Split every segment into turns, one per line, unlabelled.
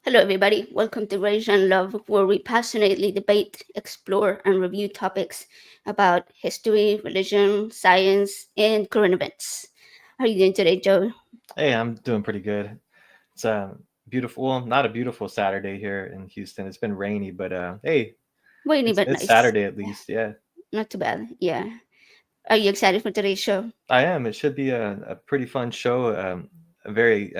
Hello, everybody. Welcome to Rage and Love, where we passionately debate, explore, and review topics about history, religion, science, and current events. How are you doing today, Joe?
Hey, I'm doing pretty good. It's a beautiful, well, not a beautiful Saturday here in Houston. It's been rainy, but hey,
Rainy
it's
but
it's
nice.
Saturday at
Yeah,
least. Yeah,
not too bad. Yeah. Are you excited for today's show?
I am. It should be a pretty fun show. A very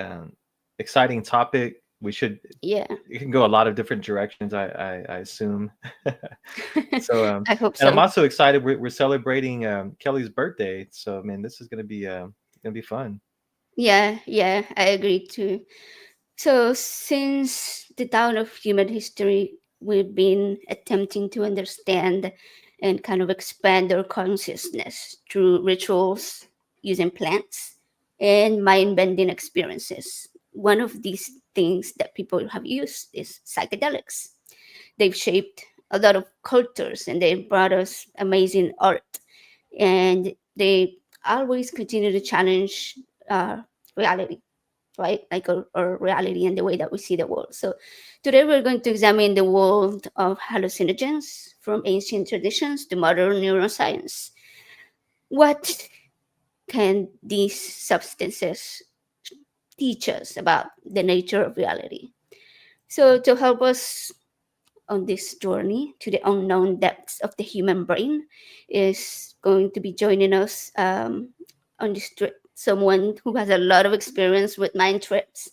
exciting topic. We should.
Yeah,
It can go a lot of different directions. I assume. So
I hope
and I'm
so.
also excited. We're celebrating Kelly's birthday. So man, this is gonna be fun.
Yeah, I agree too. So, since the dawn of human history, we've been attempting to understand and kind of expand our consciousness through rituals, using plants, and mind bending experiences. One of these things that people have used is psychedelics. They've shaped a lot of cultures and they've brought us amazing art. And they always continue to challenge reality, right? Like our reality and the way that we see the world. So today we're going to examine the world of hallucinogens from ancient traditions to modern neuroscience. What can these substances teach us about the nature of reality? So to help us on this journey to the unknown depths of the human brain is going to be joining us on this trip. Someone who has a lot of experience with mind trips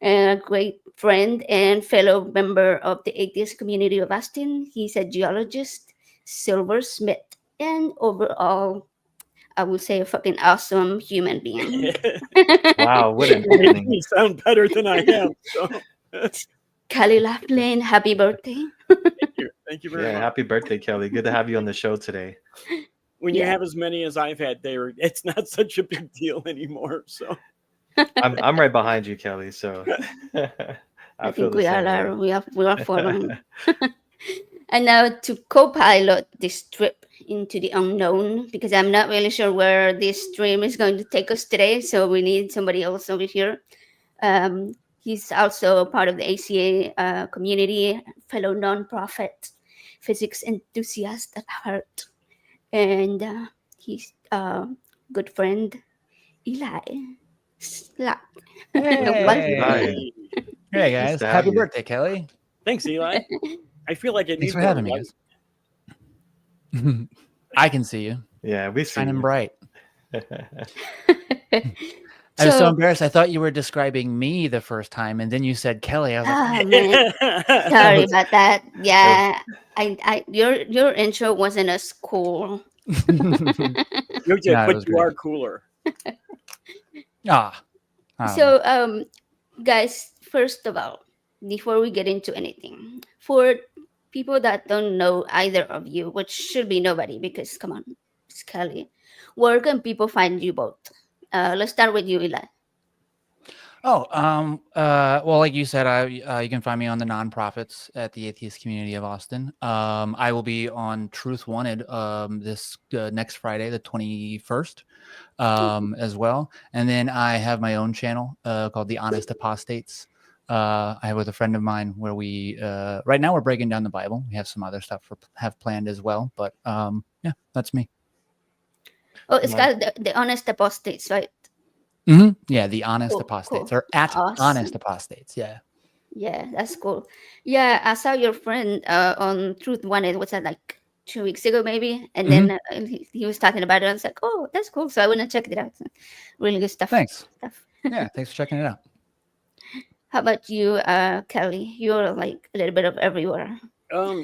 and a great friend and fellow member of the atheist community of Austin. He's a geologist, silversmith, and overall, I would say a fucking awesome human being.
Wow, what an
You're making
opening!
me sound better than I am. So,
Kelley Laughlin, happy birthday.
thank you very
Yeah,
much.
happy birthday, Kelly. Good to have you on the show today.
When you
Yeah,
have as many as I've had, it's not such a big deal anymore. So,
I'm right behind you, Kelly. So
I
I feel
think
the
we all
same way.
are. We are following. And now to co-pilot this trip into the unknown, because I'm not really sure where this stream is going to take us today. So we need somebody else over here. He's also part of the ACA community, fellow nonprofit, physics enthusiast at heart, and he's good friend Eli Slack. Welcome.
Hi,
Hey,
hey,
hey
nice
guys!
to have
Happy
you.
birthday, Kelly!
thanks, Eli. I feel like it
Thanks
needs
for
more
having me,
light.
guys. I can see you,
Yeah, we see
shining
you.
bright. I was so
So,
embarrassed. I thought you were describing me the first time, and then you said Kelly. I was like,
ah
oh.
man,
That
sorry
was
about that.
that was
Yeah, your intro wasn't as cool.
you did,
No, it
but
was
you
great.
are cooler.
Ah, I don't know.
So, guys, first of all, before we get into anything, for people that don't know either of you, which should be nobody, because come on, it's Kelly. Where can people find you both? Let's start with you, Eli.
Oh, well, like you said, you can find me on the nonprofits at the Atheist Community of Austin. I will be on Truth Wanted this next Friday, the 21st, as well. And then I have my own channel called The Honest Apostates. I have with a friend of mine where we right now we're breaking down the Bible. We have some other stuff have planned as well, but yeah, that's me.
Oh, it's
nice.
got the honest apostates, right?
Yeah, The Honest
Cool,
Apostates
cool,
or at Honest
awesome.
Apostates. Yeah.
Yeah, that's cool. Yeah, I saw your friend on Truth One. It was that like 2 weeks ago, maybe, and
hmm
then he was talking about it. I was like, oh, that's cool. So I went and checked it out. Really good stuff.
Thanks.
Stuff.
Yeah, thanks for checking it out.
How about you, Kelly? You're like a little bit of everywhere.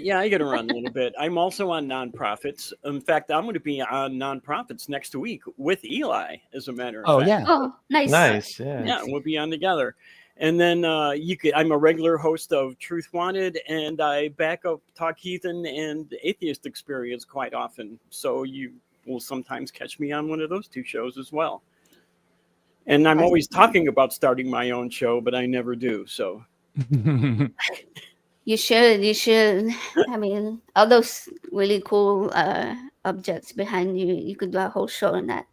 Yeah, I get around a little bit. I'm also on nonprofits. In fact, I'm going to be on nonprofits next week with Eli, as a matter of
Oh
fact.
yeah.
Oh, nice.
Nice, yeah.
Yeah,
Nice.
we'll be on together. And then I'm a regular host of Truth Wanted, and I back up Talk Heathen and Atheist Experience quite often. So you will sometimes catch me on one of those two shows as well. And I'm always
Awesome.
talking about starting my own show, but I never do. So
You should. You should. I mean, all those really cool objects behind you. You could do a whole show on that.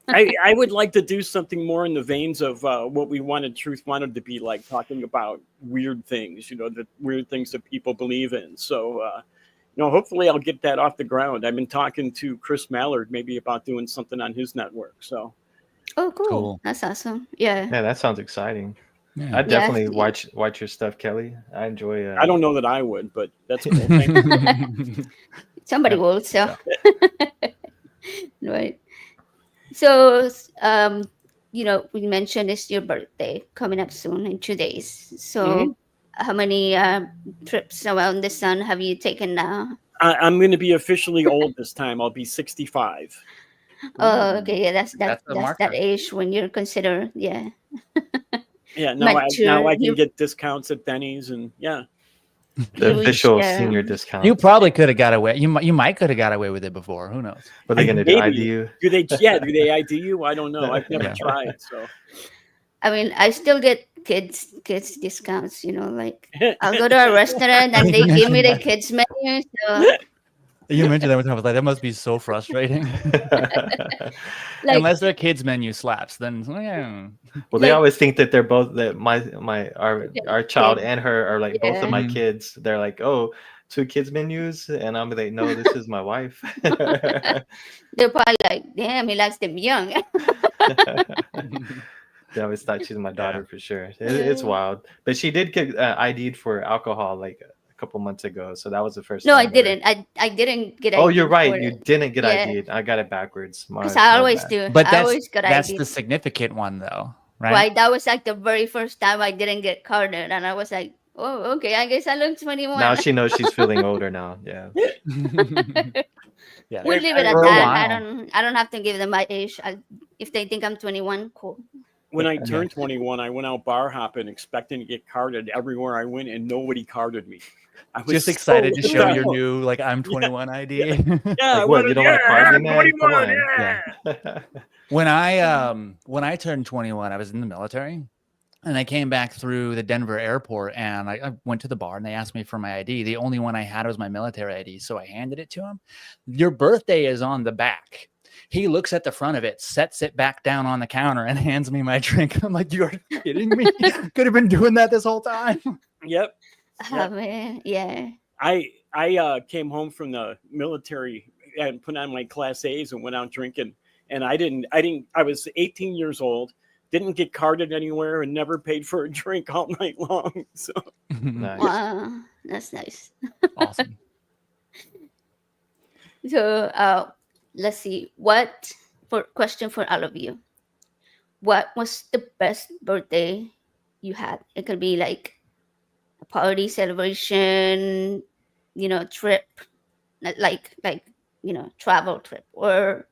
I would like to do something more in the veins of what we wanted Truth Wanted to be like, talking about weird things, the weird things that people believe in. So, hopefully I'll get that off the ground. I've been talking to Chris Mallard maybe about doing something on his network. So,
Oh, cool.
Cool.
That's awesome. Yeah.
Yeah, that sounds exciting.
Yeah.
I definitely
Yeah.
watch your stuff, Kelly. I enjoy.
I don't know that I would, but that's cool. Thank you.
Somebody
Yeah.
will. So, right. So, we mentioned it's your birthday coming up soon in 2 days. So, how many trips around the sun have you taken now?
I'm going to be officially old this time. I'll be 65.
Oh, okay. Yeah, that's
That's the
that
marker.
age when you're considered, yeah.
Yeah, now
Mature.
I can get discounts at Denny's, and yeah.
The
You
official
reach,
senior discount.
You probably could have got away. You might could have got away with it before. Who knows?
What are they gonna do?
Maybe.
ID you?
Do they ID you? I don't know. I've never
Yeah.
tried. So
I mean, I still get kids discounts, like I'll go to a restaurant and they give me the kids menu. So
You mentioned that one time. I was like, that must be so frustrating.
like
Unless their kids menu slaps, then yeah.
Well, they
Like-
always think that they're both that our child and her are like both of my
Yeah.
kids. They're like, oh, 2 kids menus, and I'm like, no, this is my wife.
they're probably like, damn, he likes them young.
They always thought she's my daughter for sure. It's wild, but she did get ID'd for alcohol like a couple months ago, so that was the first.
No, I
time where-
didn't. I didn't get
Oh,
ID
you're right.
for
You
it.
didn't get
Yeah.
ID'd. I got it backwards.
Because I always do.
But
I always got
that's
ID.
the significant one, though, right?
Right, that was like the very first time I didn't get carded, and I was like, oh, okay, I guess I look 21.
Now she knows she's feeling older now. Yeah.
Yeah.
We'll leave it at
For a
that.
while.
I don't have to give them my age. If they think I'm 21, cool.
when I turned 21, I went out bar hopping, expecting to get carded everywhere I went, and nobody carded me. I was
Just
so
excited to
let
show your
down.
new like I'm 21 ID.
Yeah,
Like,
I
what, you don't want to card me,
I'm
man? Come
21,
on.
yeah.
When I turned 21, I was in the military. And I came back through the Denver airport and I went to the bar and they asked me for my ID. The only one I had was my military ID. So I handed it to him. Your birthday is on the back. He looks at the front of it, sets it back down on the counter and hands me my drink. I'm like, you're kidding me? Could have been doing that this whole time.
Yep.
Oh, man, yeah.
I came home from the military and put on my Class A's and went out drinking. And I was 18 years old, didn't get carded anywhere, and never paid for a drink all night long. So
Nice.
Wow, that's nice.
Awesome.
So, let's see. Question for all of you. What was the best birthday you had? It could be like a party, celebration, trip, like travel trip or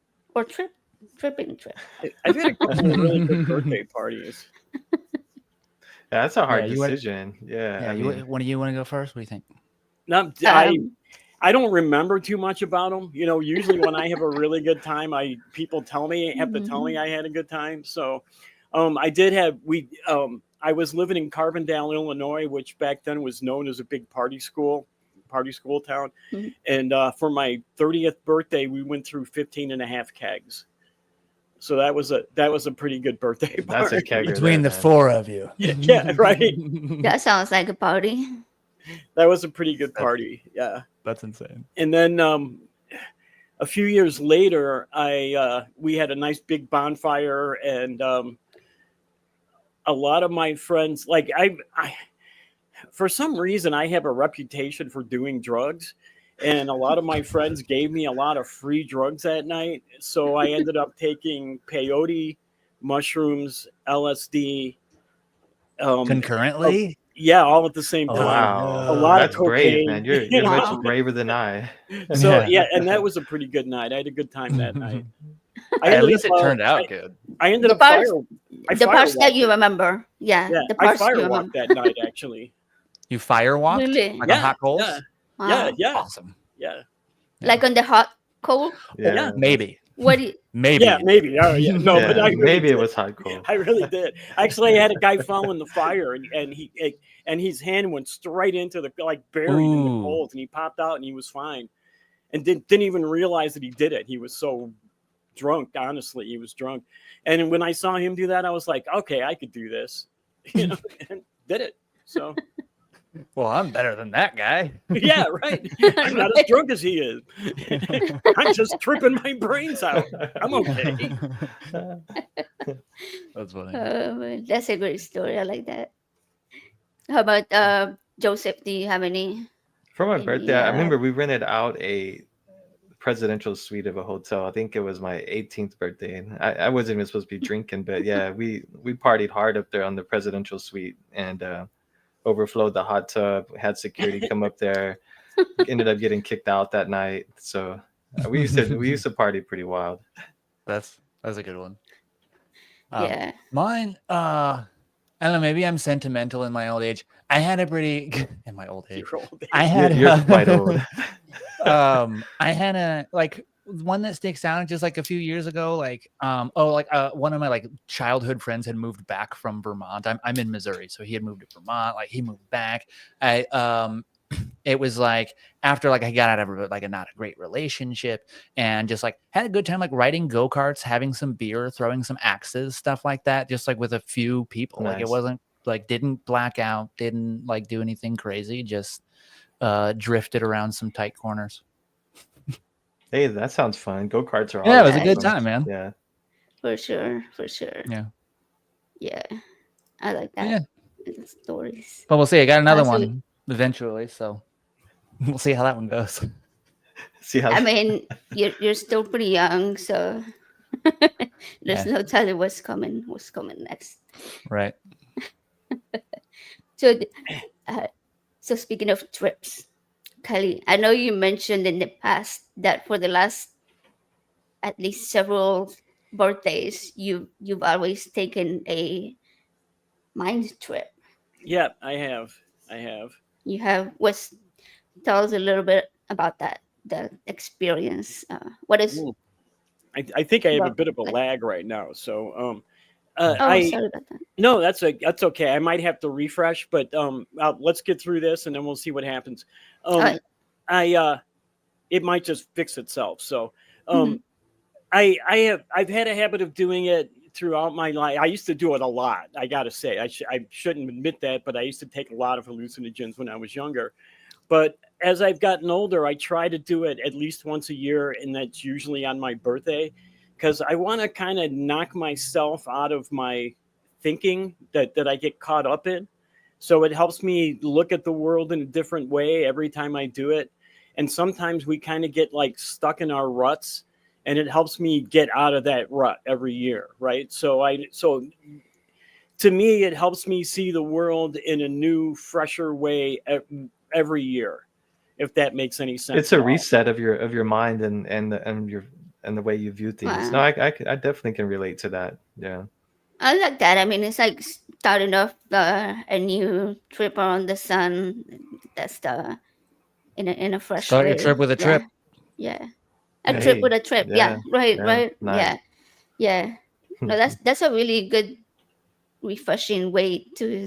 tripping trip.
I've had a couple of really good birthday parties.
Yeah, that's a hard
Yeah, you would-
decision. Yeah.
Yeah.
I mean,
One of you want to go first? What do you think?
Not, I don't remember too much about them. Usually when I have a really good time, people have to tell me I had a good time. So, I did have I was living in Carbondale, Illinois, which back then was known as a big party school town.
Mhm.
And for my 30th birthday, we went through 15 and a half kegs. So that was a pretty good birthday
That's
party.
a kegger.
Between
there,
the
man.
4 of you.
Yeah, right.
That sounds like a party.
That was a pretty good party. Yeah.
That's insane.
And then a few years later, we had a nice big bonfire, and a lot of my friends, like I for some reason, I have a reputation for doing drugs, and a lot of my friends gave me a lot of free drugs that night. So I ended up taking peyote, mushrooms, LSD.
Concurrently?
Yeah, all at the same
Oh,
time.
wow.
A lot of
That's brave,
cocaine.
man. You're much
Wow.
braver than I.
So
Yeah.
yeah, and that was a pretty good night. I had a good time that night.
At least it turned out good.
I ended
The
up
parts-
I
The parts that
firewalked
you
it.
remember. Yeah,
Yeah,
the
I
parts you
firewalked
remember.
that night actually.
You firewalked?
Really?
Like
Yeah,
on hot coals?
yeah.
Wow.
Yeah, yeah,
Awesome.
yeah.
Like on the hot coal?
Yeah.
Maybe.
What do you,
Maybe.
Yeah, maybe. Oh, yeah. No,
Yeah,
but I really
maybe it
did.
was hot coal.
I really did. Actually, I had a guy fall in the fire, and his hand went straight into the buried in the
Ooh.
coals, and he popped out, and he was fine, and didn't even realize that he did it. He was so drunk. Honestly, he was drunk. And when I saw him do that, I was like, okay, I could do this, you know, and did it. So,
Well, I'm better than that guy.
yeah, right. I'm not as drunk as he is. I'm just tripping my brains out. I'm okay.
That's funny.
That's a great story. I like that. How about Joseph? Do you have any?
For my
Any,
birthday, I remember we rented out a presidential suite of a hotel. I think it was my 18th birthday, and I wasn't even supposed to be drinking, but yeah, we partied hard up there on the presidential suite and overflowed the hot tub. Had security come up there. Ended up getting kicked out that night. So we used to party pretty wild.
That's a good one.
Yeah.
Mine, I don't know, maybe I'm sentimental in my old age. I had a pretty in my old age.
You're old.
I had
You're quite old.
I had a like one that sticks out just like a few years ago, like one of my like childhood friends had moved back from Vermont. I'm in Missouri, so he had moved to Vermont. Like he moved back. It was like after like I got out of like a not a great relationship and just like had a good time like riding go-karts, having some beer, throwing some axes, stuff like that, just like with a few people.
Nice.
Like it wasn't like didn't black out, didn't like do anything crazy, just drifted around some tight corners.
Hey, that sounds fun. Go-karts are
Yeah, it was
always
a good
fun.
time, man.
Yeah.
For sure. For sure.
Yeah.
Yeah. I like that.
Yeah.
Little stories.
But we'll see. I got another
So-
one eventually, so we'll see how that one goes.
See how
I mean, you're still pretty young, so there's no telling what's coming next.
Right.
So, so speaking of trips, Kelley, I know you mentioned in the past that for the last at least several birthdays, you've always taken a mind trip.
Yeah, I have.
You have tell us a little bit about that, the experience. What is?
Ooh. I think I have a
Well,
bit of a
like-
lag right now, so
Oh,
I
sorry about that.
no, that's okay. I might have to refresh, but let's get through this and then we'll see what happens.
Alright.
It might just fix itself. So
Mhm.
I've had a habit of doing it throughout my life. I used to do it a lot. I gotta say, I shouldn't admit that, but I used to take a lot of hallucinogens when I was younger. But as I've gotten older, I try to do it at least once a year, and that's usually on my birthday, because I want to kind of knock myself out of my thinking that I get caught up in. So it helps me look at the world in a different way every time I do it. And sometimes we kind of get like stuck in our ruts, and it helps me get out of that rut every year, right? So to me, it helps me see the world in a new, fresher way every year, if that makes any sense.
it's a
at all.
reset of your mind and the way you view things. No,
Wow.
I definitely can relate to that. Yeah.
I like that. I mean, it's like starting off a new trip around the sun. That's the in a fresh
Start your
way.
trip with a trip.
Yeah. A
Hey,
trip with a trip. Yeah. Right.
yeah,
Right.
nice.
Yeah. No, that's a really good, refreshing way to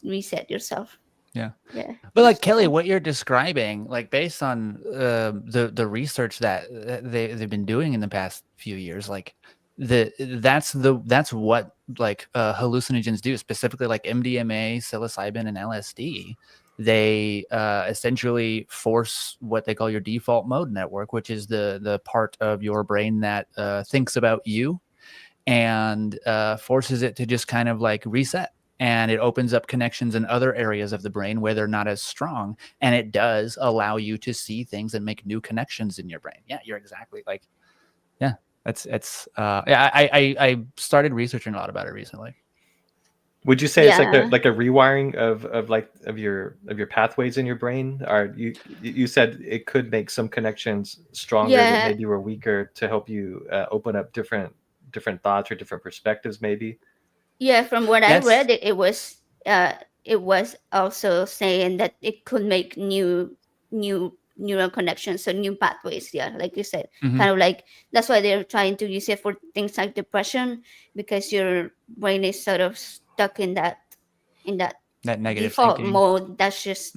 reset yourself.
Yeah.
Yeah.
But like Kelley, what you're describing, like based on the research that they've been doing in the past few years, like that's what like hallucinogens do, specifically like MDMA, psilocybin, and LSD. They essentially force what they call your default mode network, which is the part of your brain that thinks about you, and forces it to just kind of like reset. And it opens up connections in other areas of the brain where they're not as strong. And it does allow you to see things and make new connections in your brain. Yeah, you're exactly like, yeah, I started researching a lot about it recently.
Would you say it's
Yeah.
like a rewiring of your pathways in your brain? Or you said it could make some connections stronger that
Yeah.
maybe were weaker to help you open up different thoughts or different perspectives, maybe?
Yeah. From what I
That's-
read, it was also saying that it could make new neural connections, so new pathways. Yeah, like you said,
Mhm.
kind of like that's why they're trying to use it for things like depression, because your brain is sort of stuck in that
that negative
default
thinking.
mode. That's just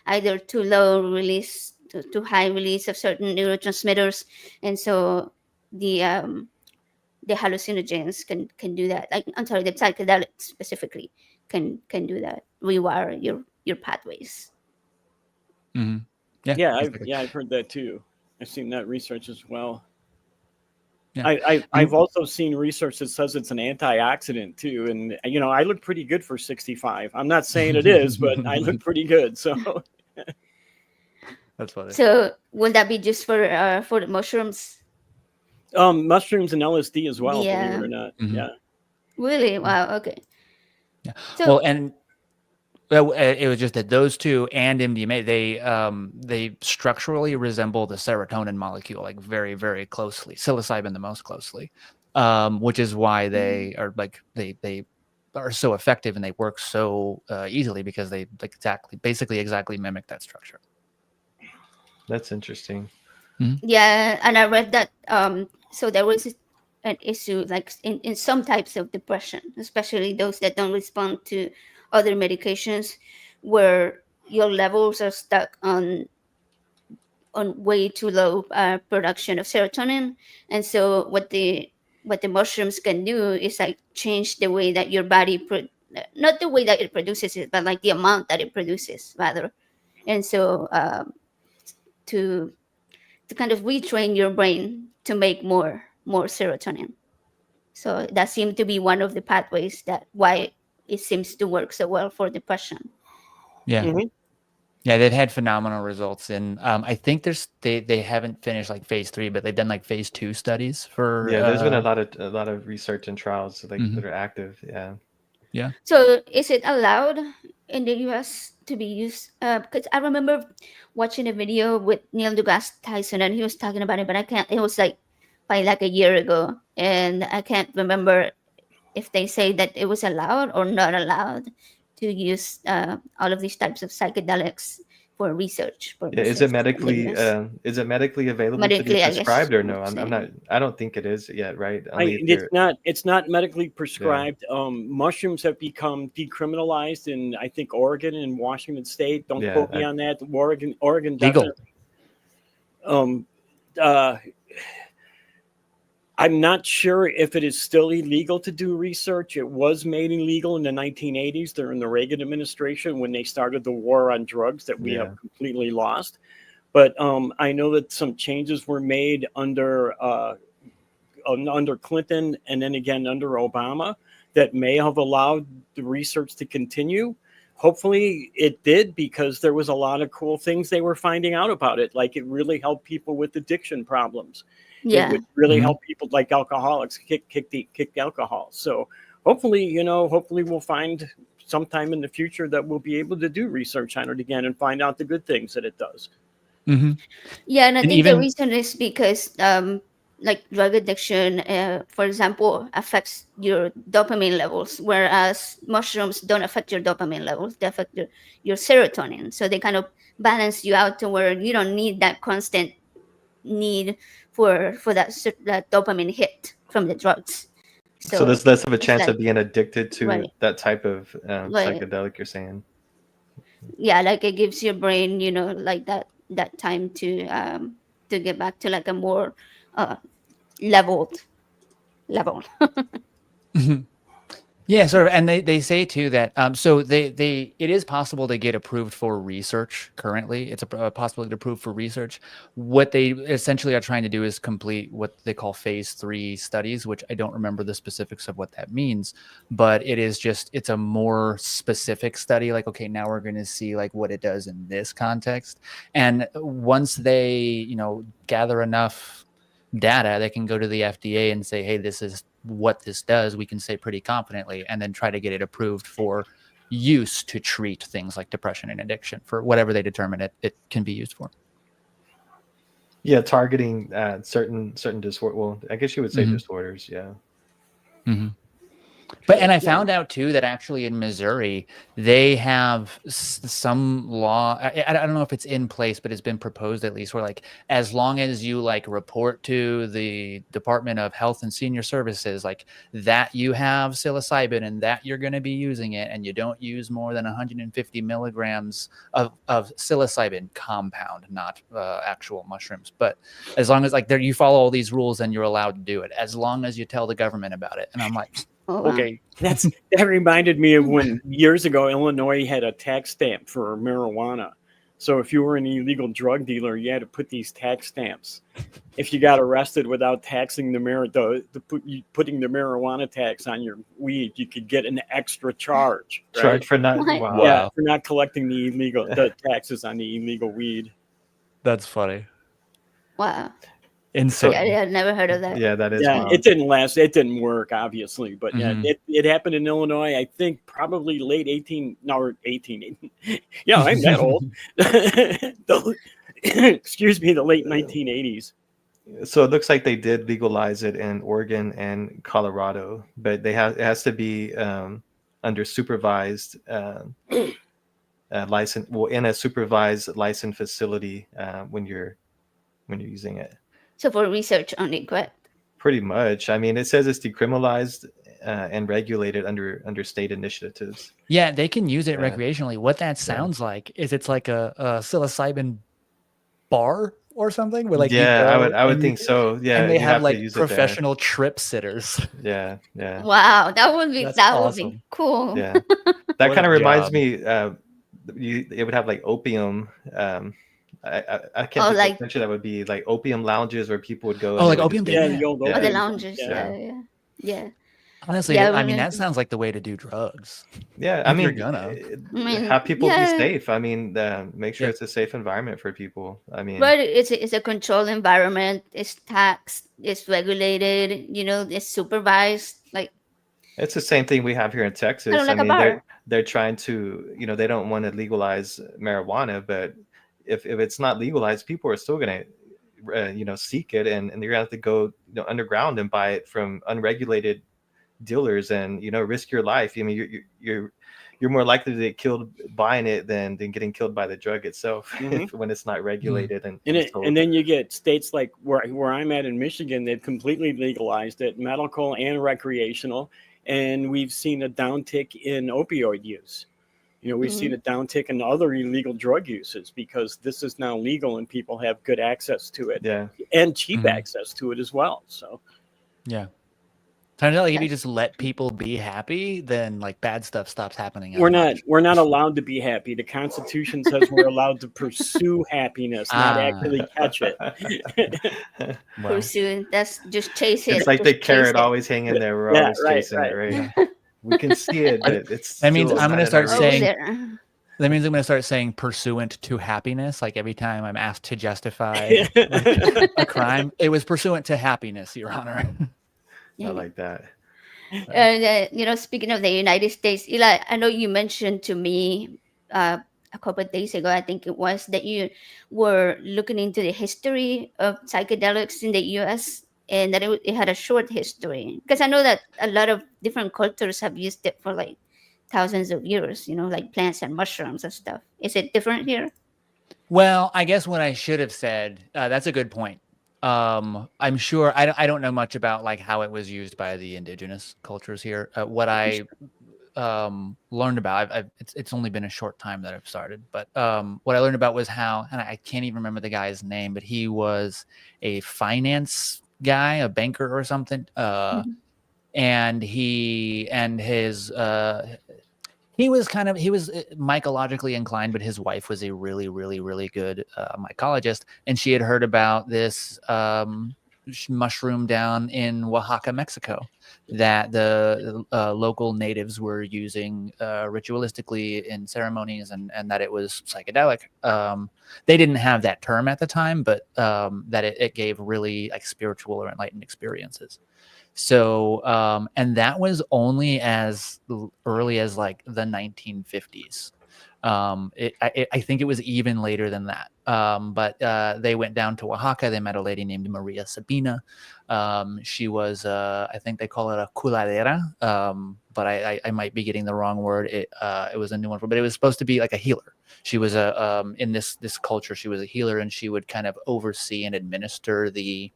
either too low release, too high release of certain neurotransmitters, and so the hallucinogens can do that. Like, I'm sorry, the psychedelics specifically can do that, rewire your pathways.
Mm-hmm. Yeah,
Yeah,
exactly.
I've heard that too. I've seen that research as well.
Yeah.
I've also seen research that says it's an antioxidant too, and I look pretty good for 65. I'm not saying it is, but I look pretty good. So
That's funny.
So will that be just for the mushrooms?
mushrooms and LSD as well, believe it
Yeah.
or not.
Mhm.
Yeah.
Really? Wow. Okay.
Yeah.
So
Well, and well, it was just that those two and MDMA, they structurally resemble the serotonin molecule, like very, very closely. Psilocybin the most closely, which is why they are like they are so effective and they work so easily because they like basically exactly mimic that structure.
That's interesting.
yeah, and I read that so there was an issue like in some types of depression, especially those that don't respond to other medications, where your levels are stuck on way too low production of serotonin, and so what the mushrooms can do is like change the way that your body not the way that it produces it, but like the amount that it produces rather, and so to kind of retrain your brain to make more serotonin. So that seemed to be one of the pathways that why it seems to work so well for depression.
Yeah.
Mhm.
Yeah, they've had phenomenal results, and I think they haven't finished like phase 3, but they've done like phase 2 studies for.
Yeah, there's been a lot of research and trials like
Mhm.
that are active. Yeah.
Yeah.
So is it allowed in the US to be used? Because I remember watching a video with Neil deGrasse Tyson, and he was talking about it, but I can't. It was like probably like a year ago, and I can't remember if they say that it was allowed or not allowed to use all of these types of psychedelics for research
Yeah,
purposes in the US.
is it medically available to be
Medically, I guess
prescribed or
you
no?
would
I'm not.
say.
I don't think it is yet, right? Only if you're.
It's not medically
Yeah.
prescribed. Mushrooms have become decriminalized in I think Oregon and Washington State. Don't
Yeah.
quote me on that. Oregon
Legal.
definitely. Um, uh, I'm not sure if it is still illegal to do research. It was made illegal in the 1980s during the Reagan administration when they started the war on drugs that we
Yeah.
have completely lost. But I know that some changes were made under Clinton and then again under Obama that may have allowed the research to continue. Hopefully it did, because there was a lot of cool things they were finding out about it. Like it really helped people with addiction problems. It
Yeah.
would really
Mhm.
help people like alcoholics kick alcohol. So hopefully we'll find sometime in the future that we'll be able to do research on it again and find out the good things that it does.
Mm-hmm.
Yeah, and I
And
think the
even
reason is because like drug addiction, for example, affects your dopamine levels, whereas mushrooms don't affect your dopamine levels; they affect your serotonin. So they kind of balance you out to where you don't need that constant need for that dopamine hit from the drugs.
So
So
there's less of a
it's
chance
like
of being addicted to
right,
that type of
right,
psychedelic. You're saying.
yeah, like it gives your brain, like that time to get back to like a more leveled level.
Mhm. Yeah, sort of, and they say too that so they it is possible to get approved for research currently. It's a possibility to approve for research. What they essentially are trying to do is complete what they call phase 3 studies, which I don't remember the specifics of what that means, but it's a more specific study. Like, okay, now we're going to see like what it does in this context, and once they gather enough data, they can go to the FDA and say, hey, this is what this does. We can say pretty confidently, and then try to get it approved for use to treat things like depression and addiction for whatever they determine it can be used for.
Yeah, targeting certain disorder. Well, I guess you would say
Mhm.
disorders. Yeah.
Mhm. But and I found out too that actually in Missouri they have some law. I don't know if it's in place, but it's been proposed at least. Where like as long as you like report to the Department of Health and Senior Services, like that you have psilocybin and that you're going to be using it, and you don't use more than 150 milligrams of psilocybin compound, not actual mushrooms. But as long as like there you follow all these rules, then you're allowed to do it. As long as you tell the government about it. And I'm like.
Oh, wow.
Okay,
That reminded me of when years ago Illinois had a tax stamp for marijuana. So if you were an illegal drug dealer, you had to put these tax stamps. If you got arrested without taxing putting the marijuana tax on your weed, you could get an extra charge. Right?
Charge for not.
What?
Wow.
Yeah, for not collecting the taxes on the illegal weed.
That's funny.
Wow.
Insane.
I had never heard of that.
Yeah, that is.
Yeah,
wild.
it didn't last. It didn't work, obviously. But yeah,
Mhm.
it happened in Illinois, I think probably late 18. Yeah, I'm that old. Excuse me, the late 1980s.
So it looks like they did legalize it in Oregon and Colorado, but it has to be under supervised license. Well, in a supervised licensed facility when you're using it.
So for research only, correct?
Pretty much. I mean, it says it's decriminalized and regulated under state initiatives.
Yeah, they can use it
Yeah.
recreationally. What that sounds like is it's like a psilocybin bar or something. Where like you
Yeah,
go
I would
and
think so. Yeah,
and they
you
have
to
like
use it there.
professional trip sitters.
Yeah.
Wow, that would be
That's
would
awesome.
be cool.
Yeah. That
What
kind
a
of reminds
job.
me. It would have like opium. I can't
Oh,
think
like-
of picture that would be like opium lounges where people would go.
Oh,
and
like
they would
opium
just
den.
get-
Yeah, the old
Yeah.
Or the
opium.
lounges.
Yeah.
Yeah.
Honestly,
Yeah,
I mean
we-
that sounds like the way to do drugs.
Yeah, I
If you're
mean,
gonna.
I mean,
have people
yeah.
be safe. I mean, make sure
Yeah.
it's a safe environment for people. I mean,
But it's a controlled environment. It's taxed. It's regulated. It's supervised. Like
it's the same thing we have here in Texas.
Kind of like a
I mean,
bar.
they're trying to, they don't want to legalize marijuana, but if it's not legalized, people are still gonna, seek it, and you're gonna have to go underground and buy it from unregulated dealers, and risk your life. I mean, you're more likely to get killed buying it than getting killed by the drug itself when it's not regulated.
And then you get states like where I'm at in Michigan, they've completely legalized it, medical and recreational, and we've seen a downtick in opioid use. We've seen a downtick in other illegal drug uses because this is now legal and people have good access to it,
Yeah.
and cheap
Mhm.
access to it as well. So
Yeah. Turns out, like, if you just let people be happy, then like bad stuff stops happening.
we're not allowed to be happy. The Constitution says we're allowed to pursue happiness, not actually catch it.
Well,
pursue. That's just chase it.
It's like
just
the carrot
chase it.
always hanging there. We're
Yeah,
always
right,
chasing
right.
it, right? We can see it, but it's.
That means
still
I'm
not
gonna
in
start
our
Oh,
reach.
saying-
there.
that means I'm going to start saying pursuant to happiness. Like every time I'm asked to justify a crime, it was pursuant to happiness, Your Honor.
I like that.
Speaking of the United States, Eli, I know you mentioned to me a couple of days ago, I think it was, that you were looking into the history of psychedelics in the U.S. and that it had a short history. Because I know that a lot of different cultures have used it for like thousands of years, like plants and mushrooms and stuff. Is it different here?
Well, I guess what I should have said, that's a good point. I'm sure I don't know much about like how it was used by the indigenous cultures here. What I learned about, it's only been a short time that I've started, but what I learned about was how, and I can't even remember the guy's name, but he was a finance guy, a banker or something. And he was mycologically inclined, but his wife was a really, really, really good mycologist, and she had heard about this mushroom down in Oaxaca, Mexico, that the local natives were using ritualistically in ceremonies, and that it was psychedelic. They didn't have that term at the time, but that it gave really like spiritual or enlightened experiences. So, and that was only as early as like the 1950s. I think it was even later than that. But they went down to Oaxaca. They met a lady named Maria Sabina. She was, I think they call it a culadera, but I might be getting the wrong word. It was a new one, but it was supposed to be like a healer. She was in this culture, she was a healer, and she would kind of oversee and administer the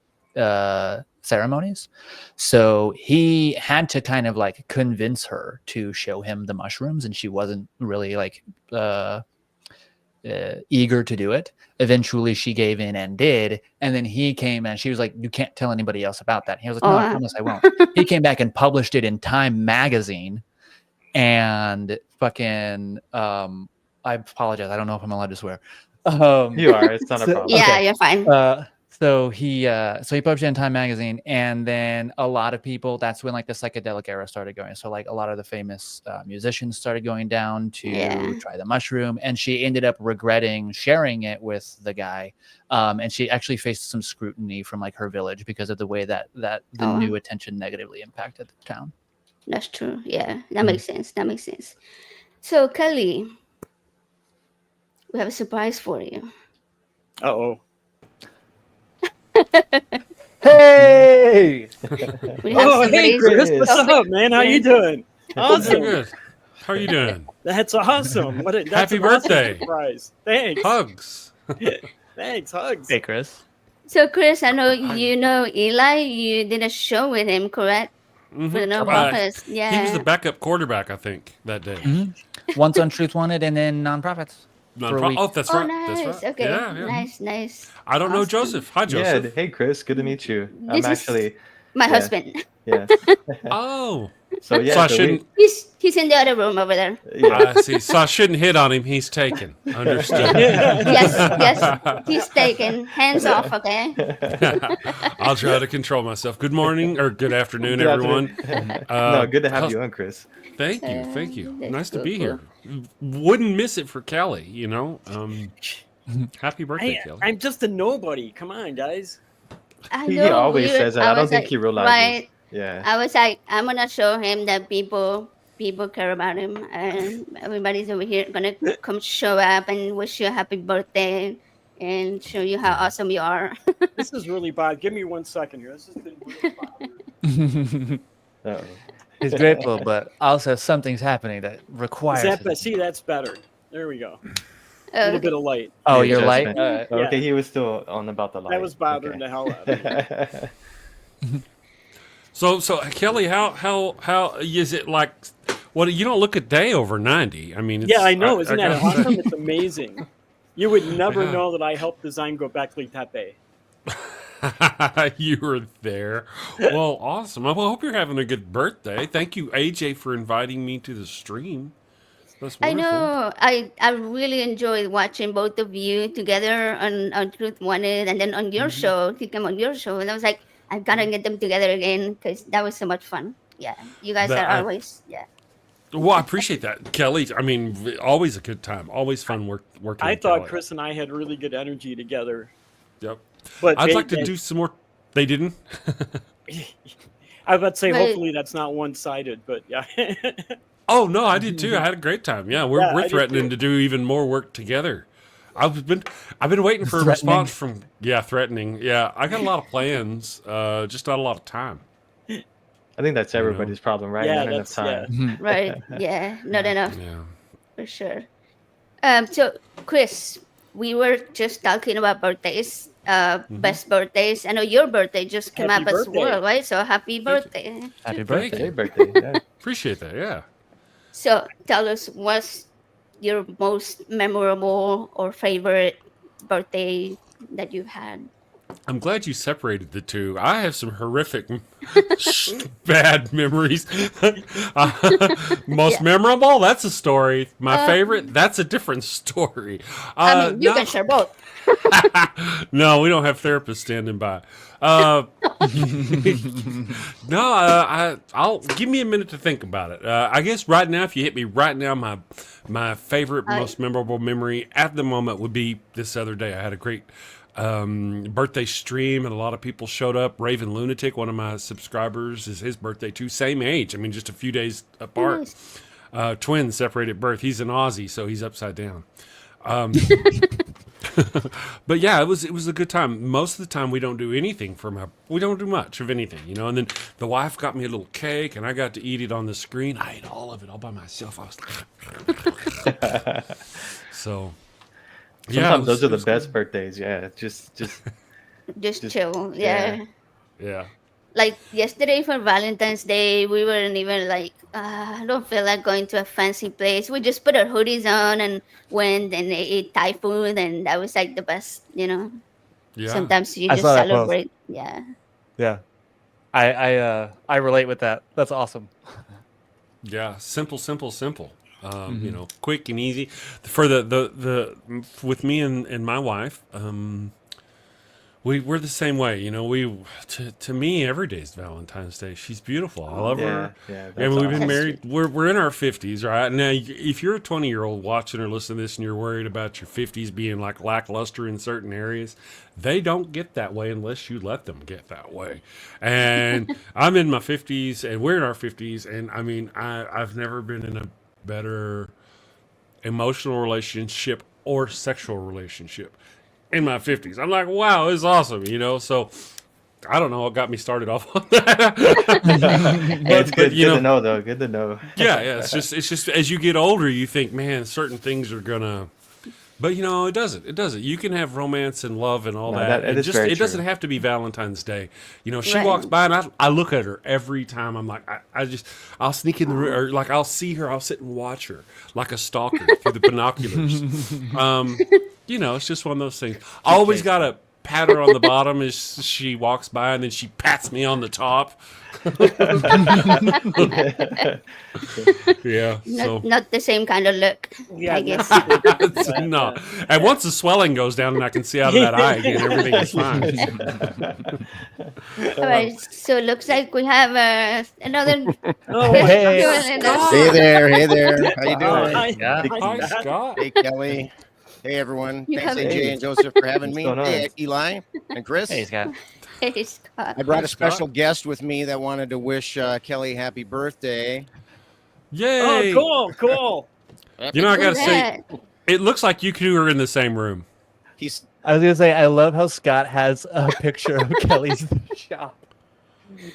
ceremonies. So he had to kind of like convince her to show him the mushrooms, and she wasn't really like eager to do it. Eventually she gave in and did, and then he came and she was like, you can't tell anybody else about that. He was like, no, I promise I won't. He came back and published it in Time magazine, and fucking I apologize, I don't know if I'm allowed to swear.
You are, it's not a problem.
Yeah,
Okay.
you're fine.
So he published it in Time magazine, and then a lot of people, that's when like the psychedelic era started going. So like a lot of the famous musicians started going down to try the mushroom, and she ended up regretting sharing it with the guy. And she actually faced some scrutiny from like her village because of the way that the new attention negatively impacted the town.
That's true. Yeah, that makes sense. That makes sense. So Kelley, we have a surprise for you.
Uh-oh.
Hey!
We have
Oh, hey,
somebody's-
Chris. What's up, man? How you doing?
Doing
Awesome.
good. How are you doing?
That's awesome. That's
Happy
an awesome
birthday.
surprise. Thanks.
Hugs.
Thanks. Hugs.
Hey, Chris.
So Chris, I know you know Eli. You did a show with him, correct?
Mhm.
For the No
Uh,
Profits. Yeah.
He was the backup quarterback, I think, that day.
Once on Truth Wanted, and then Nonprofits. For a week.
Oh, that's
Oh,
right.
nice.
That's right.
Okay.
Yeah, yeah.
Nice.
I don't know
Awesome.
Joseph. Hi,
Yeah,
Joseph.
hey Chris, good to meet you. I'm
This is-
actually,
My
Yeah.
husband.
yeah.
Oh,
So yeah,
so I
so
shouldn't.
He's in the other room over there.
yeah.
I see. So I shouldn't hit on him. He's taken. Understood.
Yes. He's taken. Hands off, okay?
I'll try to control myself. Good morning or good afternoon,
Good
everyone.
No, good to have you on, Chris.
Thank you. Thank you.
That's
Nice to
so
be
cool.
here. Wouldn't miss it for Kelley, you know. Happy birthday,
Hey,
Kelley.
I'm just a nobody. Come on, guys.
I
He
know,
always says that. I don't
was
think
like,
he realizes.
Right.
Yeah.
I was like, I'm gonna show him that people care about him, and everybody's over here gonna come show up and wish you a happy birthday and show you how awesome you are.
This is really bad. Give me 1 second here. This has been really bad.
Uh-oh.
He's grateful, but also something's happening that requires.
See, that's better. There we go. A
Oh,
little bit of light.
Oh,
Yeah,
you're light.
adjustment. Okay, he was still on about the light.
That was bothering the hell out of me.
So Kelley, how is it like? Well, you don't look a day over 90. I mean,
Yeah, I know. Isn't that
gotta say.
awesome? It's amazing. You would never
Yeah.
know that I helped design Gobekli Tepe.
You were there. Well, awesome. I hope you're having a good birthday. Thank you, AJ, for inviting me to the stream. That's
I
wonderful.
know. I really enjoyed watching both of you together on Truth Wanted, and then on your show. He came on your show, and I was like, I've got to get them together again because that was so much fun. Yeah, you guys
But
are
I-
always
Well, I appreciate that, Kelley. I mean, always a good time. Always fun working.
I
with
thought
Kelley.
Chris and I had really good energy together.
Yep.
But
I'd
they-
like to
they-
do some more. They didn't.
I was about to say,
Right.
hopefully that's not one-sided, but yeah.
Oh no, I did too. I had a great time. Yeah,
Yeah, I
we're
did
threatening
too.
to do even more work together. I've been waiting for a
Threatening.
response from threatening. Yeah, I got a lot of plans, just not a lot of time.
I think that's everybody's problem, right?
Yeah,
Not enough
that's-
time.
right. Yeah, not enough
Yeah.
for sure. So Chris, we were just talking about birthdays. Best birthdays. I know your birthday just came
Happy
up as
birthday.
well, right? So happy
you.
birthday.
Happy
Thank
birthday.
Hey, birthday. Yeah.
Appreciate that. Yeah.
So tell us, what's your most memorable or favorite birthday that you've had?
I'm glad you separated the two. I have some horrific, bad memories. Most
Yeah.
memorable? That's a story. My favorite? That's a different story.
I mean, you
no.
can share both.
No, we don't have therapists standing by. I'll give me a minute to think about it. I guess right now, if you hit me right now, my favorite, most memorable memory at the moment would be this other day. I had a great birthday stream, and a lot of people showed up. Raven Lunatic, one of my subscribers, is his birthday too. Same age. I mean, just a few days apart.
Nice.
twins separated at birth. He's an Aussie, so he's upside down. But yeah, it was a good time. Most of the time, we don't do anything we don't do much of anything, you know. And then the wife got me a little cake, and I got to eat it on the screen. I ate all of it all by myself. I was like, so.
Sometimes those are the best birthdays. Yeah, just
chill. Yeah.
Yeah.
Like yesterday for Valentine's Day, we weren't even like, I don't feel like going to a fancy place. We just put our hoodies on and went and ate Thai food, and that was like the best, you know.
Yeah.
Sometimes you
I
just
saw that post.
celebrate. Yeah.
Yeah. I relate with that. That's awesome.
Yeah, simple. You know, quick and easy. For the with me and my wife, we're the same way. You know, to me every day is Valentine's Day. She's beautiful. I love her.
Yeah,
And we've been
awesome.
married. We're in our 50s, right? Now, if you're a 20-year-old watching or listening to this and you're worried about your 50s being like lackluster in certain areas, they don't get that way unless you let them get that way. And I'm in my 50s, and we're in our 50s, and I mean, I've never been in a better emotional relationship or sexual relationship in my 50s. I'm like, wow, it's awesome, you know? So I don't know what got me started off on that.
It's good to know, though. Good to know.
Yeah. It's just as you get older, you think, man, certain things are gonna. But you know, it doesn't. You can have romance and love and all that.
It is very
it doesn't
true.
have to be Valentine's Day. You know, she
Right.
walks by and I look at her every time. I'm like, I'll sneak in the room, or like I'll see her, I'll sit and watch her like a stalker through the binoculars. You know, it's just one of those things. I always got to pat her on the bottom as she walks by, and then she pats me on the top. Yeah.
Not the same kind of look,
Yeah,
I guess.
It's not. And once the swelling goes down and I can see out of that eye again, everything is fine.
All right, so it looks like we have another.
Oh,
Hey,
Hey there. How you doing?
Hi, Scott.
Hey, Kelly. Hey, everyone.
You
Thanks,
have-
AJ and Joseph, for having me.
What's going on?
Hey, Eli and Chris.
Hey, Scott.
Hey, Scott.
I brought
Hey,
a special
Scott.
guest with me that wanted to wish Kelly happy birthday.
Yay.
Oh, cool.
You know, I got to say,
Congrats.
it looks like you two are in the same room.
He's
I was gonna say I love how Scott has a picture of Kelly's shop.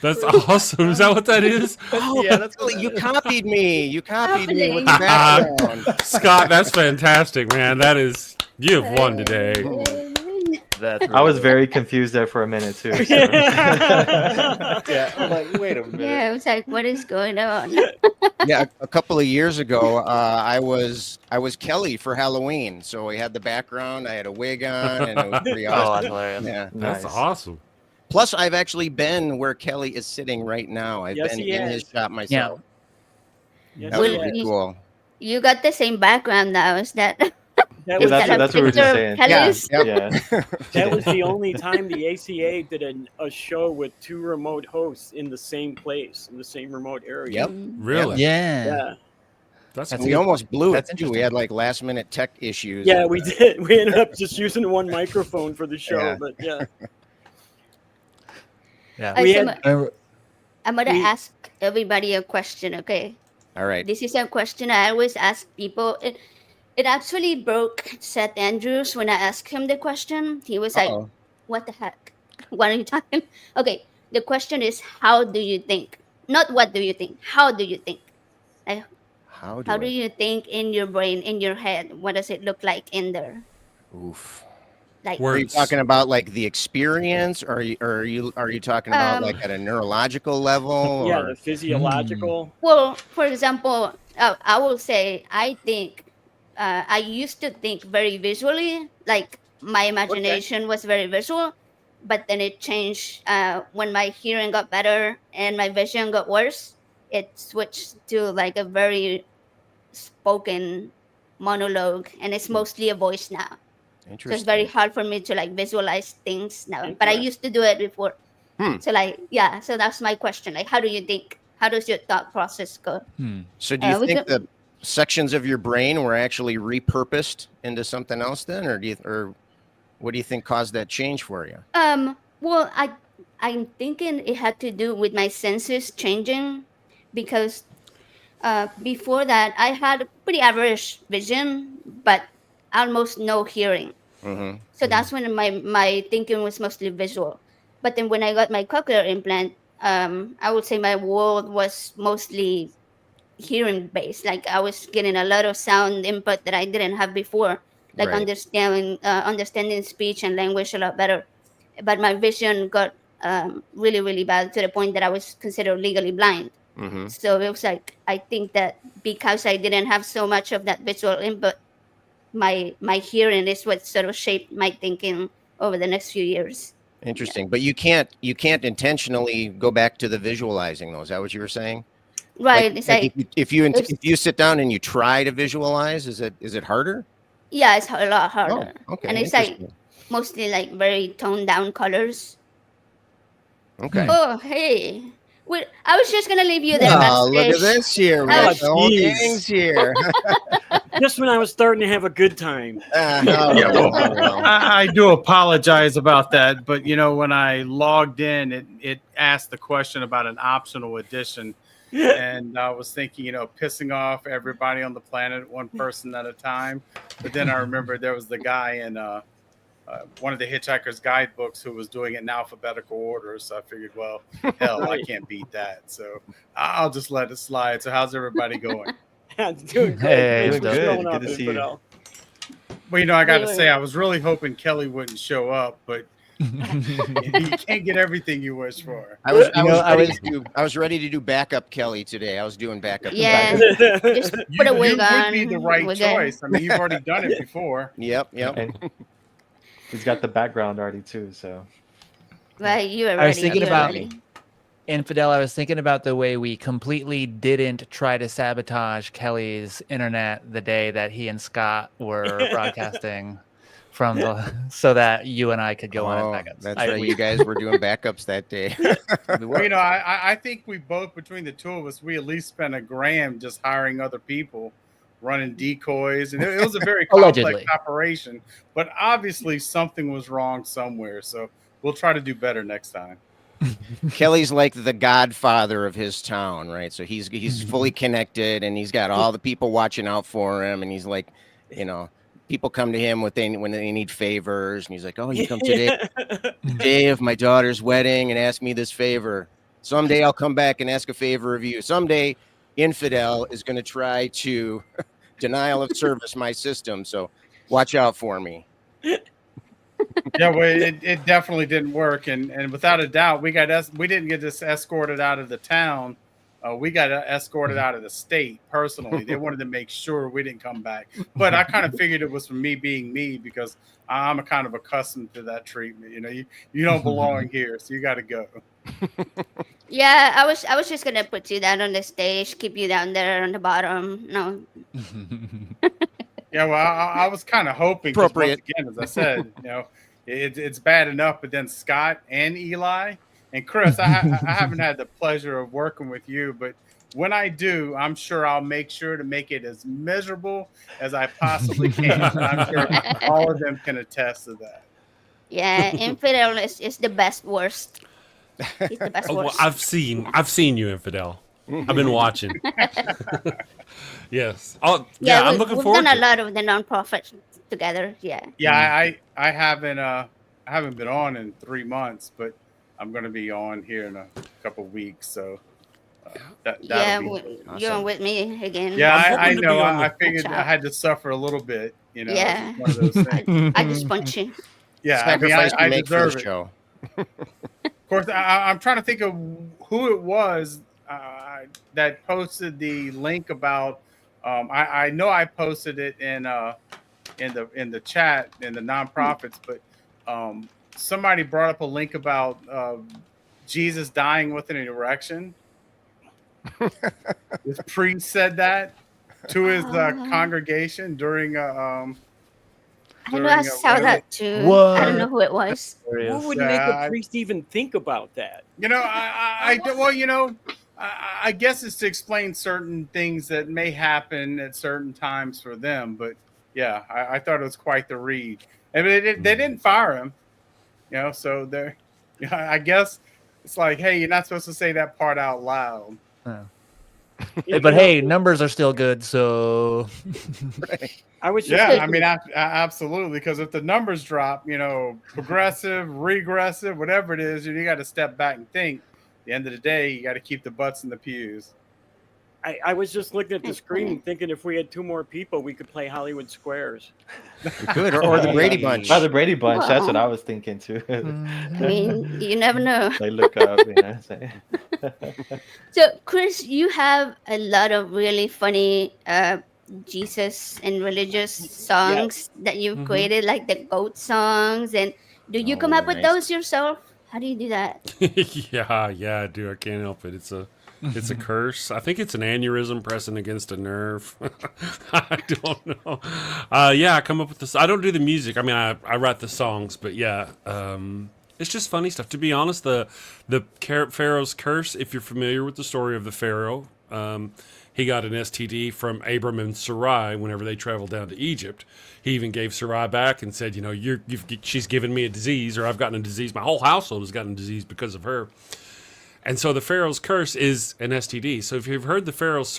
That's awesome. Is that what that is?
Yeah, that's
Kelly,
what
you
that is.
copied me. You copied me with the background.
Scott, that's fantastic, man. You have won today.
That's
I was very confused there for a minute too. So.
yeah. I'm like, wait a minute.
Yeah, I was like, what is going on?
Yeah, a couple of years ago, I was Kelly for Halloween. So we had the background. I had a wig on, and it was pretty
Oh, that's
awesome.
hilarious.
Yeah.
That's
Nice.
awesome.
Plus, I've actually been where Kelly is sitting right now. I've
Yes,
been
he
in
has.
his shop myself.
Yes,
That was
Well,
pretty
you-
cool.
You got the same background now. Is that?
That
Yeah,
was,
that's what we were just
picture of
saying.
Kelly's?
Yep.
Yeah.
that was the only time the ACA did a show with two remote hosts in the same place, in the same remote area.
Yep.
Really?
Yeah.
Yeah.
That's
That's
cool.
We almost blew
That's
it too. We
interesting.
had like last minute tech issues.
Yeah, we did. We ended up just using one microphone for the show,
Yeah.
but yeah.
Yeah.
We
So
had-
I'm gonna
we-
ask everybody a question. Okay,
All right.
this is a question I always ask people. It actually broke Seth Andrews when I asked him the question. He was like,
Uh-oh.
"What the heck? What are you talking?" Okay, the question is, how do you think? Not what do you think. How do you think? Like,
How do
how do
I-
you think in your brain, in your head? What does it look like in there?
Oof.
Like,
Are you
Words.
talking about like the experience, or are you talking about like at a neurological level?
Yeah,
Or
the physiological.
well, for example, I will say I think I used to think very visually, like my imagination was very visual, but then it changed when my hearing got better and my vision got worse. It switched to like a very spoken monologue, and it's mostly a voice now. So it's
interesting.
very hard for me to like visualize things now. But I used to do it before.
Hmm.
So like, yeah, so that's my question. Like, how do you think? How does your thought process go?
So do you
we
think
could-
the sections of your brain were actually repurposed into something else then, or what do you think caused that change for you?
Well, I'm thinking it had to do with my senses changing because before that, I had a pretty average vision, but almost no hearing.
Mm-hmm.
So that's when my thinking was mostly visual. But then when I got my cochlear implant, I would say my world was mostly hearing based. Like I was getting a lot of sound input that I didn't have before, like
Right.
understanding speech and language a lot better. But my vision got really really bad to the point that I was considered legally blind.
Mm-hmm.
So it was like I think that because I didn't have so much of that visual input, my hearing is what sort of shaped my thinking over the next few years.
Interesting. But you can't intentionally go back to the visualizing though. Is that what you were saying?
Right. It's
Like
like
if
it's,
you sit down and you try to visualize, is it harder?
yeah, it's a lot
Oh,
harder.
okay.
And it's like
Interesting.
mostly like very toned down colors.
Okay.
Oh, hey. I was just gonna leave you there
Oh, look at
backstage.
this here. We
I
Oh,
got the whole
jeez.
gangs here.
Just when I was starting to have a good time.
Oh,
Yeah, well,
well.
I do apologize about that, but when I logged in, it asked the question about an optional edition, and I was thinking, pissing off everybody on the planet, one person at a time. But then I remembered there was the guy in one of the Hitchhiker's Guidebooks who was doing it in alphabetical order. So I figured, well, hell, I
Right.
can't beat that. So I'll just let it slide. So how's everybody going?
Doing great.
Hey,
Thanks
it's
for
good.
showing
Good
up,
to see you.
Infidel.
Well, I got to
Really?
say, I was really hoping Kelley wouldn't show up, but you can't get everything you wish for.
I was
I was
ready to do backup Kelley today. I was doing backup.
Yeah. Just
You,
put a
you
wig
would
on.
be the right
we're good.
choice. I mean, you've already done it before.
Yep.
And he's got the background already too. So
Right, you were
I was
ready.
thinking
You were
about-
ready.
Infidel, I was thinking about the way we completely didn't try to sabotage Kelly's internet the day that he and Scott were broadcasting from so that you and I could go on as backups.
That's right. You guys were doing backups that day. We were.
Well, I think we both, between the two of us, we at least spent $1,000 just hiring other people, running decoys, and it was a very complex
Allegedly.
operation. But obviously, something was wrong somewhere. So we'll try to do better next time.
Kelly's like the godfather of his town, right? So he's fully connected, and he's got all the people watching out for him, and he's like, people come to him when they need favors, and he's like, "Oh, you come today, the day of my daughter's wedding, and ask me this favor. Someday I'll come back and ask a favor of you. Someday, Infidel is going to try to denial of service my system. So watch out for me."
Yeah, well, it definitely didn't work, and without a doubt, we didn't get this escorted out of the town. We got escorted out of the state personally. They wanted to make sure we didn't come back, but I kind of figured it was for me being me because I'm kind of accustomed to that treatment. You don't belong here, so you got to go.
Yeah, I was just gonna put you down on the stage, keep you down there on the bottom. No.
Yeah, well, I was kind of hoping. 'Cause
Appropriate.
once again, as I said, it's bad enough, but then Scott and Eli and Chris, I haven't had the pleasure of working with you, but when I do, I'm sure I'll make sure to make it as miserable as I possibly can. I'm sure all of them can attest to that.
Yeah, Infidel is the best worst. He's the best
Oh, well,
worst.
I've seen you, Infidel. I've been watching. Yes. Oh, yeah. I'm looking
we've
forward
done
to
a lot of the nonprofits together. Yeah.
Yeah, I haven't been on in 3 months, but I'm going to be on here in a couple weeks. So
Yeah,
that'll be
you're on with me again.
yeah.
I'm
I
hoping to be
know.
on
I
the-
figured
Watch
I
out.
had to suffer a little bit. It's
Yeah.
just one of those things.
I just punch you.
Yeah, I mean,
Sacrifice
I
you make for
deserve
the
it.
show.
Of course, I'm trying to think of who it was that posted the link about. I know I posted it in the chat in the nonprofits, but somebody brought up a link about Jesus dying with an erection. This priest said that to his congregation during
I know I saw that too.
What?
I don't know who it was.
What would
Yeah,
make a
I-
priest even think about that?
I guess it's to explain certain things that may happen at certain times for them. But yeah, I thought it was quite the read. And they didn't fire him, so they're, I guess it's like, hey, you're not supposed to say that part out loud.
Yeah. But hey, numbers are still good, so
I was just
Yeah, I
thinking-
mean, absolutely. Because if the numbers drop, progressive, regressive, whatever it is, you got to step back and think. At the end of the day, you got to keep the butts in the pews.
I was just looking at the screen thinking if we had 2 more people, we could play Hollywood Squares.
We could, or the Brady Bunch.
Oh, the Brady Bunch. That's what
Wow.
I was thinking too.
I mean, you never know.
They look up, say.
So, Chris, you have a lot of really funny Jesus and religious songs that you've created, like the goat songs. And do you come up with
nice.
those yourself? How do you do that?
yeah, I do. I can't help it. It's a curse. I think it's an aneurysm pressing against a nerve. I don't know. Yeah, I come up with this. I don't do the music. I mean, I write the songs, but yeah, it's just funny stuff. To be honest, the Pharaoh's curse. If you're familiar with the story of the Pharaoh, he got an STD from Abram and Sarai whenever they traveled down to Egypt. He even gave Sarai back and said, she's given me a disease, or I've gotten a disease. My whole household has gotten a disease because of her. And so the Pharaoh's curse is an STD. So if you've heard the Pharaoh's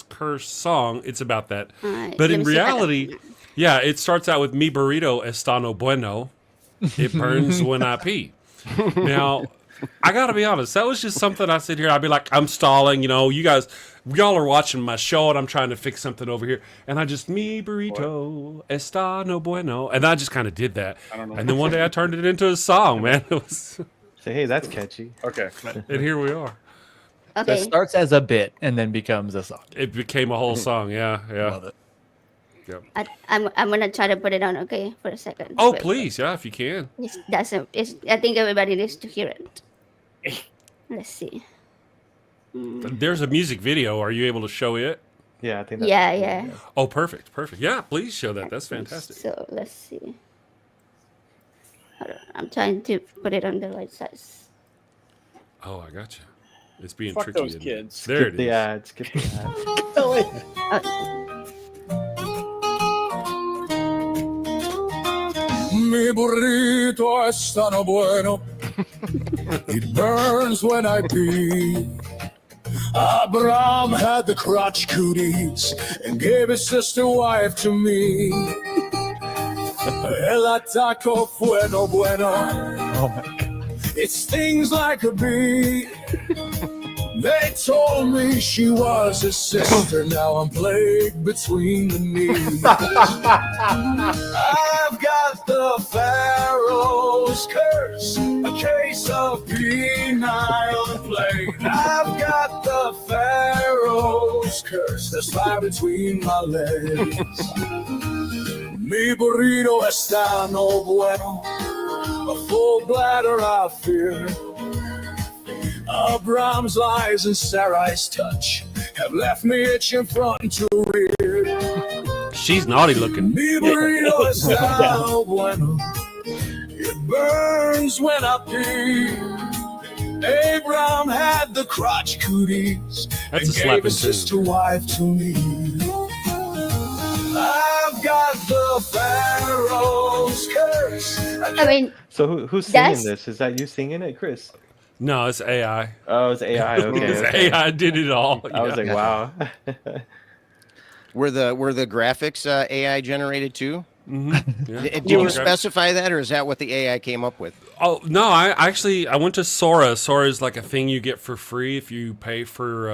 curse song, it's about that. But in reality, yeah, it starts out with "Mi burrito está no bueno." It burns when I pee. Now, I gotta be honest. That was just something I sit here. I'd be like, I'm stalling. Y'all are watching my show, and I'm trying to fix something over here. And I just "Mi burrito está no bueno," and I just kind of did that. And then one day I turned it into a song, man. It was.
Say, hey, that's catchy.
Okay.
And here we are.
that
Okay.
starts as a bit and then becomes a song.
It became a whole song. Yeah.
Love it.
I'm gonna try to put it on, okay, for a second.
Oh,
Wait.
please, yeah, if you can.
I think everybody needs to hear it. Let's see.
There's a music video. Are you able to show it?
Yeah, I think that's
Yeah.
Oh, perfect. Yeah, please show that. That's fantastic.
So let's see. Hold on. I'm trying to put it on the right size.
Oh, I got you. It's being
Fuck
tricky.
those
isn't it?
kids.
There it is.
the ad. Skip the ad.
Mi burrito está no bueno. It burns when I pee. Abraham had the crotch cooties and gave his sister wife to me. El ataco fue no bueno. It stings like a bee. They told me she was his sister. Now I'm plagued between the knees. I've got the Pharaoh's curse, a case of penile plague. I've got the Pharaoh's curse, there's fire between my legs. Mi burrito está no bueno, a full bladder I fear. Abraham's lies and Sarai's touch have left me itching front to rear.
She's naughty looking.
Mi burrito está no bueno. It burns when I pee. Abraham had the crotch cooties
That's
and
a slapping
gave his
tune.
sister wife to me. I've got the Pharaoh's curse.
I mean,
So who's singing
That's-
this? Is that you singing it, Chris?
No, it's AI.
Oh, it's AI. Okay.
It's
okay.
AI did it all.
I was
Yeah.
like, wow.
Were the graphics AI generated too?
Yeah.
Did you specify that, or is that what the AI came up with?
Oh no! I went to Sora. Sora is like a thing you get for free if you pay for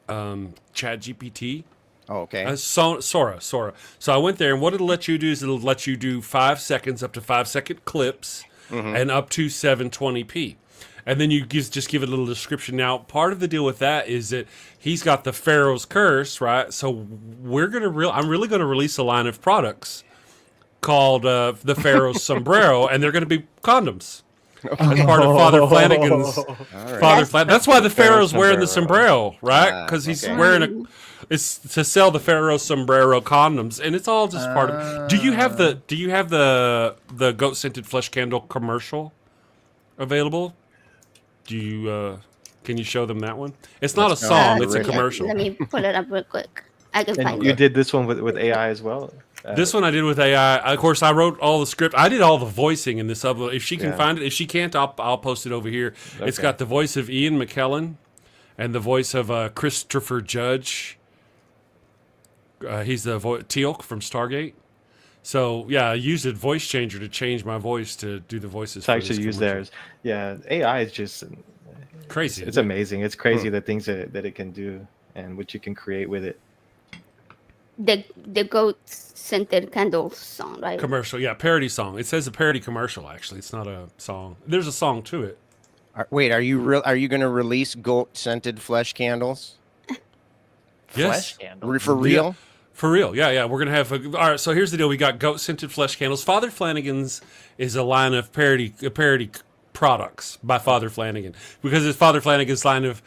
ChatGPT.
Oh, okay.
Sora. So I went there, and what it'll let you do is it'll let you do 5 seconds, up to 5-second clips, and up to 720p. And then you just give it a little description. Now, part of the deal with that is that he's got the Pharaoh's curse, right? So I'm really gonna release a line of products called the Pharaoh's sombrero, and they're gonna be condoms. As part of Father Flanagan's That's why the Pharaoh's wearing the sombrero, right? Because he's
okay.
wearing it's to sell the Pharaoh's sombrero condoms, and it's all just part of. Do you have the goat scented flesh candle commercial available? Do you can you show them that one? It's not a song; it's a commercial.
Let me pull it up real quick. I can find
And you
it.
did this one with AI as well.
This one I did with AI. Of course, I wrote all the script. I did all the voicing in this upload. If she can find it, if she can't, I'll post it over here. Okay. It's got the voice of Ian McKellen and the voice of Christopher Judge. He's the Teal'c from Stargate. So yeah, I used a voice changer to change my voice to do the voices.
To actually use theirs. Yeah, AI is just
crazy.
It's amazing. It's crazy the things that it can do and what you can create with it.
The goat scented candle song, right?
Commercial, yeah, parody song. It says a parody commercial. Actually, it's not a song. There's a song to it.
Wait, are you going to release goat scented flesh candles?
Yes,
flesh candles
for real.
Yeah. For real, yeah. We're gonna have. All right, so here's the deal. We got goat scented flesh candles. Father Flanagan's is a line of parody products by Father Flanagan because it's Father Flanagan's line of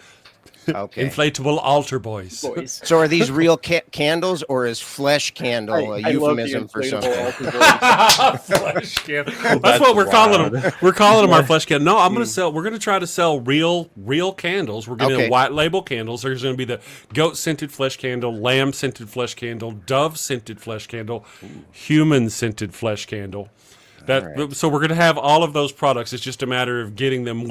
inflatable altar boys.
So are these real candles or is flesh candle a euphemism for something?
Flesh candle. That's what we're calling them. We're calling them our flesh candle. No, I'm gonna sell. We're gonna try to sell real candles. We're gonna white label candles. There's gonna be the goat scented flesh candle, lamb scented flesh candle, dove scented flesh candle, human scented flesh candle. So we're going to have all of those products. It's just a matter of getting them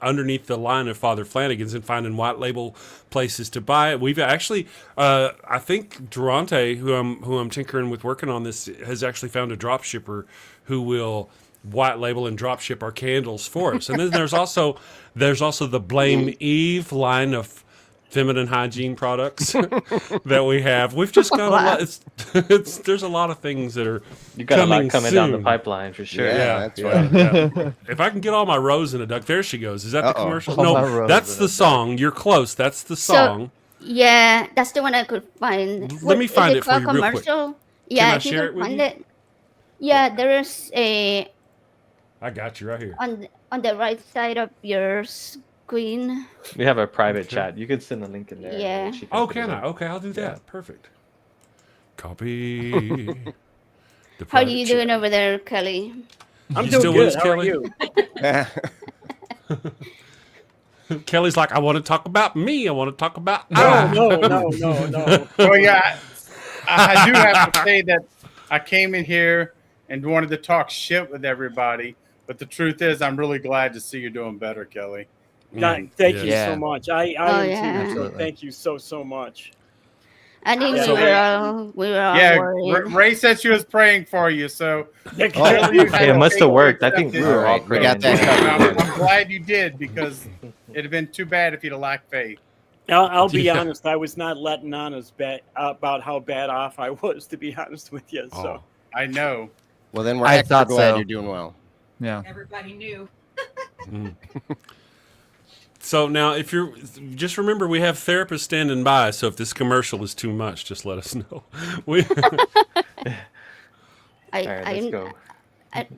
underneath the line of Father Flanagan's and finding white label places to buy it. We've actually, I think Durante, who I'm tinkering with working on this, has actually found a drop shipper who will white label and drop ship our candles for us. And then there's also the Blame Eve line of feminine hygiene products that we have. We've just got a lot. There's a lot of things that are coming down the
pipeline for sure.
Yeah, that's right. Yeah. If I can get all my rose in a duck, there she goes. Is that the commercial? No, that's the song. You're close. That's the song.
Yeah, that's the one I could find.
Let me find it for you real quick.
Yeah,
can I share it with you?
It. Yeah, there is a.
I got you right here.
On the right side of your screen.
We have a private chat. You could send the link in there.
Yeah.
Can I? Okay, I'll do that. Yeah. Perfect. Copy.
How are you doing over there, Kelley?
I'm doing good. How are you?
Kelly's like, I want to talk about me. I want to talk about
No.
Well, yeah, I do have to say that I came in here and wanted to talk shit with everybody, but the truth is, I'm really glad to see you're doing better, Kelley.
Thank you so much. I am too. So thank you so much.
I think we were all worried.
Ray said she was praying for you, so
it must have worked. I think we were all praying.
Got that.
I'm glad you did because it'd have been too bad if you'd have lacked faith.
I'll be honest. I was not letting on about how bad off I was, to be honest with you. So
I know.
Well, then we're extra glad you're doing well.
Yeah. Everybody knew.
So now, if you're just remember, we have therapists standing by. So if this commercial is too much, just let us know.
Let's go.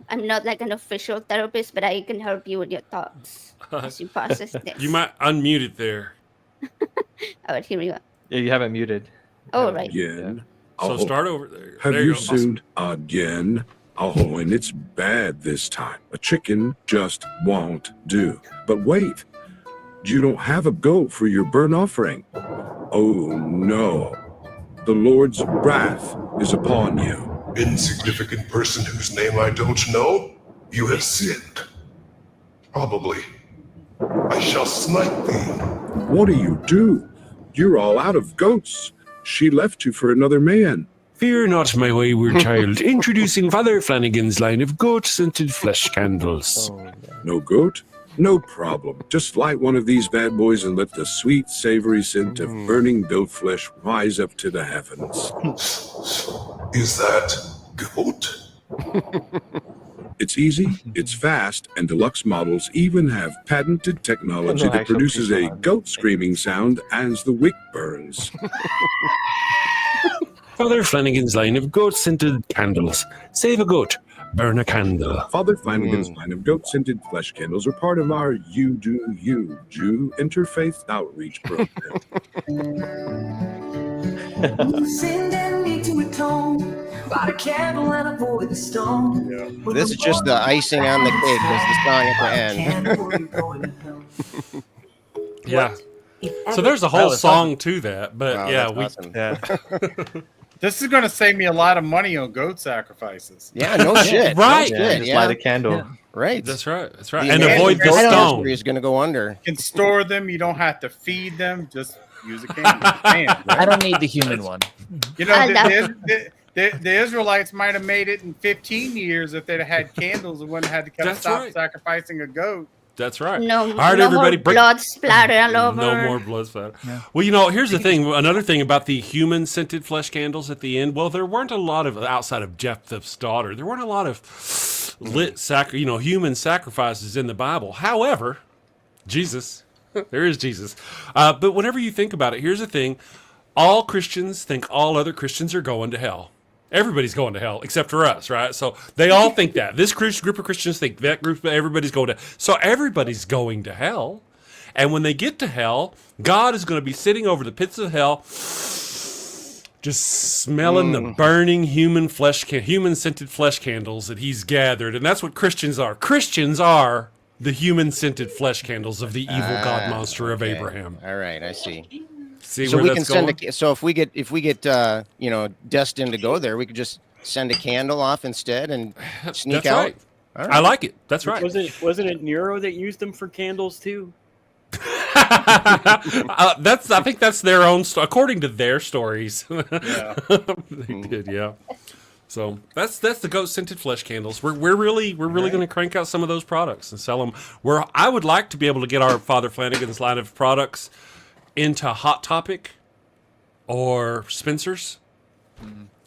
I'm not like an official therapist, but I can help you with your thoughts as you process this.
You might unmute it there.
All right, here we go.
Yeah, you haven't muted.
Oh, right.
Again.
So start over there.
Have
there
you
go.
sued again? Oh, and it's bad this time. A chicken just won't do. But wait, you don't have a goat for your burnt offering. Oh no, the Lord's wrath is upon you.
Insignificant person whose name I don't know, you have sinned. Probably. I shall smite thee.
What do? You're all out of goats. She left you for another man.
Fear not, my wayward child. Introducing Father Flanagan's line of goat-scented flesh candles.
No goat? No problem. Just light one of these bad boys and let the sweet, savory scent of burning goat flesh rise up to the heavens.
Is that goat?
It's easy, it's fast, and deluxe models even have patented technology that produces a goat screaming sound as the wick burns.
Father Flanagan's line of goat-scented candles. Save a goat, burn a candle.
Father Flanagan's line of goat-scented flesh candles are part of our You Do You Jew interfaith outreach program.
This is just the icing on the cake. There's the song at the end.
Yeah. So there's a whole song to that, but
wow,
yeah,
awesome.
This is going to save me a lot of money on goat sacrifices.
Yeah, no shit.
Right.
No
Yeah,
shit,
just
yeah.
light a candle.
Right.
That's right. That's right.
The
And
American
avoid the
goat
stone.
industry is going to go under.
You can store them. You don't have to feed them. Just use a candle. Bam.
I don't need the human one.
You know,
I
the Israelites might have made it in 15 years if they'd have had candles and wouldn't have had to
That's
stop
right.
sacrificing a goat.
That's right.
No,
All right,
no
everybody,
more
break.
blood splatter all over.
No more blood splatter. Well, you know, here's the thing. Another thing about the human scented flesh candles at the end. Well, there weren't a lot of outside of Jephthah's daughter. There weren't a lot of human sacrifices in the Bible. However, Jesus, there is Jesus. But whenever you think about it, here's the thing: all Christians think all other Christians are going to hell. Everybody's going to hell except for us, right? So they all think that. This group of Christians think that group, everybody's going to. So everybody's going to hell. And when they get to hell, God is going to be sitting over the pits of hell, just smelling the burning human scented flesh candles that he's gathered. And that's what Christians are. Christians are the human scented flesh candles of the evil God monster of Abraham.
All right, I see.
See
So
where
we
that's
can
going?
send so if we get destined to go there, we could just send a candle off instead and sneak
That's
out.
right.
All
I like it. That's right.
Wasn't it Nero that used them for candles too?
I think that's their own according to their stories.
Yeah.
They did, yeah. So that's the goat scented flesh candles. We're really going to crank out some of those products and sell them. I would like to be able to get our Father Flanagan's line of products into Hot Topic or Spencer's.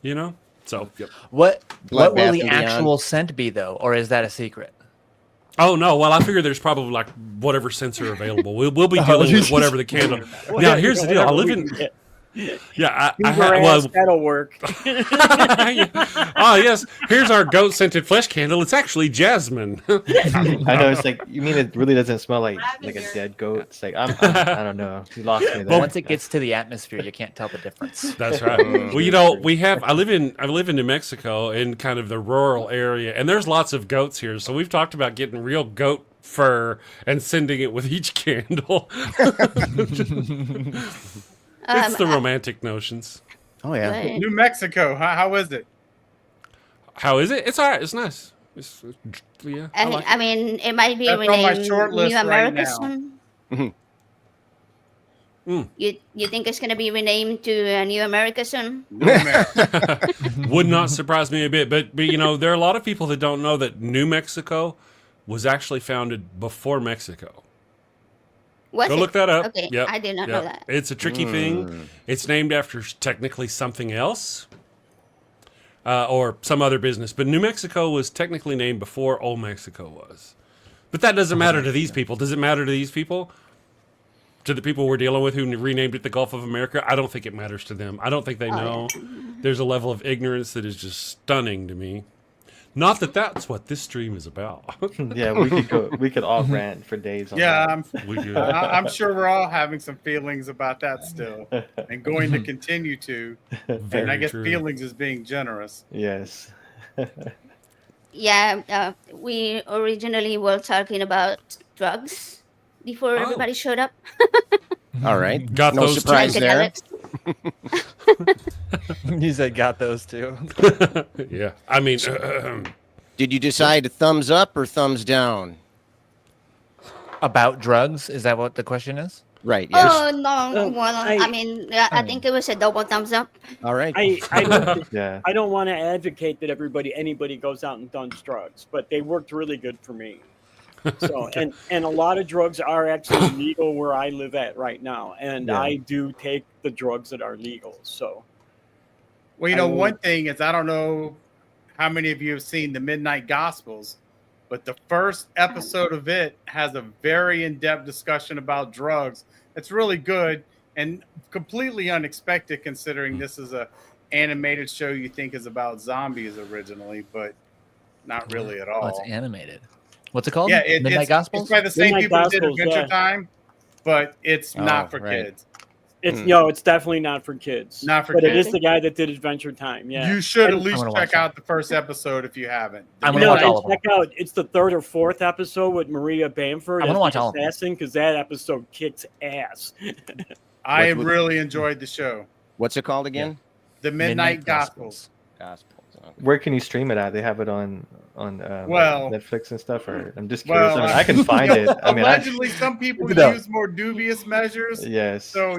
You know, so
What will
Bath
the
and Beyond.
actual scent be though, or is that a secret?
Oh no! Well, I figure there's probably like whatever scents are available. We'll be dealing with whatever the candle. Now here's the deal. I live in. Yeah,
that'll work.
Oh yes, here's our goat scented flesh candle. It's actually jasmine.
I know, it's like, you mean it really doesn't smell like a dead goat? It's like, I don't know. You lost me there.
Once it gets to the atmosphere, you can't tell the difference.
That's right. Well, you know, I live in New Mexico in kind of the rural area, and there's lots of goats here. So we've talked about getting real goat fur and sending it with each candle. It's the romantic notions.
Oh yeah.
Right.
New Mexico, how is it?
How is it? It's all right. It's nice. Yeah. I like it.
I mean, it might be
That's on my
renamed
short list
New
right
America
now.
soon. You think it's going to be renamed to New America soon?
New America.
Would not surprise me a bit. But you know, there are a lot of people that don't know that New Mexico was actually founded before Mexico.
Was
Go
it?
look that up.
Okay,
Yep.
I did not know that.
It's a tricky thing. It's named after technically something else. Or some other business. But New Mexico was technically named before Old Mexico was. But that doesn't matter to these people. Does it matter to these people? To the people we're dealing with who renamed it the Gulf of America? I don't think it matters to them. I don't think they know. There's a level of ignorance that is just stunning to me. Not that that's what this stream is about.
Yeah, we could all rant for days on
Yeah,
that.
I'm sure we're all having some feelings about that still, and going to continue to. And I guess
true.
feelings is being generous.
Yes.
Yeah, we originally were talking about drugs before everybody showed up.
All right.
Got
No
those too.
surprise there.
Psychedelics.
You said got those too.
Yeah. I mean,
Did you decide thumbs up or thumbs down?
About drugs? Is that what the question is?
Right. Yes.
Oh no! Well, I mean, I think it was a double thumbs up.
All right.
Yeah.
I don't want to advocate that anybody goes out and does drugs, but they worked really good for me. So and a lot of drugs are actually legal where I live at right now, and
Yeah.
I do take the drugs that are legal. So
Well, you know, one thing is, I don't know how many of you have seen the Midnight Gospels, but the first episode of it has a very in-depth discussion about drugs. It's really good and completely unexpected, considering this is a animated show you think is about zombies originally, but not really at all.
Oh, it's animated. What's it called?
Yeah,
Midnight Gospels?
It's by the same
Midnight
people who did
Gospels,
Adventure
yeah.
Time, but it's not for
right.
kids.
it's it's definitely not for kids.
Not for
but
kids.
it is the guy that did Adventure Time. Yeah,
You should at
And-
least
I'm gonna watch
check out the first episode if you haven't.
I'm gonna watch all of them.
check out. It's the third or fourth episode with Maria Bamford.
I'm gonna
as
watch
the
all of them.
assassin because that episode kicks ass.
I
What-
really enjoyed the show.
What's it called again?
The Midnight Gospels.
Where can you stream it at? They have it on
Well,
Netflix and stuff, or I'm just curious.
well,
I mean, I can find it. I mean,
allegedly, some people
Look it up.
use more dubious measures.
yes,
So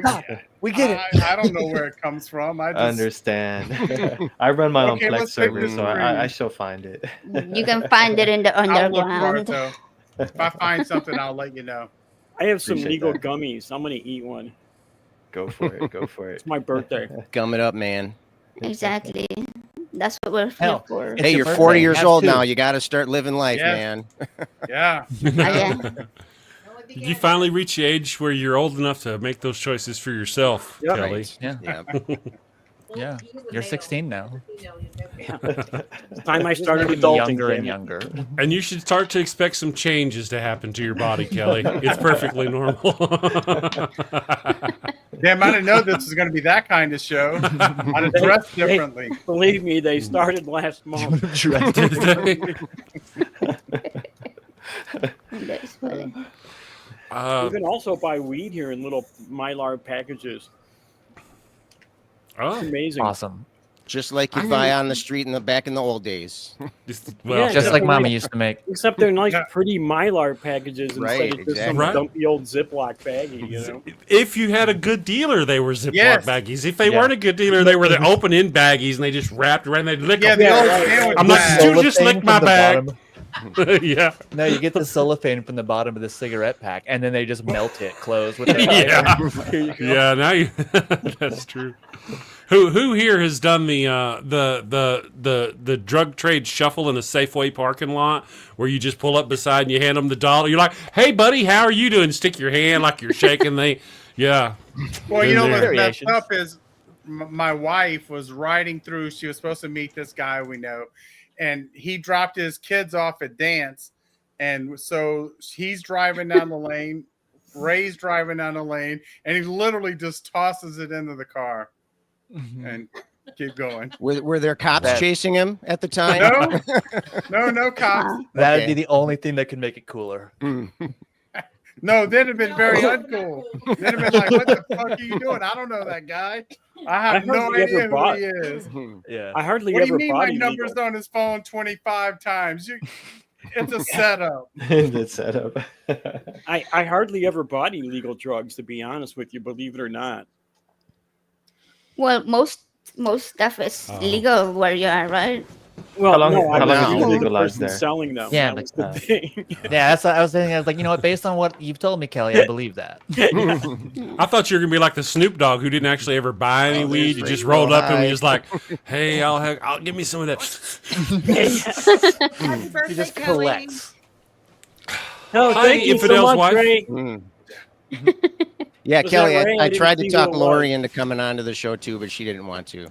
We get it.
I don't know where it comes from. I
I
just
understand. I run my own
Okay,
Plex
let's take
server,
this
so
screen.
I shall find it.
You can find it in the
I'll look for it
underground.
though. If I find something, I'll let you know.
I have some
Appreciate
legal
that.
gummies. I'm gonna eat one.
Go for it. Go for it.
It's my birthday.
Gum it up, man.
Exactly. That's what we're here
Hell,
for.
It's
Hey,
your
you're 40
birthday.
years
Have
old
two.
now. You got to start living life,
Yes.
man.
Yeah.
Yeah.
Did you finally reach the age where you're old enough to make those choices for yourself,
Yep.
Kelly?
Yeah.
Yeah.
Yeah. You're 16 now.
It's time I started
Getting
adulting.
younger and
damn it.
younger.
And you should start to expect some changes to happen to your body, Kelly. It's perfectly normal.
Damn, I didn't know this was going to be that kind of show. I'd have dressed differently.
Believe me, they started last month.
That's funny.
You can also buy weed here in little Mylar packages.
oh,
It's amazing.
Awesome.
Just like you buy on the street back in the old days.
well,
Yeah,
Just
except
like
they're
Mama
nice-
used to make.
Except they're nice,
Yeah.
pretty Mylar packages instead
Right,
of just some
exactly.
Right.
dumpy old Ziploc baggie, you know?
if you had a good dealer, they were Ziploc
Yes.
baggies. If they
Yeah.
weren't a good dealer, they were the open-end baggies, and they just wrapped around. They'd lick
Yeah,
them.
the old
right,
sandwich
I'm like,
bag.
did you just lick my bag? yeah.
No, you get the cellophane from the bottom of the cigarette pack, and then they just melt it closed with the
Yeah.
Here you go.
Yeah, now you. That's true. Who here has done the drug trade shuffle in a Safeway parking lot where you just pull up beside and you hand them the dollar? You're like, "Hey, buddy, how are you doing?" Stick your hand like you're shaking. Yeah.
Well, you know
Been
what's
there.
messed
Variations.
up is my wife was riding through. She was supposed to meet this guy we know, and he dropped his kids off at dance, and so he's driving down the lane. Ray's driving down the lane, and he literally just tosses it into the car and keep going.
Were there cops
That-
chasing him at the time?
No cops.
Wow.
That'd
Okay.
be the only thing that could make it cooler.
No, they'd have been very uncool. They'd have been like, "What the fuck are you doing? I don't know that guy. I have
I
no
hardly
idea
ever
who
bought-
he is."
Yeah.
I hardly
What do you
ever
mean my
bought
number's
illegal.
on his phone 25 times? It's a setup.
That's set up.
I hardly ever bought illegal drugs, to be honest with you, believe it or not.
Well, most stuff is legal where you are, right?
Well,
How long-
no,
how
I
long
was
have
the
you
only
legalized
person
there?
selling them.
Yeah,
that was
but-
the thing.
Yeah, that's what I was thinking. I was like, you know what? Based on what you've told me, Kelly, I believe that.
I thought you were gonna be like the Snoop Dogg who didn't actually ever buy any weed. You just rolled up and was just like, "Hey, I'll give me some of that."
Happy
He
birthday,
just
Kelly.
collects.
No,
Hi,
thank you so
Infidel's
much,
wife.
Ray.
Yeah,
Was
Kelly,
that Ray?
I
I
tried to
didn't see
talk
who it
Lori
was.
into coming onto the show too, but she didn't want to.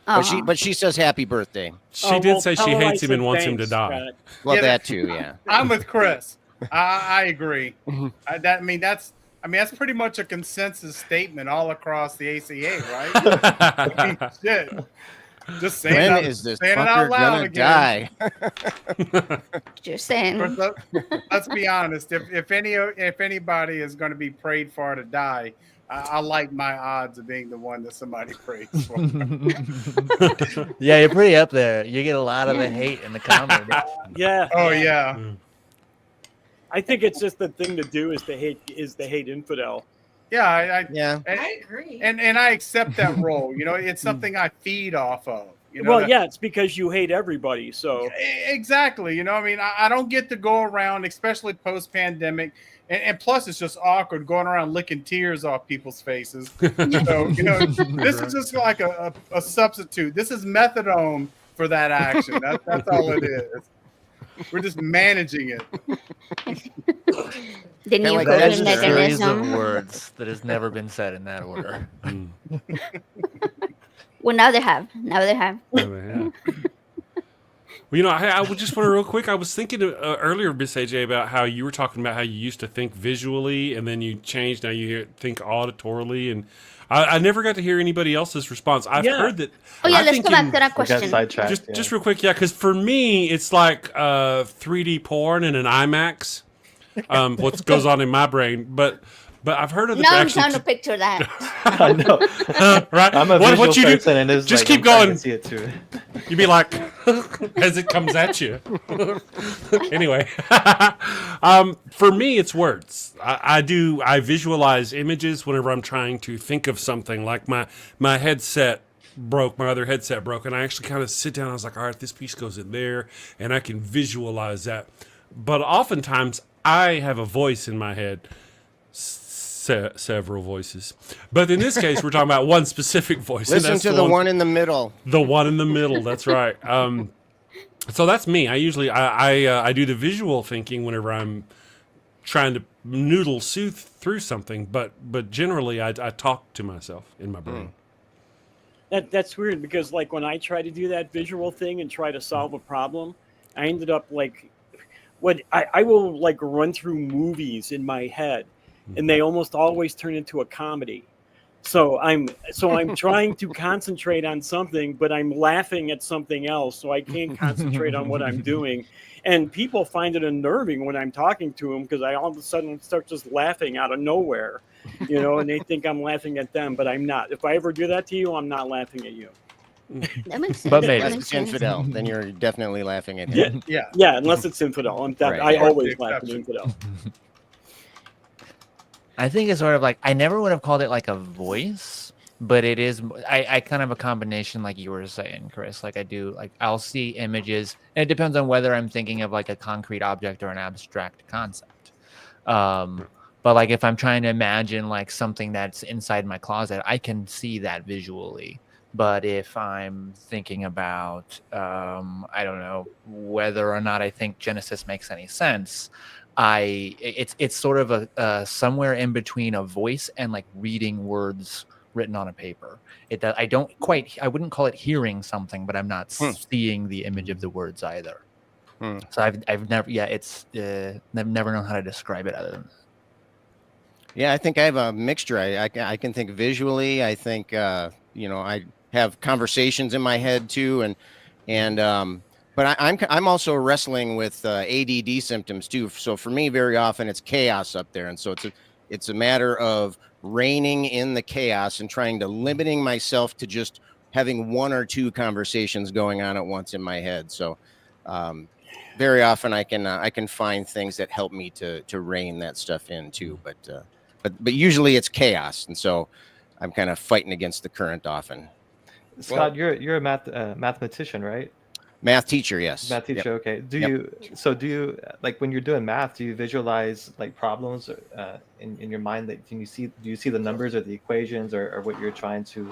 Oh,
But she says happy birthday.
She
Oh,
did
well,
say
tell
she
her I
hates him
said
and wants him to
thanks,
die.
Scott.
Well,
Yeah,
that too, yeah.
I'm with Chris. I agree. That's pretty much a consensus statement all across the ACA, right? I mean, shit. Just saying,
When
out,
is this
saying it out
fucker
loud
gonna
again.
die?
just saying.
Let's be honest. If anybody is going to be prayed for to die, I like my odds of being the one that somebody prays for.
Yeah, you're pretty up there. You get a lot of the hate in the comments.
Yeah.
Oh yeah.
I think it's just the thing to do is to hate infidel.
Yeah,
Yeah.
I agree.
and I accept that role. You know, it's something I feed off of. You know,
Well, yeah, it's because you hate everybody. So
Exactly. You know, I mean, I don't get to go around, especially post pandemic. And plus, it's just awkward going around licking tears off people's faces. So, you know, this is just like a substitute. This is methadone for that action. That's all it is. We're just managing it.
The new
like
That
coping
is a series of
mechanism.
words that has never been said in that order.
Well, now they have.
Well, you know, I would just want to real quick. I was thinking earlier, Miss AJ, about how you were talking about how you used to think visually, and then you changed. Now you think auditorily, and I never got to hear anybody else's response. I've
Yeah.
heard that.
Oh yeah,
I
let's
think
go back
in-
to that
We got
question.
sidetracked.
just real quick, yeah, because for me, it's like 3D porn and an IMAX. What goes on in my brain, but But I've heard of the
Now I'm
actually
trying to picture that.
I know.
right.
I'm a visual
what you do?
person, and it's
Just
like,
keep
I'm trying to
going.
see it too.
You'd be like, as it comes at you. Anyway, for me, it's words. I visualize images whenever I'm trying to think of something. Like my headset broke, my other headset broke, and I actually kind of sit down. I was like, all right, this piece goes in there, and I can visualize that. But oftentimes, I have a voice in my head. Several voices, but in this case we're talking about one specific voice.
Listen to the one in the middle.
The one in the middle, that's right. So that's me. I usually I do the visual thinking whenever I'm trying to noodle soothe through something, but generally I talk to myself in my brain.
That's weird, because like when I try to do that visual thing and try to solve a problem, I ended up like I will like run through movies in my head, and they almost always turn into a comedy. So I'm trying to concentrate on something, but I'm laughing at something else, so I can't concentrate on what I'm doing. And people find it unnerving when I'm talking to them, because I all of a sudden start just laughing out of nowhere, and they think I'm laughing at them, but I'm not. If I ever do that to you, I'm not laughing at you.
That makes sense.
But
That
maybe.
Unless
makes
it's
sense.
infidel, then you're definitely laughing at him.
Yeah, unless it's infidel.
Right.
I
Or
always
the
laugh at
exception.
infidel.
I think it's sort of like, I never would have called it like a voice, but it is, I kind of a combination, like you were saying, Chris. Like I do, like I'll see images, and it depends on whether I'm thinking of like a concrete object or an abstract concept. But like if I'm trying to imagine like something that's inside my closet, I can see that visually. But if I'm thinking about, I don't know, whether or not I think Genesis makes any sense, it's sort of a somewhere in between a voice and like reading words written on a paper. I wouldn't call it hearing something, but I'm not seeing the image of the words either. So I've never, I've never known how to describe it other than that.
Yeah, I think I have a mixture. I can think visually. I think I have conversations in my head too, but I'm also wrestling with ADD symptoms too. So for me, very often it's chaos up there, and so it's a matter of reining in the chaos and trying to limiting myself to just having one or two conversations going on at once in my head. So very often I can find things that help me to rein that stuff in too. But usually it's chaos, and so I'm kind of fighting against the current often.
Scott, you're a mathematician, right?
Math teacher, yes.
Math teacher,
Yep.
okay. Do you like when you're doing math? Do you visualize like problems in your mind? That do you see the numbers or the equations or what you're trying to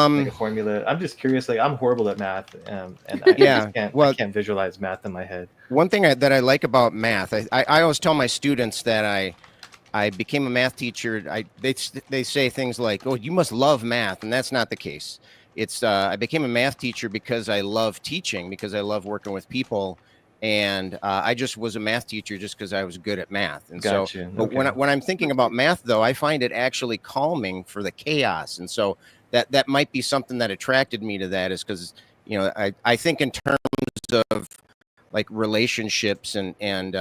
make a formula? I'm just curious. Like I'm horrible at math, and I can't visualize math in my head.
One thing that I like about math, I always tell my students that I became a math teacher. They say things like, "Oh, you must love math," and that's not the case. It's I became a math teacher because I love teaching, because I love working with people, and I just was a math teacher just because I was good at math. And
Gotcha.
But when I'm thinking about math, though, I find it actually calming for the chaos, and so that might be something that attracted me to that, is because I think in terms of like relationships and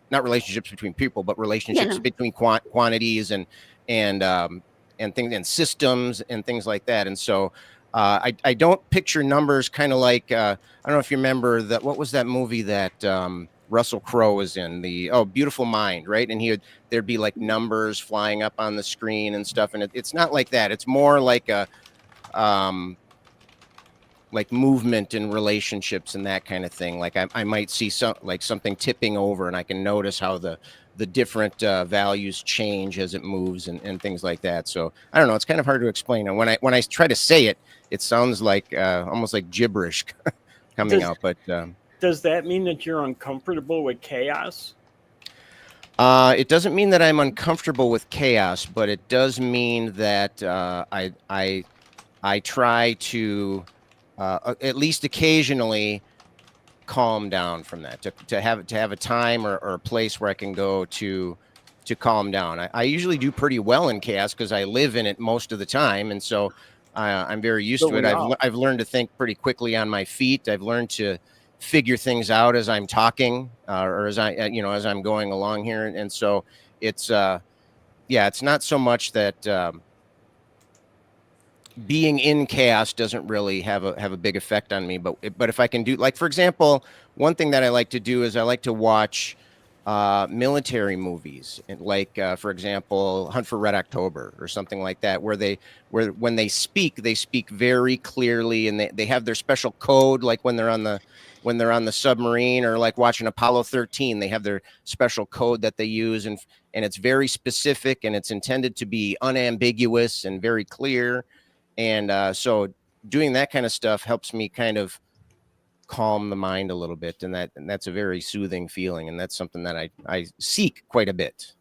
not relationships between people, but relationships between quantities and things and systems and things like that. And so I don't picture numbers kind of like I don't know if you remember what was that movie that Russell Crowe was in, Beautiful Mind, right? And there'd be like numbers flying up on the screen and stuff, and it's not like that. It's more like a like movement in relationships and that kind of thing. Like I might see something tipping over, and I can notice how the different values change as it moves and things like that. So I don't know. It's kind of hard to explain. And when I try to say it, it sounds like almost like gibberish coming out. But
does that mean that you're uncomfortable with chaos?
It doesn't mean that I'm uncomfortable with chaos, but it does mean that I try to at least occasionally calm down from that, to have a time or a place where I can go to calm down. I usually do pretty well in chaos because I live in it most of the time, and so I'm very used to it. I've learned to think pretty quickly on my feet. I've learned to figure things out as I'm talking or as I'm going along here, and so it's it's not so much that being in chaos doesn't really have a big effect on me. But if I can do, like, for example, one thing that I like to do is I like to watch military movies, like for example, Hunt for Red October or something like that, where when they speak very clearly, and they have their special code, like when they're on the submarine, or like watching Apollo 13, they have their special code that they use, and it's very specific, and it's intended to be unambiguous and very clear. And so doing that kind of stuff helps me kind of calm the mind a little bit, and that's a very soothing feeling, and that's something that I seek quite a bit.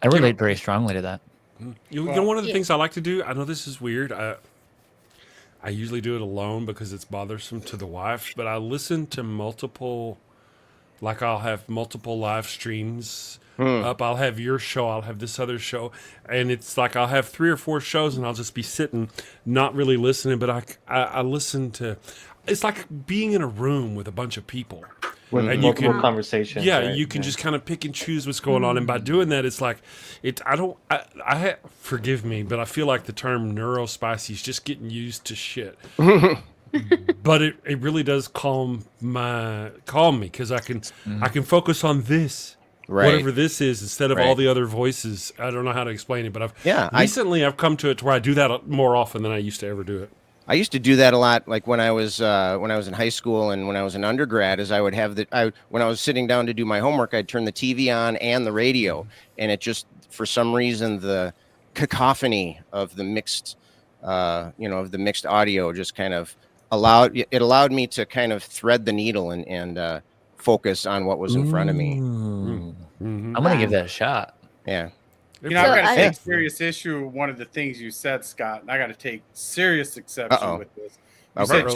I relate very strongly to that.
You know, one of the things I like to do, I know this is weird, I usually do it alone because it's bothersome to the wife, but I listen to multiple, like I'll have multiple live streams up. I'll have your show, I'll have this other show, and it's like I'll have 3 or 4 shows, and I'll just be sitting, not really listening, but I listen to. It's like being in a room with a bunch of people.
And you can conversations.
Yeah,
right?
you can just kind of pick and choose what's going on, and by doing that, it's like forgive me, but I feel like the term neurospicy is just getting used to shit. But it really does calm me, because I can focus on this. Right. Whatever this is, instead of all the other voices. I don't know how to explain it, but I've come to it to where I do that more often than I used to ever do it.
I used to do that a lot, like when I was in high school and when I was an undergrad. Is I would have when I was sitting down to do my homework, I'd turn the TV on and the radio, and it just, for some reason, the cacophony of the mixed audio just kind of allowed me to kind of thread the needle and focus on what was in front of me.
I'm gonna give that a shot.
Yeah.
You know, I've got to take serious issue with one of the things you said, Scott. And I got to take serious exception with this. You said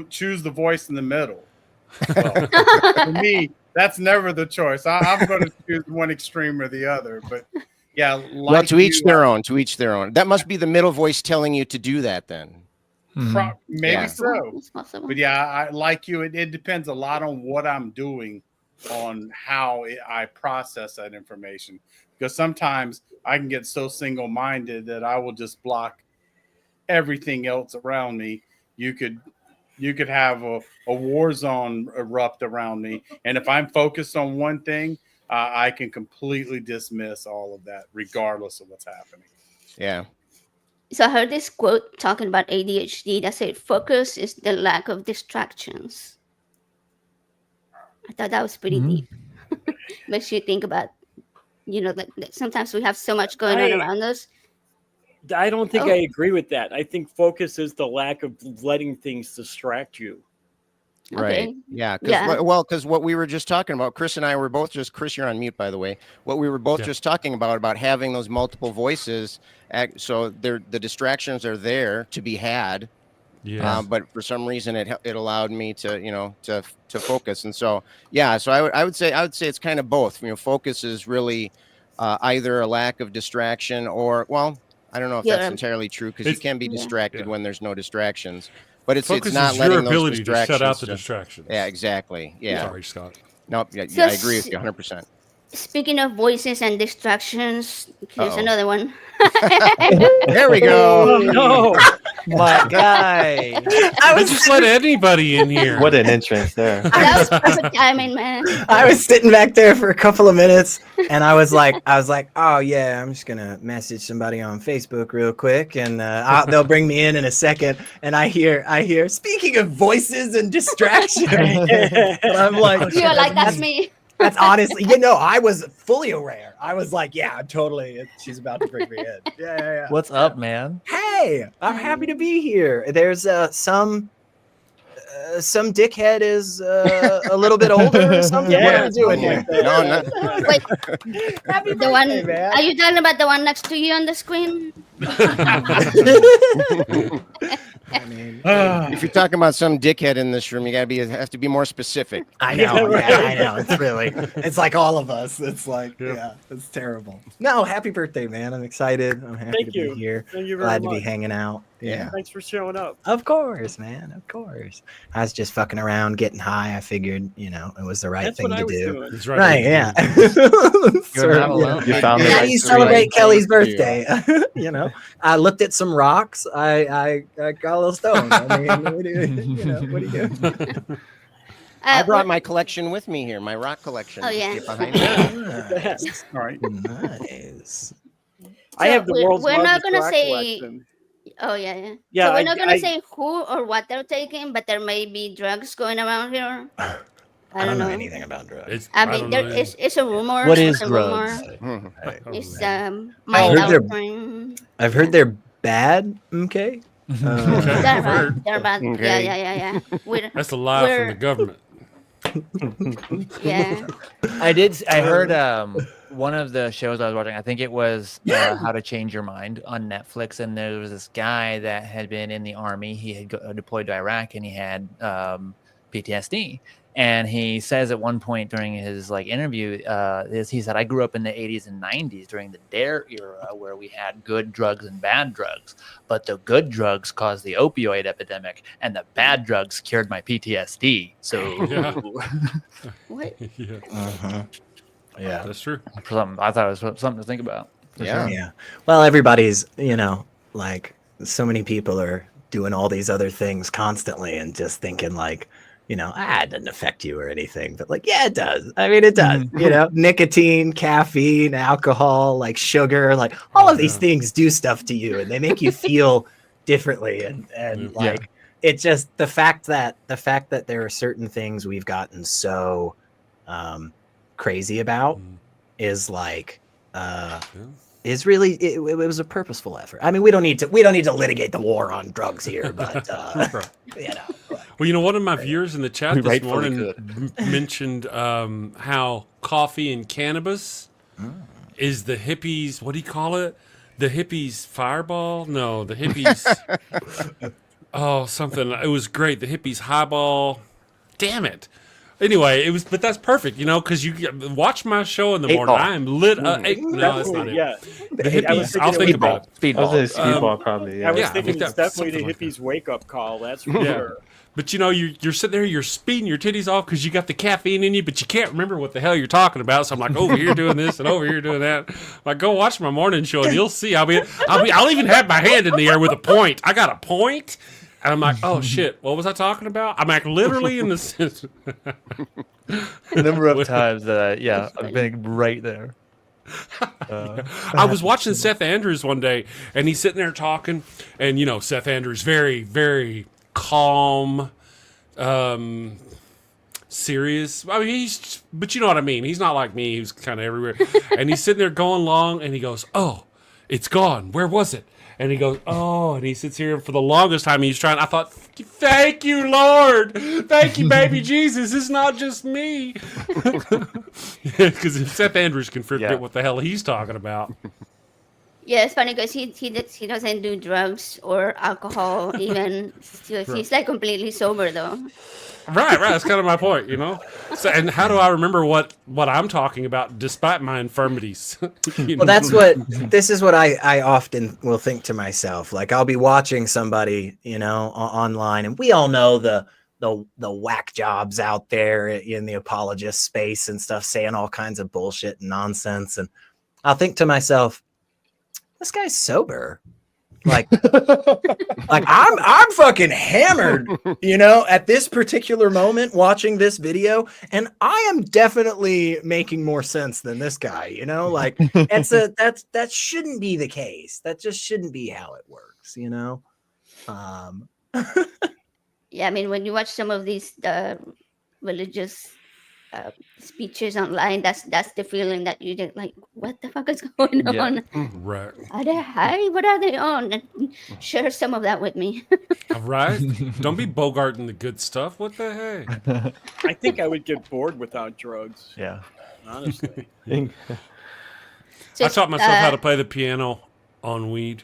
choose the voice in the middle. Well, for me, that's never the choice. I'm going to choose one extreme or the other. But yeah,
well, to each their own. To each their own. That must be the middle voice telling you to do that, then.
Maybe so. But yeah, I like you. It depends a lot on what I'm doing, on how I process that information. Because sometimes I can get so single-minded that I will just block everything else around me. You could have a war zone erupt around me, and if I'm focused on one thing, I can completely dismiss all of that, regardless of what's happening.
Yeah.
So I heard this quote talking about ADHD that said, "Focus is the lack of distractions." I thought that was pretty deep. Makes you think about. Like sometimes we have so much going on around us.
I don't think I agree with that. I think focus is the lack of letting things distract you.
Right. Yeah. Because what we were just talking about, Chris and I were both just, Chris, you're on mute, by the way. What we were both just talking about having those multiple voices. So the distractions are there to be had. Yeah. But for some reason it allowed me to focus, and so so I would say it's kind of both. Focus is really either a lack of distraction, or, well, I don't know if that's entirely true, because you can be distracted when there's no distractions, but it's not letting those distractions
to shut out the distractions.
Yeah, exactly. Yeah.
Sorry, Scott.
Nope. Yeah, I agree with you 100%.
Speaking of voices and distractions, here's another one.
There we go.
Oh, no. My guy.
I just let anybody in here.
What an entrance there.
That was perfect timing, man.
I was sitting back there for a couple of minutes, and I was like, oh yeah, I'm just gonna message somebody on Facebook real quick, and they'll bring me in a second. And I hear, speaking of voices and distraction, and I'm like,
you're like, that's me.
That's honestly, I was fully aware. I was like, yeah, totally. She's about to bring me in. Yeah.
What's up, man?
Hey, I'm happy to be here. There's some dickhead is a little bit older or something.
Yeah.
What are we doing here?
No, not.
Wait,
Happy
the one.
birthday, man.
Are you talking about the one next to you on the screen?
I mean,
If you're talking about some dickhead in this room, you have to be more specific.
I know. Yeah, I know. It's like all of us. It's like, it's terrible. No, happy birthday, man. I'm excited. I'm happy to be here.
Thank you very
Glad
much.
to be hanging out. Yeah.
Thanks for showing up.
Of course, man. Of course. I was just fucking around, getting high. I figured, it was the right
That's
thing
what I
to
was
do.
doing.
That's
Right, yeah.
You're not alone.
You found the
How
right
do you
tree.
celebrate Kelly's
Thank you.
birthday? I looked at some rocks. I got a little stoned. I mean, what do you do?
I brought my collection with me here, my rock collection.
Oh, yeah.
Get behind me.
All right.
Nice.
I have the world's
we're not
largest
gonna
rock
say.
collection.
Oh yeah.
Yeah,
So we're
I-
not gonna
I-
say who or what they're taking, but there may be drugs going around here.
I don't know anything about drugs.
It's,
I
don't
mean, there
know.
is it's a rumor.
What is
it's a
drugs?
rumor.
I don't
It's
know.
mind
heard they're-
altering.
I've heard they're bad. Okay.
Okay.
They're
I've
bad.
heard.
They're bad.
Okay.
Yeah.
That's a lie from the government.
Yeah.
I heard one of the shows I was watching, I think it was How to Change Your Mind on Netflix, and there was this guy that had been in the army. He had deployed to Iraq, and he had PTSD. And he says at one point during his interview, he said, "I grew up in the 80s and 90s during the DARE era, where we had good drugs and bad drugs, but the good drugs caused the opioid epidemic, and the bad drugs cured my PTSD." So,
What?
Yeah,
Yeah.
that's true.
I thought it was something to think about. for
Yeah.
sure.
Yeah. Well, everybody's, so many people are doing all these other things constantly and just thinking it doesn't affect you or anything. But yeah, it does. I mean, it does. Nicotine, caffeine, alcohol, sugar, all of these things do stuff to you, and they make you feel differently. And it's just the fact that there are certain things we've gotten so crazy about is is really it was a purposeful effort. I mean, we don't need to litigate the war on drugs here, but
Well, one of my viewers in the chat
We
this
rightfully
morning mentioned how coffee and cannabis is the hippies. What do you call it? The hippies fireball? No, the hippies. Oh, something. It was great. The hippies highball. Damn it. Anyway, but that's perfect, because you watch my show in the morning.
Ball.
I am lit up. No, that's not it.
Yeah.
The
I was
hippies. I'll think about it.
I was saying speedball probably.
I
Yeah.
was
Yeah, I
thinking
think
it's
that's
definitely the
something like
hippies' wake up call. That's for
Yeah.
sure.
But you're sitting there, you're speeding your titties off because you got the caffeine in you, but you can't remember what the hell you're talking about. So I'm like, over here doing this and over here doing that. I'm like, go watch my morning show and you'll see. I'll even have my hand in the air with a point. I got a point, and I'm like, oh shit, what was I talking about? I'm like literally in the sense.
The number of times that I've been right there.
I was watching Seth Andrews one day, and he's sitting there talking, and Seth Andrews very, very calm, serious. I mean, but you know what I mean. He's not like me. He's kind of everywhere, and he's sitting there going along, and he goes, "Oh, it's gone. Where was it?" And he goes, "Oh," and he sits here for the longest time. He's trying. I thought, "Thank you, Lord. Thank you, baby Jesus. It's not just me." Because if Seth Andrews can forget what the hell he's talking about.
Yeah, it's funny because he doesn't do drugs or alcohol even. He's completely sober though.
Right. That's kind of my point, So, and how do I remember what I'm talking about despite my infirmities?
Well, this is what I often will think to myself. I'll be watching somebody, online, and we all know the whack jobs out there in the apologist space and stuff, saying all kinds of bullshit and nonsense. And I'll think to myself, this guy's sober. I'm fucking hammered, at this particular moment watching this video, and I am definitely making more sense than this guy, that shouldn't be the case. That just shouldn't be how it works,
Yeah, I mean, when you watch some of these religious speeches online, that's the feeling that you get what the fuck is going on?
Right.
What are they on? And share some of that with me.
Right. Don't be bogarting the good stuff. What the heck?
I think I would get bored without drugs.
Yeah.
Honestly.
I taught myself how to play the piano on weed.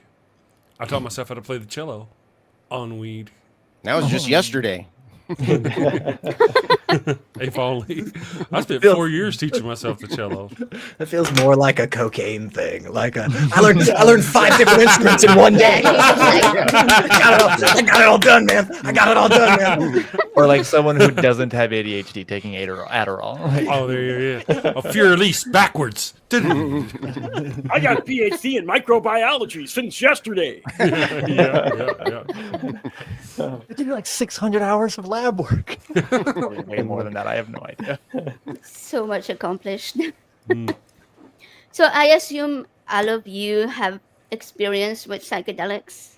I taught myself how to play the cello on weed.
That was just yesterday.
If only. I spent 4 years teaching myself the cello.
That feels more like a cocaine thing. Like I learned 5 different instruments in one day. I got it all done, man. I got it all done, man.
Or like someone who doesn't have ADHD taking Adderall.
Oh, there you go. A Fur-Elise backwards.
I got a PhD in microbiology since yesterday.
Yeah.
I did like 600 hours of lab work. Way more than that. I have no idea.
So much accomplished. So I assume all of you have experience with psychedelics.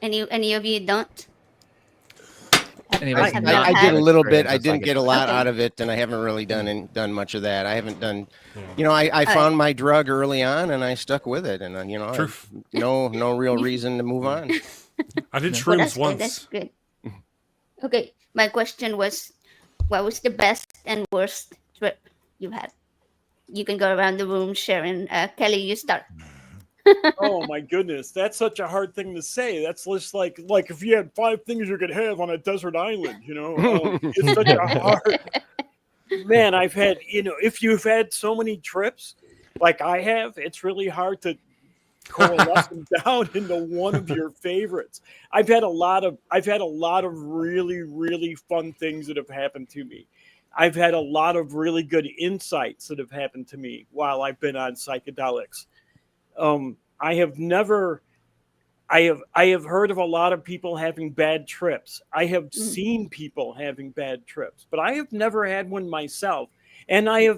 Any of you don't?
Anyways,
have
I
not
did a
had
little bit.
experience
I
with
didn't get a lot
Okay.
out of it, and I haven't really done much of that. I haven't done, you know, I found my drug early on, and I stuck with it, and you know,
Truth.
no real reason to move on.
I did
Well,
shrooms
that's good.
once.
That's good. Okay, my question was, what was the best and worst trip you had? You can go around the room sharing. Kelley, you start.
Oh my goodness, that's such a hard thing to say. That's just like if you had 5 things you could have on a desert island, you know. It's such a hard. Man, I've had, you know, if you've had so many trips like I have, it's really hard to coalesce them down into one of your favorites. I've had a lot of really, really fun things that have happened to me. I've had a lot of really good insights that have happened to me while I've been on psychedelics. I have heard of a lot of people having bad trips. I have seen people having bad trips, but I have never had one myself. And I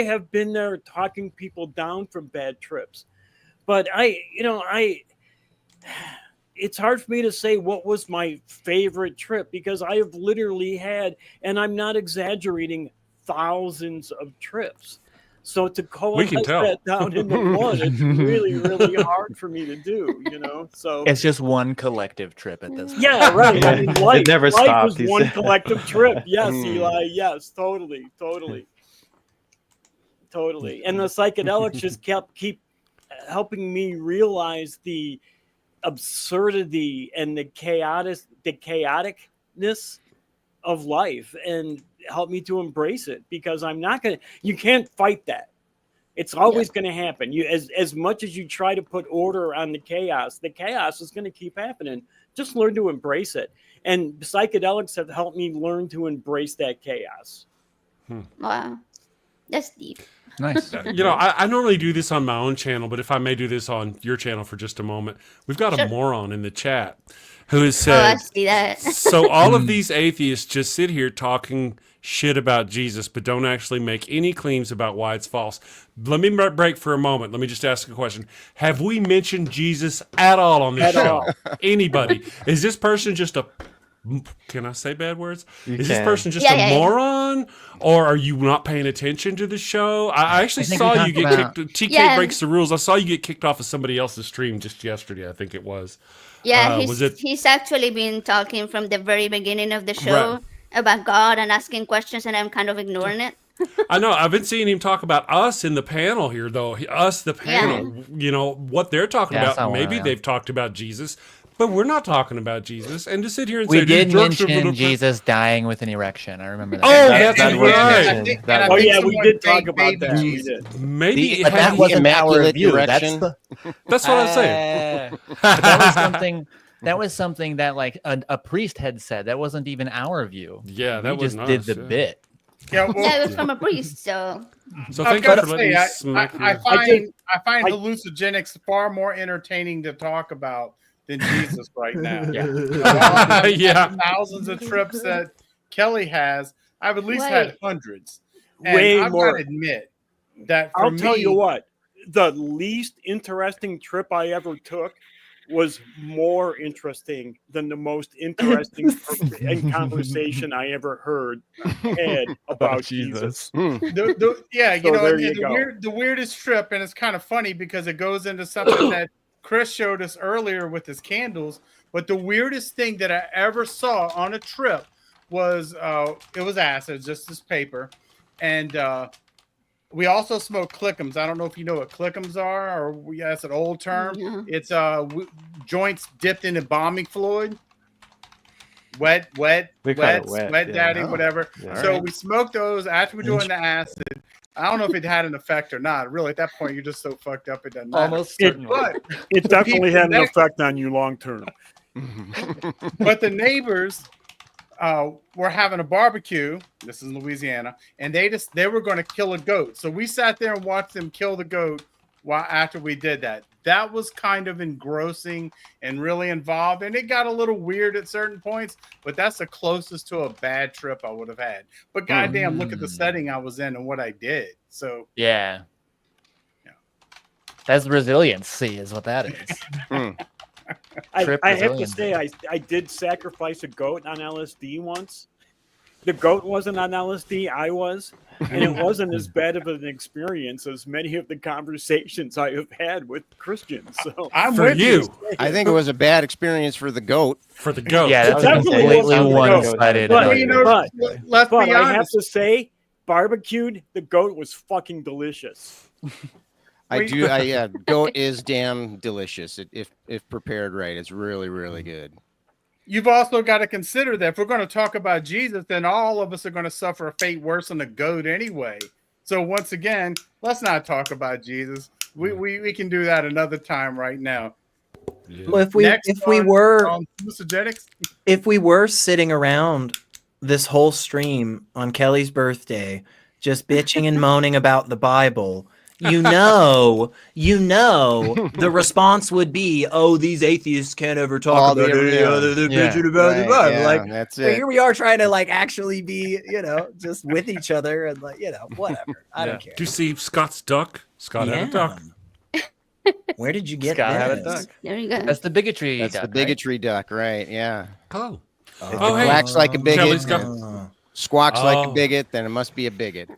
have been there talking people down from bad trips. But it's hard for me to say what was my favorite trip, because I have literally had, and I'm not exaggerating, thousands of trips. So to coalesce that down into one, it's really, really hard for me to do, you know. So
it's just one collective trip at this point.
yeah, right. I mean, life,
It never
life
stopped,
was
he
one
said.
collective trip. Yes, Eli. Yes, totally. And the psychedelics just keep helping me realize the absurdity and the chaoticness of life, and help me to embrace it, because you can't fight that. It's always going to happen. You, as much as you try to put order on the chaos is going to keep happening. Just learn to embrace it. And psychedelics have helped me learn to embrace that chaos.
Wow, that's deep.
Nice.
You know, I normally do this on my own channel, but if I may do this on your channel for just a moment, we've got a moron in the chat who has
I
said,
see that.
so all of these atheists just sit here talking shit about Jesus, but don't actually make any claims about why it's false. Let me break for a moment. Let me just ask a question. Have we mentioned Jesus at all on this show? Anybody? Is this person just a... Can I say bad words? Is this person just a moron? Or are you not paying attention to the show? I actually saw you get kicked. TK breaks the rules. I saw you get kicked off of somebody else's stream just yesterday, I think it was.
Yeah, he's actually been talking from the very beginning of the show about God and asking questions, and I'm kind of ignoring it.
I know. I've been seeing him talk about us in the panel here, though. Us, the panel. Yeah. You know, what they're talking about. Maybe they've talked about Jesus, but we're not talking about Jesus. And to sit here and say...
We did mention Jesus dying with an erection. I remember that.
Oh, that's right.
We did talk about that. We did.
Maybe
but that wasn't our view. That's
what I'm saying.
That was something that like a priest had said. That wasn't even our view.
Yeah, that
we
was
just did the bit.
Yeah, it was from a priest. So
thank you for letting me smack
I find hallucinogenics far more entertaining to talk about than Jesus right now. Thousands of trips that Kelley has. I've at least had hundreds. And I've got to admit that
I'll tell you what, the least interesting trip I ever took was more interesting than the most interesting conversation I ever had about Jesus.
The weirdest trip, and it's kind of funny because it goes into something that Chris showed us earlier with his candles. But the weirdest thing that I ever saw on a trip was it was acid, just this paper, and we also smoke clickums. I don't know if you know what clickums are, or that's an old term. Yeah. It's joints dipped in embalming fluid. wet,
We call it wet, yeah.
daddy,
Oh,
whatever.
yeah.
So
Alright.
we smoked those after we doing the acid. I don't know if it had an effect or not. Really, at that point, you're just so fucked up it doesn't matter.
Almost
It-
certainly.
But
It definitely had an
next-
effect on you long term.
but the neighbors were having a barbecue. This is in Louisiana, and they were going to kill a goat. So we sat there and watched them kill the goat while after we did that. That was kind of engrossing and really involved, and it got a little weird at certain points. But that's the closest to a bad trip I would have had. But goddamn, look at the setting I was in and what I did. So
Yeah.
Yeah.
That's resiliency, is what that is.
I
Trip
have to
resilience.
say, I did sacrifice a goat on LSD once. The goat wasn't on LSD, I was. And it wasn't as bad of an experience as many of the conversations I have had with Christians. So
I'm
For
with
you.
I think it was a bad experience for the goat.
For the goat.
Yeah, that was
Definitely
completely
wasn't the goat.
one-sided.
But,
Well, you know,
But-
let's
But
be
I have
honest.
to say, barbecued, the goat was fucking delicious.
Goat is damn delicious if prepared right. It's really, really good.
You've also got to consider that if we're going to talk about Jesus, then all of us are going to suffer a fate worse than the goat anyway. So once again, let's not talk about Jesus. We can do that another time right now.
Yeah.
Well, if we
on,
were
hallucinogenics,
if we were sitting around this whole stream on Kelly's birthday, just bitching and moaning about the Bible, you know, the response would be, "Oh, these atheists can't ever talk about any other than bitching about the Bible."
Yeah,
Like,
that's
so
it.
here we are trying to like actually be, just with each other and like, whatever. I don't care.
Do you see Scott's duck? Scott had a duck.
Where did you get
Scott had a
this?
duck.
There you go.
That's the bigotry.
That's the
duck, right?
bigotry duck, right? Yeah.
Oh.
If
Oh,
it
hey.
quacks like a bigot,
Kelly's got-
squawks like
Oh.
a bigot, then it must be a bigot.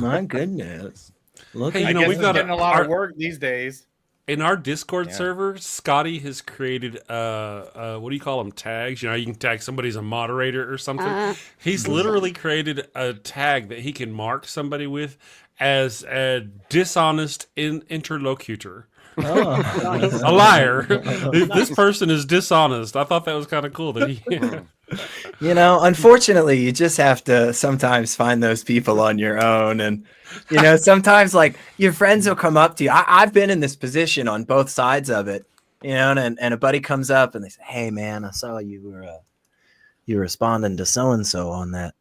My goodness. Look
Hey,
at
you know,
I guess
we've
it's
got
getting a lot of
our-
work these days.
In our Discord
Yeah.
server, Scotty has created what do you call them, tags? You know, you can tag somebody as a moderator or something. He's literally created a tag that he can mark somebody with as a dishonest interlocutor.
Oh.
A liar. This person is dishonest. I thought that was kind of cool that he
Unfortunately, you just have to sometimes find those people on your own. And, sometimes like your friends will come up to you. I've been in this position on both sides of it, and a buddy comes up and they say, "Hey man, I saw you were responding to so-and-so on that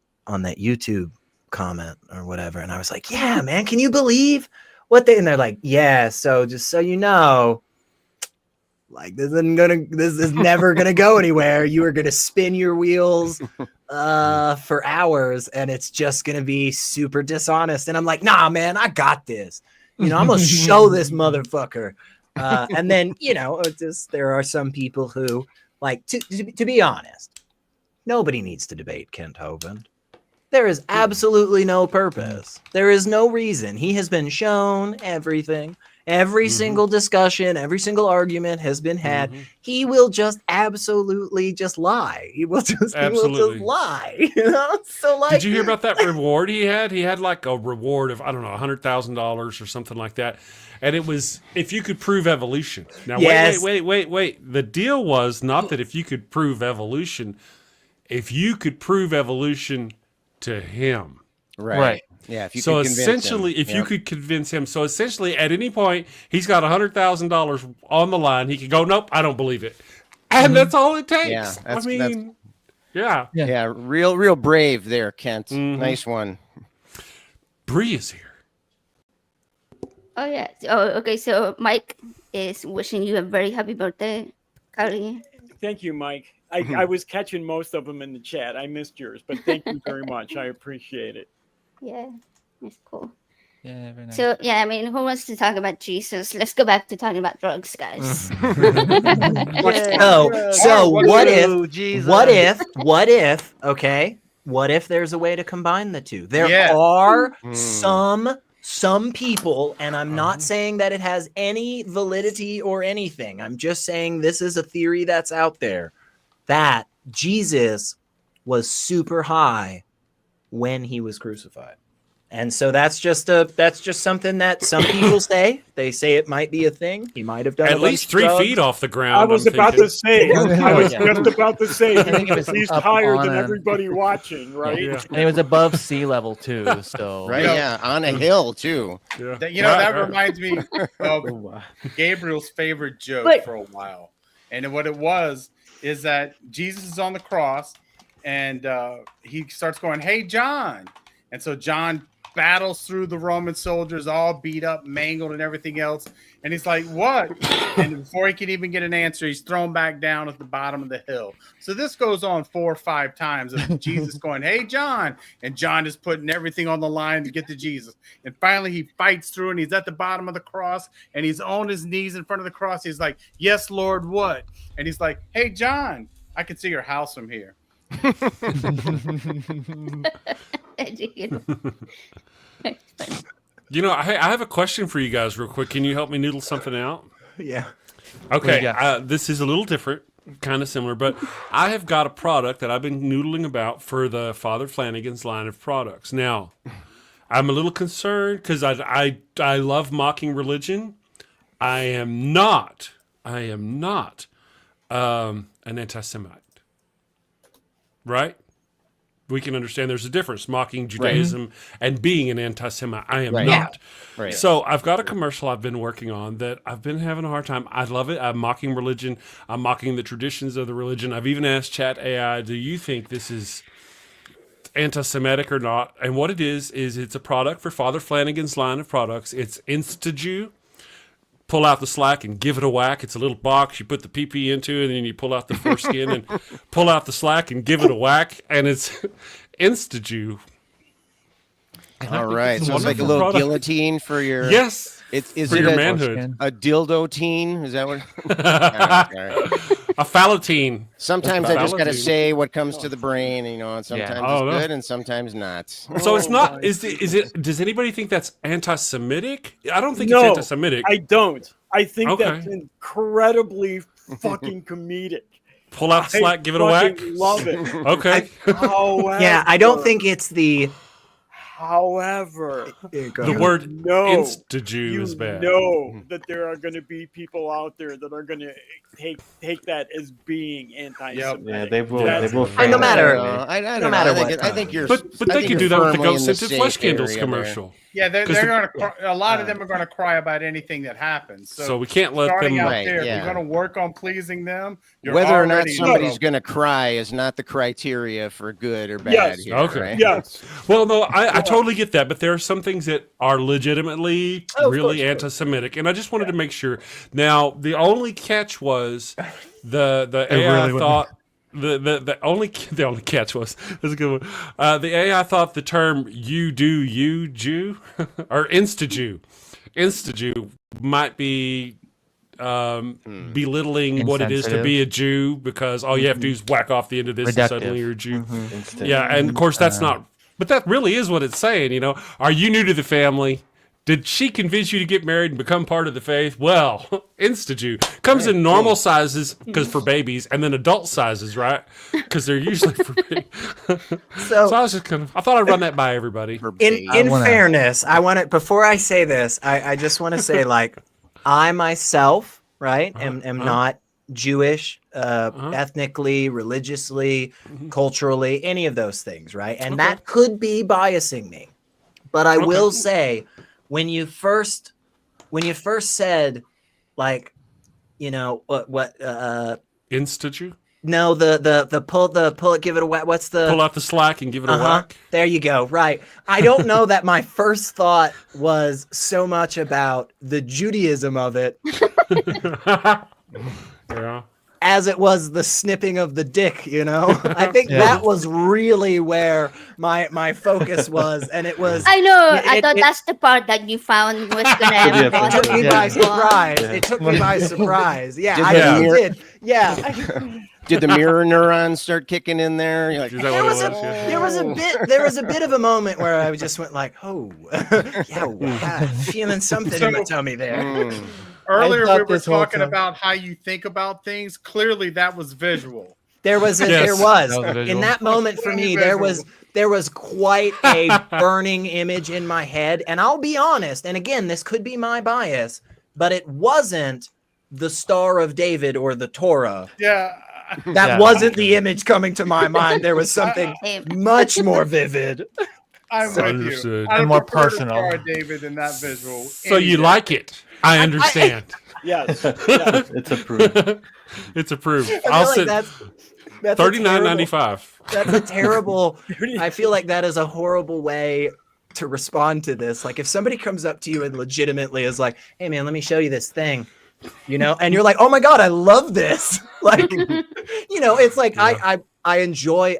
YouTube comment or whatever." And I was like, "Yeah, man, can you believe what they," and they're like, "Yeah, so just so you know, like this is never gonna go anywhere. You are gonna spin your wheels for hours and it's just gonna be super dishonest." And I'm like, "Nah, man, I got this. I'm gonna show this motherfucker." And then, there are some people who like to be honest, nobody needs to debate Kent Hovind. There is absolutely no purpose. There is no reason. He has been shown everything. Every single discussion, every single argument has been had. He will just absolutely just lie. He will just lie. So like,
Did you hear about that reward he had? He had like a reward of, I don't know, $100,000 or something like that. And it was if you could prove evolution. Now,
Yes.
wait. The deal was not that if you could prove evolution, if you could prove evolution to him.
Right. Yeah. If you
So
could convince
essentially,
him.
if you could convince him, so essentially at any point, he's got $100,000 on the line. He could go, "Nope, I don't believe it." And that's all it takes.
Yeah,
I mean, yeah.
Yeah, real brave there, Kent. Nice one.
Bree is here.
Oh yeah. Oh, okay. So Mike is wishing you a very happy birthday, Kelly.
Thank you, Mike. I was catching most of them in the chat. I missed yours, but thank you very much. I appreciate it.
Yeah, that's cool.
Yeah, very nice.
So yeah, I mean, who wants to talk about Jesus? Let's go back to talking about drugs, guys.
So what if,
Jesus.
okay, what if there's a way to combine the two? There
Yeah.
are some people, and I'm not saying that it has any validity or anything. I'm just saying this is a theory that's out there, that Jesus was super high when he was crucified. And so that's just something that some people say. They say it might be a thing. He might have done
At least 3 feet off the ground.
I was
I'm
about
thinking.
to say. I was
Yeah.
just about to say.
I think it was
He's
up
higher
on
than
a-
everybody watching, right?
Yeah.
And it was above sea level too. So
Right? Yeah, on a hill too.
Yeah.
That reminds me of Gabriel's favorite joke
But-
for a while. And what it was is that Jesus is on the cross and he starts going, "Hey, John." And so John battles through the Roman soldiers, all beat up, mangled, and everything else. And he's like, "What?" And before he can even get an answer, he's thrown back down at the bottom of the hill. So this goes on 4 or 5 times of Jesus going, "Hey, John." And John is putting everything on the line to get to Jesus. And finally he fights through and he's at the bottom of the cross and he's on his knees in front of the cross. He's like, "Yes, Lord, what?" And he's like, "Hey, John, I can see your house from here."
You know, I have a question for you guys, real quick. Can you help me noodle something out?
Yeah.
Okay,
you
this is a little different, kind of similar, but I have got a product that I've been noodling about for the Father Flanagan's line of products. Now, I'm a little concerned because I love mocking religion. I am not an anti-Semite, right? We can understand there's a difference, mocking Judaism and being an anti-Semite. I am not.
Right.
So I've got a commercial I've been working on that I've been having a hard time. I love it. I'm mocking religion. I'm mocking the traditions of the religion. I've even asked Chat AI, do you think this is anti-Semitic or not? And what it is it's a product for Father Flanagan's line of products. It's InstaJew. Pull out the Slack and give it a whack. It's a little box. You put the PP into it, and then you pull out the foreskin and pull out the Slack and give it a whack. And it's InstaJew.
All right. So it's like a
wonderful
little
product.
guillotine for your.
Yes.
Is
For
it
your
a,
manhood.
a dildo teen? Is that what? All right.
A phallotine.
Sometimes I just got to
Phallotine.
say what comes to the brain, and sometimes
Oh,
it's
no.
good and sometimes not.
So it's not. Is it? Does anybody think that's anti-Semitic? I don't think
No,
it's anti-Semitic.
I don't. I think
Okay.
that's incredibly fucking comedic.
Pull out the
I
Slack, give it a whack.
fucking love it.
Okay.
However,
Yeah, I don't think it's the.
However,
The word
know,
InstaJew
you
is bad.
know that there are going to be people out there that are going to take that as being anti-Semitic.
Yeah, they will.
That's-
They will.
no
frame it
matter-
that way.
I don't
no
know.
matter
I
what.
think you're.
But
I
they
think
could
you're
do that with the
firmly in
ghost scented
safe
flesh candles
area there.
commercial.
Yeah, they're
'Cause
going to. A lot of them are going to cry about anything that happens.
So we can't let
starting
them.
out
Right,
there, if
yeah.
you're going to work on pleasing them. You're
Whether or not
already-
somebody's going to cry is not the criteria for good or bad
Yes.
here.
Okay.
Right?
Yes.
Well, no, I totally get that, but there are some things that are legitimately
Of
really
course.
anti-Semitic, and I just wanted to make sure. Now, the only catch was the AI
really
thought the only catch was that's a good one. The AI thought the term "you Jew" or InstaJew might be belittling what it is to be a Jew because all you have to do is whack off the end of this and
Reductive.
suddenly you're a Jew.
Instant.
Yeah, and of course that's not. But that really is what it's saying. Are you new to the family? Did she convince you to get married and become part of the faith? Well, InstaJew comes in normal sizes because for babies, and then adult sizes, right? Because they're usually for babies. So I was just I thought I'd run that by everybody.
In fairness, I want to, before I say this, I just want to say, like, I myself, right, am not Jewish, ethnically, religiously, culturally, any of those things, right? And that could be biasing me. But I will say, when you first said, like, what
InstaJew?
no, the pull it, give it a whack. What's the
Pull out the Slack and give it a whack.
There you go. Right. I don't know that my first thought was so much about the Judaism of it
Yeah.
as it was the snipping of the dick, I think that was really where my focus was, and it was.
I know. I
It-
thought
it-
that's the part that you found was gonna have
Yeah.
It took me
bother
by
you.
surprise.
Yeah.
It took me by surprise. Yeah,
Did
I
the
really
mirror-
did. Yeah.
Did the mirror neurons start kicking in there? You're like,
Is that what it was? Yeah.
There was a bit of a moment where I just went like, oh, yeah, feeling something in my tummy there.
Earlier,
thought
we were
this whole
talking
time-
about how you think about things. Clearly, that was visual.
There was
Yes,
there was
that was visual.
in that moment for me. quite a burning image in my head. And I'll be honest, and again, this could be my bias, but it wasn't the Star of David or the Torah.
Yeah.
That wasn't the image coming to my mind. There was something much more vivid.
I'm with you.
Understood.
I'd
And more
prefer the
personal.
Star of David in that visual.
So you like it? I understand.
Yes.
It's approved.
It's approved.
I
I'll
feel like
sit
that's
$39.95.
That's a terrible. I feel like that is a horrible way to respond to this. Like if somebody comes up to you and legitimately is like, "Hey man, let me show you this thing," and you're like, "Oh my god, I love this!" Like, it's like I enjoy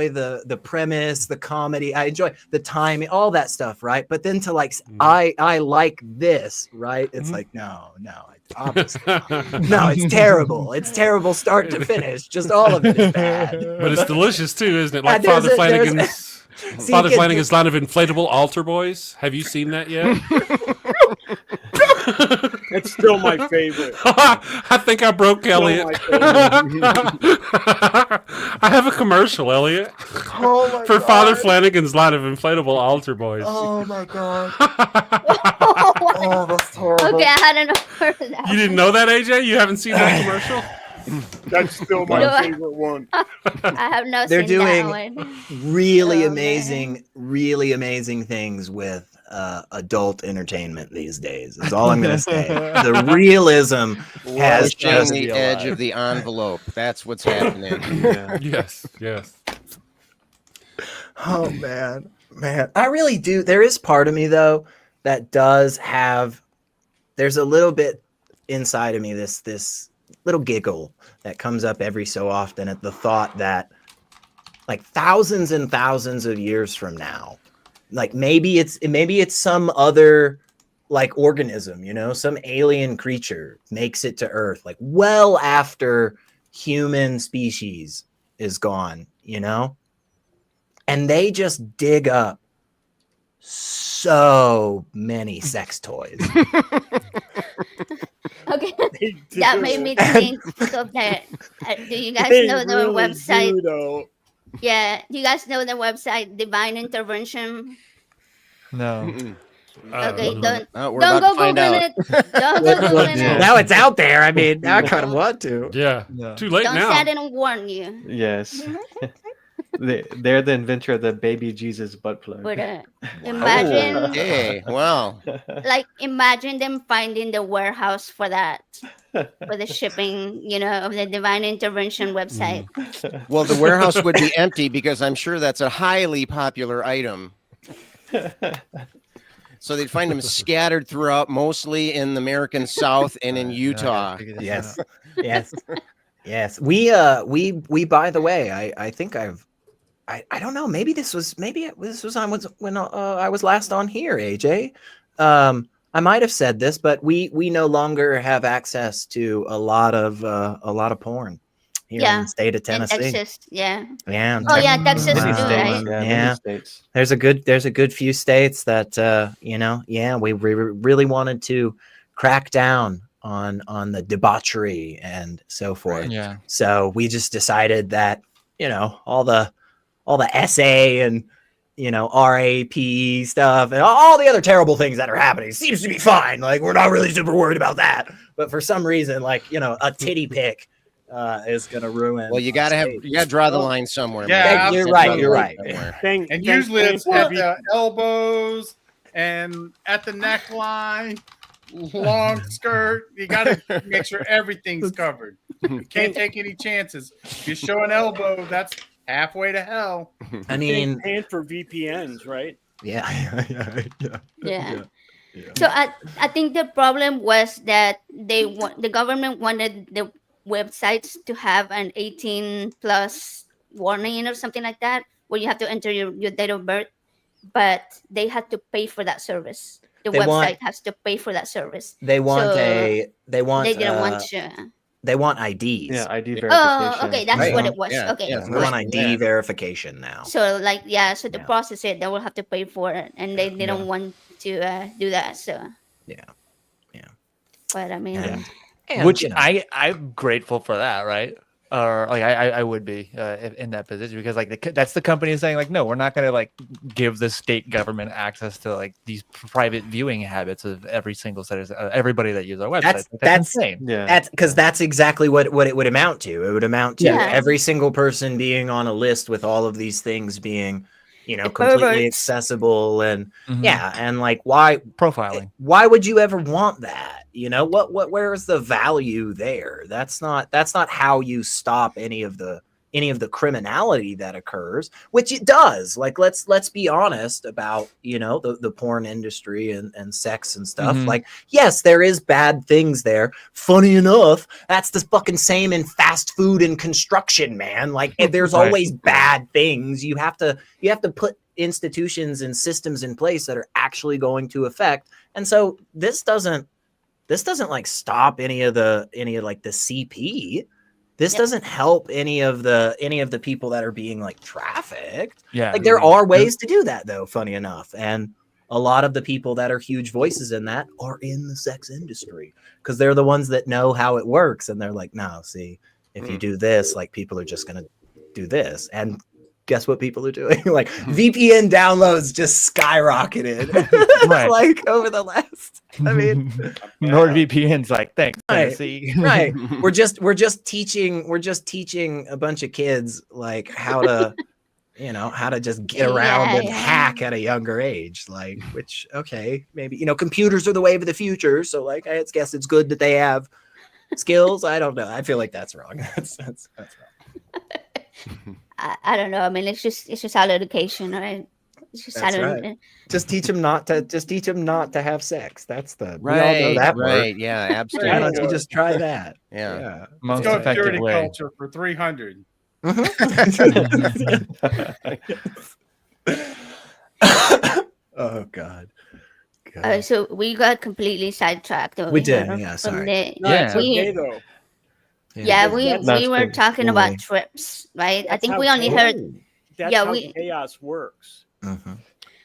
the premise, the comedy, I enjoy the timing, all that stuff, right? But then to like, I like this, right? It's like no, it's obviously no, it's terrible. It's terrible start to finish. Just all of it is bad.
But it's delicious too, isn't it? Like
There's
Father
a-
Flanagan's
See,
Father
kids-
Flanagan's line of inflatable altar boys. Have you seen that yet?
It's still my favorite.
I think I broke Elliot.
my favorite.
I have a commercial, Elliot, for Father Flanagan's line of inflatable altar boys.
Oh my god.
Oh,
that's terrible.
okay, I hadn't heard of that.
You didn't know that, AJ? You haven't seen that commercial?
That's still my
No.
favorite one.
I have not
They're
seen
doing
that one.
really
Oh,
really amazing things with adult entertainment these days. Is all I'm gonna say. The realism has
Pushing
just
the edge of the envelope. That's what's happening.
Yes.
Oh man. I really do. There is part of me though that does have. There's a little bit inside of me this little giggle that comes up every so often at the thought that like thousands and thousands of years from now, like maybe it's some other like organism, some alien creature makes it to Earth like well after human species is gone, and they just dig up so many sex toys.
Okay,
They
that
do.
made me think of that. Do you guys
They
know the
really
website?
do, though.
Yeah, do you guys know the website Divine Intervention?
No.
Okay,
no.
don't
We're
don't
about
go
to find
googling
out.
it. Don't go googling it.
Now it's out there. I mean, now I kind of want to.
Yeah.
No.
Too late
Don't
now.
set it and warn you.
Yes. They're the inventor of the baby Jesus butt plug.
But
Oh,
imagine,
okay. Well,
imagine them finding the warehouse for that, for the shipping, of the Divine Intervention website.
well, the warehouse would be empty because I'm sure that's a highly popular item. So they'd find them scattered throughout, mostly in the American South and in Utah.
Yes. Yes. We by the way, I think I don't know. Maybe this was on when I was last on here, AJ. I might have said this, but we no longer have access to a lot of porn here in the state of
In
Tennessee.
Texas, yeah.
Yeah.
Oh yeah, Texas
Many
too,
states,
right?
Yeah.
many states.
There's a good few states that we really wanted to crack down on the debauchery and so forth.
Yeah.
So we just decided that all the SA and RAP stuff and all the other terrible things that are happening seems to be fine. Like we're not really super worried about that. But for some reason, like a titty pic is gonna ruin.
Well, you gotta draw the line somewhere.
Yeah,
man.
you're
Draw
right,
the
you're
line
right.
somewhere.
And usually it's at the elbows and at the neckline, long skirt. You got to make sure everything's covered. You can't take any chances. If you show an elbow, that's halfway to hell.
I mean,
Paying for VPNs, right?
yeah.
Yeah. So I think the problem was that the government wanted the websites to have an 18 plus warning or something like that, where you have to enter your date of birth, but they had to pay for that service. The
They
website
want-
has to pay for that service.
They want
So,
they want
They didn't want to.
they want IDs.
Yeah, ID verification.
Oh, okay, that's
Right.
what it was.
Yeah,
Okay.
yeah.
They want ID verification now.
So so to
Yeah.
process it, they will have to pay for it, and they didn't want to do that. So
Yeah.
but I mean,
And- and,
Which
you know,
I'm grateful for that, right? or like I would be in that position, because like that's the company saying like, no, we're not going to like give the state government access to like these private viewing habits of every single set of everybody that uses our website. That's insane.
Yeah.
That's because that's exactly what it would amount to. It would amount to
Yeah.
every single person being on a list with all of these things being, you know,
The
completely
perverts.
accessible. And
Mhm.
yeah, and like why
profiling?
would you ever want that? You know, where's the value there? That's not how you stop any of the criminality that occurs, which it does. Like let's be honest about, you know, the porn industry and sex and stuff.
Mhm.
Like, yes, there is bad things there. Funny enough, that's the fucking same in fast food and construction, man. Like there's
Right.
always bad things. You have to put institutions and systems in place that are actually going to affect. And so this doesn't like stop any of like the CP. This doesn't help any of the people that are being like trafficked.
Yeah.
Like there are ways to do that though, funny enough. And a lot of the people that are huge voices in that are in the sex industry because they're the ones that know how it works. And they're like, no, see, if you do this, like people are just going to do this. And guess what people are doing? Like VPN downloads just skyrocketed
Right.
like over the last, I mean,
NordVPN's like, thanks,
Right.
Tennessee.
right. We're just teaching a bunch of kids like how to, you know, how to just get around and
Yeah.
hack at a younger age. Like, which, okay, maybe, you know, computers are the wave of the future. So like, I guess it's good that they have skills. I don't know. I feel like that's wrong. That's wrong.
I don't know. I mean, it's just our education, right? It's just
That's right. Just teach them not to have sex. That's the we all know
Right,
that part.
right, yeah,
Why
absolutely.
don't you just try that?
Yeah.
Most
Go
effective
purity
way.
culture for 300.
Oh God.
So we got completely sidetracked. Over
We did,
here
yeah,
from
sorry.
the-
No,
Yeah.
it's
we-
okay though.
yeah,
That's-
we
that's
were
good.
talking
Fully.
about trips, right? I
That's
think
how
we only
chaos-
heard
That's
Yeah,
how
we-
chaos works.
Mhm.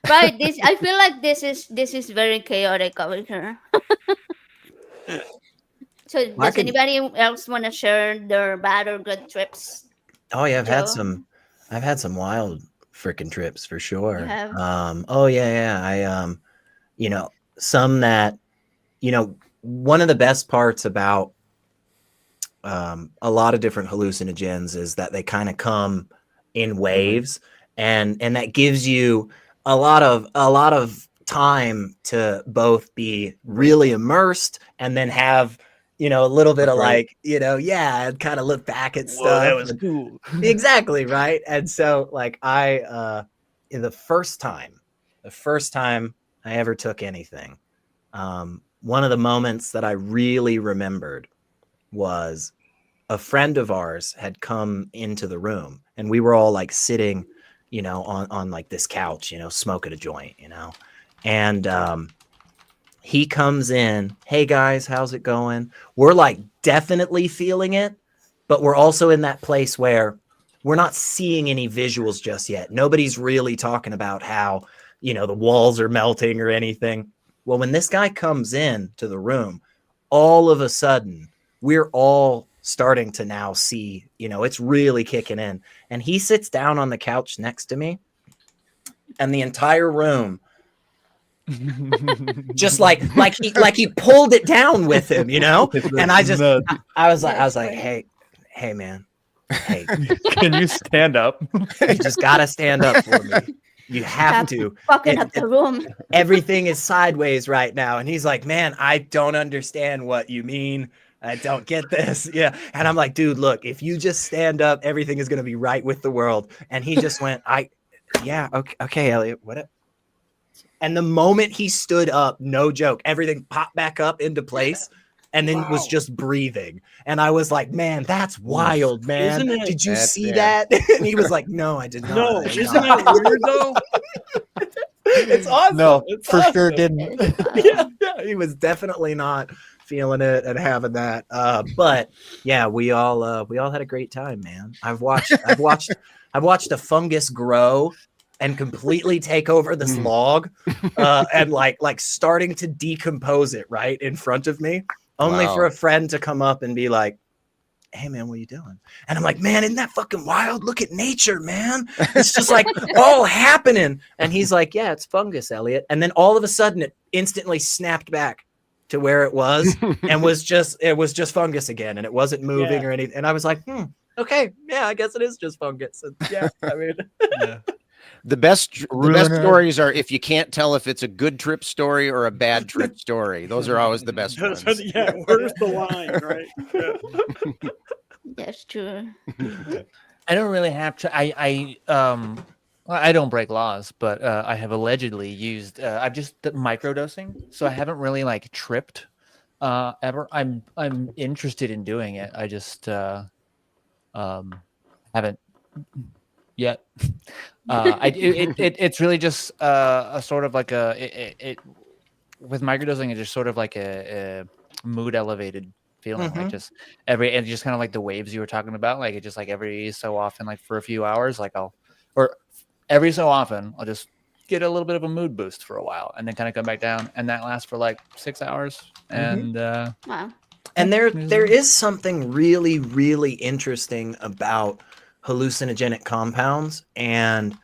right. This I feel like this is very chaotic over here. So
I
does
could-
anybody else want to share their bad or good trips?
Oh yeah,
Joe?
I've had some wild freaking trips for sure.
You have?
Oh yeah. I you know, some that, you know, one of the best parts about a lot of different hallucinogens is that they kind of come in waves, and that gives you a lot of time to both be really immersed and then have, you know, a little bit of
Right.
like, you know, yeah, and kind of look back at
Whoa,
stuff.
that was
and-
cool.
exactly, right? And so like in the first time I ever took anything, one of the moments that I really remembered was a friend of ours had come into the room, and we were all like sitting, you know, on like this couch, you know, smoking a joint, you know, and he comes in, hey guys, how's it going? We're like definitely feeling it, but we're also in that place where we're not seeing any visuals just yet. Nobody's really talking about how, you know, the walls are melting or anything. Well, when this guy comes in to the room, all of a sudden we're all starting to now see, you know, it's really kicking in. And he sits down on the couch next to me, and the entire room just like he pulled it down with him, you know? And I was like, hey man, hey,
Can you stand up?
you just gotta stand up for me. You have
Stop
to.
fucking up the room.
Everything is sideways right now. And he's like, man, I don't understand what you mean. I don't get this. Yeah. And I'm like, dude, look, if you just stand up, everything is going to be right with the world. And he just went, okay, Elliot, what? And the moment he stood up, no joke, everything popped back up into place and then was just breathing. And I was like, man, that's wild, man.
Isn't it-
Did you
That's
see
it.
that? And he was like, no, I did not.
No,
I did
isn't
not."
that weird though?
It's awesome.
No,
It's
for sure
awesome.
didn't.
Yeah, he was definitely not feeling it and having that. But yeah, we all had a great time, man. I've watched a fungus grow and completely take over this log, and like starting to decompose it right in front of me, only
Wow.
for a friend to come up and be like, hey man, what are you doing? And I'm like, man, isn't that fucking wild? Look at nature, man. It's just like all happening. And he's like, yeah, it's fungus, Elliot. And then all of a sudden it instantly snapped back to where it was and it was just fungus again. And it wasn't moving or anything. And I was like, okay, yeah, I guess it is just fungus. And yeah, I mean,
The best stories are if you can't tell if it's a good trip story or a bad trip story. Those are always the best ones.
Yeah, where's the line, right? Yeah.
That's true.
I don't really have to. I don't break laws, but I have allegedly used. I've just microdosing, so I haven't really like tripped ever. I'm interested in doing it. I just haven't yet. It's really just a sort of like it with microdosing. It's just sort of like a mood elevated feeling, like just just kind of like the waves you were talking about, like it just like every so often, like for a few hours, like every so often I'll just get a little bit of a mood boost for a while and then kind of come back down, and that lasts for like 6 hours. And
Wow.
and there is something really, really interesting about hallucinogenic compounds, and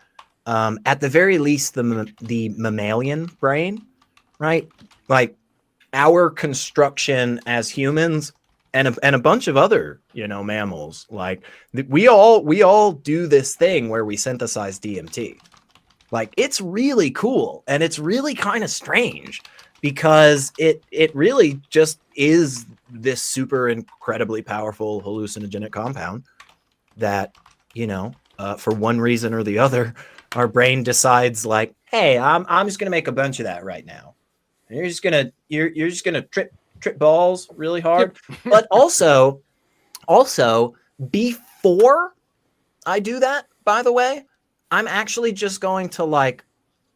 at the very least the mammalian brain, right? Like our construction as humans and a bunch of other, mammals, like we all do this thing where we synthesize DMT. Like it's really cool, and it's really kind of strange because it really just is this super incredibly powerful hallucinogenic compound that, for one reason or the other, our brain decides like, hey, I'm just gonna make a bunch of that right now. And you're just gonna trip balls really hard. But also before I do that, by the way, I'm actually just going to like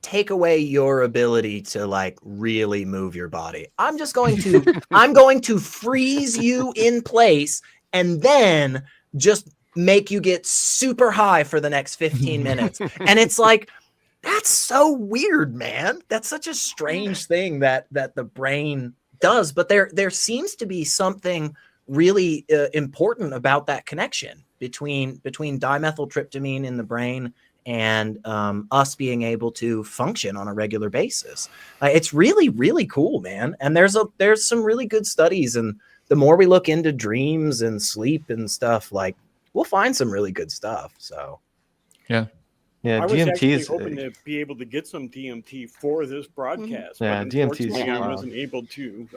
take away your ability to like really move your body. I'm going to freeze you in place and then just make you get super high for the next 15 minutes. And it's like, that's so weird, man. That's such a strange thing that the brain does. But there seems to be something really important about that connection between dimethyltryptamine in the brain and us being able to function on a regular basis. It's really, really cool, man. And there's some really good studies, and the more we look into dreams and sleep and stuff, like we'll find some really good stuff. So
yeah,
I was
DMT
actually
is
hoping to be able to get some DMT for this broadcast.
Yeah,
but
DMT is
unfortunately, I
wild.
wasn't able to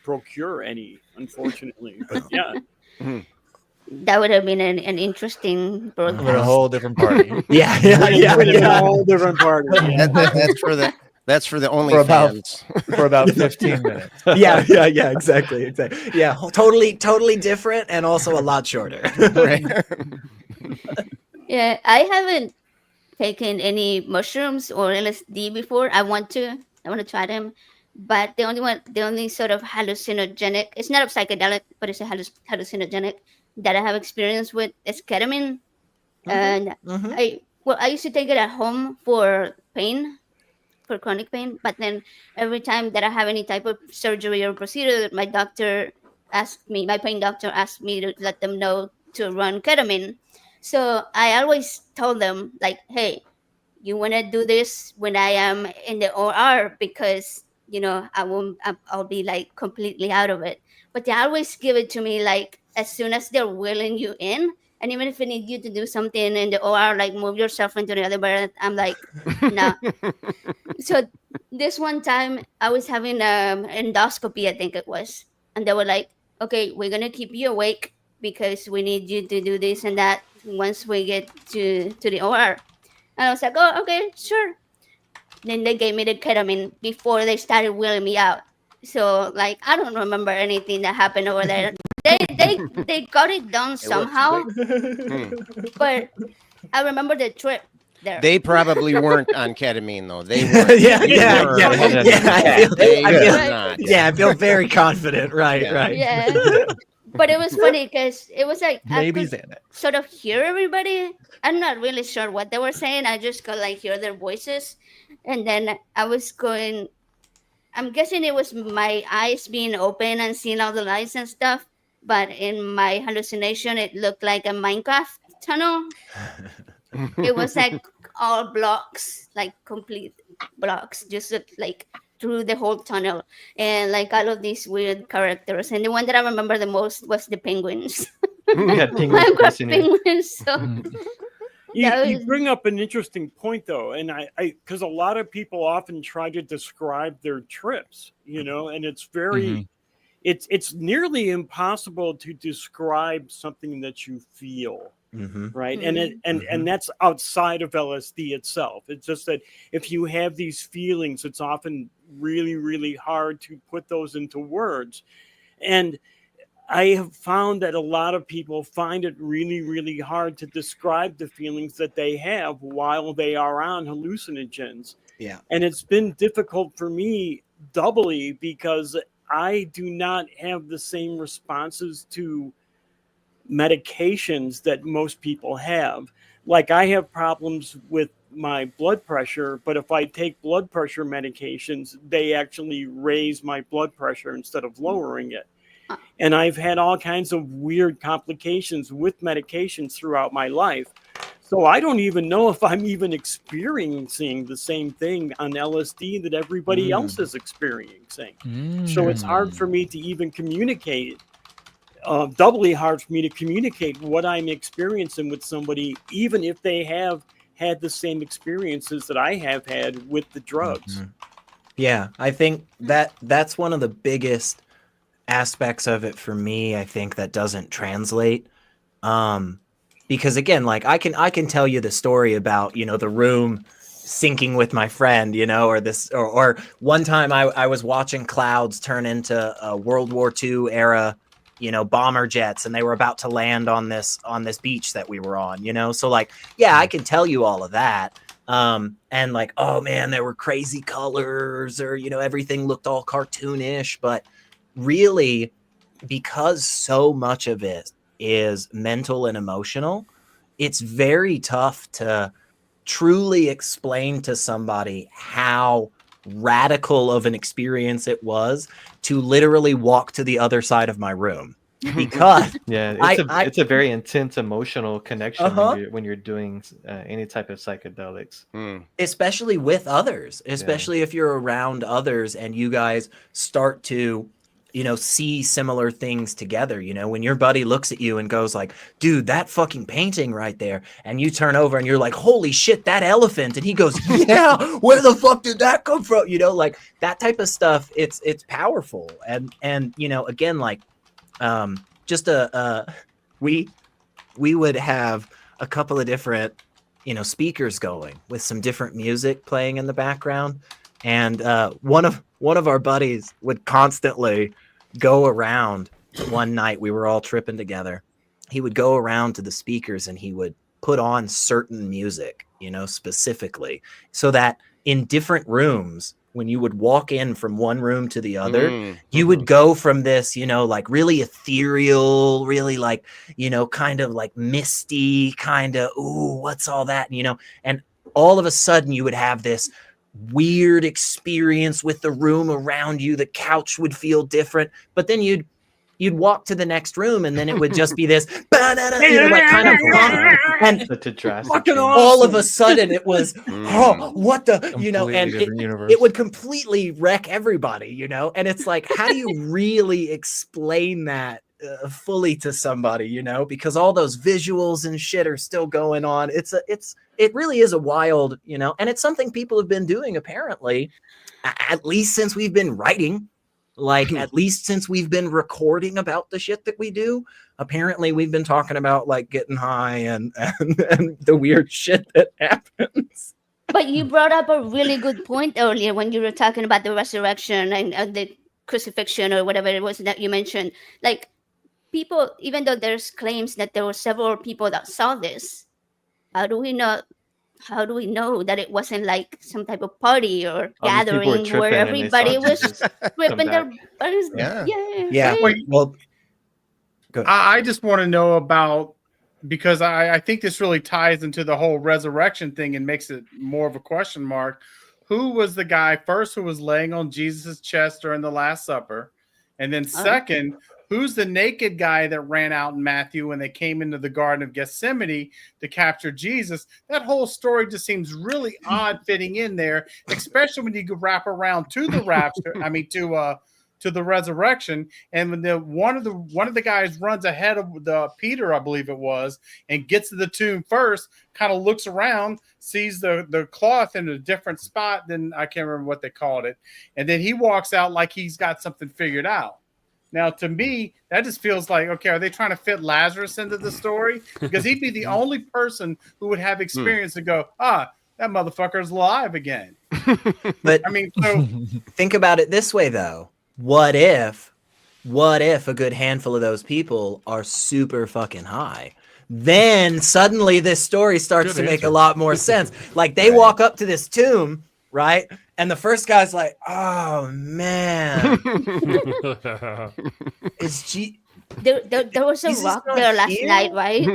procure any, unfortunately. But yeah.
That would have been an interesting broadcast.
a whole different party.
yeah.
A whole different part.
That's for the only
For about-
fans.
for about 15 minutes.
yeah, exactly. Yeah, totally different, and also a lot shorter.
Right.
Yeah, I haven't taken any mushrooms or LSD before. I want to try them, but the only sort of hallucinogenic, it's not a psychedelic, but it's a hallucinogenic that I have experience with is ketamine. And I used to take it at home for chronic pain, but then every time that I have any type of surgery or procedure, my pain doctor asked me to let them know to run ketamine. So I always told them like, hey, you want to do this when I am in the OR because I'll be like completely out of it. But they always give it to me like as soon as they're willing you in. And even if I need you to do something in the OR, like move yourself into the other bed, I'm like, no. So this one time I was having endoscopy, I think it was. And they were like, okay, we're going to keep you awake because we need you to do this and that once we get to the OR. And I was like, oh, okay, sure. Then they gave me the ketamine before they started wheeling me out. So like, I don't remember anything that happened over there. They got it done somehow, but I remember the trip there.
They probably weren't on ketamine though. They were.
I feel very confident. Right.
Yeah. But it was funny because it was like
Maybe
I could
Xanax.
sort of hear everybody. I'm not really sure what they were saying. I just could like hear their voices, and then I was going. I'm guessing it was my eyes being open and seeing all the lights and stuff. but in my hallucination, it looked like a Minecraft tunnel. It was like all blocks, like complete blocks, just like through the whole tunnel, and like all of these weird characters. And the one that I remember the most was the penguins.
Yeah, penguins
Minecraft
pressing you.
penguins. So
You,
that
you
was-
bring up an interesting point, though, and I because a lot of people often try to describe their trips, and it's very, it's nearly impossible to describe something that you feel, right? And that's outside of LSD itself. It's just that if you have these feelings, it's often really, really hard to put those into words, and I have found that a lot of people find it really, really hard to describe the feelings that they have while they are on hallucinogens.
Yeah.
And it's been difficult for me doubly because I do not have the same responses to medications that most people have. Like I have problems with my blood pressure, but if I take blood pressure medications, they actually raise my blood pressure instead of lowering it. And I've had all kinds of weird complications with medications throughout my life. So I don't even know if I'm even experiencing the same thing on LSD that everybody else is experiencing. So it's hard for me to even communicate, doubly hard for me to communicate what I'm experiencing with somebody, even if they have had the same experiences that I have had with the drugs.
Yeah, I think that's one of the biggest aspects of it for me. I think that doesn't translate, because again, like I can tell you the story about the room syncing with my friend, or one time I was watching clouds turn into World War II era bomber jets, and they were about to land on this beach that we were on, so like, yeah, I can tell you all of that. And like, oh man, there were crazy colors, or everything looked all cartoonish, but really, because so much of it is mental and emotional, it's very tough to truly explain to somebody how radical of an experience it was to literally walk to the other side of my room. Because
yeah, it's a very intense emotional connection when you're doing any type of psychedelics,
especially with others, especially if you're around others and you guys start to see similar things together. When your buddy looks at you and goes like, dude, that fucking painting right there, and you turn over and you're like, holy shit, that elephant, and he goes, yeah, where the fuck did that come from? Like that type of stuff, it's powerful. And again, like just we would have a couple of different speakers going with some different music playing in the background, and one of our buddies would constantly go around. One night we were all tripping together. He would go around to the speakers and he would put on certain music, specifically, so that in different rooms, when you would walk in from one room to the other, you would go from this, like really ethereal, really like, kind of like misty, kind of, ooh, what's all that? And all of a sudden you would have this weird experience with the room around you. The couch would feel different, but then you'd walk to the next room and then it would just be this like kind of and
such a drastic
all of a sudden it was what the and it would completely wreck everybody, and it's like, how do you really explain that fully to somebody, because all those visuals and shit are still going on. It really is a wild, and it's something people have been doing apparently, at least since we've been writing, like at least since we've been recording about the shit that we do. Apparently we've been talking about like getting high and the weird shit that happens.
But you brought up a really good point earlier when you were talking about the resurrection and the crucifixion or whatever it was that you mentioned. Like, people, even though there's claims that there were several people that saw this, how do we know that it wasn't like some type of party or gathering where everybody was ripping their bodies?
Yeah. Well, good.
I just want to know about, because I think this really ties into the whole resurrection thing and makes it more of a question mark. Who was the guy first who was laying on Jesus' chest during the Last Supper? And then second, who's the naked guy that ran out in Matthew when they came into the Garden of Gethsemane to capture Jesus? That whole story just seems really odd fitting in there, especially when you wrap around to the rapture. I mean, to the resurrection, and when one of the guys runs ahead of the Peter, I believe it was, and gets to the tomb first, kind of looks around, sees the cloth in a different spot than, I can't remember what they called it, and then he walks out like he's got something figured out. Now, to me, that just feels like, okay, are they trying to fit Lazarus into the story? Because he'd be the only person who would have experience to go, that motherfucker's alive again.
But
I mean, so
think about it this way, though. What if a good handful of those people are super fucking high? Then suddenly this story starts to make a lot more sense. Like they walk up to this tomb, right? And the first guy's like, "Oh man,
there was a rock there last night, right?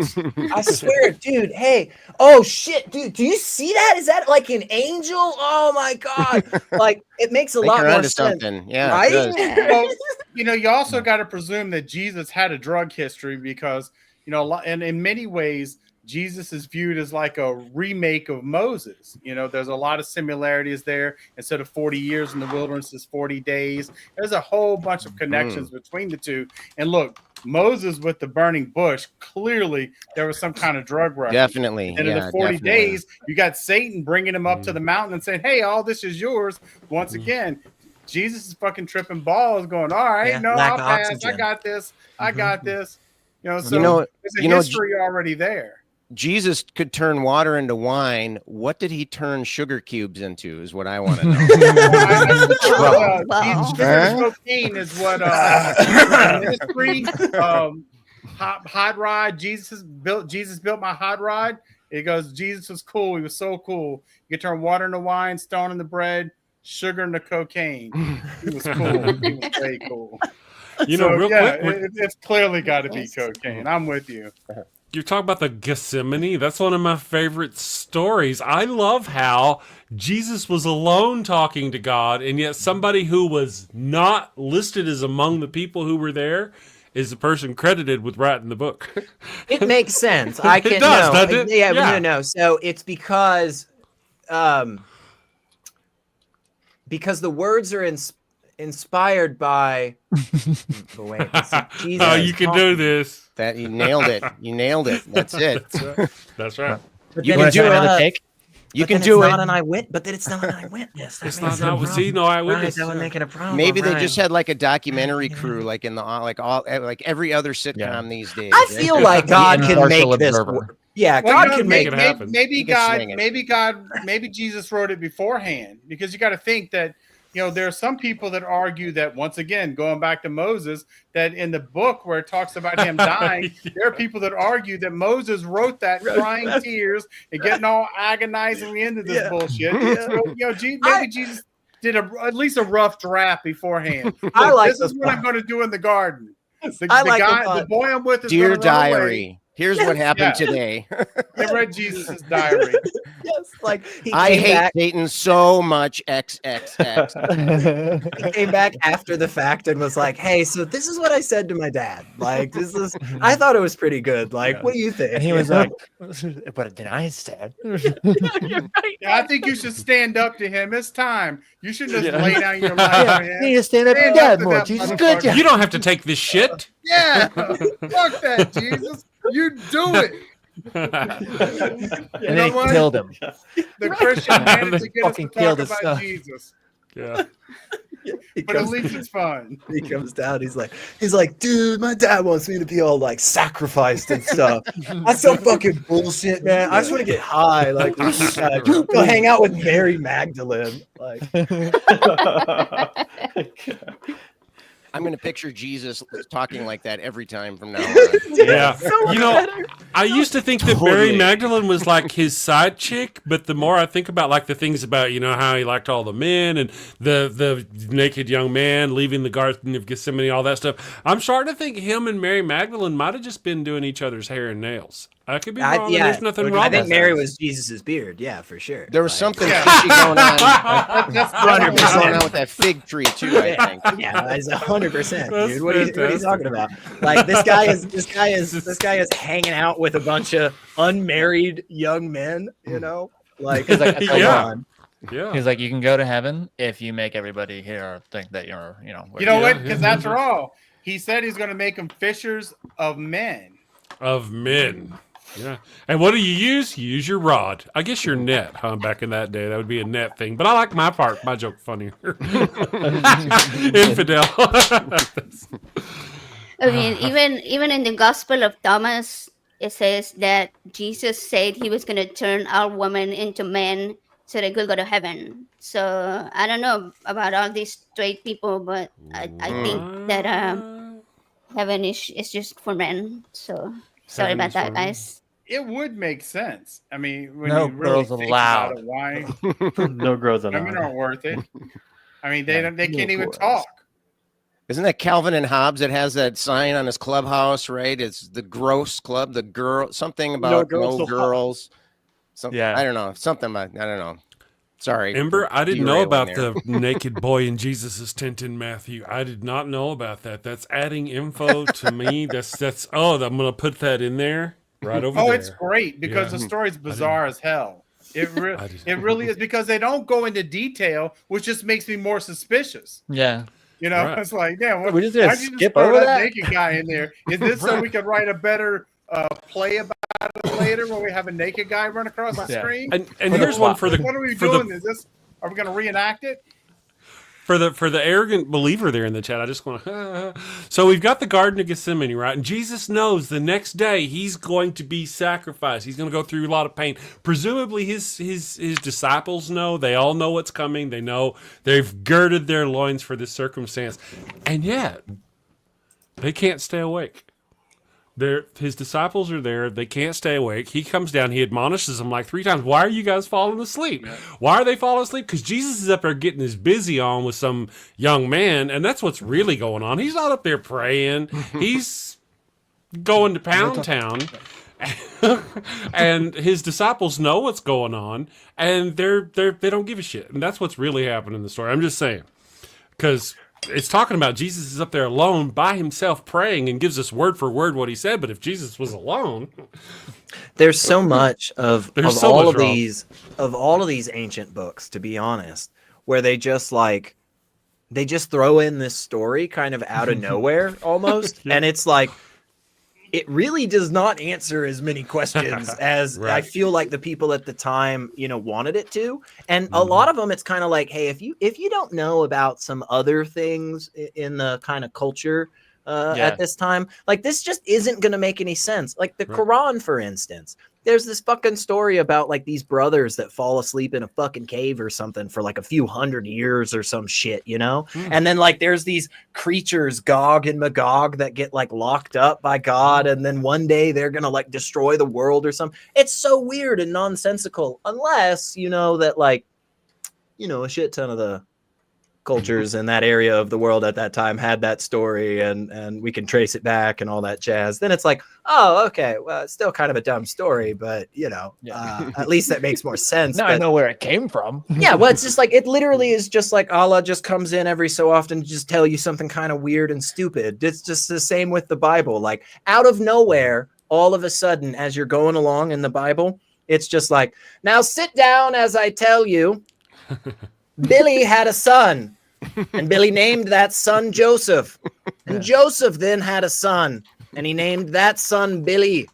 I swear, dude. Hey, oh shit, dude. Do you see that? Is that like an angel? Oh my god! Like it makes a lot more sense.
Something. Yeah,
right?
Well, you also got to presume that Jesus had a drug history because, and in many ways, Jesus is viewed as like a remake of Moses. There's a lot of similarities there. Instead of 40 years in the wilderness, is 40 days. There's a whole bunch of connections between the two. And look, Moses with the burning bush, clearly there was some kind of drug rush.
Definitely.
And in the 40 days, you got Satan bringing him up to the mountain and saying, hey, all this is yours. Once again, Jesus is fucking tripping balls going, all right, I'll pass. Oxygen. I got this. I got this. There's a history already there.
Jesus could turn water into wine. What did he turn sugar cubes into? Is what I want to know.
Sugar cocaine is what ministry. Hot rod. Jesus built my hot rod. It goes. Jesus was cool. He was so cool. You could turn water into wine, stone into bread, sugar into cocaine. He was cool. He was very cool. Quick, it's clearly got to be cocaine. I'm with you.
You're talking about the Gethsemane. That's one of my favorite stories. I love how Jesus was alone talking to God, and yet somebody who was not listed as among the people who were there is the person credited with writing the book.
It makes sense. I can.
It does, doesn't it?
Yeah. No. So it's because the words are inspired by. Wait, Jesus.
Oh, you can do this.
That you nailed it. You nailed it. That's it.
That's right.
You can do another take. You can do it.
But then it's not an eyewitness.
It's not no eyewitness.
That would make it a problem.
Maybe they just had like a documentary crew, like in the like every other sitcom these days.
I feel like God can make this work. Yeah, God can make
it happen.
Maybe Jesus wrote it beforehand, because you got to think that. There are some people that argue that, once again, going back to Moses, that in the book where it talks about him dying, there are people that argue that Moses wrote that crying tears and getting all agonizingly into this bullshit. So, maybe Jesus did at least a rough draft beforehand. This is what I'm going to do in the garden. The boy I'm with is
Dear diary. Here's what happened today.
I read Jesus' diary.
Yes, like
I hate Satan so much. XXX.
He came back after the fact and was like, "Hey, so this is what I said to my dad. Like, this is. I thought it was pretty good. Like, what do you think?"
And he was like, "What did I say?"
I think you should stand up to him. It's time. You should just lay down your life on him.
You need to stand up to your dad more. Jesus, good job.
You don't have to take this shit.
Yeah, fuck that, Jesus. You do it.
And they killed him.
The Christian managed to get us to talk about
stuff.
Jesus.
Yeah.
But at least it's fun.
He comes down. He's like, dude, my dad wants me to be all like sacrificed and stuff. That's some fucking bullshit, man. I just want to get high, like go hang out with Mary Magdalene. Like,
I'm going to picture Jesus talking like that every time from now on.
Yeah. I used to think that Mary Magdalene was like his side chick, but the more I think about like the things about, how he liked all the men and the naked young man leaving the Garden of Gethsemane, all that stuff, I'm starting to think him and Mary Magdalene might have just been doing each other's hair and nails. I could be wrong.
yeah,
There's nothing wrong.
I think
with
Mary
that.
was Jesus's beard. Yeah, for sure.
There was
Like,
something fishy going on.
That's
Something was going on with that fig tree too. I think.
Yeah, it's 100%,
That's
dude. What are you
fantastic.
talking about? Like this guy is hanging out with a bunch of unmarried young men. You know, like
He's like,
come
Yeah.
on.
Yeah.
He's like, you can go to heaven if you make everybody here think that you're, you know.
You know
Yeah,
what?
yeah,
Because
yeah.
after all, he said he's going to make them fishers of men.
Of men. Yeah. And what do you use? You use your rod. I guess your net, huh? Back in that day, that would be a net thing. But I like my part. My joke funnier. Infidel.
I mean, even in the Gospel of Thomas, it says that Jesus said he was going to turn our women into men so they could go to heaven. So I don't know about all these straight people, but I think that heaven is just for men. So sorry
Heaven
about
is for
that,
men.
guys.
It would make sense. I mean, when
No
you really
girls
think
allowed.
about it, why
No girls
women
allowed.
aren't worth it? I mean, they
Yeah.
can't even
course.
talk.
Isn't that Calvin and Hobbes that has that sign on his clubhouse, right? It's the gross club, the girl, something about
girls
no
allowed.
girls. Something,
Yeah.
I don't know. Something about, I don't know. Sorry.
Ember,
for
I didn't know
derailing
about
there.
the naked boy in Jesus' tent in Matthew. I did not know about that. That's adding info to me. That's I'm gonna put that in there right over
Oh,
there.
it's great because
Yeah.
the story's bizarre as hell. It really is because they don't go into detail, which just makes me more suspicious.
Yeah.
You know,
Right.
it's like, yeah,
We just gonna
why'd you just
skip
throw
over
that
that?
naked guy in there? Is this so
Right.
we can write a better play about it later when we have a naked guy run across the
Yeah.
screen?
And
For the
here's one
plot.
for the
What are we
for
doing?
the
Are we going to reenact it?
for the arrogant believer there in the chat. I just want to. So we've got the Garden of Gethsemane, right? And Jesus knows the next day he's going to be sacrificed. He's going to go through a lot of pain. Presumably his disciples know. They all know what's coming. They know they've girded their loins for this circumstance, and yet they can't stay awake. His disciples are there. They can't stay awake. He comes down. He admonishes them like 3 times. Why are you guys falling asleep? Why are they falling asleep? Because Jesus is up there getting his busy on with some young man, and that's what's really going on. He's not up there praying. He's going to Pound Town. And his disciples know what's going on, and they don't give a shit. And that's what's really happening in the story. I'm just saying. Because it's talking about Jesus is up there alone by himself praying and gives us word for word what he said. But if Jesus was alone,
There's so much of
There's
of
so
all
much
of
wrong.
these ancient books, to be honest, where they just throw in this story kind of out of nowhere almost, and it's like it really does not answer as many questions as I
Right.
feel like the people at the time, wanted it to. And a lot of them, it's kind of like, hey, if you don't know about some other things in the kind of culture
Yeah.
at this time, like this just isn't going to make any sense. Like the
Right.
Quran, for instance, there's this fucking story about like these brothers that fall asleep in a fucking cave or something for like a few hundred years or some shit, And then like there's these creatures, Gog and Magog, that get like locked up by God, and then one day they're gonna like destroy the world or something. It's so weird and nonsensical, unless you know that like a shit ton of the cultures in that area of the world at that time had that story, and we can trace it back and all that jazz. Then it's like, oh, okay, well, it's still kind of a dumb story, but at least that makes more sense.
Now I
But-
know where it came from.
yeah, well, it's just like it literally is just like Allah just comes in every so often to just tell you something kind of weird and stupid. It's just the same with the Bible. Like out of nowhere, all of a sudden, as you're going along in the Bible, it's just like, now sit down as I tell you. Billy had a son, and Billy named that son Joseph. And Joseph then had a son, and he named that son Billy.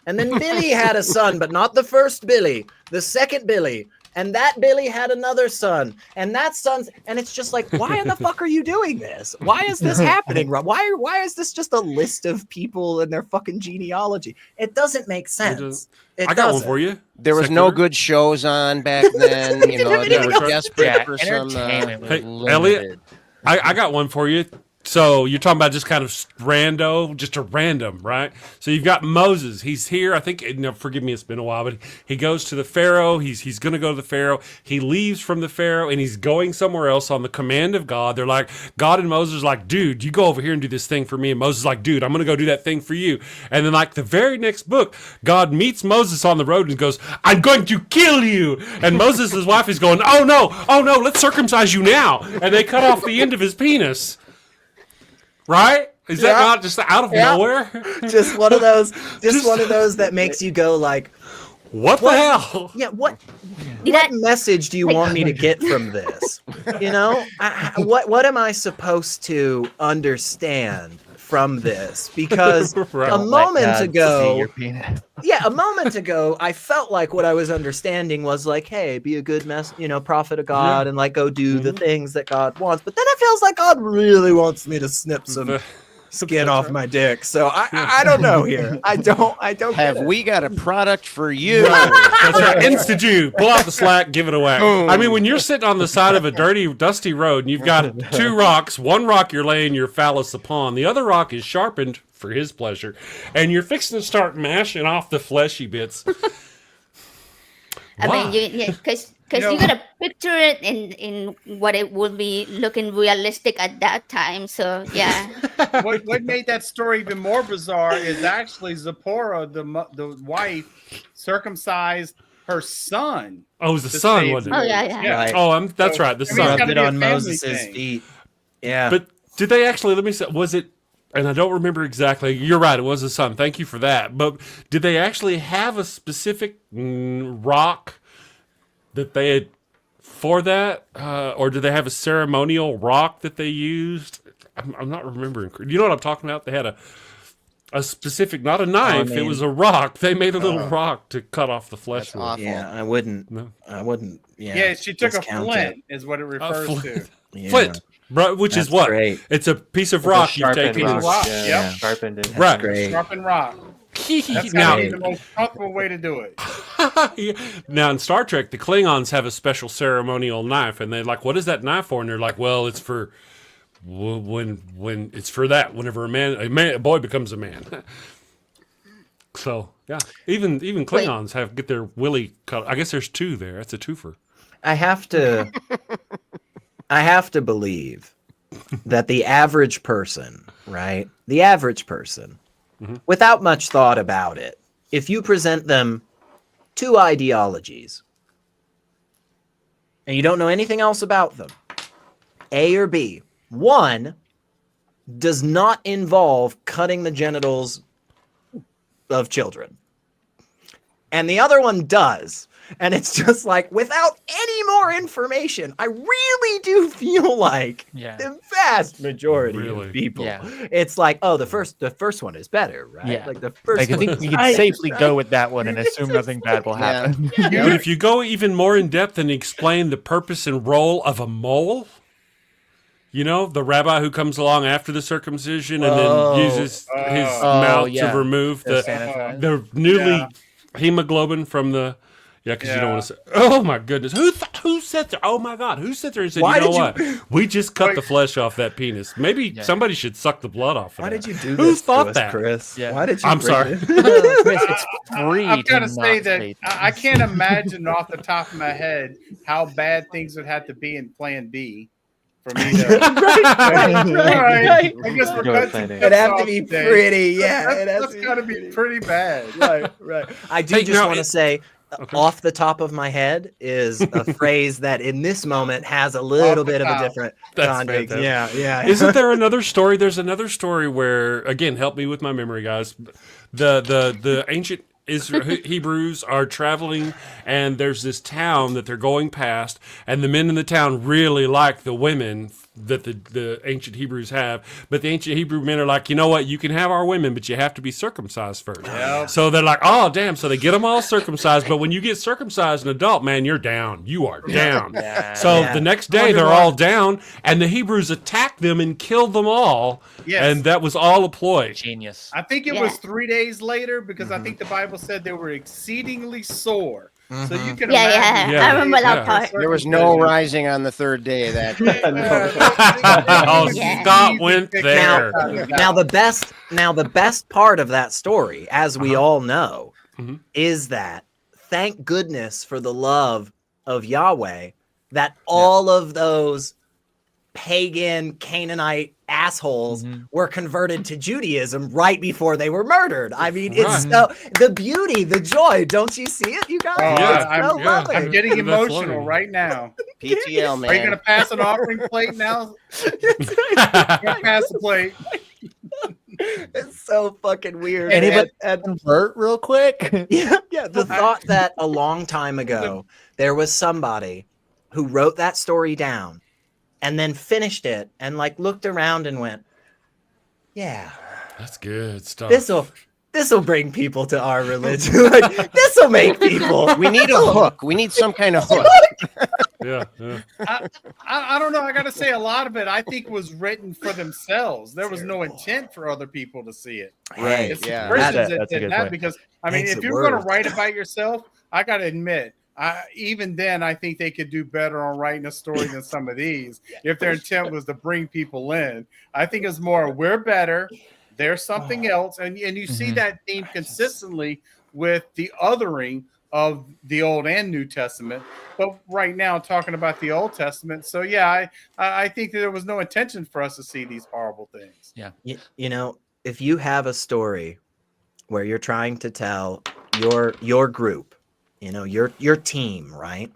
And then Billy had a son, but not the first Billy, the second Billy. And that Billy had another son, and that son's, and it's just like, why in the fuck are you doing this? Why is this happening, Rob? Why is this just a list of people and their fucking genealogy? It doesn't make sense.
I got one for you.
There was no good shows on back then. They were desperate
Yeah,
for some.
entertainment was
Hey,
limited.
Elliot, I got one for you. So you're talking about just kind of rando, just a random, right? So you've got Moses. He's here. I think, forgive me, it's been a while, but he goes to the Pharaoh. He's going to go to the Pharaoh. He leaves from the Pharaoh, and he's going somewhere else on the command of God. They're like, God and Moses are like, dude, you go over here and do this thing for me. And Moses is like, dude, I'm going to go do that thing for you. And then like the very next book, God meets Moses on the road and goes, I'm going to kill you. And Moses' wife is going, oh no, let's circumcise you now. And they cut off the end of his penis. Right? Is that not just out of nowhere?
Just one of those. Just one of those that makes you go like,
"What the hell?"
Yeah. What message do you want me to get from this? You know, what am I supposed to understand from this? Because a moment ago, a moment ago, I felt like what I was understanding was like, hey, be a good prophet of God, and like go do the things that God wants. But then it feels like God really wants me to snip some skin off my dick. So I don't know here. I don't.
Have we got a product for you?
That's right. Insta-Jew. Pull out the slack, give it a whack. I mean, when you're sitting on the side of a dirty, dusty road and you've got two rocks, one rock you're laying your phallus upon, the other rock is sharpened for his pleasure, and you're fixing to start mashing off the fleshy bits.
I mean, because you gotta picture it in what it would be looking realistic at that time. So yeah.
What made that story even more bizarre is actually Zipporah, the wife, circumcised her son.
Oh, it was the son, wasn't it?
Oh yeah.
Right.
Oh, that's right. The son
rubbed it on Moses' feet. Yeah.
But did they actually? Let me say, was it? And I don't remember exactly. You're right. It was the son. Thank you for that. But did they actually have a specific rock that they had for that, or did they have a ceremonial rock that they used? I'm not remembering. You know what I'm talking about? They had a specific, not a knife. It was a rock. They made a little rock to cut off the flesh.
Yeah, I wouldn't. Yeah.
Yeah, she took a flint, is what it refers to.
Yeah.
Flint. Bro, which is what? Great. It's a piece of rock you've taken.
Yep.
Sharpened it.
Right.
Great.
Sharpened rock. That's
Now,
the most comfortable way to do it.
Now in Star Trek, the Klingons have a special ceremonial knife, and they're like, "What is that knife for?" And they're like, "Well, it's for when it's for that. Whenever a boy becomes a man." So yeah, even Klingons get their willy cut. I guess there's two there. That's a twofer.
I have to believe that the average person, right? The average person, without much thought about it, if you present them two ideologies and you don't know anything else about them, A or B, one does not involve cutting the genitals of children, and the other one does. And it's just like, without any more information, I really do feel like the vast majority of people, it's like, oh, the first one is better, right?
Yeah.
Like the first
I
one
think you can safely go with that one and assume nothing bad will happen.
But if you go even more in depth and explain the purpose and role of a mole, you know, the rabbi who comes along after the circumcision and then uses his mouth to remove the newly hemoglobin from the... Yeah, because you don't want to say, oh my goodness, who sat there? Oh my God, who sat there and said, what? We just cut the flesh off that penis. Maybe somebody should suck the blood off of
Why
that.
did you do
Who
this
thought
to us,
that?
Chris?
Yeah.
Why did you
I'm sorry.
Chris, it's free.
I've got to say
not
that
say
I can't imagine off the top of my head how bad things would have to be in Plan B for me to. right. I guess we're
it'd have to be pretty. Yeah,
that's got to be pretty bad.
Right. I do just want to say.
Okay.
Off the top of my head is a phrase that in this moment has a little bit of a different context. Yeah.
Isn't there another story? There's another story where, again, help me with my memory, guys. The ancient Hebrews are traveling, and there's this town that they're going past, and the men in the town really like the women that the ancient Hebrews have, but the ancient Hebrew men are like, you know what, you can have our women, but you have to be circumcised first. Yep. So they're like, oh damn, so they get them all circumcised, but when you get circumcised an adult, man, you're down. You are down. The next day they're all down, and the Hebrews attack them and kill them all. Yes. And that was all a ploy.
Genius.
I think it was 3 days later, because I think the Bible said they were exceedingly sore. So you can
Yeah,
imagine.
I remember that
Yeah.
part.
There was no rising on the third day of that.
Oh,
Yeah.
Scott went there.
Now the best part of that story, as we all know,
Mhm.
is that thank goodness for the love of Yahweh that all of those pagan Canaanite assholes were converted to Judaism right before they were murdered. I mean, it's
Right.
so the beauty, the joy. Don't you see it, you guys?
Oh,
Yeah,
It's so
yeah.
lovely.
I'm getting
That's
emotional
funny.
right now.
PTL,
Are you
man.
gonna pass an offering plate now? Pass the plate.
It's so fucking weird.
Anybody
And-
convert real quick?
yeah. The thought that a long time ago there was somebody who wrote that story down and then finished it and like looked around and went, yeah,
That's good stuff.
this'll bring people to our religion. Like, this'll make people.
We need a hook. We need some kind of hook.
Yeah, yeah.
I don't know. I got to say, a lot of it I think was written for themselves. There was no intent for other people to see it.
Right.
It's
Yeah.
the Christians
That's
that
a
did
good
that
point.
because I mean,
Makes
if
it
you're going
worse.
to write about yourself, I got to admit, even then, I think they could do better on writing a story than some of these. If their intent was to bring people in, I think it's more we're better. There's something else, and you see that theme consistently with the othering of the Old and New Testament. But right now, talking about the Old Testament, so yeah, I think that there was no intention for us to see these horrible things.
You know, if you have a story where you're trying to tell your group, you know, your team, right?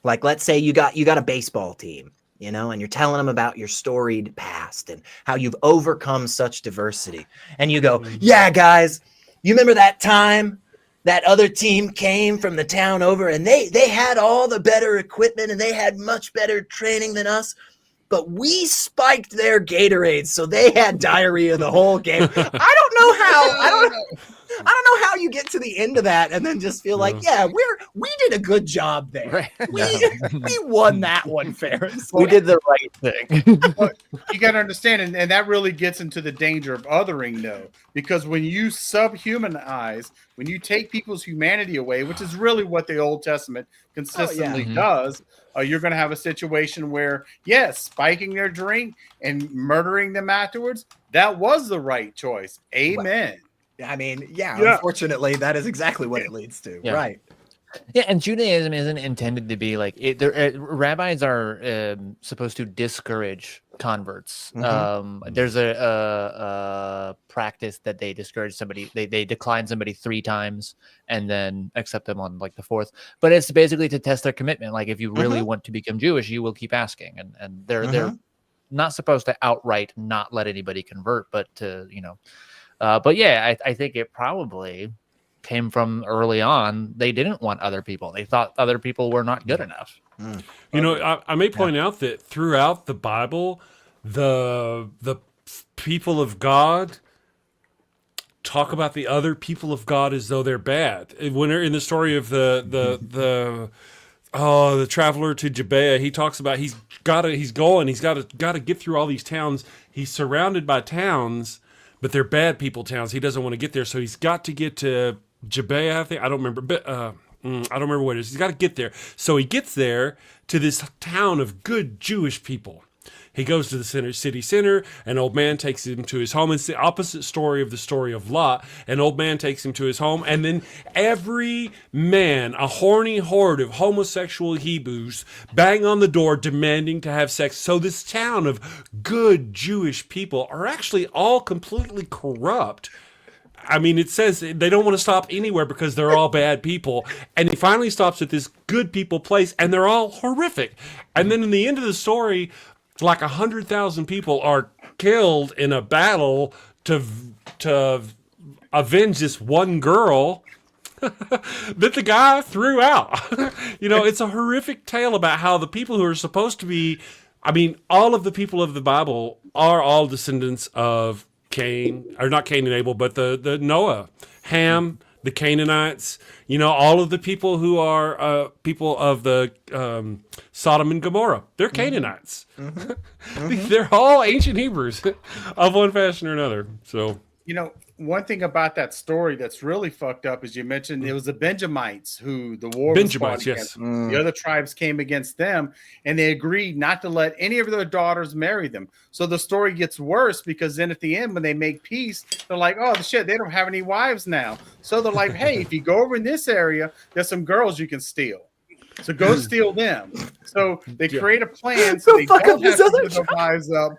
Like, let's say you got a baseball team, you know, and you're telling them about your storied past and how you've overcome such diversity. And you go, yeah, guys, you remember that time that other team came from the town over and they had all the better equipment and they had much better training than us, but we spiked their Gatorades, so they had diarrhea the whole game. I don't know how you get to the end of that and then just feel like, yeah, we did a good job there.
Right.
We won that one fair. and
We
square.
did the right thing.
You got to understand, and that really gets into the danger of othering, though, because when you subhumanize, when you take people's humanity away, which is really what the Old Testament consistently does, you're going to have a situation where, yes, spiking their drink and murdering them afterwards, that was the right choice. Amen.
I mean, yeah, unfortunately, that is exactly what it leads to.
Yeah.
Right.
Yeah, and Judaism isn't intended to be like it. Rabbis are supposed to discourage converts. There's a practice that they discourage somebody. They decline somebody 3 times and then accept them on like the 4th. But it's basically to test their commitment. Like, if you really want to become Jewish, you will keep asking. And they're not supposed to outright not let anybody convert, but to but yeah, I think it probably came from early on. They didn't want other people. They thought other people were not good enough.
You know, I may point out that throughout the Bible, the people of God talk about the other people of God as though they're bad. When they're in the story of the traveler to Gibeah, he talks about he's got to get through all these towns. He's surrounded by towns, but they're bad people towns. He doesn't want to get there, so he's got to get to Gibeah, I think. I don't remember, but I don't remember what it is. He's got to get there. So he gets there to this town of good Jewish people. He goes to the city center. An old man takes him to his home. It's the opposite story of the story of Lot. An old man takes him to his home, and then every man, a horny horde of homosexual Hebrews, bang on the door demanding to have sex. So this town of good Jewish people are actually all completely corrupt. I mean, it says they don't want to stop anywhere because they're all bad people. And he finally stops at this good people place, and they're all horrific. And then in the end of the story, like 100,000 people are killed in a battle to avenge this one girl that the guy threw out. It's a horrific tale about how the people who are supposed to be, I mean, all of the people of the Bible are all descendants of Cain, or not Cain and Abel, but the Noah, Ham, the Canaanites, all of the people who are people of the Sodom and Gomorrah. They're Canaanites. They're all ancient Hebrews of one fashion or another. So,
one thing about that story that's really fucked up is you mentioned it was the Benjamites who the war was fought
Benjamites,
against.
yes.
The other tribes came against them, and they agreed not to let any of their daughters marry them. So the story gets worse because then at the end, when they make peace, they're like, oh, shit, they don't have any wives now. So they're like, hey, if you go over in this area, there's some girls you can steal. So go steal them. So they create a plan so they don't have to give their wives up.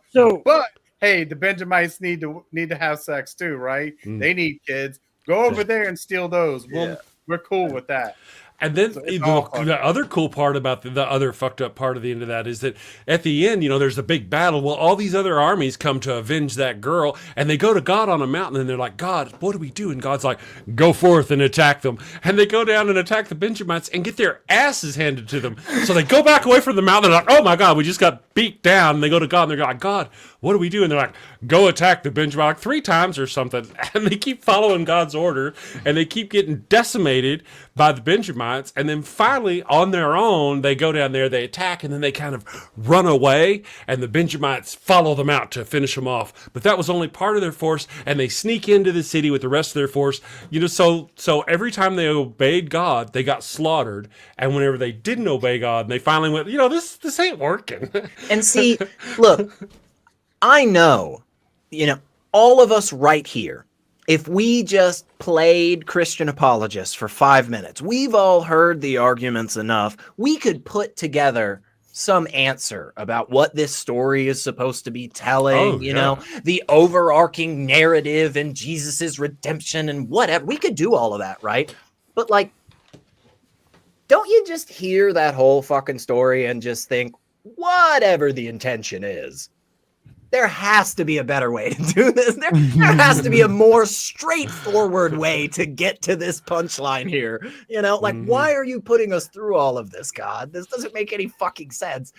But hey, the Benjamites need to have sex too, right? They need kids. Go over there and steal those. We're cool with that.
And then the other cool part about the other fucked up part of the end of that is that at the end, there's a big battle. Well, all these other armies come to avenge that girl, and they go to God on a mountain, and they're like, God, what do we do? And God's like, go forth and attack them. And they go down and attack the Benjamites and get their asses handed to them. So they go back away from the mountain. They're like, oh my God, we just got beat down. And they go to God, and they're like, God, what do we do? And they're like, go attack the Benjamites like 3 times or something. And they keep following God's order, and they keep getting decimated by the Benjamites. And then finally, on their own, they go down there, they attack, and then they kind of run away, and the Benjamites follow them out to finish them off. But that was only part of their force, and they sneak into the city with the rest of their force. So every time they obeyed God, they got slaughtered. And whenever they didn't obey God, they finally went, this ain't working.
And see, look, I know, all of us right here, if we just played Christian apologists for 5 minutes, we've all heard the arguments enough. We could put together some answer about what this story is supposed to be telling, the overarching narrative and Jesus's redemption and whatever. We could do all of that, right? But don't you just hear that whole fucking story and just think, whatever the intention is, there has to be a better way to do this. There has to be a more straightforward way to get to this punchline here. Why are you putting us through all of this, God? This doesn't make any fucking sense.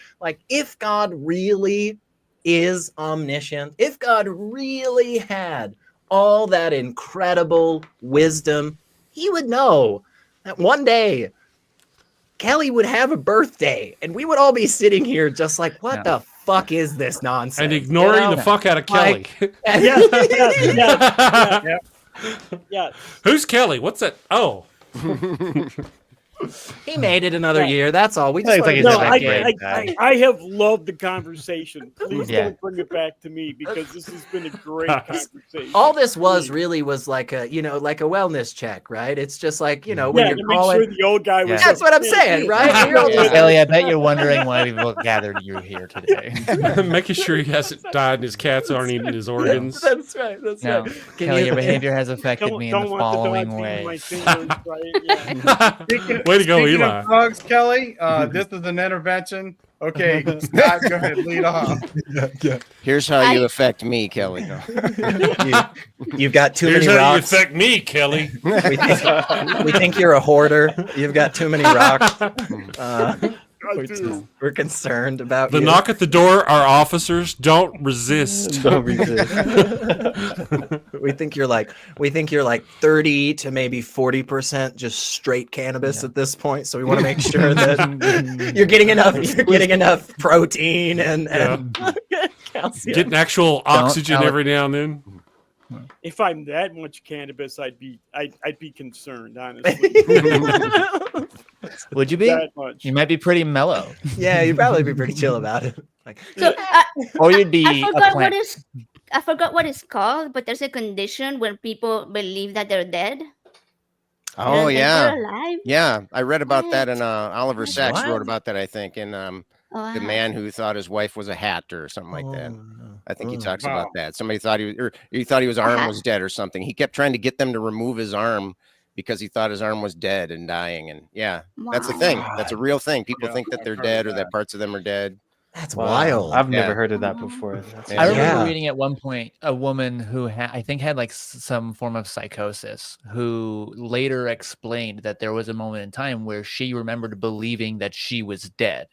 If God really is omniscient, if God really had all that incredible wisdom, he would know that one day Kelley would have a birthday and we would all be sitting here just like, what the fuck is this nonsense?
And ignoring the fuck out of Kelley.
Yeah.
Who's Kelley? What's that? Oh.
He made it another year. That's all. We just
I have loved the conversation. Please don't bring it back to me because this has been a great conversation.
All this was like a wellness check, right? It's just when you're calling.
Sure the old guy was.
That's what I'm saying, right?
Kelley, I bet you're wondering why we've all gathered you here today.
Making sure he hasn't died and his cats aren't eating his organs.
That's right.
Kelley, your behavior has affected me in the following way.
Way to go, Eli.
Drugs, Kelley. This is an intervention. Okay, Scott, go ahead, lead off.
Here's how you affect me, Kelley.
You've got too many rocks.
Here's how you affect me, Kelley.
We think you're a hoarder. You've got too many rocks. We're concerned about
the knock at the door. Our officers don't resist.
We think you're like 30 to maybe 40% just straight cannabis at this point. So we want to make sure that you're getting enough protein and calcium.
Getting actual oxygen every now and then.
If I'm that much cannabis, I'd be concerned, honestly.
Would you be? You might be pretty mellow.
Yeah, you'd probably be pretty chill about it.
Or you'd be.
I forgot what it's called, but there's a condition where people believe that they're dead.
Oh
they're alive.
Yeah. I read about that, and Oliver Sacks wrote about that, I think, in the man who thought his wife was a hat or something like that. I think he talks about that. Somebody thought he thought his arm was dead or something. He kept trying to get them to remove his arm because he thought his arm was dead and dying. And that's a thing. That's a real thing. People think that they're dead or that parts of them are dead.
That's wild.
I've never heard of that before.
I remember reading at one point a woman who I think had like some form of psychosis, who later explained that there was a moment in time where she remembered believing that she was dead.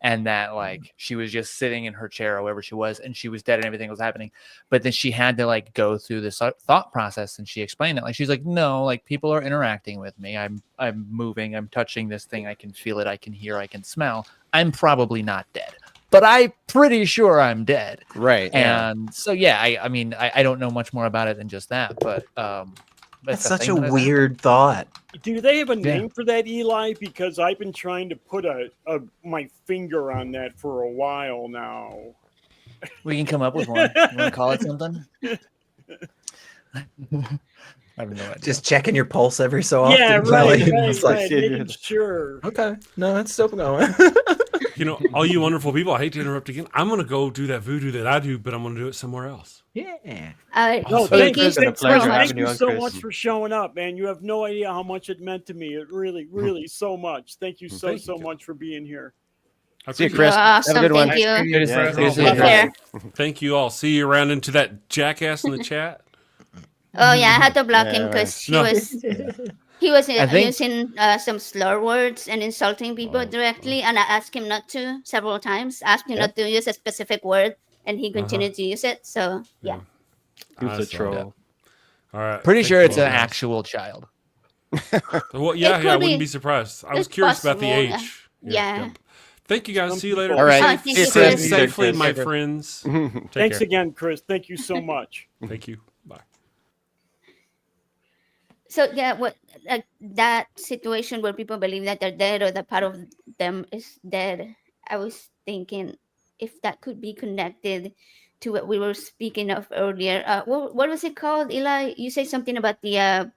And that like she was just sitting in her chair or wherever she was and she was dead and everything was happening. But then she had to like go through this thought process, and she explained it. Like she's like, no, like people are interacting with me. I'm moving, I'm touching this thing, I can feel it, I can hear, I can smell. I'm probably not dead. but I'm pretty sure I'm dead.
Right. Yeah.
And so, yeah, I mean, I don't know much more about it than just that, but
That's such a weird thought.
Do they have a name for that, Eli? Because I've been trying to put my finger on that for a while now.
We can come up with one. You want to call it something? I have no idea.
Just checking your pulse every so often.
Yeah,
Kelly.
right.
It's like,
Making sure.
okay, no, it's still going.
You know, all you wonderful people, I hate to interrupt again. I'm going to go do that voodoo that I do, but I'm going to do it somewhere else.
Yeah.
No,
Thank
thank
you.
you,
It's been a pleasure
thank
having
you
you on,
so
Chris.
much for showing up, man. You have no idea how much it meant to me. It really, really so much. Thank you so much for being here.
See you, Chris.
You're awesome.
Have a good one.
Thank you.
Good to
Yeah,
see you.
thank you.
Take care.
Thank you all. See you around into that jackass in the chat.
Oh yeah, I had to block him
Yeah,
because
No.
he was
I think-
using some slur words and insulting people directly, and I asked him not to several times. Asked him not to use a specific word, and he continued to use it. So yeah.
He was a
I saw
troll.
that. All right.
Pretty
Thank
sure
you
it's
all,
an
guys.
actual child.
Well, yeah,
It
I
could
wouldn't
be.
be surprised. I was
It's
curious about the
possible,
age.
yeah.
Thank you guys. See you later.
All right.
Oh, thank you,
Sit
Chris.
safely, my
Chris.
friends. Take
Thanks
care.
again, Chris. Thank you so much.
Thank you. Bye.
So yeah, what that situation where people believe that they're dead or that part of them is dead, I was thinking if that could be connected to what we were speaking of earlier. What was it called, Eli? You say something about the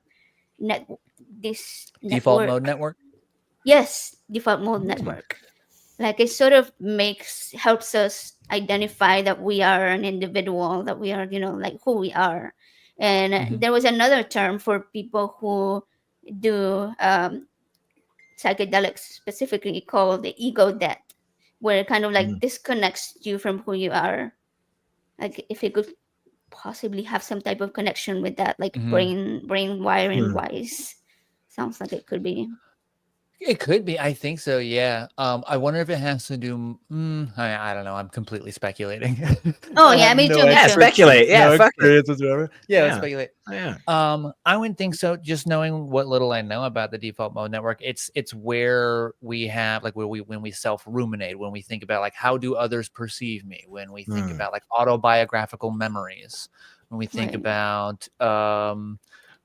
this
Default
network.
mode network.
Yes, default mode network. Like it sort of helps us identify that we are an individual, that we are, like who we are. And there was another term for people who do psychedelics specifically called the ego death, where it kind of like disconnects you from who you are. Like if it could possibly have some type of connection with that, like brain wiring wise. Sounds like it could be.
It could be. I think so. Yeah. I wonder if it has to do. I don't know. I'm completely speculating.
Oh yeah, me too. Me
Yeah,
too.
speculate. Yeah,
No
fuck it.
experience whatsoever. Yeah, let's
Yeah.
speculate.
Yeah.
I would think so. Just knowing what little I know about the default mode network, it's where we have like when we self ruminate, when we think about like how do others perceive me, when we think about like autobiographical memories, when we think
Right.
about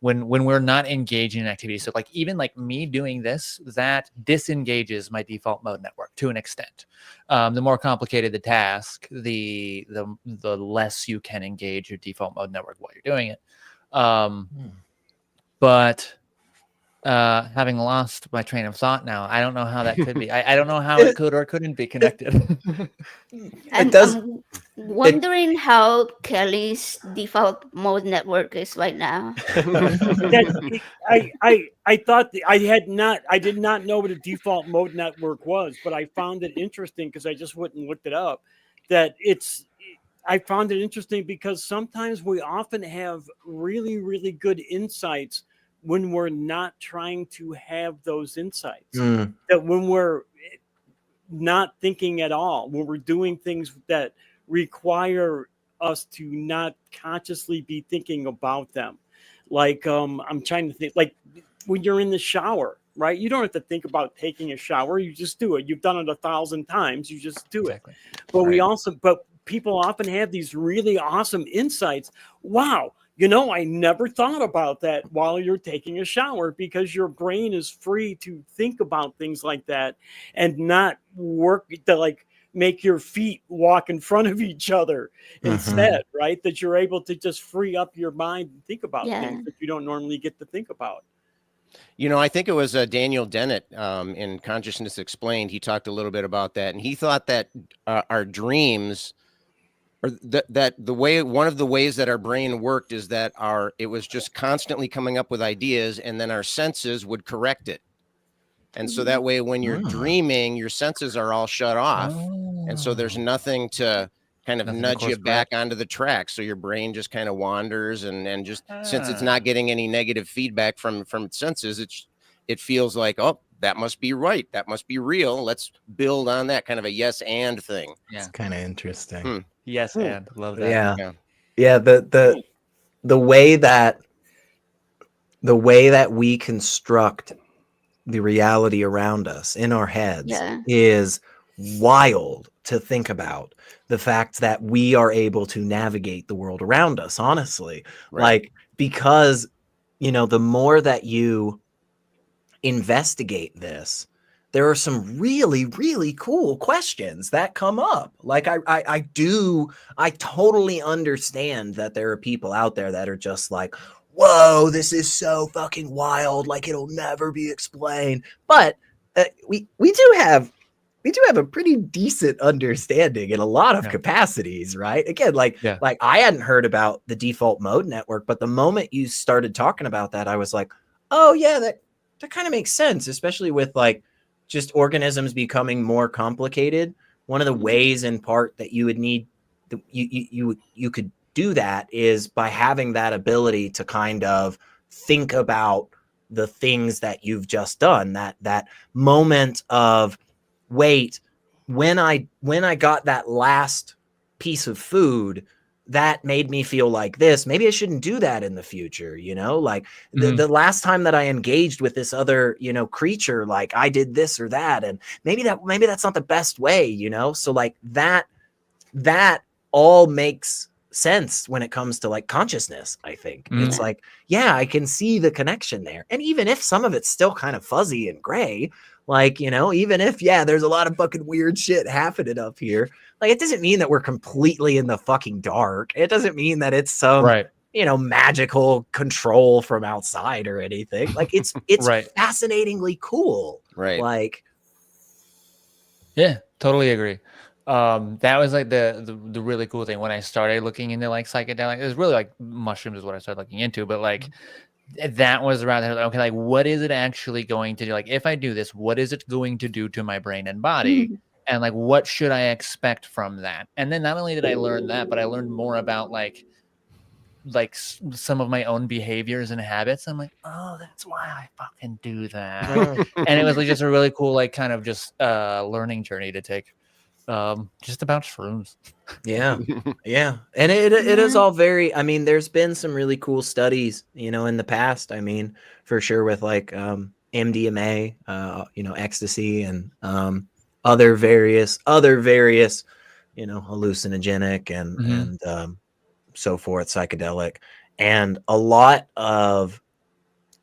when we're not engaging in activities. So like even like me doing this, that disengages my default mode network to an extent. The more complicated the task, the less you can engage your default mode network while you're doing it. But having lost my train of thought now, I don't know how that could be. I don't know how it could or couldn't be connected.
I'm
does-
wondering how Kelly's default mode network is right now.
I thought I did not know what a default mode network was, but I found it interesting because I just went and looked it up. I found it interesting because sometimes we often have really, really good insights when we're not trying to have those insights. That when we're not thinking at all, when we're doing things that require us to not consciously be thinking about them. Like I'm trying to think, like when you're in the shower, right? You don't have to think about taking a shower. You just do it. You've done it 1,000 times. You just do it. But people often have these really awesome insights. Wow. I never thought about that while you're taking a shower, because your brain is free to think about things like that and not work to like make your feet walk in front of each other instead, right? That you're able to just free up your mind and think about things that you don't normally get to think about.
I think it was Daniel Dennett in Consciousness Explained. He talked a little bit about that, and he thought that our dreams, or that the way, one of the ways that our brain worked is that it was just constantly coming up with ideas, and then our senses would correct it. And so that way, when you're dreaming, your senses are all shut off, and so there's nothing to kind of nudge you back onto the track. So your brain just kind of wanders, and just since it's not getting any negative feedback from its senses, it feels like, oh, that must be right, that must be real. Let's build on that, kind of a yes and thing.
Yeah,
It's kind of interesting.
yes, and love that.
Yeah. The way that we construct the reality around us in our heads is wild to think about the fact that we are able to navigate the world around us, honestly.
Right.
Like, because, you know, the more that you investigate this, there are some really, really cool questions that come up. Like, I totally understand that there are people out there that are just like, whoa, this is so fucking wild. Like, it'll never be explained. But we do have a pretty decent understanding in a lot of capacities, right? Again, like I hadn't heard about the default mode network, but the moment you started talking about that, I was like, oh yeah, that kind of makes sense, especially with like just organisms becoming more complicated. One of the ways in part that you would need you could do that is by having that ability to kind of think about the things that you've just done, that moment of, wait, when I got that last piece of food, that made me feel like this. Maybe I shouldn't do that in the future, you know? Like the last time that I engaged with this other, you know, creature, like I did this or that, and maybe that's not the best way, you know? So like that all makes sense when it comes to like consciousness, I think. It's like, yeah, I can see the connection there. And even if some of it's still kind of fuzzy and gray, like, you know, even if, there's a lot of fucking weird shit happening up here, like, it doesn't mean that we're completely in the fucking dark. It doesn't mean that it's some, you know, magical control from outside or anything. Like, it's fascinatingly cool.
Right.
Like,
yeah, totally agree. That was like the really cool thing when I started looking into like psychedelics. It was really like mushrooms is what I started looking into, but like that was around there. Okay, like what is it actually going to do? Like if I do this, what is it going to do to my brain and body? And like what should I expect from that? And then not only did I learn that, but I learned more about like some of my own behaviors and habits. I'm like, oh, that's why I fucking do that. And it was like just a really cool like kind of just learning journey to take. Just about shrooms.
Yeah. And it is all very, I mean, there's been some really cool studies, you know, in the past. I mean, for sure with like MDMA, you know, ecstasy and other various, you know, hallucinogenic and so forth, psychedelic. And a lot of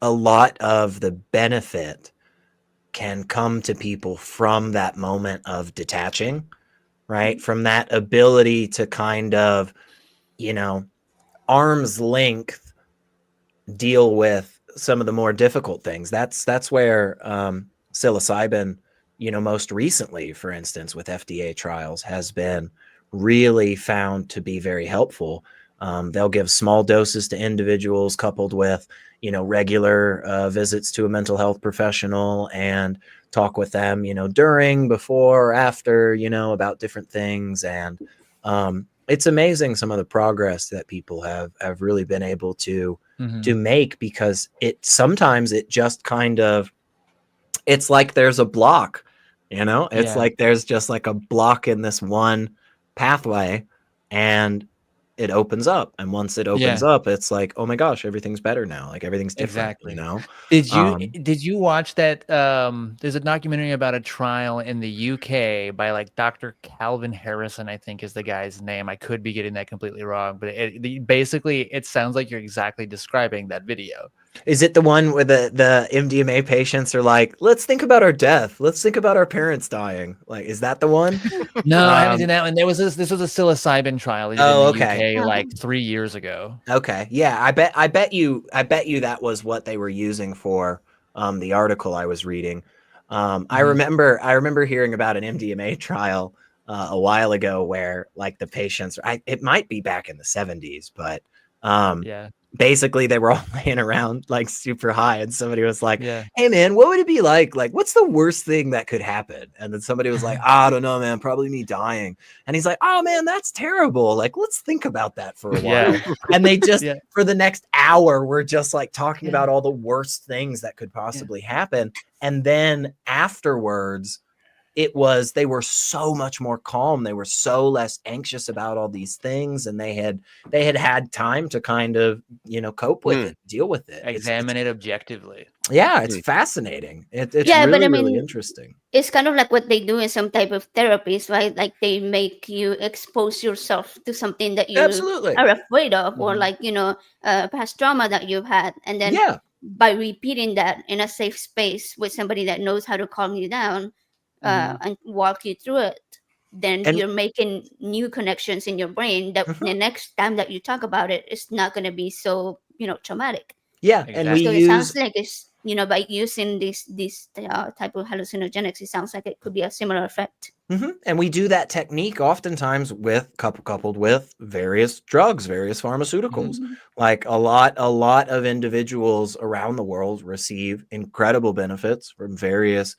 the benefit can come to people from that moment of detaching, right? From that ability to kind of, you know, arm's length deal with some of the more difficult things. That's where psilocybin, you know, most recently, for instance, with FDA trials has been really found to be very helpful. They'll give small doses to individuals coupled with, you know, regular visits to a mental health professional and talk with them, you know, during, before, or after, you know, about different things. And it's amazing some of the progress that people have really been able to make, because sometimes it just kind of, it's like there's a block, you know, it's like there's just like a block in this one pathway and it opens up. And once it opens up, it's like, oh my gosh, everything's better now. Like everything's different, you know?
Did you watch that? There's a documentary about a trial in the UK by like Dr. Calvin Harrison, I think is the guy's name. I could be getting that completely wrong, but basically it sounds like you're exactly describing that video.
Is it the one where the MDMA patients are like, let's think about our death. Let's think about our parents dying. Like, is that the one?
No, I haven't seen that one. This was a psilocybin trial. UK, like 3 years ago.
Okay. Yeah. I bet you that was what they were using for the article I was reading. I remember hearing about an MDMA trial a while ago where like the patients, it might be back in the 70s, but basically they were all laying around like super high and somebody was like, hey man, what would it be like what's the worst thing that could happen? And then somebody was like, I don't know, man, probably me dying. And he's like, oh man, that's terrible, like let's think about that for a while. And they just for the next hour we're just like talking about all the worst things that could possibly happen. And then afterwards they were so much more calm. They were so less anxious about all these things, and they had time to kind of, cope with it, deal with it,
Examine it objectively.
Yeah, it's fascinating. It's
Yeah, but
really,
I mean,
really interesting.
It's kind of like what they do in some type of therapies, right? Like they make you expose yourself to something that you
Absolutely.
are afraid of, or like, past trauma that you've had. And then
Yeah.
by repeating that in a safe space with somebody that knows how to calm you down and walk you through it, then
And-
you're making new connections in your brain that the next time that you talk about it, it's not going to be so, traumatic.
Yeah, and we
So it
use
sounds like it's, by using this type of hallucinogenics, it sounds like it could be a similar effect.
and we do that technique oftentimes with coupled with various drugs, various pharmaceuticals. Like a lot of individuals around the world receive incredible benefits from various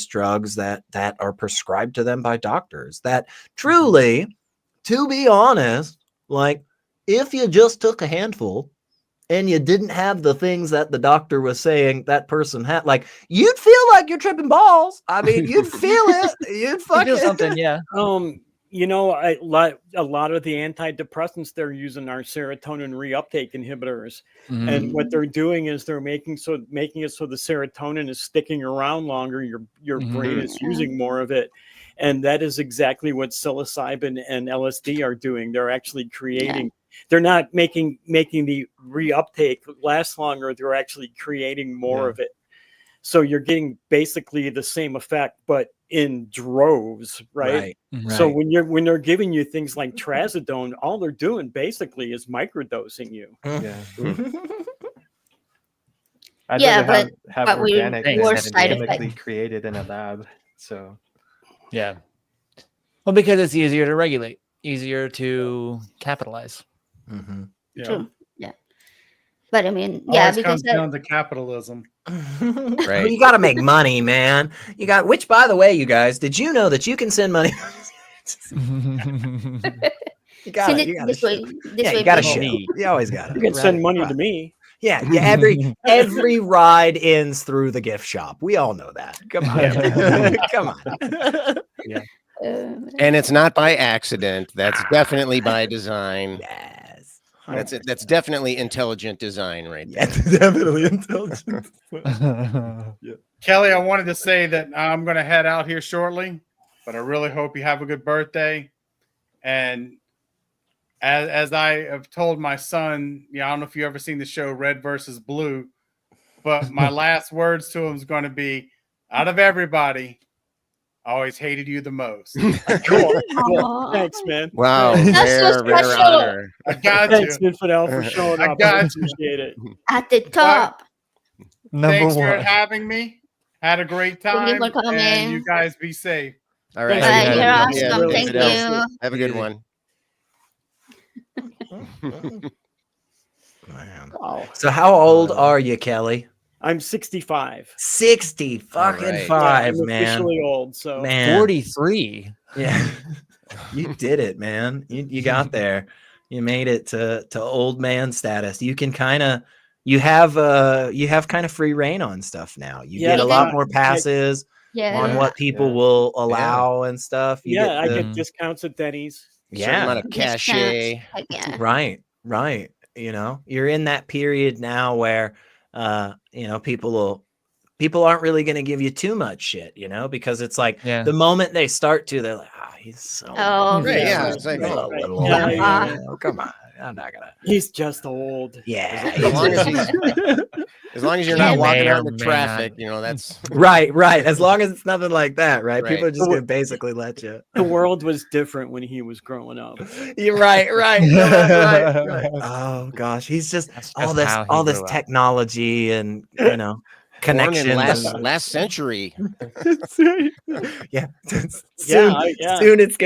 drugs that are prescribed to them by doctors. That truly, to be honest, like if you just took a handful and you didn't have the things that the doctor was saying that person had, like you'd feel like you're tripping balls. I mean, you'd feel it. You'd fucking
feel something, yeah.
A lot of the antidepressants they're using are serotonin reuptake inhibitors, and what they're doing is they're making it so the serotonin is sticking around longer. Your brain is using more of it, and that is exactly what psilocybin and LSD are doing. They're actually creating. They're not making the reuptake last longer. They're actually creating more of it. So you're getting basically the same effect, but in droves, right? So when they're giving you things like trazodone, all they're doing basically is microdosing you.
I'd rather have organic than chemically created in a lab. So
yeah, well, because it's easier to regulate, easier to capitalize.
True. Yeah. But I mean,
Always
because
comes down to capitalism.
Right. You got to make money, man. Which, by the way, you guys, did you know that you can send money? You got to. You got to show. You always got to.
You can send money to me.
Yeah. Every ride ends through the gift shop. We all know that. Come on. Come on.
Yeah. And it's not by accident. That's definitely by design.
Yes.
That's definitely intelligent design, right there.
Yeah, definitely intelligent.
Kelley, I wanted to say that I'm going to head out here shortly, but I really hope you have a good birthday. And as I have told my son, I don't know if you ever seen the show Red versus Blue, but my last words to him is going to be, out of everybody, I always hated you the most.
Cool. Thanks, man.
Wow.
Rare
honor.
I got
Thanks,
you.
Infidel, for showing up. I appreciate it.
At the top.
Thanks for having me. Had a great time.
Thank you for coming.
And you guys be safe.
All right.
You're awesome. Thank you.
Have a good one.
Man.
Wow.
So how old are you, Kelley?
I'm 65.
60 fucking five,
I'm
man.
officially old, so
Man.
43.
Yeah. You did it, man. You got there. You made it to old man status. You can you have kind of free reign on stuff now. You get a lot more passes on what people will allow and stuff.
I get discounts at Denny's.
Certain amount of cachet.
Right. You're in that period now where people aren't really going to give you too much shit, because it's like the moment they start to, they're like, he's so
great. Yeah, it's like,
come on, I'm not gonna.
He's just old.
Yeah,
as long as you're not walking out in the traffic, that's
right. As long as it's nothing like that, right? People are just gonna basically let you.
The world was different when he was growing up.
You're right. Oh gosh, he's just all this technology and connection
last century.
Yeah. Soon there's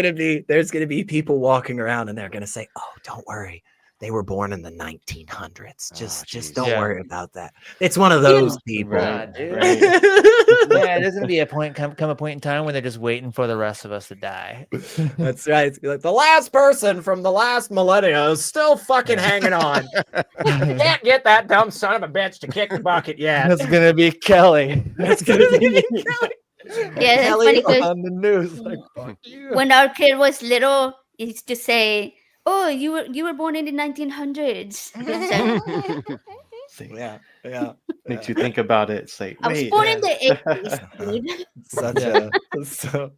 gonna be people walking around and they're gonna say, "Oh, don't worry. They were born in the 1900s. Just don't worry about that." It's one of those people.
Right. There's gonna be a point come a point in time when they're just waiting for the rest of us to die.
That's right. It's like the last person from the last millennia is still fucking hanging on. You can't get that dumb son of a bitch to kick the bucket yet.
That's gonna be Kelley.
That's gonna be Kelley.
Yeah, that's
Kelly
funny 'cause
on the news. Like, fuck you.
when our kid was little, he used to say, "Oh, you were born in the 1900s."
Yeah, yeah.
Makes you think about it. It's like,
I was
wait.
born in the 80s, dude.
Such
Yeah.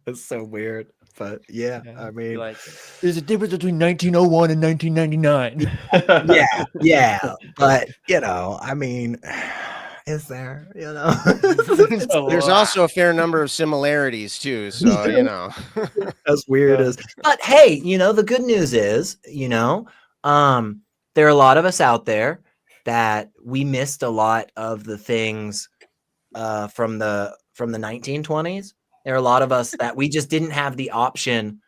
it's so weird. But yeah, I mean,
Like, there's a difference between 1901 and 1999.
yeah, yeah. But I mean, is there?
There's also a fair number of similarities too. So
as weird as. But hey, the good news is, there are a lot of us out there that we missed a lot of the things from the 1920s. There are a lot of us that we just didn't have the option,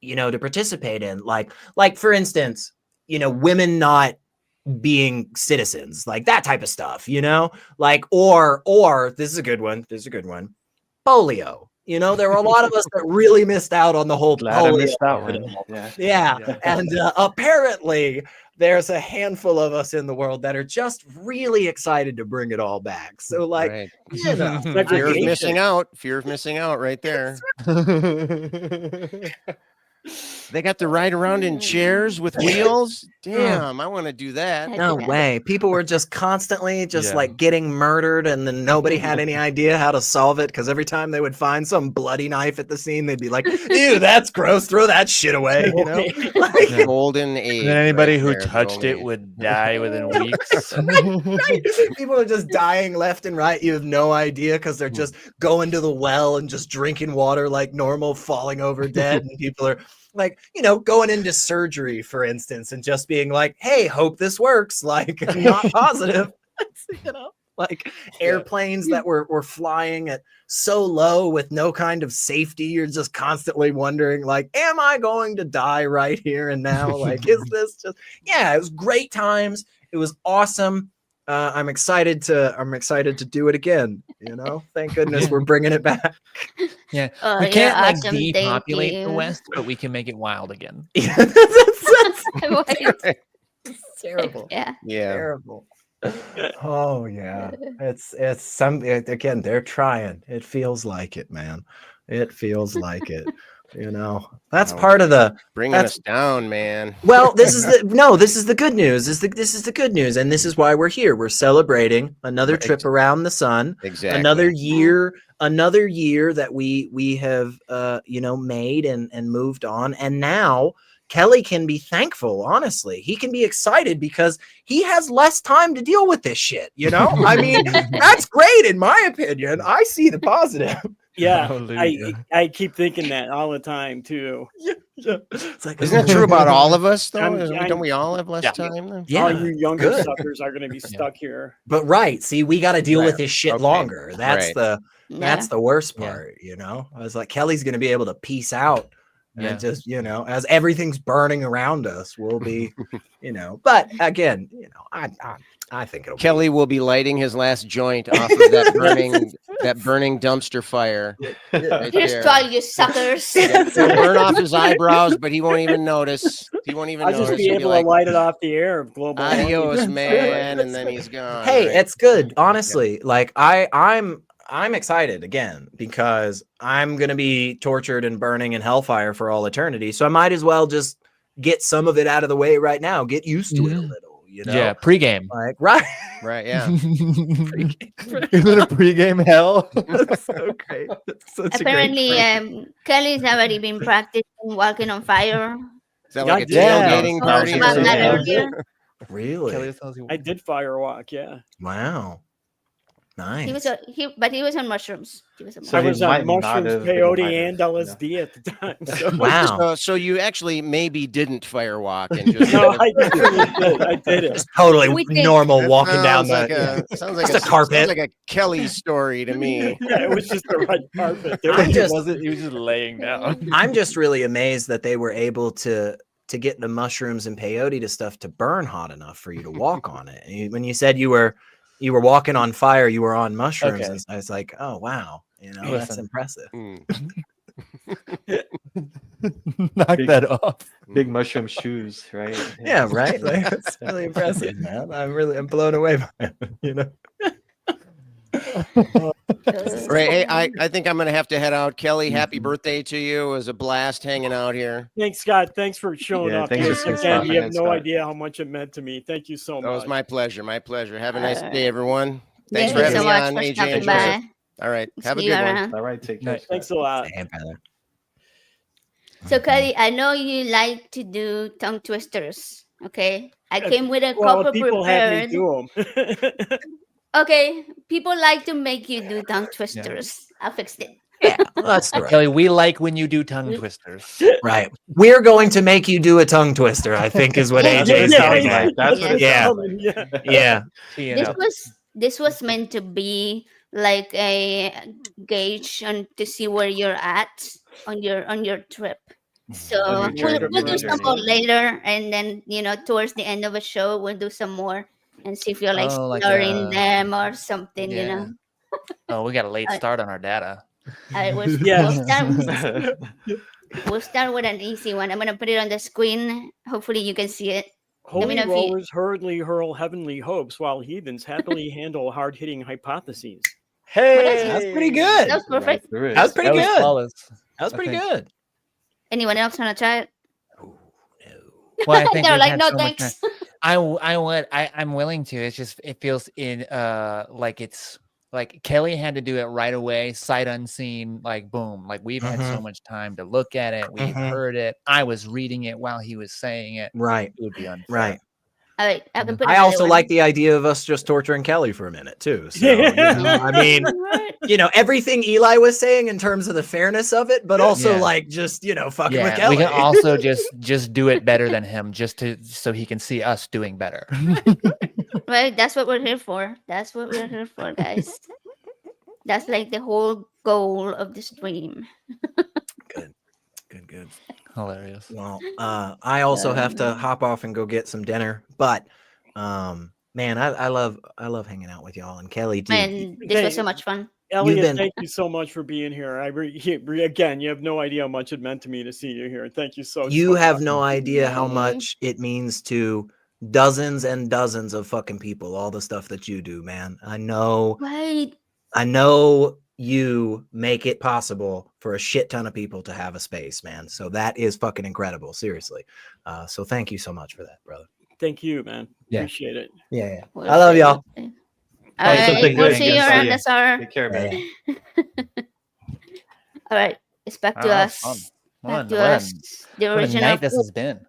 to participate in. Like for instance, women not being citizens, like that type of stuff, like, or this is a good one. Polio. There were a lot of us that really missed out on the whole
Glad I
polio.
missed that one.
Yeah. And apparently there's a handful of us in the world that are just really excited to bring it all back. So like,
Right.
Fear of
missing out. Fear of missing out right there. They got to ride around in chairs with wheels. Damn, I want to do that.
no way. People were just constantly like getting murdered, and then nobody had any idea how to solve it, because every time they would find some bloody knife at the scene, they'd be like, ew, that's gross. Throw that shit away. Like,
Golden age.
And then anybody
right
who
there,
touched
golden
it
age.
would die within weeks.
right. People are just dying left and right. You have no idea, because they're just going to the well and just drinking water like normal, falling over dead. And people are like, going into surgery, for instance, and just being like, hey, hope this works. Like, not positive. Like airplanes that were flying at so low with no kind of safety. You're just constantly wondering, like, am I going to die right here and now? Like, is this just, it was great times. It was awesome. I'm excited to do it again. Thank goodness we're bringing it back.
Yeah,
Oh,
we can't like
awesome. Thank
depopulate the
you.
West, but we can make it wild again.
Right.
Terrible.
Yeah.
Yeah.
Terrible. Oh yeah, it's again, they're trying. It feels like it, man. It feels like it. That's part of the
Bringing us down, man.
Well, this is the good news. This is the good news, and this is why we're here. We're celebrating another trip around the sun.
Exactly.
Another year that we have made and moved on, and now Kelley can be thankful. Honestly, he can be excited because he has less time to deal with this shit. I mean, that's great in my opinion. I see the positive.
Yeah,
Hallelujah.
I keep thinking that all the time too.
Yeah. It's like,
Isn't that true about all of us though?
I'm-
Don't we all have less
Yeah.
time then?
yeah,
All you younger
good.
suckers are going to be stuck here.
But right, see, we got to deal with this shit
Okay.
longer. That's
Right.
that's the worst
Yeah.
part. I was like, Kelly's gonna be able to peace out.
Yeah.
And just, as everything's burning around us, we'll be, but again, I think it'll
Kelley will be lighting his last joint off of that burning dumpster fire. Right
Here's
there.
to all you suckers.
It'll burn off his eyebrows, but he won't even notice. He won't even
I'll
notice.
just be
He'll
able
like,
to light it off the air of global.
adios, man, and then he's gone.
Hey,
right?
it's good. Honestly, like I'm excited again because I'm gonna be tortured and burning in hellfire for all eternity. So I might as well just get some of it out of the way right now. Get used to it a little,
Yeah, pregame.
Like right.
Right, yeah.
Isn't it a pregame hell?
That's so great. That's such
Apparently,
a great
Kelly's already been practicing walking on fire.
Is that like a
Yeah.
tailgating party? or
About that
something?
earlier.
Really?
I did firewalk. Yeah,
Wow. Nice.
He was on mushrooms. He was on
So
I
he
was
might
on
not
mushrooms,
have been
peyote,
invited,
and LSD at the time. So.
Wow.
So you actually maybe didn't firewalk and just
No, I did. I did it.
Totally
We think-
normal
That
walking down
sounds
the.
sounds like
Just a carpet.
Sounds like a Kelley story to me.
Yeah, it was just the right carpet. There
I'm
was
just-
He was just laying down.
I'm just really amazed that they were able to get the mushrooms and peyote to stuff to burn hot enough for you to walk on it. When you said you were walking on fire, you were on mushrooms.
Okay.
And I was like, oh wow, that's
Listen.
impressive.
Knock
Big-
that off.
Big mushroom shoes, right?
Yeah, right. Like, that's really impressive, man. I'm blown away by it.
Right. Hey, I think I'm gonna have to head out. Kelly, happy birthday to you. It was a blast hanging out here.
Thanks, Scott. Thanks for showing
Yeah,
up.
thanks
Yes,
for
again,
stopping
you have
in,
no
Scott.
idea how much it meant to me. Thank you so
That was
much.
my pleasure. My pleasure. Have a nice day, everyone. Thanks
Thank
for
you
having
so
me
much
on,
for
AJ
stopping
and Joseph.
by.
All right. Have a
See you
good one.
around.
All right, take care. Scott.
Thanks a lot.
Same, brother.
So, Kelly, I know you like to do tongue twisters. Okay, I came with a
Well,
couple
people have me
prepared.
do them.
Okay, people like to make you do tongue twisters. I fixed it.
Yeah, well, that's the right.
Kelly, we like when you do tongue twisters.
Right. We're going to make you do a tongue twister, I think is what
Yeah,
AJ is
yeah,
getting
yeah.
at.
That's what it
Yeah.
sounds like.
Yeah.
Yeah.
This was meant to be like a gauge on to see where you're at on your trip. So
On your journey,
we'll do
your
some
journey.
more later, and then towards the end of a show we'll do some more and see if you're like
Oh, like
slurring them or something.
yeah. Oh, we got a late
Uh,
start on our data.
Yes.
We'll start with an easy one. I'm gonna put it on the screen. Hopefully you can see it. Let me
Holy
know if you.
rollers hurriedly hurl heavenly hopes, while heathens happily handle hard-hitting hypotheses.
Hey,
That's pretty good.
That was perfect.
That was pretty
That was
good.
flawless.
That was
I
pretty
think.
good.
Anyone else wanna try it?
Well, I think
They're
we've
like,
had
no
so much
thanks.
I'm willing to. It's just it feels like it's like Kelly had to do it right away, sight unseen, like boom. Like we've had so much time to look at it. We've heard it. I was reading it while he was saying it.
Right.
It would be unfair.
Right.
All right, I can put
I
another
also
one.
like the idea of us just torturing Kelly for a minute too. So, I mean, everything Eli was saying in terms of the fairness of it, but also
Yeah.
like just fucking with
Yeah,
Kelly.
we can also just do it better than him, so he can see us doing better.
Right, that's what we're here for. That's what we're here for, guys. That's like the whole goal of the stream.
Good.
Hilarious.
Well, I also have to hop off and go get some dinner, but man, I love hanging out with y'all and Kelly. Dude,
Man, this was so much fun.
Elliot,
been-
thank you so much for being here. Again, you have no idea how much it meant to me to see you here. Thank you so
you
much.
have no idea how much it means to dozens and dozens of fucking people, all the stuff that you do, man. I know you make it possible for a shit ton of people to have a space, man. So that is fucking incredible, seriously. So thank you so much for that, brother.
Thank you, man.
Yeah.
Appreciate it.
Yeah.
We'll
I love
see.
y'all.
All
something
right, we'll
good.
see you
Good to
around
see
this hour.
Take care, man.
All right, it's back to
Oh,
us.
fun.
Back
What
to
a-
us. The
What a
original.
night this has been.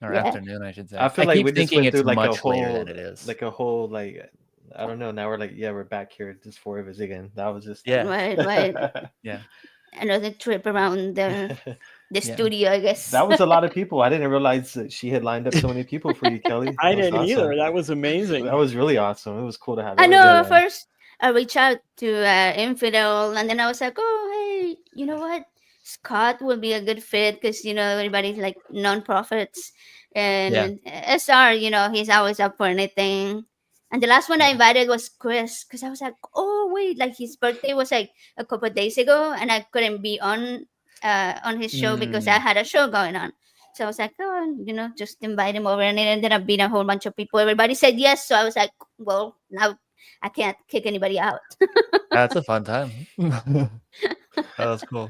Or
Yeah.
afternoon, I should say.
I feel like
keep
we just
thinking
went
it's
through like a
much
whole,
later than it is.
like a whole, like I don't know. Now we're like, yeah, we're back here, just four of us again. That was just
Right.
Yeah.
Another trip around the
Yeah.
studio, I guess.
That was a lot of people. I didn't realize that she had lined up so many people for you, Kelly.
I
That was
didn't
awesome.
either. That was amazing.
That was really awesome. It was cool to have.
I know.
everybody.
First, I reached out to Infidel, and then I was like, "Oh, hey, you know what? Scott would be a good fit because everybody's like non-profits, and SR, he's always up for anything." And the last one I invited was Chris because I was like, "Oh, wait, like his birthday was like a couple of days ago, and I couldn't be on his show because I had a show going on." So I was like, "Oh, just invite him over," and it ended up being a whole bunch of people. Everybody said yes, so I was like, "Well, now I can't kick anybody out."
That's a fun time. That was cool.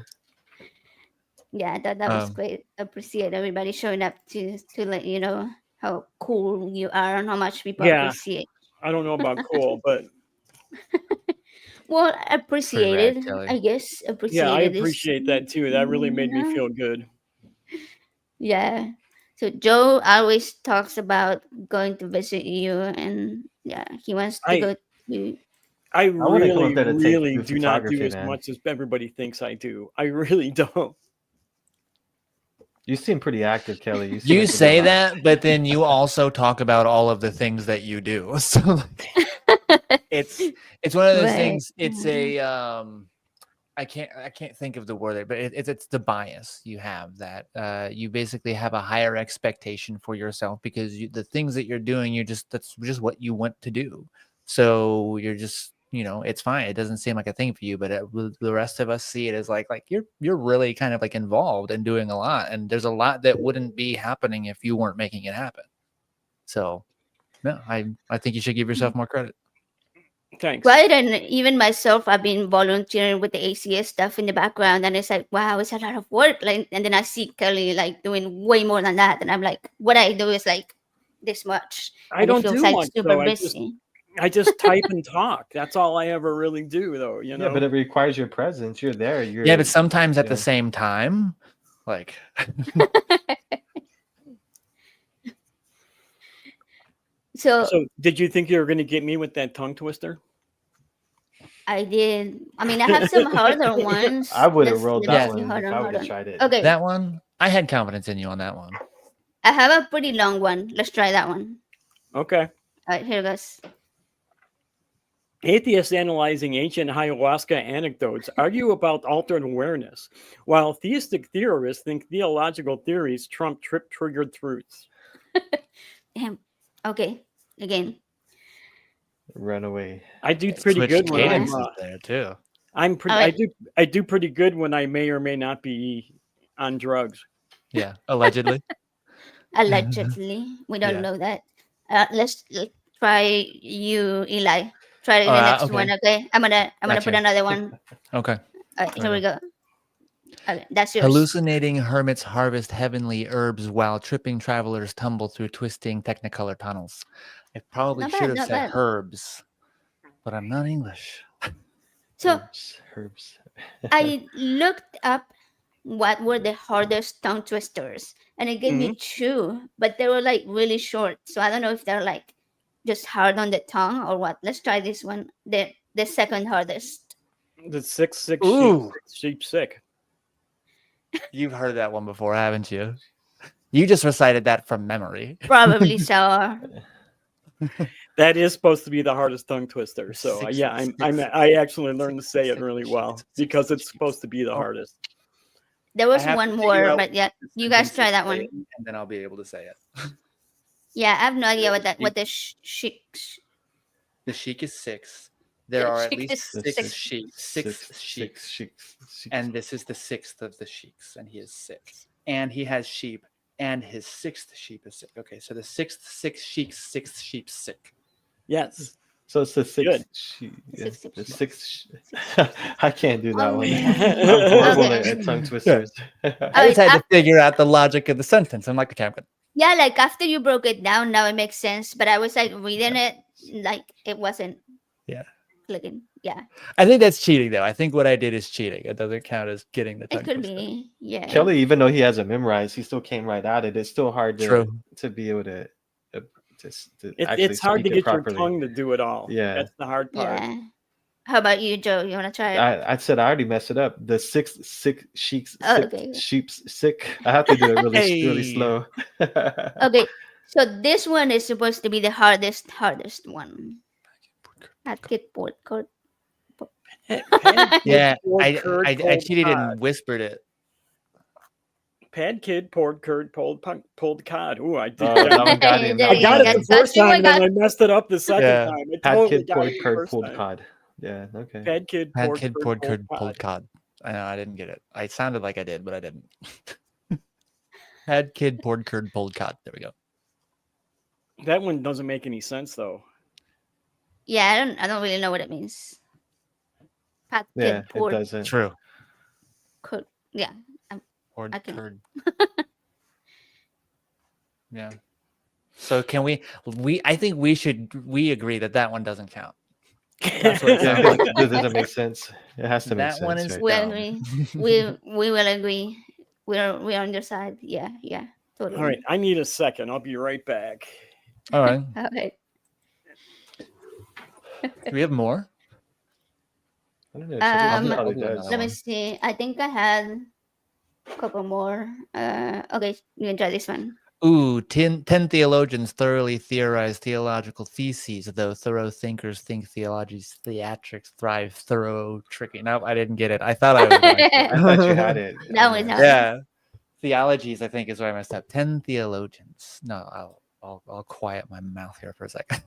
Yeah, I thought that was great. Appreciate everybody showing up to let you know how cool you are and how much people
Yeah.
appreciate.
I don't know about cool, but
Well, appreciated,
Kelly.
I guess.
yeah, I
Appreciated is-
appreciate that too. That really made me
Yeah.
feel good.
Yeah. So Joe always talks about going to visit you, and yeah, he wants to go to.
I
wanna go
really,
up there to take
really
good
do not do
photography,
as
man.
much as everybody thinks I do. I really don't.
You seem pretty active, Kelly. You, seem
You
like do
say
a lot.
that, but then you also talk about all of the things that you do. So like, it's one of those
Right.
things. It's a I can't think of the word, but it's the bias you have that you basically have a higher expectation for yourself because the things that you're doing, that's just what you want to do. So you're just it's fine. It doesn't seem like a thing for you, but the rest of us see it as like you're really kind of like involved and doing a lot, and there's a lot that wouldn't be happening if you weren't making it happen. So, no, I think you should give yourself more credit.
Thanks.
Right, and even myself, I've been volunteering with the ACS stuff in the background, and it's like, wow, it's a lot of work. Like, and then I see Kelley like doing way more than that, and I'm like, what I do is like this much,
I
and it
don't
feels
do
like
much
super
though.
busy.
I just type and talk. That's all I ever really do, though. You know.
Yeah, but it requires your presence. You're there. You're
Yeah, but sometimes at
yeah.
the same time, like
So
So, did you think you were going to get me with that tongue twister?
I did. I mean, I have some harder ones.
I would have
Let's-
rolled
let's
that
see,
one
hold
if
on,
I
hold
would have
on.
tried it.
Okay,
that one. I had confidence in you on that one.
I have a pretty long one. Let's try that one.
Okay.
All right, here goes.
Atheists analyzing ancient ayahuasca anecdotes argue about altered awareness, while theistic theorists think theological theories trump triggered truths.
Damn. Okay, again.
Run away.
I do pretty
Switch
good when I'm.
cadences there too.
I'm pretty.
All right.
I do pretty good when I may or may not be on drugs.
Yeah, allegedly.
Allegedly, we don't
Yeah.
know that. Let's try you, Eli. Try the next
okay.
one, okay? I'm gonna put
Gotcha.
another one.
Okay.
All right, here we go. Okay, that's yours.
Hallucinating hermits harvest heavenly herbs while tripping travelers tumble through twisting technicolor tunnels. I probably
Not
should
bad,
have
not
said
bad.
herbs, but I'm not English.
So
Herbs.
I looked up what were the hardest tongue twisters, and it gave me two, but they were like really short. So I don't know if they're like just hard on the tongue or what. Let's try this one. The second hardest.
The six
Ooh.
sheep sick.
You've heard that one before, haven't you? You just recited that from memory.
Probably so.
That is supposed to be the hardest tongue twister. So
Six-
yeah,
six-
I actually learned to say it really well because it's supposed to be the hardest.
There was
I have
one
to
more,
figure out
but yeah,
what
you guys
sentence
try
is
that one.
saying, and then I'll be able to say it.
Yeah, I have no idea what the sheiks.
The sheik is 6. There
The
are at
sheik
least
is
6
six.
sheiks. 6 sheiks.
Sheiks.
And this is the 6th of the sheiks, and he is sick. And he has sheep, and his 6th sheep is sick. Okay, so the 6th 6 sheiks, 6th sheep sick.
Yes.
So it's the
Good.
the sixth. I can't do that
Oh,
one.
yeah.
I'm horrible
Okay.
at tongue twisters.
I just had to figure out the logic of the sentence. I'm like, okay, I'm good.
Yeah, like after you broke it down, now it makes sense. But I was like reading it, like it wasn't.
Yeah.
Clicking. Yeah,
I think that's cheating, though. I think what I did is cheating. It doesn't count as getting the tongue
it could
twister.
be. Yeah.
Kelley, even though he has it memorized, he still came right at it. It's still hard to be able to actually
It's hard to
speak it
get your
properly.
tongue to do it all.
Yeah.
That's the hard part.
Yeah. How about you, Joe? You want to try it?
I said I already messed it up. The sixth sheiks,
Oh,
sixth
okay.
sheep's sick. I have to do it really really
Hey.
slow.
Okay, so this one is supposed to be the hardest one. Packet port code.
Yeah, I
Curd,
cheated
cold
and whispered it.
Pad kid poured curd, pulled cod. Ooh, I did
Oh,
that.
that one got him.
There
I
you
got
go.
it the first
Oh my
time, then
God.
I messed it up the second
Yeah.
time. I
Pad
totally
kid
got
poured
it the
curd
first
pulled
time.
cod. Yeah, okay.
Pad kid
Had
poured
kid
curd,
poured curd
pulled
pulled
cod.
cod. I know I didn't get it. I sounded like I did, but I didn't. Had kid poured curd pulled cod. There we go.
That one doesn't make any sense though.
Yeah, I don't really know what it means. Packet
Yeah, it
port
doesn't.
True.
code. Yeah.
Poured
I can-
curd. Yeah. So can we I think we agree that one doesn't count. That's what it
Yeah,
sounds like.
that doesn't make sense. It has to make
That one
sense.
is
Right?
We
dumb.
agree. we will agree. We're on your side. Yeah, totally.
All right, I need a second. I'll be right back.
All right.
Okay.
Do we have more?
I don't know.
Um,
Probably
I'll do
does.
another
Let me
one.
see. I think I had a couple more. Okay, you can try this one.
Ooh, 10 theologians thoroughly theorize theological theses, though thorough thinkers think theology's theatrics thrive thorough tricky. Nope, I didn't get it. I thought I was going to.
I thought you had it.
That was hard.
Yeah. Theologies, I think, is where I messed up. 10 theologians. No, I'll quiet my mouth here for a second.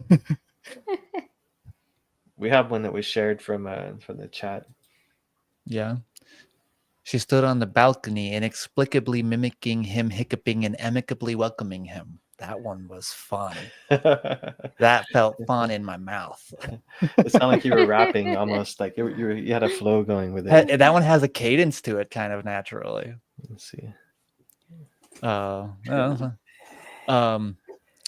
We have one that we shared from the chat.
Yeah. She stood on the balcony, inexplicably mimicking him hiccuping and amicably welcoming him. That one was fun.
It
That felt fun in my mouth.
sounded like you were rapping almost, like you had a flow going with it.
That one has a cadence to it, kind of naturally.
Let's see.
Yeah,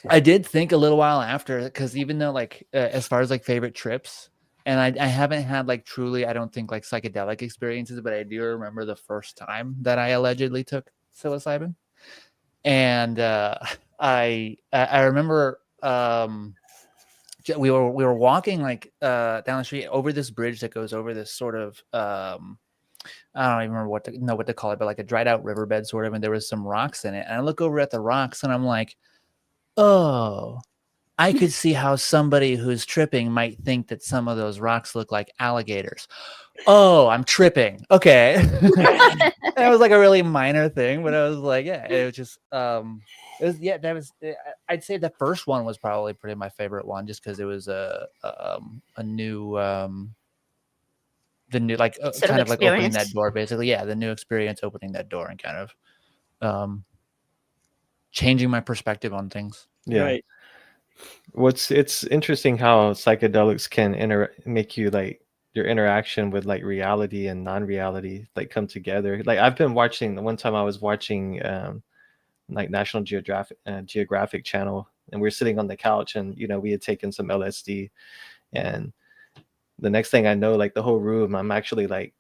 I did think a little while after, because even though like as far as like favorite trips, and I haven't had like truly, I don't think like psychedelic experiences, but I do remember the first time that I allegedly took psilocybin, and I remember we were walking like down the street over this bridge that goes over this sort of I don't even remember what to call it, but like a dried out riverbed sort of, and there was some rocks in it. And I look over at the rocks and I'm like, oh, I could see how somebody who's tripping might think that some of those rocks look like alligators. Oh, I'm tripping. Okay. That was like a really minor thing, but I was like, yeah, it was just, I'd say the first one was probably pretty my favorite one, just because it was a new, the new, like, kind of like opening that door, basically. Yeah, the new experience, opening that door and kind of changing my perspective on things.
Yeah.
Right.
It's interesting how psychedelics can make you like your interaction with like reality and non-reality like come together. Like I've been watching, the one time I was watching like National Geographic channel, and we were sitting on the couch, and we had taken some LSD, and the next thing I know, like the whole room, I'm actually like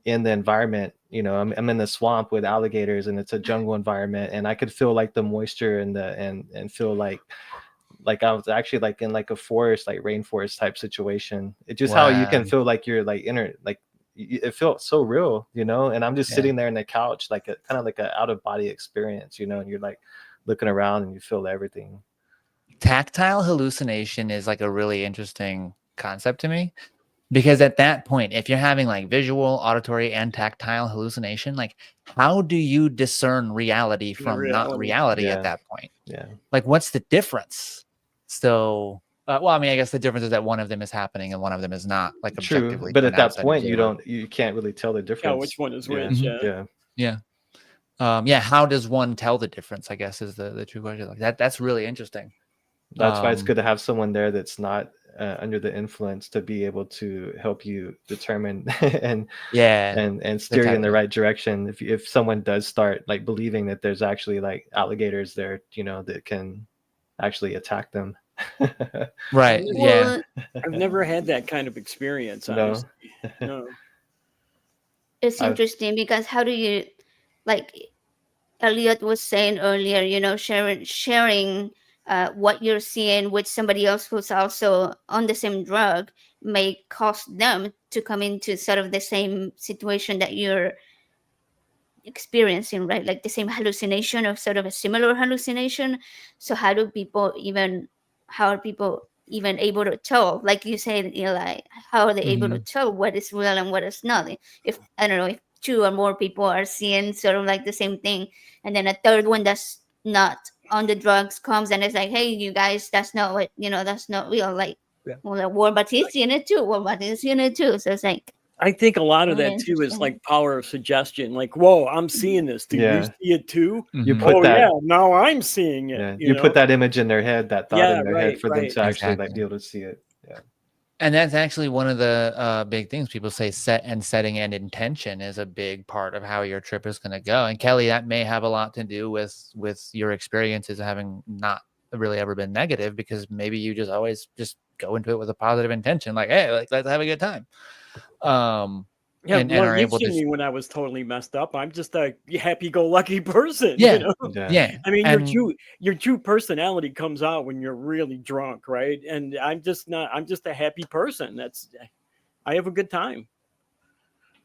in the environment. I'm in the swamp with alligators, and it's a jungle environment, and I could feel like the moisture and feel like I was actually like in like a forest, like rainforest type situation. It's just how you can feel like you're like it felt so real, and I'm just sitting there in the couch, like a kind of like an out of body experience, and you're like looking around and you feel everything.
Tactile hallucination is like a really interesting concept to me, because at that point, if you're having like visual, auditory, and tactile hallucination, like how do you discern reality from not reality at that point?
Yeah.
Like what's the difference? So, well, I mean, I guess the difference is that one of them is happening and one of them is not, like objectively.
True, but at that point, you can't really tell the difference.
Yeah, which one is which?
Yeah.
How does one tell the difference, I guess, is the true question. Like that's really interesting.
That's why it's good to have someone there that's not under the influence, to be able to help you determine and steer you in the right direction. If someone does start like believing that there's actually like alligators there, that can actually attack them.
Right. Yeah.
I've never had that kind of experience. Honestly. No.
It's interesting because how do you, like Elliot was saying earlier, sharing what you're seeing with somebody else who's also on the same drug may cause them to come into sort of the same situation that you're experiencing, right? Like the same hallucination or sort of a similar hallucination. So how are people even able to tell, like you said, Eli, how are they able to tell what is real and what is not? If I don't know, if two or more people are seeing sort of like the same thing, and then a third one that's not on the drugs comes and it's like, hey, you guys, that's not what, that's not real. Like, well, but he's seeing it too. Well, but he's seeing it too. So it's like,
I think a lot of that too is like power of suggestion. Like, whoa, I'm seeing this. Do you see it too?
You put that.
Yeah, now I'm seeing it.
Yeah. You put that image in their head, that thought in their head, for them to actually like be able to see it. Yeah.
And that's actually one of the big things people say. Setting and intention is a big part of how your trip is going to go. And Kelley, that may have a lot to do with your experiences having not really ever been negative, because maybe you just always just go into it with a positive intention, like, hey, like, let's have a good time.
And are able to me when I was totally messed up. I'm just a happy-go-lucky person.
Yeah.
I mean, your true personality comes out when you're really drunk, right? And I'm just a happy person. I have a good time.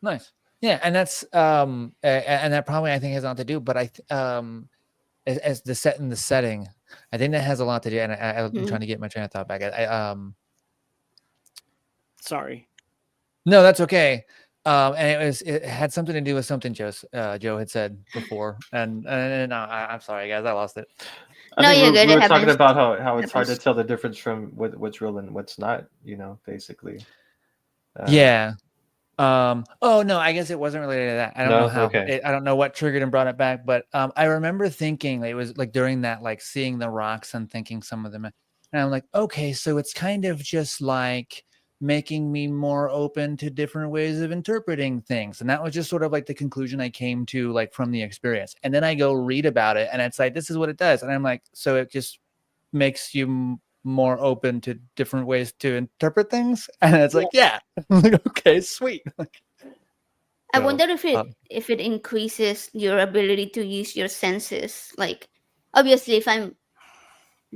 Nice. Yeah, and that's and that probably, I think, has a lot to do. But as the setting, I think that has a lot to do. And I'm trying to get my train of thought back. Sorry. No, that's okay. And it had something to do with something Joe had said before, and I'm sorry, guys, I lost it.
No, you're good.
We were talking about how it's hard to tell the difference from what's real and what's not. Basically.
Yeah. Oh no, I guess it wasn't related to that. I don't know
No?
how.
Okay.
I don't know what triggered and brought it back, but I remember thinking it was like during that, like seeing the rocks and thinking some of them, and I'm like, okay, so it's kind of just like making me more open to different ways of interpreting things, and that was just sort of like the conclusion I came to, like from the experience. And then I go read about it, and it's like, this is what it does, and I'm like, so it just makes you more open to different ways to interpret things, and it's like, yeah. I'm like, okay, sweet.
I
So,
wonder if it increases your ability to use your senses. Like, obviously, if I'm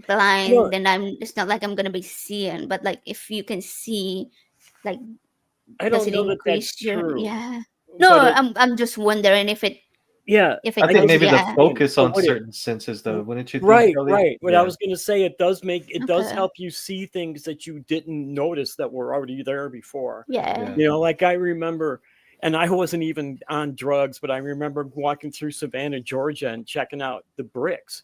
blind, then it's not like I'm gonna be seeing. But like, if you can see, like,
I
does
don't
it
know that that's
increase your?
true.
Yeah. No,
But
I'm just wondering if it
yeah,
if
I
it
think
does.
maybe the
Yeah.
focus
but
on
what it
certain senses, though, wouldn't you think,
right,
Kelly?
right. What I
Yeah.
was going to say, it does
Okay.
help you see things that you didn't notice that were already there before.
Yeah.
You know, like I remember, and I wasn't even on drugs, but I remember walking through Savannah, Georgia, and checking out the bricks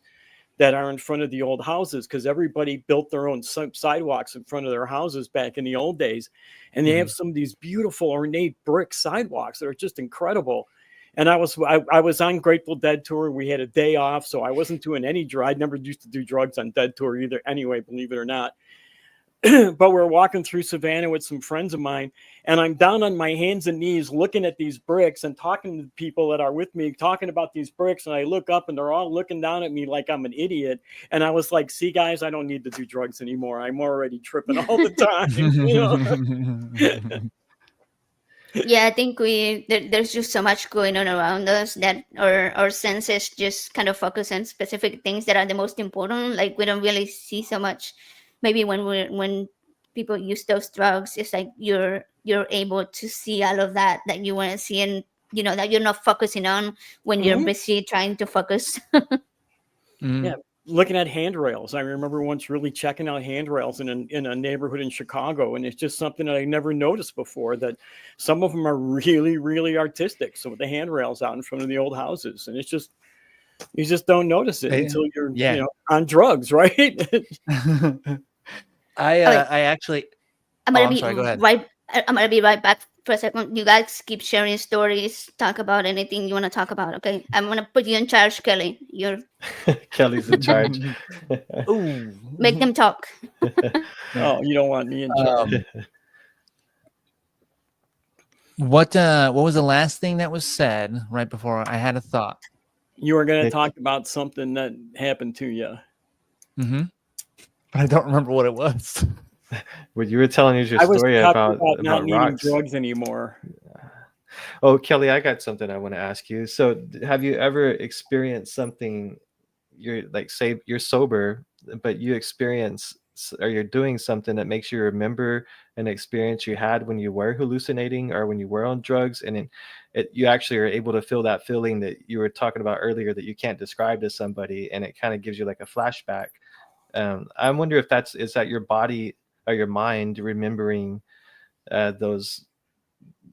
that are in front of the old houses, because everybody built their own sidewalks in front of their houses back in the old days, and they have some of these beautiful ornate brick sidewalks that are just incredible. And I was on Grateful Dead tour. We had a day off, so I wasn't doing any drugs. I never used to do drugs on Dead tour either, anyway, believe it or not. But we're walking through Savannah with some friends of mine, and I'm down on my hands and knees looking at these bricks and talking to people that are with me, talking about these bricks. And I look up and they're all looking down at me like I'm an idiot. And I was like, see, guys, I don't need to do drugs anymore. I'm already tripping all the time. You know?
Yeah, I think there's just so much going on around us that our senses just kind of focus on specific things that are the most important. Like, we don't really see so much. Maybe when people use those drugs, it's like you're able to see all of that you want to see, and that you're not focusing on when you're busy trying to focus.
Yeah, looking at handrails. I remember once really checking out handrails in a neighborhood in Chicago, and it's just something that I never noticed before, that some of them are really, really artistic. So with the handrails out in front of the old houses, and it's just, you just don't notice it until you're on drugs, right?
I actually.
I'm gonna be
sorry, go ahead.
I'm gonna be right back for a second. You guys keep sharing stories. Talk about anything you want to talk about. Okay, I'm gonna put you in charge, Kelly. You're
Kelly's in charge.
Ooh.
Make them talk.
Oh, you don't want me in charge.
What was the last thing that was said right before I had a thought?
You were going to talk about something that happened to you.
Mm-hmm. But I don't remember what it was.
When you were telling us your story about
not needing
rocks.
drugs anymore.
Oh, Kelly, I got something I want to ask you. So, have you ever experienced something? You're like, say you're sober, but you experience or you're doing something that makes you remember an experience you had when you were hallucinating or when you were on drugs, and you actually are able to feel that feeling that you were talking about earlier that you can't describe to somebody, and it kind of gives you like a flashback. I wonder if is that your body or your mind remembering those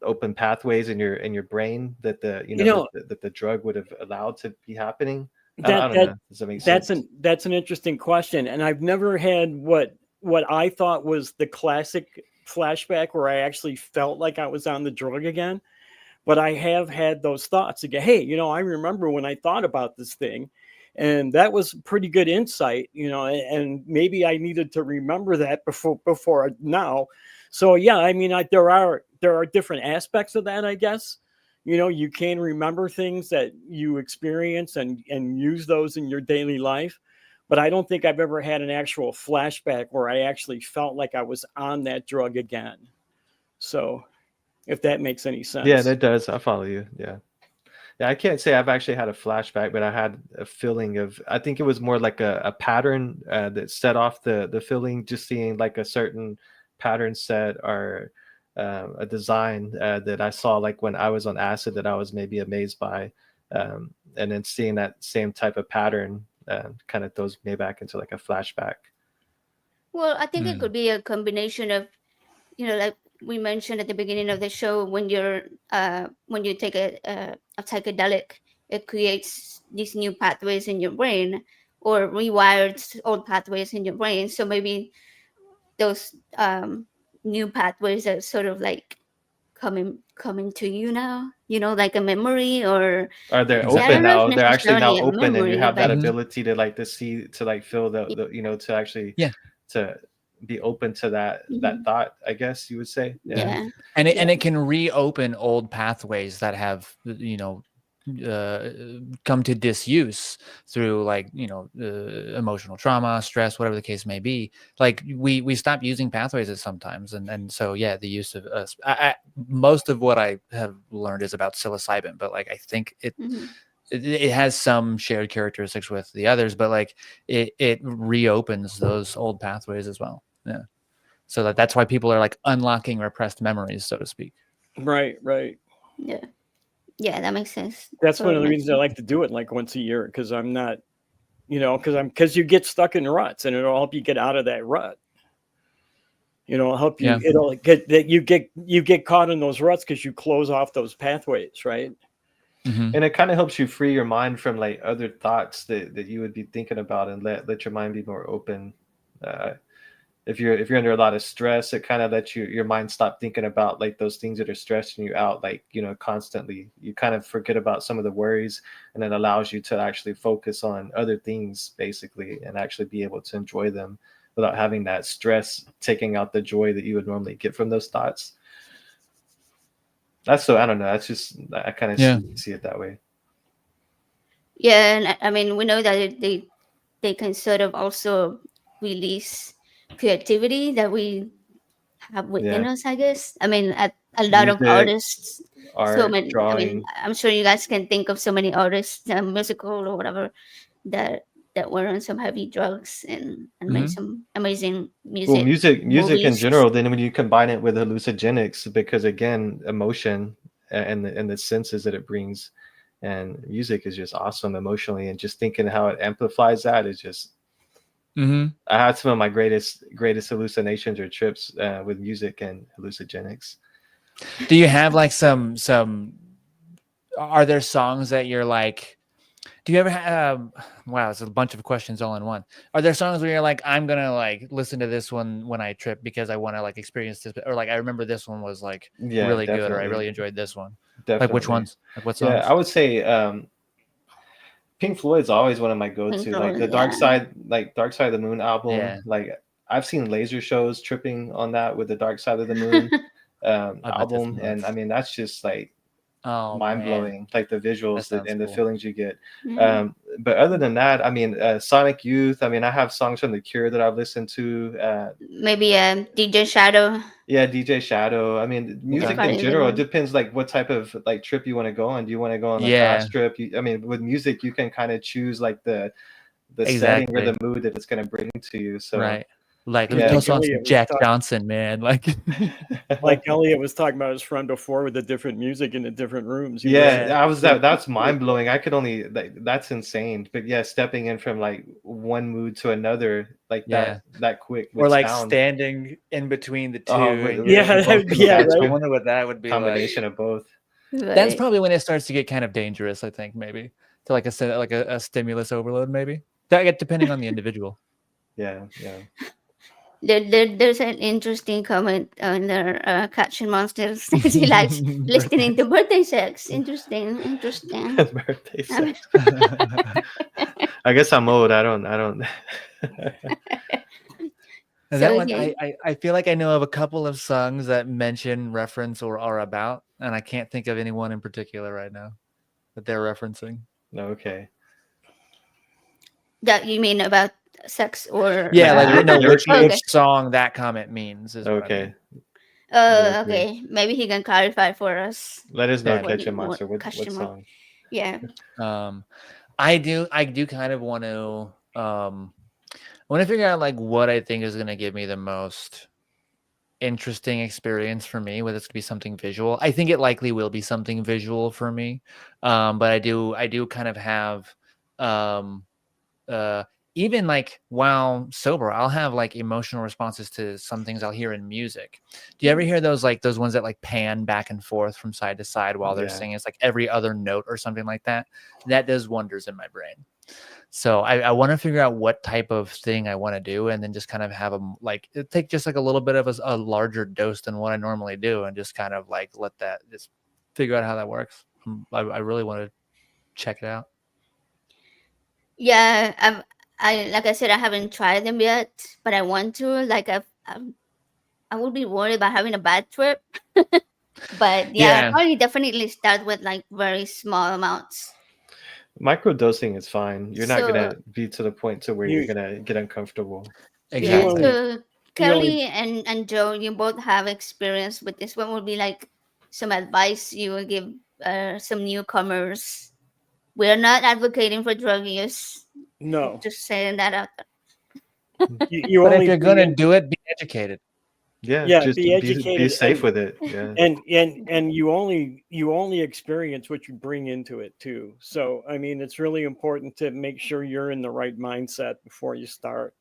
open pathways in your brain that that the drug would have allowed to be happening. I don't know. Does that make sense?
That's an interesting question, and I've never had what I thought was the classic flashback where I actually felt like I was on the drug again. But I have had those thoughts again. Hey, I remember when I thought about this thing, and that was pretty good insight, and maybe I needed to remember that before now. So yeah, I mean, there are different aspects of that, I guess. You can remember things that you experience and use those in your daily life. But I don't think I've ever had an actual flashback where I actually felt like I was on that drug again. So if that makes any sense.
Yeah, that does. I follow you. Yeah. Yeah, I can't say I've actually had a flashback, but I had a feeling of, I think it was more like a pattern that set off the feeling, just seeing like a certain pattern set or a design that I saw like when I was on acid that I was maybe amazed by. And then seeing that same type of pattern kind of throws me back into like a flashback.
Well, I think it could be a combination of, like we mentioned at the beginning of the show, when you take a psychedelic, it creates these new pathways in your brain or rewires old pathways in your brain. So maybe those new pathways are sort of like coming to you now, like a memory, or
Or they're
I
open
don't know
now.
if
They're actually now
necessarily a
open, and you
memory,
have that
but
ability to like to see, to like feel to actually
Yeah.
to be open to that
Mhm.
thought, I guess you would say.
yeah,
and
yeah.
it can reopen old pathways that have come to disuse through like emotional trauma, stress, whatever the case may be. Like we stop using pathways at sometimes, and so yeah, the use of most of what I have learned is about psilocybin, but like I think
Mhm.
it has some shared characteristics with the others, but like it reopens those old pathways as well. Yeah. So that's why people are like unlocking repressed memories, so to speak.
Right, right.
Yeah, yeah, that makes sense.
That's one of the
Makes
reasons I like to do it like once a year, because I'm not, because you get stuck in ruts, and it'll help you get out of that rut. It'll help you.
Yeah.
It'll get that you get caught in those ruts because you close off those pathways, right?
Mhm.
And it kind of helps you free your mind from like other thoughts that you would be thinking about, and let your mind be more open. If you're under a lot of stress, it kind of lets your mind stop thinking about like those things that are stressing you out, like constantly. You kind of forget about some of the worries, and it allows you to actually focus on other things basically, and actually be able to enjoy them without having that stress taking out the joy that you would normally get from those thoughts. I don't know. That's just, I kind of see it that way.
Yeah, and I mean, we know that they can sort of also release creativity that we have within
Yeah.
us, I guess. I mean, a lot of
Music,
artists, so
art,
many. I mean,
drawing.
I'm sure you guys can think of so many artists, musical or whatever, that were on some heavy drugs and made some amazing
Well,
music,
music in
movies.
general, then when you combine it with hallucinogenics, because again, emotion and the senses that it brings, and music is just awesome emotionally, and just thinking how it amplifies that is just. I had some of my greatest hallucinations or trips with music and hallucinogenics.
Do you have like some? Are there songs that you're like? Do you ever have? Wow, it's a bunch of questions all in one. Are there songs where you're like, I'm gonna like listen to this one when I trip because I want to like experience this, or like I remember this one was like really good, or I really enjoyed this one.
Definitely.
Like which ones? Like what songs?
Yeah, I would say Pink Floyd's always one of my go-to. Like the Dark Side of the Moon album.
Yeah.
Like I've seen laser shows tripping on that with the Dark Side of the Moon album, and I mean that's just like mind-blowing, like the visuals and the feelings you get. But other than that, I mean Sonic Youth, I mean I have songs from The Cure that I've listened to.
Maybe DJ Shadow.
Yeah, DJ Shadow. I mean, music in general, it depends like what type of like trip you want to go on. Do you want to go on a fast trip? I mean, with music, you can kind of choose like the setting or the mood that it's going to bring to you. So
right. Like those songs from Jack Johnson, man. Like
Elliot was talking about his friend before with the different music in the different rooms.
That's mind blowing. I could only that's insane. But yeah, stepping in from like one mood to another like that quick,
or like
sound.
Standing in between the two.
I
wonder what that would be.
Combination of both.
Right.
That's probably when it starts to get kind of dangerous. I think maybe to like a stimulus overload, maybe depending on the individual.
Yeah.
There's an interesting comment on their Catching Monsters. He likes listening to birthday sex. Interesting.
Birthday sex. I guess I'm old. I don't.
That one, I feel like I know of a couple of songs that mention, reference, or are about, and I can't think of anyone in particular right now that they're referencing.
Okay.
That you mean about sex or
which song that comment means is
okay.
Okay, maybe he can clarify for us.
Let us know, Catching Monster. What song?
Yeah.
I do kind of want to figure out like what I think is going to give me the most interesting experience for me, whether it's going to be something visual. I think it likely will be something visual for me, but I do kind of have even like while sober, I'll have like emotional responses to some things I'll hear in music. Do you ever hear those ones that like pan back and forth from side to side while they're singing? It's like every other note or something like that. That does wonders in my brain. So I want to figure out what type of thing I want to do, and then just kind of have them like take just like a little bit of a larger dose than what I normally do, and just kind of like let that just figure out how that works. I really want to check it out.
Yeah, I like I said, I haven't tried them yet, but I want to. Like I would be worried about having a bad trip. But yeah,
Yeah.
probably definitely start with like very small amounts.
Microdosing is fine. You're not
So
gonna be to the point to where
You-
you're gonna get uncomfortable.
yeah,
Exactly.
so Kelly and Joe, you both have experience with this. What would be like some advice you would give some newcomers? We're not advocating for drug use.
No,
Just saying that out there.
you
But if
only
you're
bring
gonna
in-
do it, be educated.
Yeah,
Yeah,
just
be
be
educated
safe
and-
with it. Yeah.
and you only experience what you bring into it too. So I mean, it's really important to make sure you're in the right mindset before you start.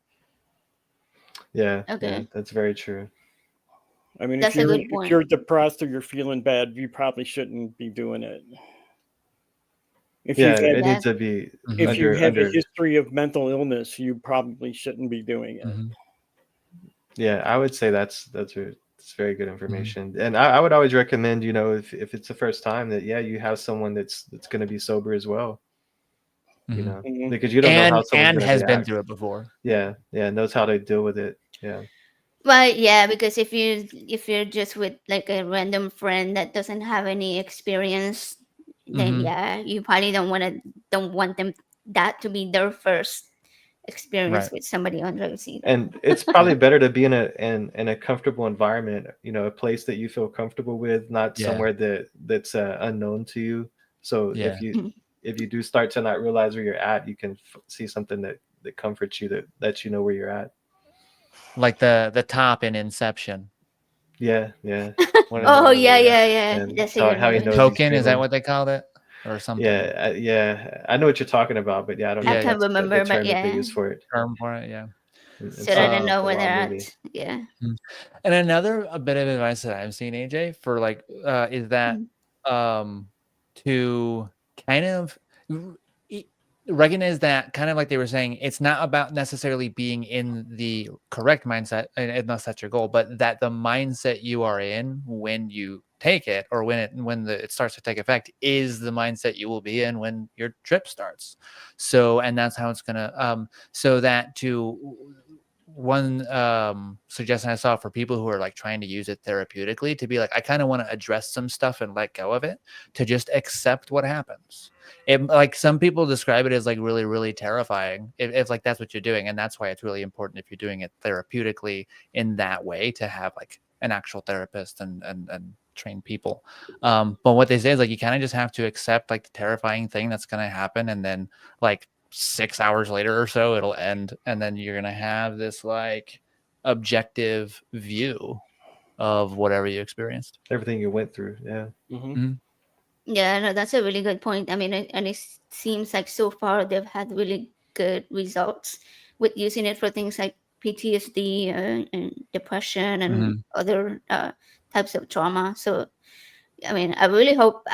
Yeah,
Okay.
that's very true.
I mean,
That's a good point.
if you're depressed or you're feeling bad, you probably shouldn't be doing it. If
Yeah,
you've had,
it needs to be
if you have
under.
a history of mental illness, you probably shouldn't be doing it.
Yeah, I would say that's very good information. And I would always recommend, if it's the first time that you have someone that's going to be sober as well.
Mhm.
Because you don't know how someone's
and
gonna
has been
react.
through it before.
Yeah, knows how to deal with it. Yeah.
But yeah, because if you're just with like a random friend that doesn't have any experience, then yeah, you probably don't want them that to be their first experience with somebody on drugs either.
And it's probably better to be in a comfortable environment, a place that you feel comfortable with, not somewhere that's unknown to you. So if you do start to not realize where you're at, you can see something that comforts you, that you know where you're at.
Like the top in Inception.
Yeah.
Oh yeah. That's
how he knows he's
Token, is that
dreaming.
what they called it, or something?
Yeah. I know what you're talking about, but I don't know.
I
if
can't
that's
remember,
the term
but
that they
yeah.
use for it.
Term for it, yeah.
So I don't know
the
where they're
law
at.
movie.
Yeah.
And another bit of advice that I've seen, AJ, for like is that to kind of recognize that, kind of like they were saying, it's not about necessarily being in the correct mindset, unless that's your goal, but that the mindset you are in when you take it, or when it starts to take effect, is the mindset you will be in when your trip starts. So, and that's how it's gonna so that to one suggestion I saw for people who are like trying to use it therapeutically, to be like, I kind of want to address some stuff and let go of it, to just accept what happens. It, like, some people describe it as like really, really terrifying if like that's what you're doing. And that's why it's really important, if you're doing it therapeutically in that way, to have like an actual therapist and train people. But what they say is like, you kind of just have to accept like the terrifying thing that's going to happen. And then like 6 hours later or so, it'll end. And then you're going to have this like objective view of whatever you experienced.
Everything you went through. Yeah.
Yeah, no, that's a really good point. I mean, and it seems like so far they've had really good results with using it for things like PTSD and depression and other types of trauma. So, I mean, I would hope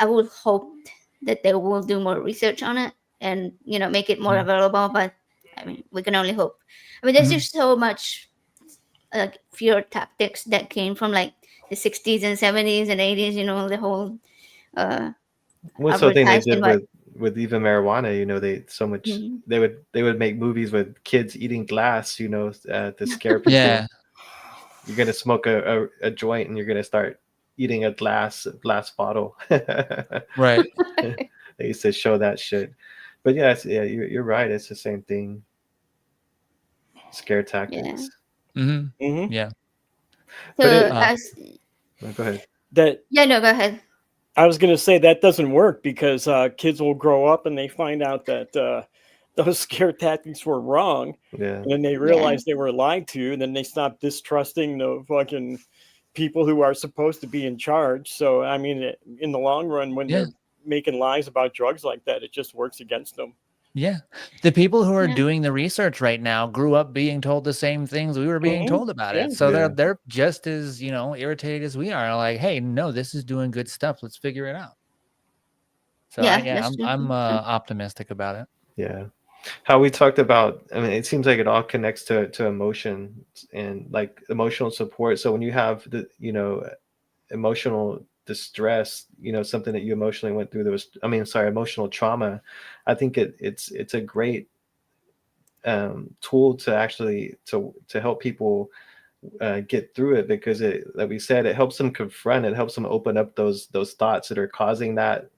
that they will do more research on it and, make it more available. But I mean, we can only hope. I mean, there's just so much like fear tactics that came from like the 60s and 70s and 80s, the whole
What's the thing they did
advertisement,
with even marijuana? They so much they would make movies with kids eating glass, to scare people.
Yeah.
You're gonna smoke a joint and you're gonna start eating a glass bottle.
Right.
They used to show that shit. But you're right. It's the same thing. Scare tactics.
Yeah.
So
go ahead.
go ahead.
I was going to say that doesn't work, because kids will grow up and they find out that those scare tactics were wrong.
Yeah.
And then they realize they were lied to, and then they stop distrusting the fucking people who are supposed to be in charge. So, I mean, in the long run, when they're making lies about drugs like that, it just works against them.
Yeah. The people who are doing the research right now grew up being told the same things we were being told about it. So they're just as, irritated as we are. Like, hey, no, this is doing good stuff. Let's figure it out. So I'm optimistic about it.
Yeah. how we talked about, I mean, it seems like it all connects to emotion and like emotional support. So when you have the, emotional distress, something that you emotionally went through, emotional trauma, I think it's a great tool to actually to help people get through it, because like we said, it helps them confront, it helps them open up those thoughts that are causing that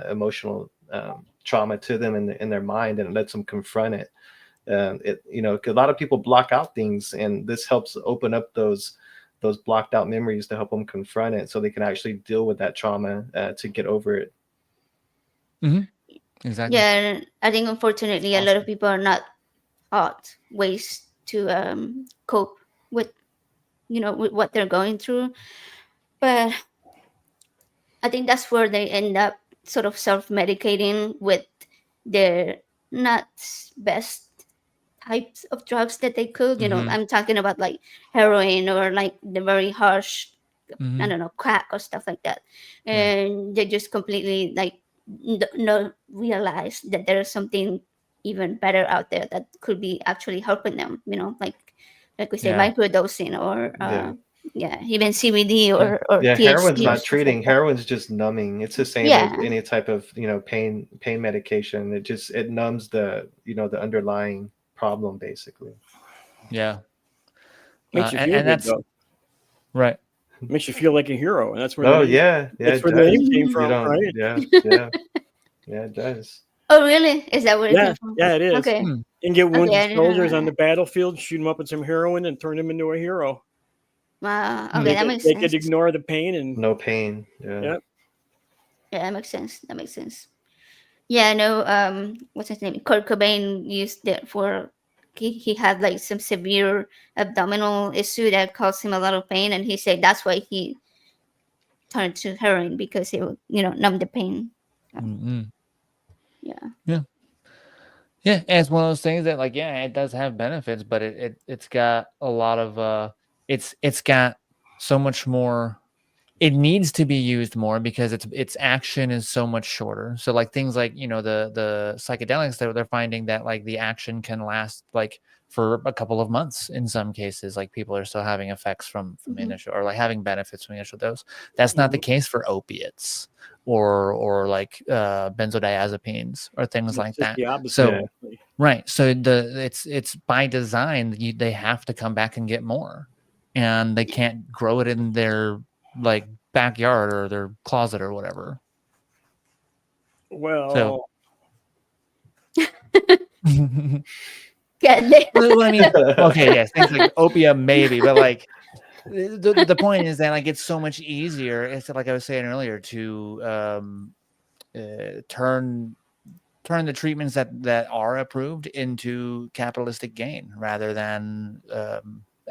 emotional trauma to them in their mind, and it lets them confront it. 'Cause a lot of people block out things, and this helps open up those blocked out memories to help them confront it, so they can actually deal with that trauma to get over it.
Exactly.
Yeah, and I think unfortunately a lot of people are not taught ways to cope with with what they're going through. But I think that's where they end up sort of self-medicating with their not best types of drugs that they could. I'm talking about like heroin or like the very harsh, I don't know, crack or stuff like that. And they just completely like not realize that there's something even better out there that could be actually helping them, like we say, microdosing or even CBD or
Heroin's
THC or
not
stuff like
treating.
that.
Heroin's just numbing. It's the same as any type of pain medication. It numbs the the underlying problem, basically.
Yeah.
Makes you feel
and
good,
that's
though.
right.
Makes you feel like a hero, and that's where
Oh
the name,
yeah,
that's
it
where the
does.
name came
You
from,
don't,
right?
yeah, it does.
Oh, really? Is that where it came from?
Yeah, it is.
Okay.
And get
Okay,
wounded
I didn't know
soldiers on
that.
the battlefield, shoot them up with some heroin, and turn them into a hero.
Wow. Okay, that makes
They
sense.
could ignore the pain and
No pain. Yeah.
Yep.
Yeah, that makes sense. That makes sense. Yeah, no. What's his name? Kurt Cobain used it for. He had like some severe abdominal issue that caused him a lot of pain, and he said that's why he turned to heroin, because it would numb the pain. Yeah.
Yeah, and it's one of those things that, like, yeah, it does have benefits, but it's got a lot of it's got so much more. It needs to be used more because its action is so much shorter. So like things like the psychedelics, they're finding that like the action can last like for a couple of months in some cases. Like people are still having effects from initial, or like having benefits from initial dose. That's not the case for opiates or like benzodiazepines or things like that. So right, so it's by design. They have to come back and get more, and they can't grow it in their like backyard or their closet or whatever.
Well,
well, I mean, okay, yes, things like opium maybe, but like the point is that like it's so much easier. It's like I was saying earlier to turn the treatments that are approved into capitalistic gain rather than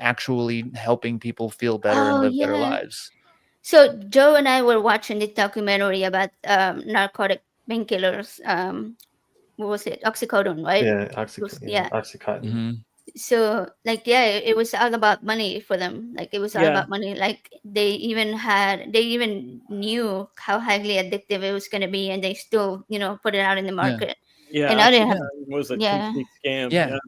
actually helping people feel better and live better lives.
So Joe and I were watching the documentary about narcotic painkillers. What was it? Oxycodone, right?
Yeah, Oxycontin.
So like it was all about money for them. Like it was all about money. Like they even knew how highly addictive it was going to be, and they still put it out in the market.
Yeah,
and now they have,
it was a complete scam.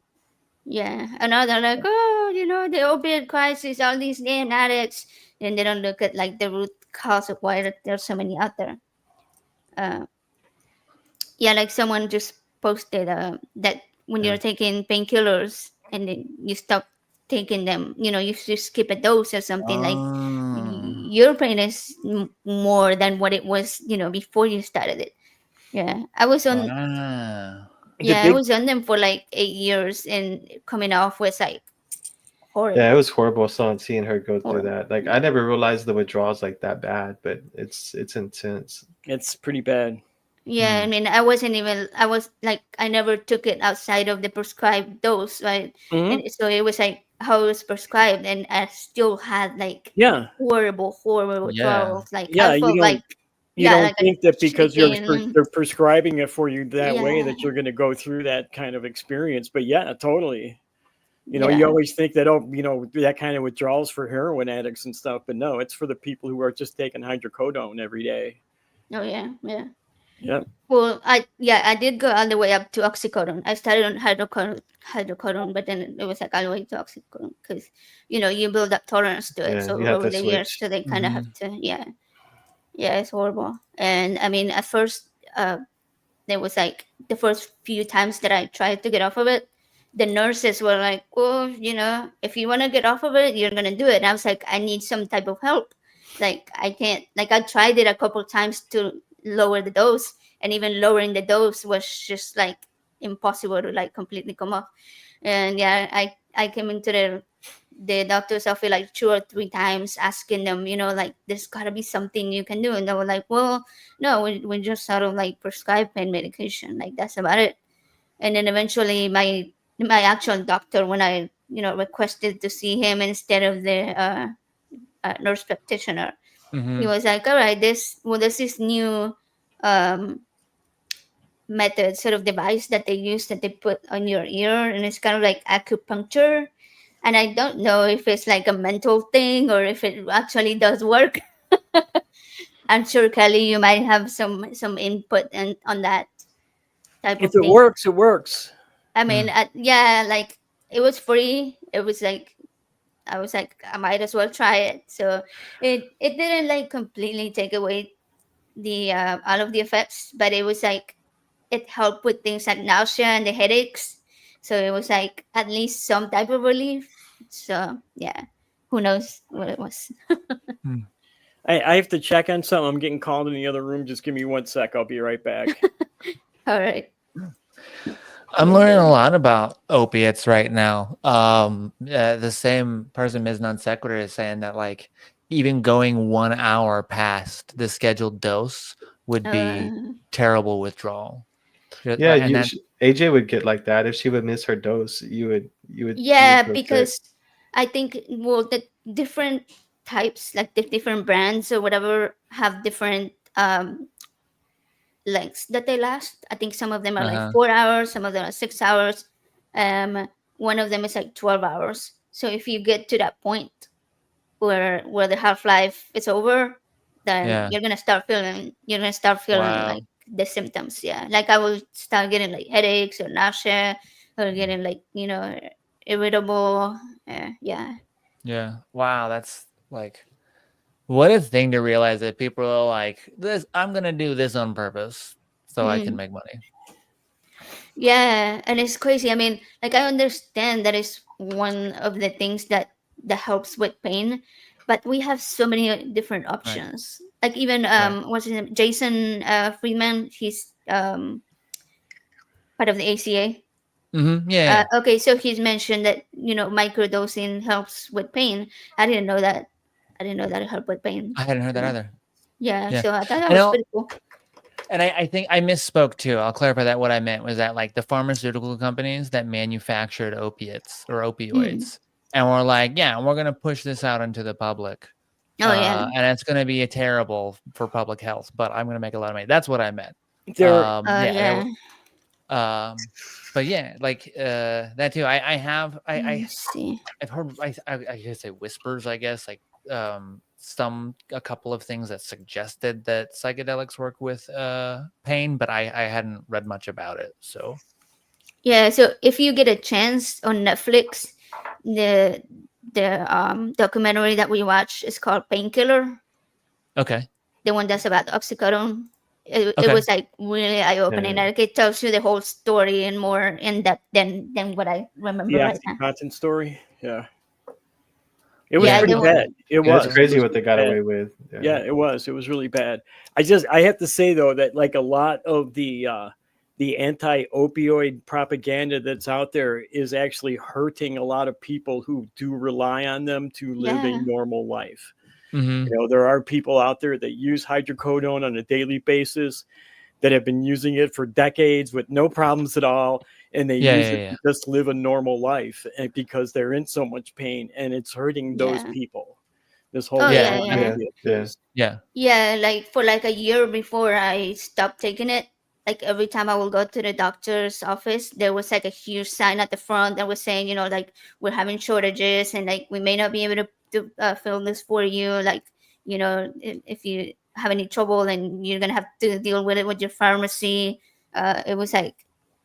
Yeah, and now they're like, oh, the opioid crisis, all these damn addicts, and they don't look at like the root cause of why there's so many out there. Like someone just posted that when you're taking painkillers and then you stop taking them, you just skip a dose or something, like your pain is more than what it was, before you started it. Yeah, I was on. I was on them for like 8 years, and coming off was like horrible.
Yeah, it was horrible seeing her go through that. Like I never realized the withdrawals like that bad, but it's intense.
It's pretty bad.
Yeah, I mean, I never took it outside of the prescribed dose, right? And so it was like how it was prescribed, and I still had like horrible withdrawals. Like I felt like
you don't think that because they're prescribing it for you that way that you're going to go through that kind of experience. But yeah, totally. You always think that, that kind of withdrawals for heroin addicts and stuff. But no, it's for the people who are just taking hydrocodone every day.
Oh, yeah.
Yep.
Well, I did go all the way up to oxycodone. I started on hydrocodone, but then it was like all the way to oxycodone because you build up tolerance to it.
Yeah,
So
you have
over
to
the years,
switch.
so they kind of have
Mhm.
to, yeah, it's horrible. And I mean, at first, there was like the first few times that I tried to get off of it, the nurses were like, "Well, if you want to get off of it, you're gonna do it." And I was like, "I need some type of help. Like I can't. Like I tried it a couple times to lower the dose, and even lowering the dose was just like impossible to like completely come off." And yeah, I came into the doctor's office like 2 or 3 times asking them, like there's gotta be something you can do. And they were like, well, no, we just sort of like prescribe pain medication. Like that's about it. And then eventually my actual doctor, when I, requested to see him instead of the nurse practitioner, he
Mhm.
was like, all right, there's this new um, method, sort of device that they use that they put on your ear, and it's kind of like acupuncture. And I don't know if it's like a mental thing or if it actually does work. I'm sure Kelly, you might have some input on that type
If
of
it
thing.
works, it works.
I mean, yeah, like it was free. It was like I was like I might as well try it. So it didn't like completely take away the all of the effects, but it was like it helped with things like nausea and the headaches. So it was like at least some type of relief. So yeah, who knows what it was.
I have to check on something. I'm getting called in the other room. Just give me 1 sec. I'll be right back.
All right.
I'm learning a lot about opiates right now. The same person, Ms. Non Sequitur, is saying that like even going 1 hour past the scheduled dose would be terrible withdrawal.
Yeah,
And that,
AJ would get like that if she would miss her dose. You would
Yeah,
feel sick.
because I think the different types, like the different brands or whatever, have different lengths that they last. I think some of them are like 4 hours, some of them are 6 hours. One of them is like 12 hours. So if you get to that point where the half life is over, then you're gonna start feeling
wow.
like the symptoms. Yeah, like I will start getting like headaches or nausea, or getting like irritable. Yeah.
Yeah. Wow. That's like, what a thing to realize that people are like, this, I'm going to do this on purpose so I can make money.
Yeah, and it's crazy. I mean, like I understand that is one of the things that helps with pain, but we have so many different options. Like even what's his name, Jason Friedman. He's part of the ACA.
Yeah.
Okay, so he's mentioned that microdosing helps with pain. I didn't know that. I didn't know that it helped with pain.
I hadn't heard that either.
Yeah, so I thought that
I
was
know-
pretty cool.
And I think I misspoke too. I'll clarify that. What I meant was that like the pharmaceutical companies that manufactured opiates or opioids and were like, yeah, we're going to push this out into the public.
Oh yeah.
And it's going to be terrible for public health, but I'm going to make a lot of money. That's what I meant.
Yeah.
But yeah, like that too. I've heard I guess say whispers, I guess, like a couple of things that suggested that psychedelics work with pain, but I hadn't read much about it. So
yeah, so if you get a chance on Netflix, the documentary that we watched is called Painkiller.
Okay.
The one that's about oxycodone. It was like really eye opening. Like it tells you the whole story and more in depth than what I remember right now.
Oxycontin story. Yeah. It was pretty bad. It was
crazy what they got away with.
Yeah, it was. It was really bad. I have to say though that like a lot of the anti-opioid propaganda that's out there is actually hurting a lot of people who do rely on them to live a normal life. There are people out there that use hydrocodone on a daily basis that have been using it for decades with no problems at all. And they use it to just live a normal life because they're in so much pain and it's hurting those people. This whole
like for like a year before I stopped taking it, like every time I will go to the doctor's office, there was like a huge sign at the front that was saying, like we're having shortages and like we may not be able to fill this for you. Like, if you have any trouble and you're gonna have to deal with it with your pharmacy. It was like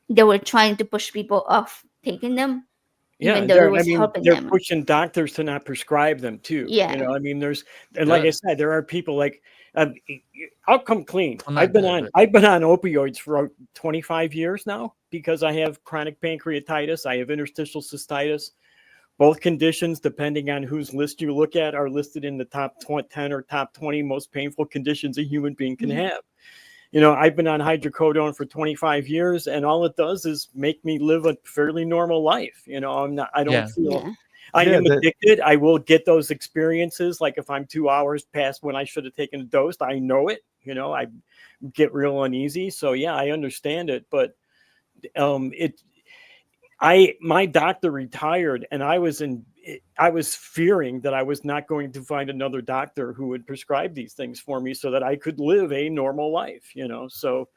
they were trying to push people off taking them,
Yeah,
even though it
I
was
mean,
helping
they're
them.
pushing doctors to not prescribe them too. You
Yeah.
know, I mean, and like I said, there are people like, I'll come clean.
Well, not
I've been
good,
I've been on opioids for 25 years now because I have chronic pancreatitis. I have interstitial cystitis. Both conditions, depending on whose list you look at, are listed in the top 10 or top 20 most painful conditions a human being can have. You know, I've been on hydrocodone for 25 years, and all it does is make me live a fairly normal life. You know, I don't feel, I am addicted. I will get those experiences. Like if I'm 2 hours past when I should have taken a dose, I know it, you know, I get real uneasy. So yeah, I understand it, but my doctor retired, and I was fearing that I was not going to find another doctor who would prescribe these things for me so that I could live a normal life, you know? So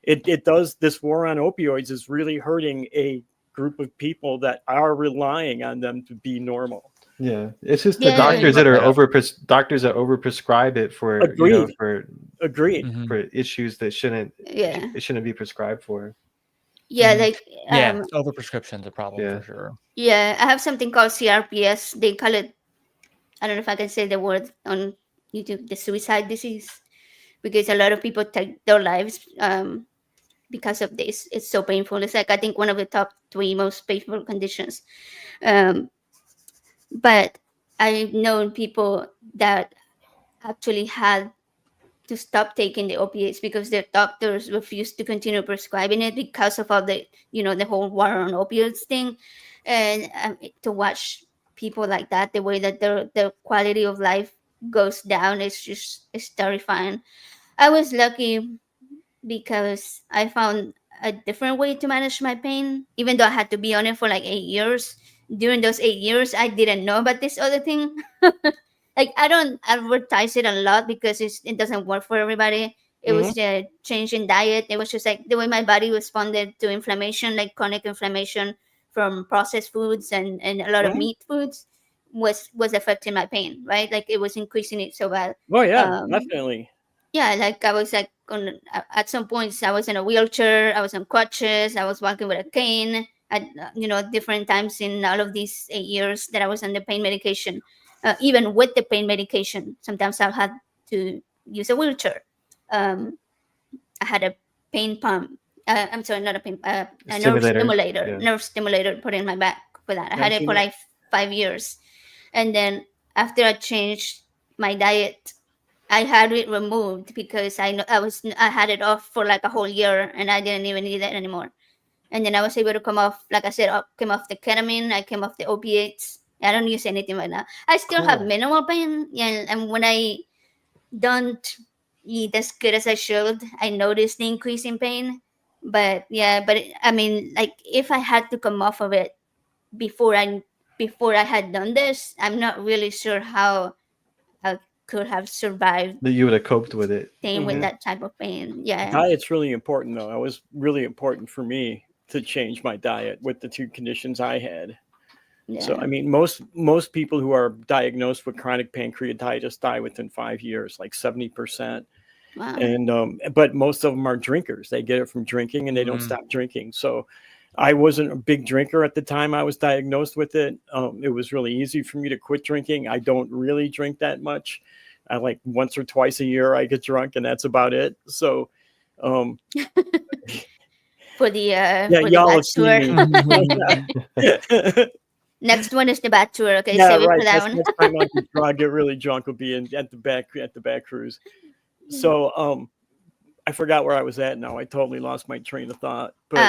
it does, this war on opioids is really hurting a group of people that are relying on them to be normal.
Yeah, it's just the doctors that are overprescribe it for,
Agreed.
you know, for
Agreed.
issues that shouldn't it shouldn't be prescribed for.
Yeah, like
overprescription is a problem for sure.
Yeah, I have something called CRPS. They call it, I don't know if I can say the word on YouTube, the suicide disease, because a lot of people take their lives because of this. It's so painful. It's like I think one of the top 3 most painful conditions. But I've known people that actually had to stop taking the opiates because their doctors refused to continue prescribing it because of all the, you know, the whole war on opioids thing. And to watch people like that, the way that their quality of life goes down, it's terrifying. I was lucky because I found a different way to manage my pain, even though I had to be on it for like 8 years. During those 8 years, I didn't know about this other thing. Like I don't advertise it a lot because it doesn't work for everybody. It was a change in diet. It was just like the way my body responded to inflammation, like chronic inflammation from processed foods and a lot of meat foods was affecting my pain, right? Like it was increasing it so bad.
Oh yeah, definitely.
Yeah, like I was like at some points I was in a wheelchair, I was on crutches, I was walking with a cane at different times in all of these 8 years that I was on the pain medication. Even with the pain medication, sometimes I had to use a wheelchair. I had a pain pump. I'm sorry, not a pain. A nerve stimulator. Nerve stimulator put in my back for that. I had it for like 5 years, and then after I changed my diet, I had it removed because I had it off for like a whole year, and I didn't even need it anymore. And then I was able to come off, like I said, came off the ketamine. I came off the opiates. I don't use anything right now. I still have minimal pain, and when I don't eat as good as I should, I notice the increase in pain. But I mean, like if I had to come off of it before I had done this, I'm not really sure how I could have survived.
That you would have coped with it.
Staying with that type of pain. Yeah.
Diet's really important though. It was really important for me to change my diet with the 2 conditions I had. Yeah. So, I mean, most people who are diagnosed with chronic pancreatitis die within 5 years, like 70%. Wow. And but most of them are drinkers. They get it from drinking and they don't stop drinking. So I wasn't a big drinker at the time I was diagnosed with it. It was really easy for me to quit drinking. I don't really drink that much. I like once or twice a year I get drunk and that's about it. So
for the
y'all have seen me.
Next one is the bat tour. Okay,
yeah,
save it
right.
for that one.
Next time I get really drunk will be at the back cruise. So I forgot where I was at now. I totally lost my train of thought. But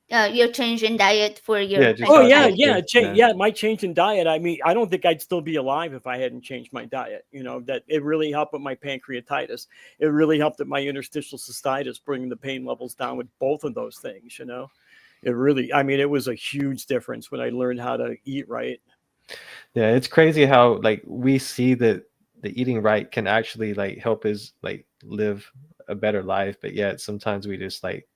your change in diet for your
my change in diet. I mean, I don't think I'd still be alive if I hadn't changed my diet. You know, that it really helped with my pancreatitis. It really helped with my interstitial cystitis, bringing the pain levels down with both of those things, you know. It really, I mean, it was a huge difference when I learned how to eat right.
Yeah, it's crazy how like we see that the eating right can actually like help us like live a better life, but yet sometimes we just like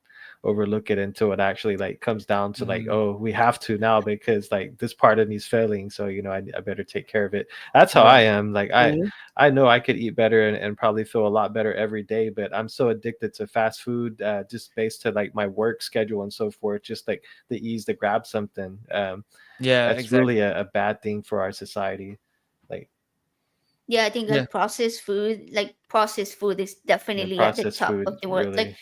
overlook it until it actually like comes down to like, oh, we have to now because like this part of me's failing, so I better take care of it. That's how I am. Like I know I could eat better and probably feel a lot better every day, but I'm so addicted to fast food, just based to like my work schedule and so forth, just like the ease to grab something.
Yeah,
That's really a bad thing for our society. Like,
Yeah, I think
Yeah.
processed food is definitely at the
processed
top
food,
of the world.
really.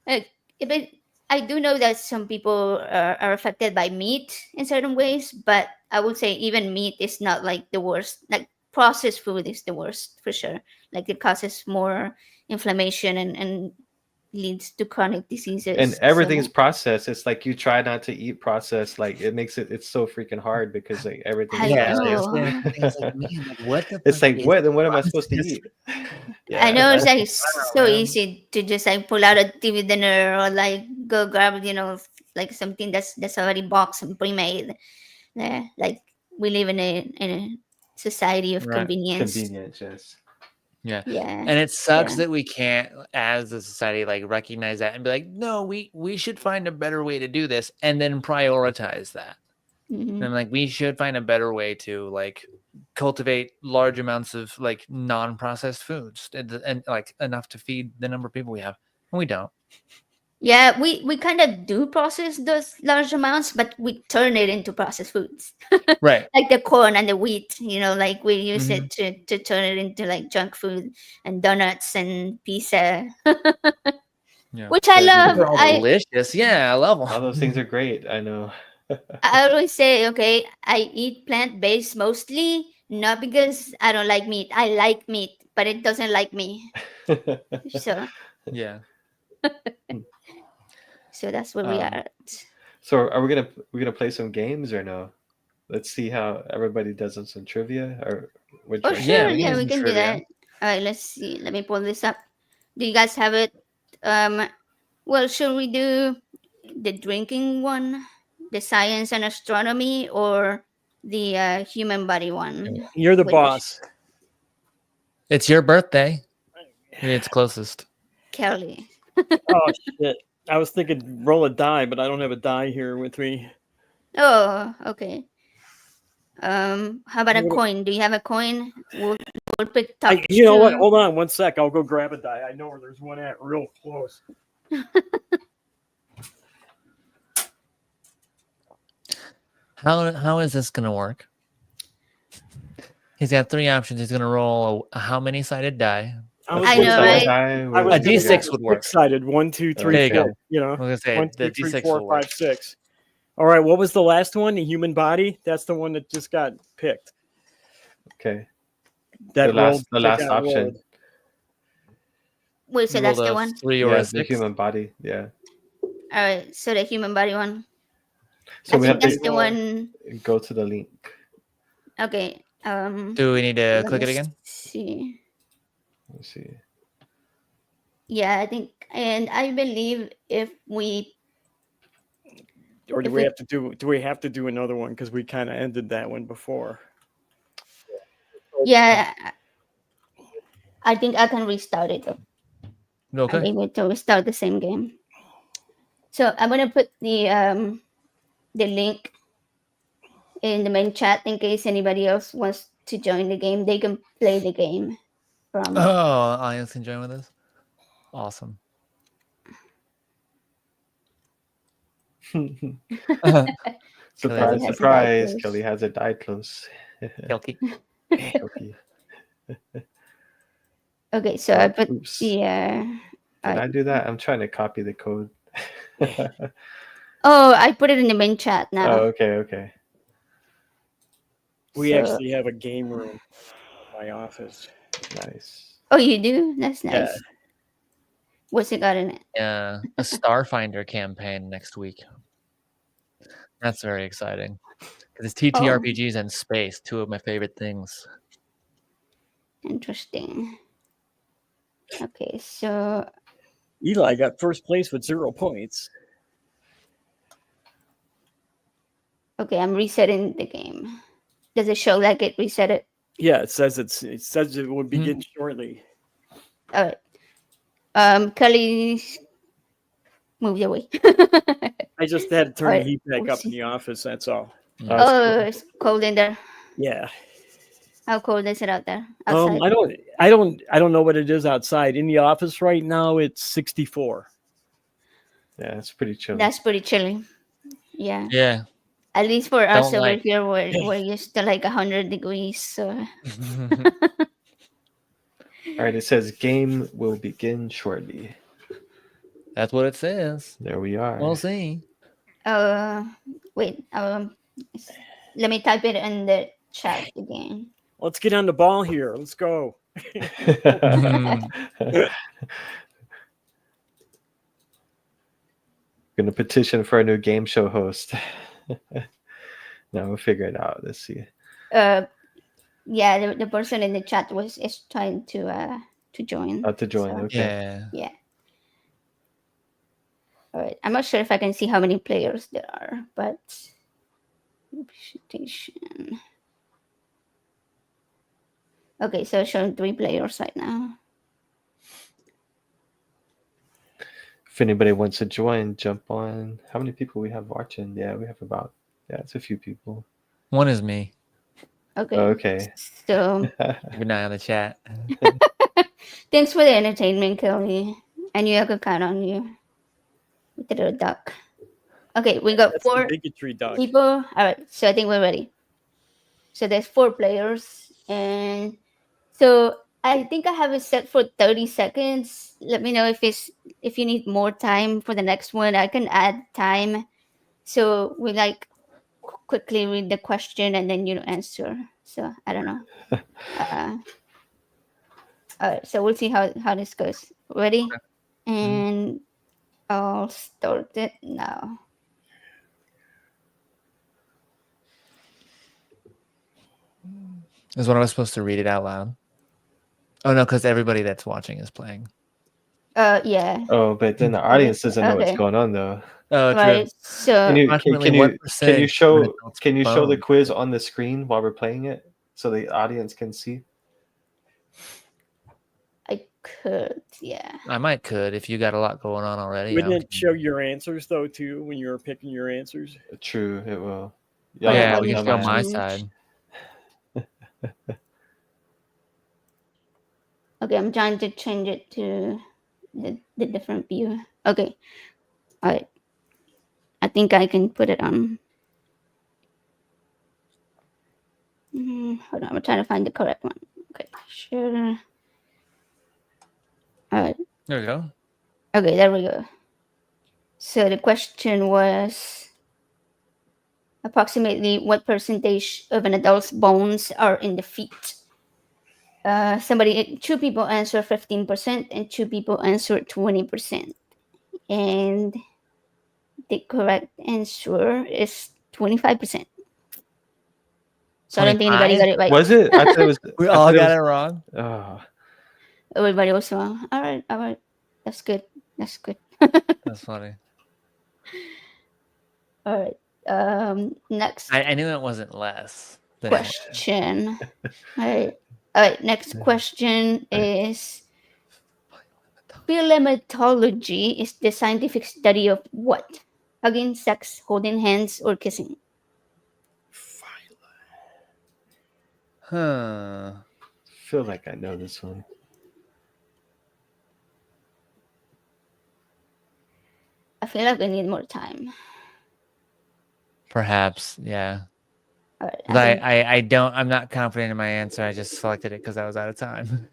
Like, but I do know that some people are affected by meat in certain ways, but I would say even meat is not like the worst. Like processed food is the worst for sure. Like it causes more inflammation and leads to chronic diseases.
And
So
everything's processed. It's like you try not to eat processed, like it makes it's so freaking hard because like everything's
I
Yeah,
processed.
know.
it's like, man, like, what the
It's
fuck
like
is
what? Then what am I supposed to
processed
eat?
I know it's like so
man.
easy to just like pull out a TV dinner or like go grab, like something that's already boxed and pre-made. Yeah, like we live in a society of
Right.
convenience.
Convenience, yes.
Yeah.
Yeah.
And it sucks
Yeah.
that we can't, as a society, like recognize that and be like, no, we should find a better way to do this, and then prioritize that.
Mhm.
And like we should find a better way to like cultivate large amounts of like non-processed foods and like enough to feed the number of people we have. And we don't.
Yeah, we kind of do process those large amounts, but we turn it into processed foods.
Right.
Like the corn and the wheat, like we use
Mhm.
it to turn it into like junk food and donuts and pizza,
Yeah.
which I
So
love.
They're all
I
delicious. Yeah, I love
all
them.
those things are great. I know.
I always say, okay, I eat plant based mostly, not because I don't like meat. I like meat, but it doesn't like me. So
Yeah.
so that's where we
Um,
are.
So are we gonna play some games or no? Let's see how everybody does on some trivia or which
Oh
one?
sure,
we can
yeah,
do
we
some
can do
trivia.
that. All right, let's see. Let me pull this up. Do you guys have it? Well, should we do the drinking one, the science and astronomy, or the human body one?
You're the
Which
boss.
It's your birthday. It's closest.
Kelly.
Oh shit! I was thinking roll a die, but I don't have a die here with me.
Oh, okay. How about a
What-
coin? Do you have a coin? We'll pick top
You know what?
two.
Hold on one sec. I'll go grab a die. I know where there's one at real close.
How is this gonna work? He's got three options. He's gonna roll a how many sided die.
I know, right?
I was
A
gonna
D6
go
would work.
Six-sided. 1, 2, 3,
There you go.
4. You know,
I was gonna say
1,
the
2, 3,
D6
4,
will work.
5, 6. All right. What was the last one? The human body. That's the one that just got picked.
Okay.
That
the
that
last
got
option.
rolled.
Wait, so
You
that's
rolled
the
a
one?
3 or
Yeah,
a
the
6.
human body. Yeah.
All right, so the human body one.
So
I
we
think
have
that's the
to
one.
go to the link.
Okay.
Do we need to
Let
click it
me
again?
See.
Let's see.
Yeah, I think, and I believe if we,
Or do
If
we
we-
have to do? Do we have to do another one because we kind of ended that one before?
yeah, I think I can restart it. I'm
Okay.
able to restart the same game. So I'm gonna put the link in the main chat in case anybody else wants to join the game. They can play the game from.
Oh, audience can join with us. Awesome.
Surprise,
has
surprise.
diapers.
Kelly has a die close.
Kelky.
Okay.
Okay, so I put
Oops.
the.
Did I do that? I'm trying to copy the code.
Oh, I put it in the main chat now.
Oh, okay.
We
So-
actually have a game room in my office.
Nice.
Oh, you do? That's nice.
Yeah.
What's it got in it?
Yeah, a Starfinder campaign next week. That's very exciting. Because it's TTRPGs and space, two of my favorite things.
Interesting. Okay, so
Eli got first place with 0 points.
okay, I'm resetting the game. Does it show like it reset it?
Yeah, it says it will begin shortly.
All right. Kelly, moved away.
I just had to turn the
Alright,
heat back
we'll
up in
see.
the office. That's all.
Oh, it's cold in there.
Yeah.
How cold is it out there? Outside?
I don't know what it is outside. In the office right now, it's 64.
Yeah, it's pretty chilly.
That's pretty chilly. Yeah.
Yeah.
At least for us
Don't
over
like-
here, we're used to like 100 degrees. So
All right, it says game will begin shortly.
That's what it says.
There we are.
We'll see.
wait. Let me type it in the chat again.
Let's get on the ball here. Let's go.
Gonna petition for a new game show host. No, we'll figure it out. Let's see.
Yeah, the person in the chat is trying to join.
To join.
So,
Okay.
yeah. All right. I'm not sure if I can see how many players there are, but representation. Okay, so it's showing 3 players right now.
If anybody wants to join, jump on. How many people we have watching? Yeah, we have it's a few people.
One is me.
Okay.
Okay.
So
Keep an eye on the chat.
thanks for the entertainment, Kelley. I knew I could count on you with the little duck. Okay, we got
That's
4
the bigotry duck.
people. All right, so I think we're ready. So there's 4 players, and so I think I have it set for 30 seconds. Let me know if you need more time for the next one. I can add time. So we like quickly read the question and then you answer. So I don't know. All right, so we'll see how this goes. Ready? And I'll start it now.
Is one of us supposed to read it out loud? Oh no, because everybody that's watching is playing.
Yeah.
Oh, but then the audience doesn't know what's
Okay.
going on though.
Oh, true.
Right. So
Can you
Approximately what percent
can you
of
show
adults
can you show the
phone?
quiz on the screen while we're playing it so the audience can see?
I could, yeah.
I might could if you got a lot going on already.
Wouldn't
I
it show your answers though too when you were picking your answers?
True, it will.
yeah,
let
we
me
can show my
change.
side.
Okay, I'm trying to change it to the different view. Okay. All right. I think I can put it on. Hold on, I'm trying to find the correct one. Okay, sure. All right.
There we go.
Okay, there we go. So the question was approximately what percentage of an adult's bones are in the feet? 2 people answer 15% and 2 people answer 20%. And the correct answer is 25%. So I don't think anybody got it right.
Was it? I thought it was.
We
I
all
thought
got
was-
it wrong.
Oh,
Everybody was wrong. All right. That's good. That's good.
That's funny.
All right. Next
I knew it wasn't less. Than it was.
question. All right. Next question is: Philematology is the scientific study of what? Hugging, sex, holding hands, or kissing?
Huh.
feel like I know this one.
I feel like I need more time.
Perhaps, yeah.
All right.
But I don't. I'm not confident in my answer. I just selected it because I was out of time.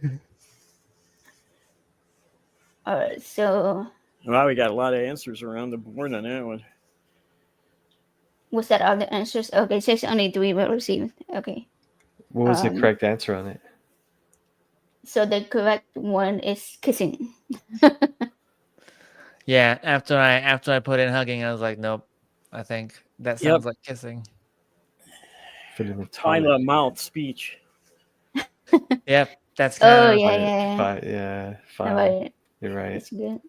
All right. So
Wow, we got a lot of answers around the board on that one.
was that all the answers? Okay, 6 only 3 were received. Okay.
What was the correct answer on it?
So the correct one is kissing.
Yeah. After I put in hugging, I was like, nope. I think that sounds like kissing.
Tyler, mouth, speech.
Yep. That's
Oh,
kind of
yeah.
Fine.
All right.
You're right.
That's good.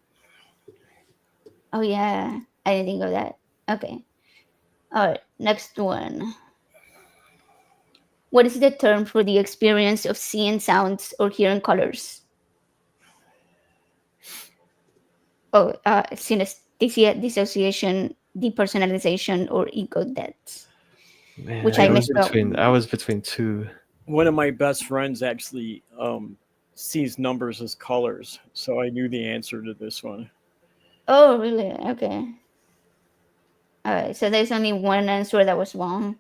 Oh, yeah. I didn't think of that. Okay. All right. Next one. What is the term for the experience of seeing sounds or hearing colors? Oh, dissociation, depersonalization, or ego deaths.
Man,
Which I
I was
missed out.
between two.
One of my best friends actually sees numbers as colors, so I knew the answer to this one.
Oh, really? Okay. All right. So there's only one answer that was wrong.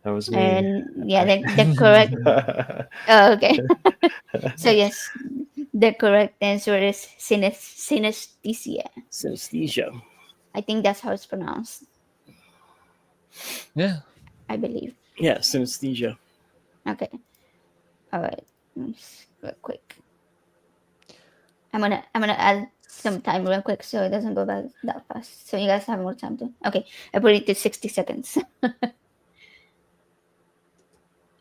That was me.
And yeah, the correct. Oh, okay. So yes, the correct answer is synesthesia.
Synesthesia.
I think that's how it's pronounced.
Yeah.
I believe.
Yeah, synesthesia.
Okay. All right. Let's go quick. I'm gonna add some time real quick so it doesn't go that fast. So you guys have more time to. Okay, I put it to 60 seconds.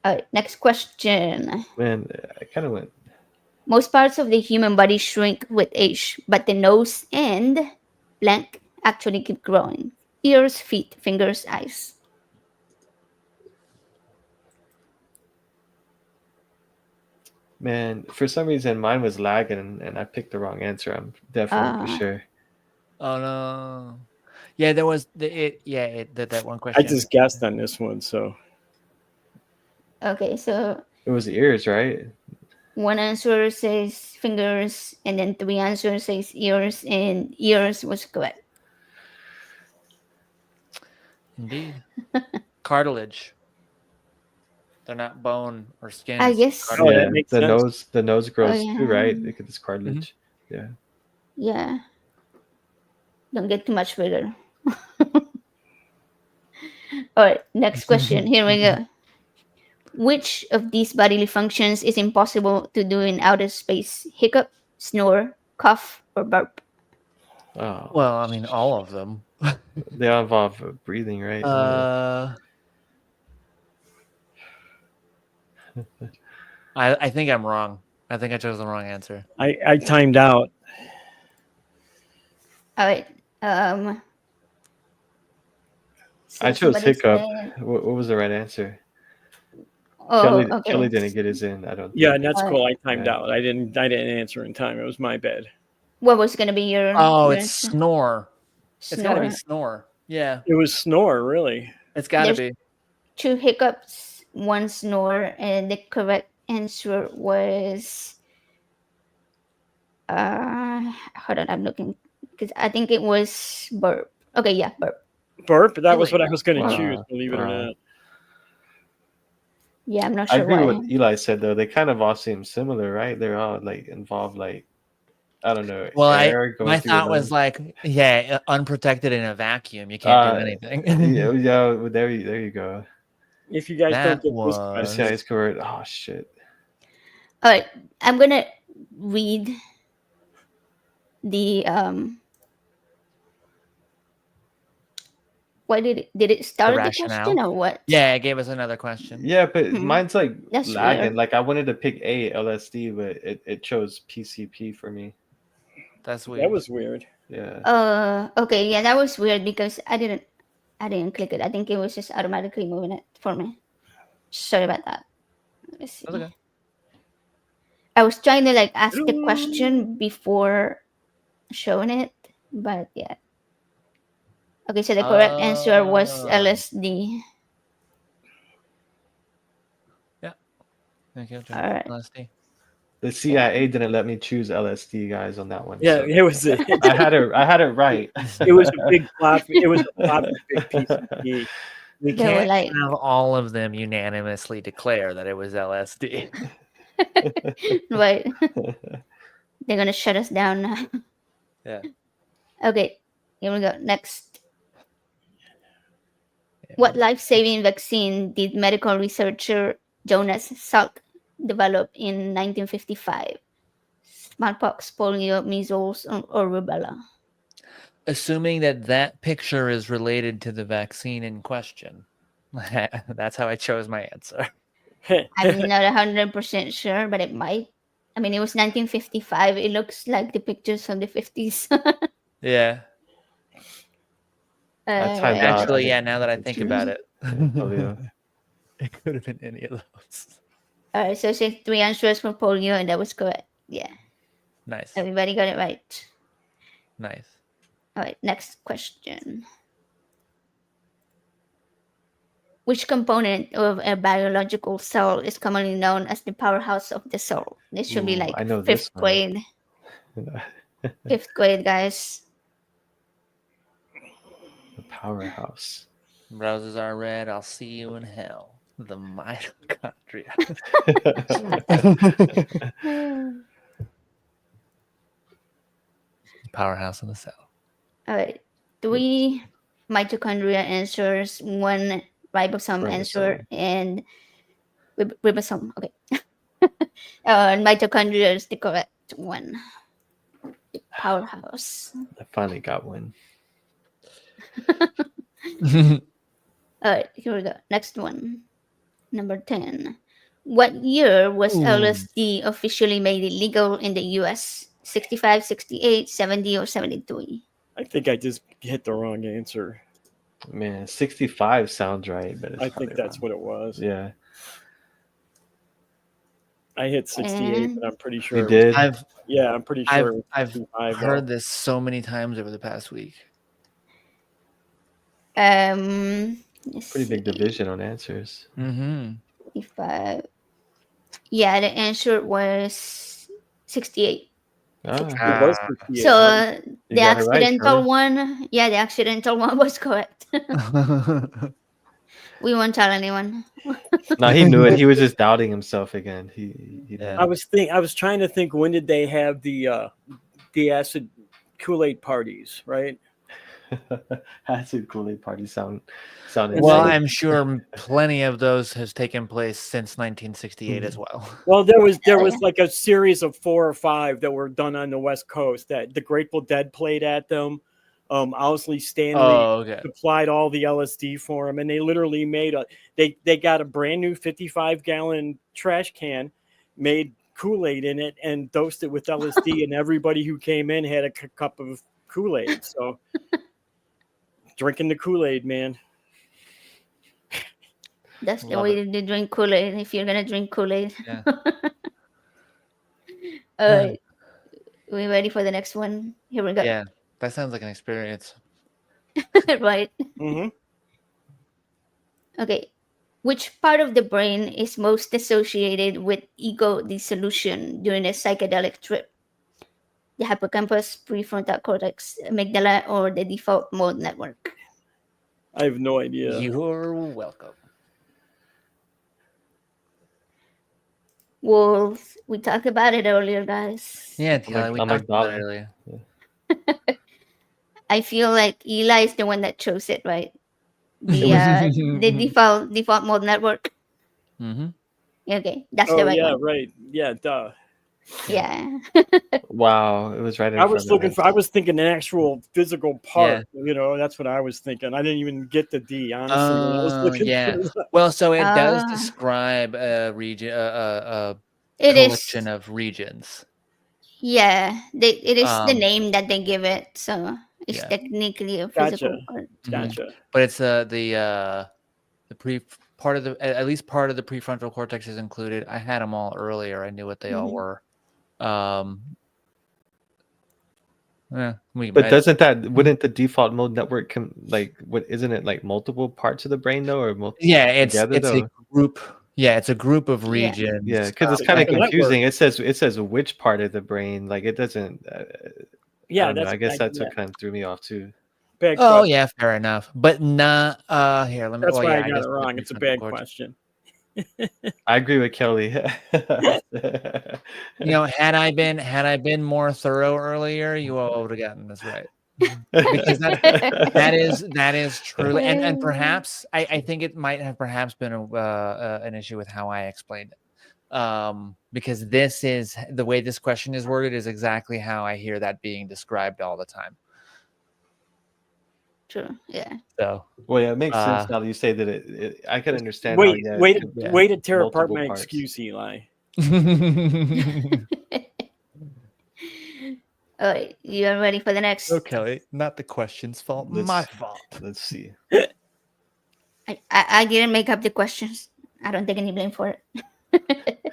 All right. Next question.
Man, I kind of went.
Most parts of the human body shrink with age, but the nose and blank actually keep growing. Ears, feet, fingers, eyes.
Man, for some reason mine was lagging and I picked the wrong answer. I'm definitely for sure.
Oh no. Yeah, there was that one question.
I just guessed on this one, so.
Okay, so
It was ears, right?
one answer says fingers, and then three answers says ears, and ears was correct.
Indeed. Cartilage. They're not bone or skin.
I guess.
Oh,
Yeah,
that makes
the
sense.
nose grows
yeah.
too, right? Because it's cartilage. Yeah.
Yeah. Don't get too much bigger. All right, next question. Here we go. Which of these bodily functions is impossible to do in outer space? Hiccup, snore, cough, or burp?
Oh,
Well, I mean, all of them.
they all involve breathing, right?
I think I'm wrong. I think I chose the wrong answer.
I timed out.
All right.
I chose
somebody
hiccup.
said-
What was the right answer?
Oh,
Kelly,
okay.
Kelly didn't get his in. I don't.
Yeah,
think.
and that's
All
cool. I timed
Yeah.
out. I didn't answer in time. It was my bad.
What was gonna be your?
Oh,
your
it's
answer?
snore. It's got to be
Snore.
snore. Yeah,
It was snore, really.
it's got to
There's-
be.
Two hiccups, one snore, and the correct answer was. Hold on, I'm looking because I think it was burp. Okay, yeah, burp.
Burp. That was what I was going to
Wow.
choose. Believe it or
Wow.
not.
Yeah, I'm not
I
sure
agree
why.
with what Eli said though. They kind of all seem similar, right? They're all like involved, like I don't know.
Well,
air going
my
through your
thought was
nose.
like, yeah, unprotected in a vacuum, you can't do anything.
yeah, well, there you go.
If you guys
That
don't get this
was-
I see how he's covered. Oh shit.
All right, I'm gonna read the Why did it start the
rationale.
question or what?
Yeah, it gave us another question.
Yeah, but
Mhm.
mine's like
That's
lagging.
weird.
Like I wanted to pick A LSD, but it chose PCP for me.
That's weird.
That was weird.
Yeah.
Okay, yeah, that was weird because I didn't click it. I think it was just automatically moving it for me. Sorry about that. Let's see.
That's okay.
I was trying to like ask the question before showing it, but yeah. Okay, so the correct answer was LSD.
Thank you.
All right.
LSD.
The CIA didn't let me choose LSD, guys, on that one.
Yeah,
so
it was.
I had it right.
It was a big flop. It was a flop, big PCP.
We
They were
can't
like-
have all of them unanimously declare that it was LSD.
Right. They're gonna shut us down now.
Yeah.
Okay, here we go. Next. What life-saving vaccine did medical researcher Jonas Salk develop in 1955? Smallpox, polio, measles, or rubella?
Assuming that picture is related to the vaccine in question. That's how I chose my answer.
I'm not 100% sure, but it might. I mean, it was 1955. It looks like the pictures from the 50s.
Yeah.
I timed out.
Actually, yeah, now that I think about it.
Polio.
It could have been any of those.
All right, so it's 3 answers for polio, and that was correct. Yeah,
Nice.
everybody got it right.
Nice.
All right, next question. Which component of a biological cell is commonly known as the powerhouse of the soul? This should be
Ooh,
like
I know
fifth
this one.
grade. Fifth grade, guys.
The powerhouse.
Roses are red. I'll see you in hell. The mitochondria. Powerhouse of the cell.
All right, 3 mitochondria answers, 1 ribosome answer, and ribosome. Okay. Mitochondria is the correct one. The powerhouse.
I finally got one.
All right, here we go. Next one. Number 10. What year was LSD officially made illegal in the US? 65, 68, 70, or 73?
I think I just hit the wrong answer.
Man, 65 sounds right, but it's
I
probably
think that's
wrong.
what it was.
Yeah.
I hit 68, but I'm pretty sure.
You did?
I'm pretty sure.
I've heard this so many times over the past week.
Pretty big division on answers.
Mm-hmm.
Yeah, the answer was 68.
It was 68.
So
You
the
got it right,
accidental
Kelley.
one, yeah, the accidental one was correct. We won't tell anyone.
No, he knew it. He was just doubting himself again. He
I was trying to think, when did they have the acid Kool-Aid parties, right?
Acid Kool-Aid party sound
Well,
insane.
I'm sure plenty of those has taken place since 1968 as well.
Well, there was like a series of 4 or 5 that were done on the West Coast that the Grateful Dead played at them. Owsley Stanley supplied all the LSD for them, and they literally made they got a brand new 55-gallon trash can, made Kool-Aid in it, and dosed it with LSD, and everybody who came in had a cup of Kool-Aid. So drinking the Kool-Aid, man.
That's the way to drink Kool-Aid if you're gonna drink Kool-Aid.
Yeah.
All right. We ready for the next one? Here we go.
Yeah, that sounds like an experience.
Right.
Mm-hmm.
Okay. Which part of the brain is most associated with ego dissolution during a psychedelic trip? The hippocampus, prefrontal cortex, amygdala, or the default mode network?
I have no idea.
You're welcome.
Well, we talked about it earlier, guys.
Yeah, Taylor, we talked about it earlier.
I feel like Eli is the one that chose it, right? The default mode network.
Mm-hmm.
Okay, that's the right one.
Right. Yeah, duh.
Yeah.
Wow, it was right in
I
front
was
of us.
I was thinking an actual physical part. That's what I was thinking. I didn't even get the D, honestly. I was looking through.
Well, so it does describe a region, a
It
collection
is.
of regions.
Yeah, it is the name that they give it, so it's
Yeah.
technically a physical part.
Gotcha.
But it's the part of the at least part of the prefrontal cortex is included. I had them all earlier. I knew what they all were.
But wouldn't the default mode network isn't it like multiple parts of the brain though, or
it's
together,
a group. Yeah, it's a group of regions.
Yeah, because it's kind of confusing. It says which part of the brain, like it doesn't. I guess that's what kind of threw me off too.
Yeah, fair enough, but not here. Let me.
That's why I
guess
got it wrong. It's a bad question.
I agree with Kelley.
Had I been more thorough earlier, you all would have gotten this right. Because that is true, and perhaps I think it might have perhaps been an issue with how I explained it, because this is the way this question is worded is exactly how I hear that being described all the time.
True. Yeah.
So
it makes sense now that you say that. I can understand.
Way to tear apart my excuse, Eli.
All right, you are ready for the next?
Okay, not the question's fault. My fault.
Let's see.
I didn't make up the questions. I don't take any blame for it.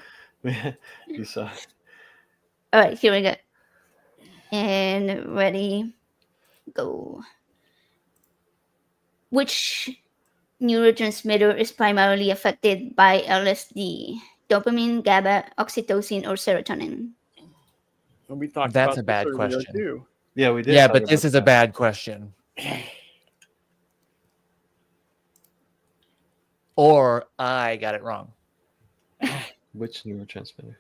You saw.
All right, here we go. And ready. go. Which neurotransmitter is primarily affected by LSD? Dopamine, GABA, oxytocin, or serotonin?
And we talked
That's
about
a
this
bad
earlier,
question.
too.
Yeah, we did.
Yeah,
talk
but this
about
is a
that.
bad question. Or I got it wrong.
Which neurotransmitter?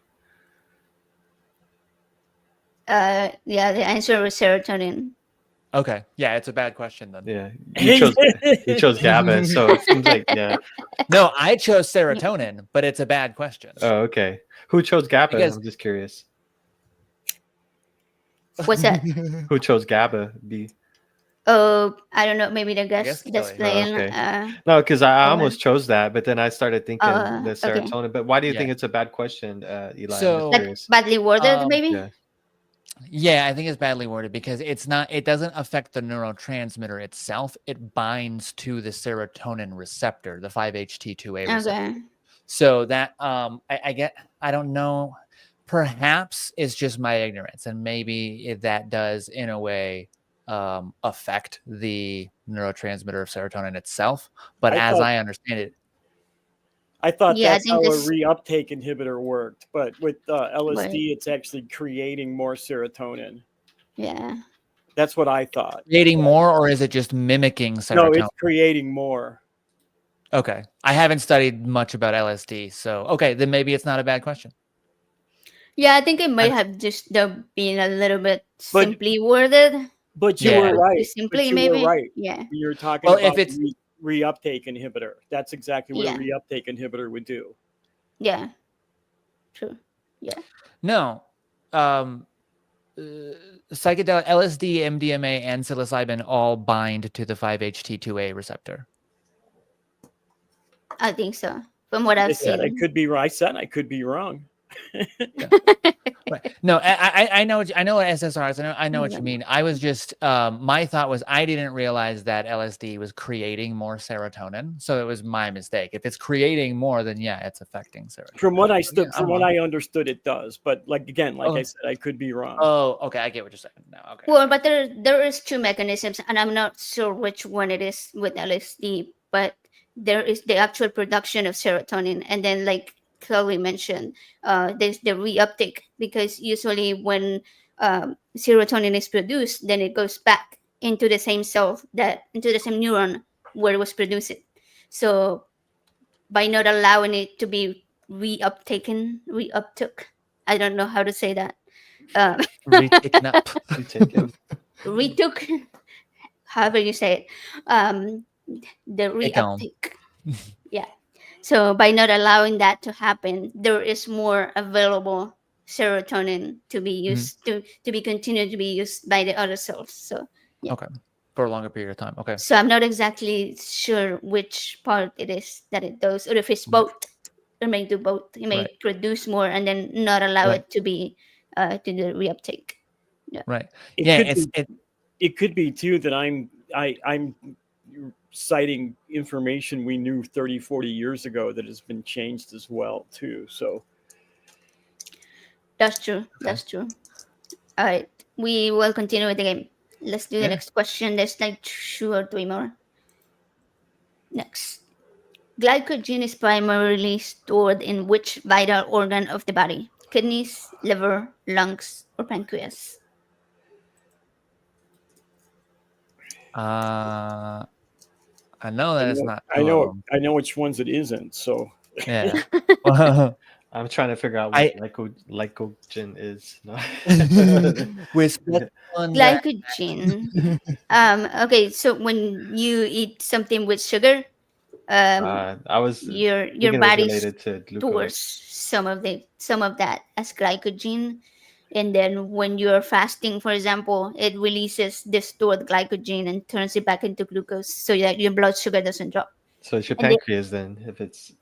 Yeah, the answer was serotonin.
Okay. Yeah, it's a bad question then.
Yeah, you chose GABA, so it seems like yeah.
No, I chose serotonin, but it's a bad question.
Oh, okay. Who chose GABA?
Because-
I'm just curious.
What's that?
Who chose GABA? B.
Oh, I don't know. Maybe the
guess
guest
Kelley.
playing.
Okay. No, because I
oh,
almost chose that, but then I started thinking the
okay.
serotonin. But why do you think
Yeah.
it's a bad question, Eli? I'm just
So-
Like
curious.
badly worded, maybe.
Yeah.
Yeah, I think it's badly worded because it doesn't affect the neurotransmitter itself. It binds to the serotonin receptor, the 5-HT2A receptor.
Okay.
So that I don't know. Perhaps it's just my ignorance, and maybe that does in a way affect the neurotransmitter of serotonin itself. But as I understand it,
I thought
Yeah, I
that's
think
how a
this-
reuptake inhibitor worked, but with LSD,
Right.
it's actually creating more serotonin.
Yeah.
That's what I thought.
creating more, or is it just mimicking serotonin?
No, it's creating more.
Okay, I haven't studied much about LSD, so okay, then maybe it's not a bad question.
Yeah, I think it might have just been a little bit
But-
simply worded.
But you
Yeah.
were right.
Too simply,
But you
maybe.
were right.
Yeah.
You're talking
Well,
about
if it's-
reuptake inhibitor. That's exactly what
Yeah.
a reuptake inhibitor would do.
Yeah. True.
No, psychedelic LSD, MDMA, and psilocybin all bind to the 5-HT2A receptor.
I think so. From what I've
I said I
seen.
could be right. I said I could be wrong.
Right. No, I know I know what SSR is. I know what you
Yeah.
mean. I was just my thought was I didn't realize that LSD was creating more serotonin, so it was my mistake. If it's creating more, then yeah, it's affecting serotonin.
From what I
Yeah,
from
I'm
what
wrong.
I understood, it does. But like again, like
Oh.
I said, I could be wrong.
Oh, okay, I get what you're saying now. Okay.
Well, but there is two mechanisms, and I'm not sure which one it is with LSD, but there is the actual production of serotonin, and then like Chloe mentioned, there's the reuptake, because usually when serotonin is produced, then it goes back into the same cell, into the same neuron where it was produced. So by not allowing it to be reuptook, I don't know how to say that.
Retaken up.
You take it.
Retook, however you say it, the
Take on.
reuptake. Yeah. So by not allowing that to happen, there is more available serotonin to be used to be continued to be used by the other cells. So yeah.
Okay. For a longer period of time. Okay.
So I'm not exactly sure which part it is that it does, or if it's both. It may do both. It may
Right.
produce more and then not allow
Right.
it to be to the reuptake.
Right.
It
Yeah,
could it could be too that I'm citing information we knew 30, 40 years ago that has been changed as well too. So
That's true. That's true. All right. We will continue with the game. Let's do the
Yeah.
next question. There's like 2 or 3 more. Next. Glycogen is primarily stored in which vital organ of the body? Kidneys, liver, lungs, or pancreas?
I know that it's not.
I know which ones it isn't. So
Yeah.
I'm trying to figure out
I-
what glycogen is. No.
With
Glycogen. Okay, so when you eat something with sugar,
I was
your
thinking it was
body
related to
stores
glucose.
some of that as glycogen, and then when you're fasting, for example, it releases the stored glycogen and turns it back into glucose, so that your blood sugar doesn't drop.
So it's your
And then-
pancreas then, if it's.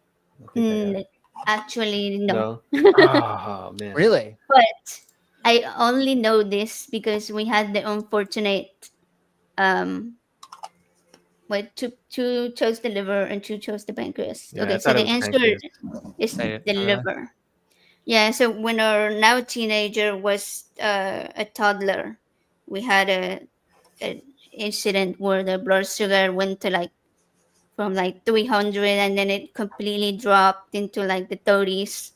I think I got it.
Actually, no.
No. Oh man.
Really?
But I only know this because we had the unfortunate two chose the liver and two chose the pancreas.
Yeah, I
Okay, so
thought
the
it was
answer
pancreas.
is
I-
the liver. Yeah, so when our now teenager was a toddler, we had a incident where the blood sugar went to like from like 300 and then it completely dropped into like the 30s.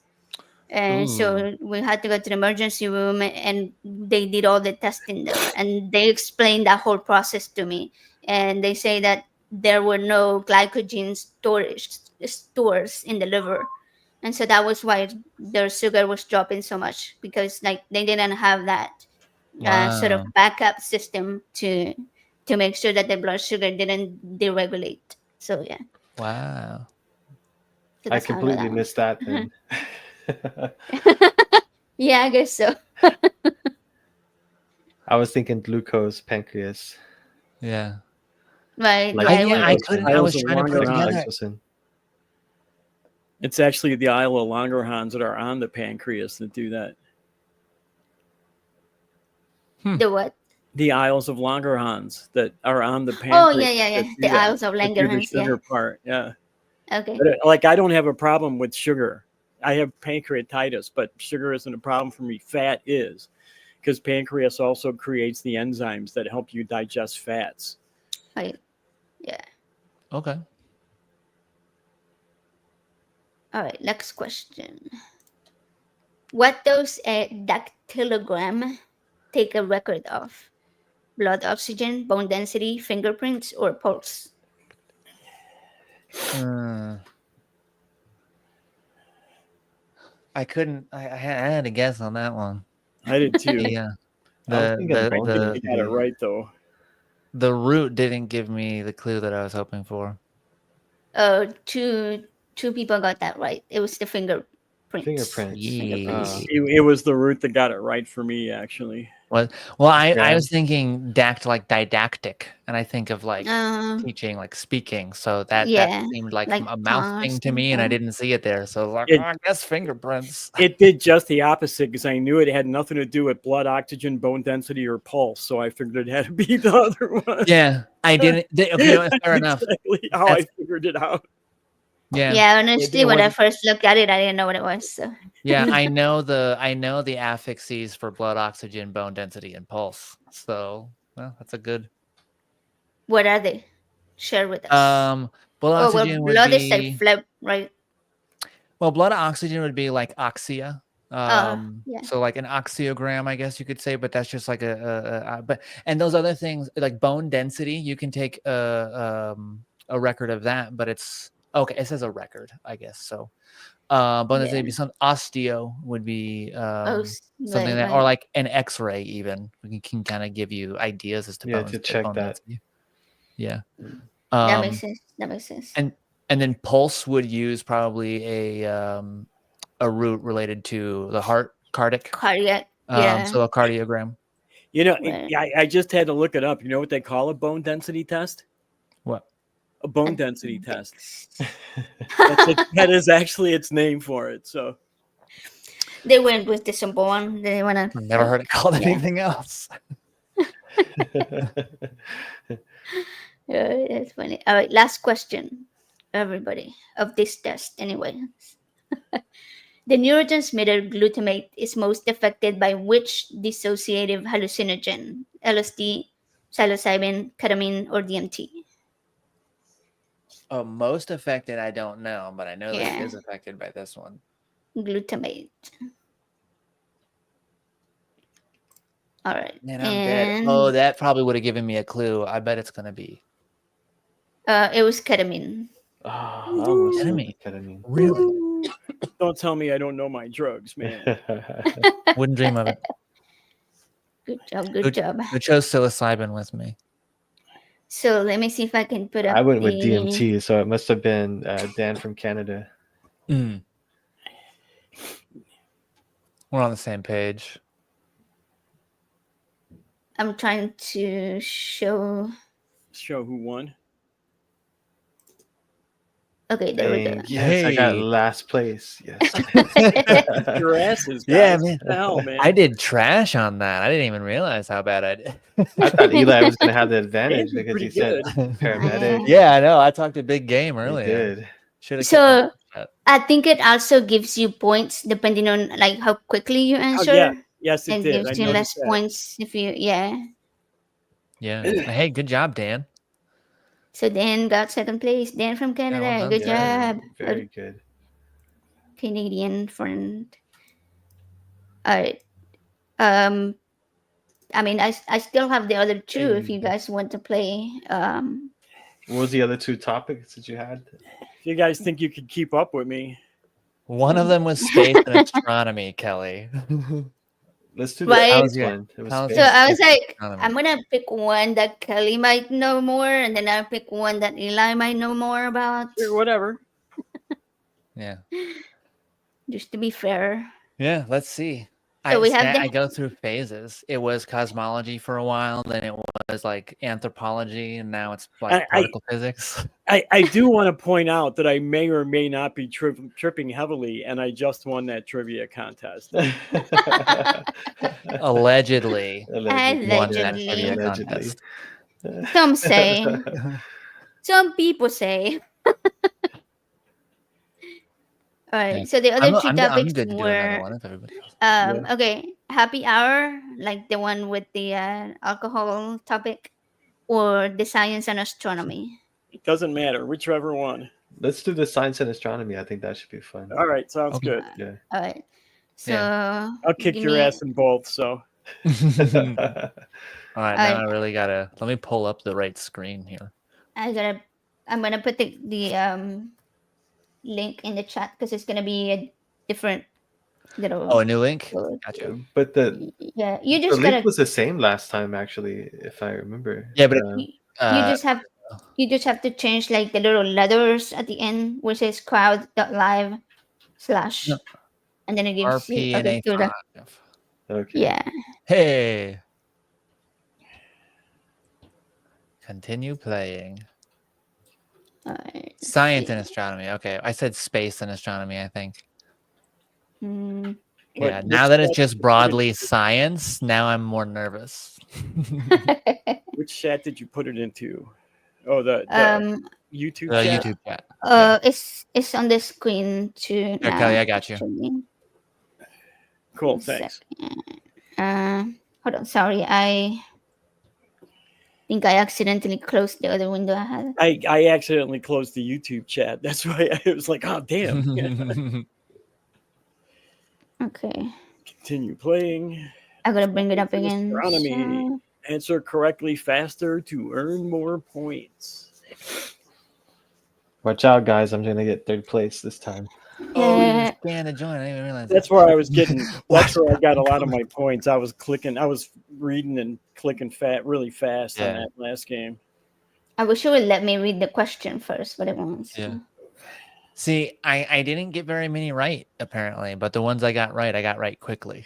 And so we had to go to the emergency room and they did all the testing there and they explained that whole process to me. And they say that there were no glycogen stores in the liver. And so that was why their sugar was dropping so much, because like they didn't have that sort of
Wow.
backup system to make sure that the blood sugar didn't deregulate. So yeah.
Wow.
So
I
that's how I know
completely
that one.
missed that then.
Yeah, I guess so.
I was thinking glucose, pancreas.
Yeah.
Right.
Like
Yeah,
I
yeah.
couldn't. I
Isles
was
of
trying to put it
Langerhans.
together.
glycogen.
It's actually the Isle of Langerhans that are on the pancreas that do that.
The what?
The Isles of Langerhans that are on the pancreas.
Oh, yeah, yeah,
that
yeah.
do
The
that,
Isles of
that do the
Langerhans. Yeah.
sugar part. Yeah.
Okay.
But like, I don't have a problem with sugar. I have pancreatitis, but sugar isn't a problem for me. Fat is, because pancreas also creates the enzymes that help you digest fats.
Right. Yeah.
Okay.
All right. Next question. What does a dactylogram take a record of? Blood oxygen, bone density, fingerprints, or pulse?
I couldn't. I had a guess on that one.
I did too.
Yeah.
I was thinking
I
bone
think you
density.
got it right though.
The root didn't give me the clue that I was hoping for.
Two people got that right. It was the fingerprints.
Fingerprints.
Yeah.
It was the root that got it right for me, actually.
Well, I
Yeah.
was thinking like didactic, and I think of like
Um,
teaching, like speaking. So that
yeah,
seemed like
like
a mouth thing to
Tarzan,
me, and I
yeah.
didn't see it there. So I was like,
It-
I guess fingerprints.
It did just the opposite because I knew it had nothing to do with blood oxygen, bone density, or pulse. So I figured it had to be the other one.
Yeah, I didn't. Okay, fair enough.
Exactly how
That's-
I figured it out.
Yeah,
Yeah, honestly,
it
when I
wasn't-
first looked at it, I didn't know what it was. So
yeah. I know the affixes for blood oxygen, bone density, and pulse. So well, that's a good.
what are they? Share with us.
Blood
Oh, well,
oxygen would
blood
be
is like flip, right?
well, blood oxygen would be like oxia.
Yeah.
So like an oxiogram, I guess you could say, but that's just like but and those other things like bone density, you can take a record of that, but it's okay. It says a record, I guess. So, bone density would be some osteo would be something that, or like an X-ray even we can kind of give you ideas as to
Yeah,
bone,
to check
bone
that.
density. Yeah.
That makes sense. That makes sense.
And then pulse would use probably a root related to the heart, cardiac.
Cardiac. Yeah.
So a cardiogram.
You know,
Right.
I just had to look it up. You know what they call a bone density test?
What?
A bone density test. That is actually its name for it. So
They went with the simple one. They wanna.
I've never heard it called
Yeah.
anything else.
Yeah, that's funny. All right, last question, everybody, of this test. Anyway, the neurotransmitter glutamate is most affected by which dissociative hallucinogen? LSD, psilocybin, ketamine, or DMT?
Most affected, I don't know, but I know that
Yeah.
it is affected by this one.
Glutamate. All right.
Man, I'm dead.
and
Oh, that probably would have given me a clue. I bet it's gonna be
it was ketamine.
Oh, I almost said
Ketamine.
ketamine.
really.
don't tell me I don't know my drugs, man.
Wouldn't dream of it.
Good job. Good job.
Who chose psilocybin with me?
So let me see if I can put up.
I went with
the-
DMT, so it must have been Dan from Canada.
We're on the same page.
I'm trying to show.
Show who won.
Okay, there we go.
And yes, I got
Hey.
last place. Yes.
Your asses, guys.
Yeah, man.
What the hell, man.
I did trash on that. I didn't even realize how bad I did.
I thought Eli was going to have the advantage
Andrew's
because he
pretty
said
good.
paramedic.
Yeah, I know. I talked a big game
He
earlier.
did.
Should have.
So I think it also gives you points depending on like how quickly you answer.
yeah. Yes, it
and
did. I
gives you
noticed
less
that.
points if you
Yeah. Yeah. Hey, good job, Dan.
So Dan got second place. Dan from
well
Canada.
done,
Good
Yeah,
job.
very good.
Canadian friend. All right. Um, I mean, I still have the other two if you guys want to play.
What was the other two topics that you had?
If you guys think you could keep up with me,
One of them was space and astronomy, Kelly.
Let's do the
Right.
first one. It was
how's
space.
So I was
Space
like,
astronomy.
I'm gonna pick one that Kelly might know more, and then I'll pick one that Eli might know more about,
or whatever.
Yeah.
just to be fair.
Yeah, let's see.
So we have
I
the-
go through phases. It was cosmology for a while, then it was like anthropology, and now it's like particle physics.
I do want to point out that I may or may not be tripping heavily, and I just won that trivia contest.
Allegedly. won that
Allegedly.
trivia
Allegedly.
contest.
Some say, some people say. All right.
Yeah.
So the other two
I'm
topics
good to do another
were
one if everybody else.
okay, happy hour, like the one with the alcohol topic, or the science and astronomy.
It doesn't matter, whichever one.
Let's do the science and astronomy. I think that should be fun.
All right, sounds
Okay.
good.
Yeah.
All right. So
I'll kick
give
your
me-
ass in both. So
All right, now
I-
I really gotta let me pull up the right screen here.
I'm gonna put the link in the chat because it's gonna be a different little.
Oh, a new link?
code.
Gotcha.
But the
Yeah, you
the
just
link
gotta.
was the same last time, actually, if I remember.
Yeah, but
You you just have to change like the little letters at the end, which is crowd.live/
No.
and then it gives you
RPNA
do that.
5.
Okay.
Yeah.
Hey. Continue playing.
Alright, let's
Science
see.
and astronomy. Okay, I said space and astronomy, I think.
Hmm.
Yeah,
What-
now
which
that it's
chat
just
did you put it
broadly
into?
science, now I'm more nervous.
Which chat did you put it into? Oh, the YouTube
The
chat.
YouTube chat.
It's on the screen too.
Here,
now,
Kelly, I got you.
actually.
Cool,
One
thanks.
Hold on. Sorry, I think I accidentally closed the other window I had.
I accidentally closed the YouTube chat. That's why I was like, oh damn.
Okay,
Continue playing.
I gotta bring it up again.
Astronomy.
so-
Answer correctly faster to earn more points.
Watch out, guys. I'm going to get third place this time.
Oh, you
Yeah.
scan to join. I didn't even realize
That's
that.
where I was getting. That's where I got a lot of my points. I was reading and clicking really fast on
Yeah.
that last game.
I wish it would let me read the question first, but it won't. So.
Yeah. See, I didn't get very many right, apparently, but the ones I got right quickly.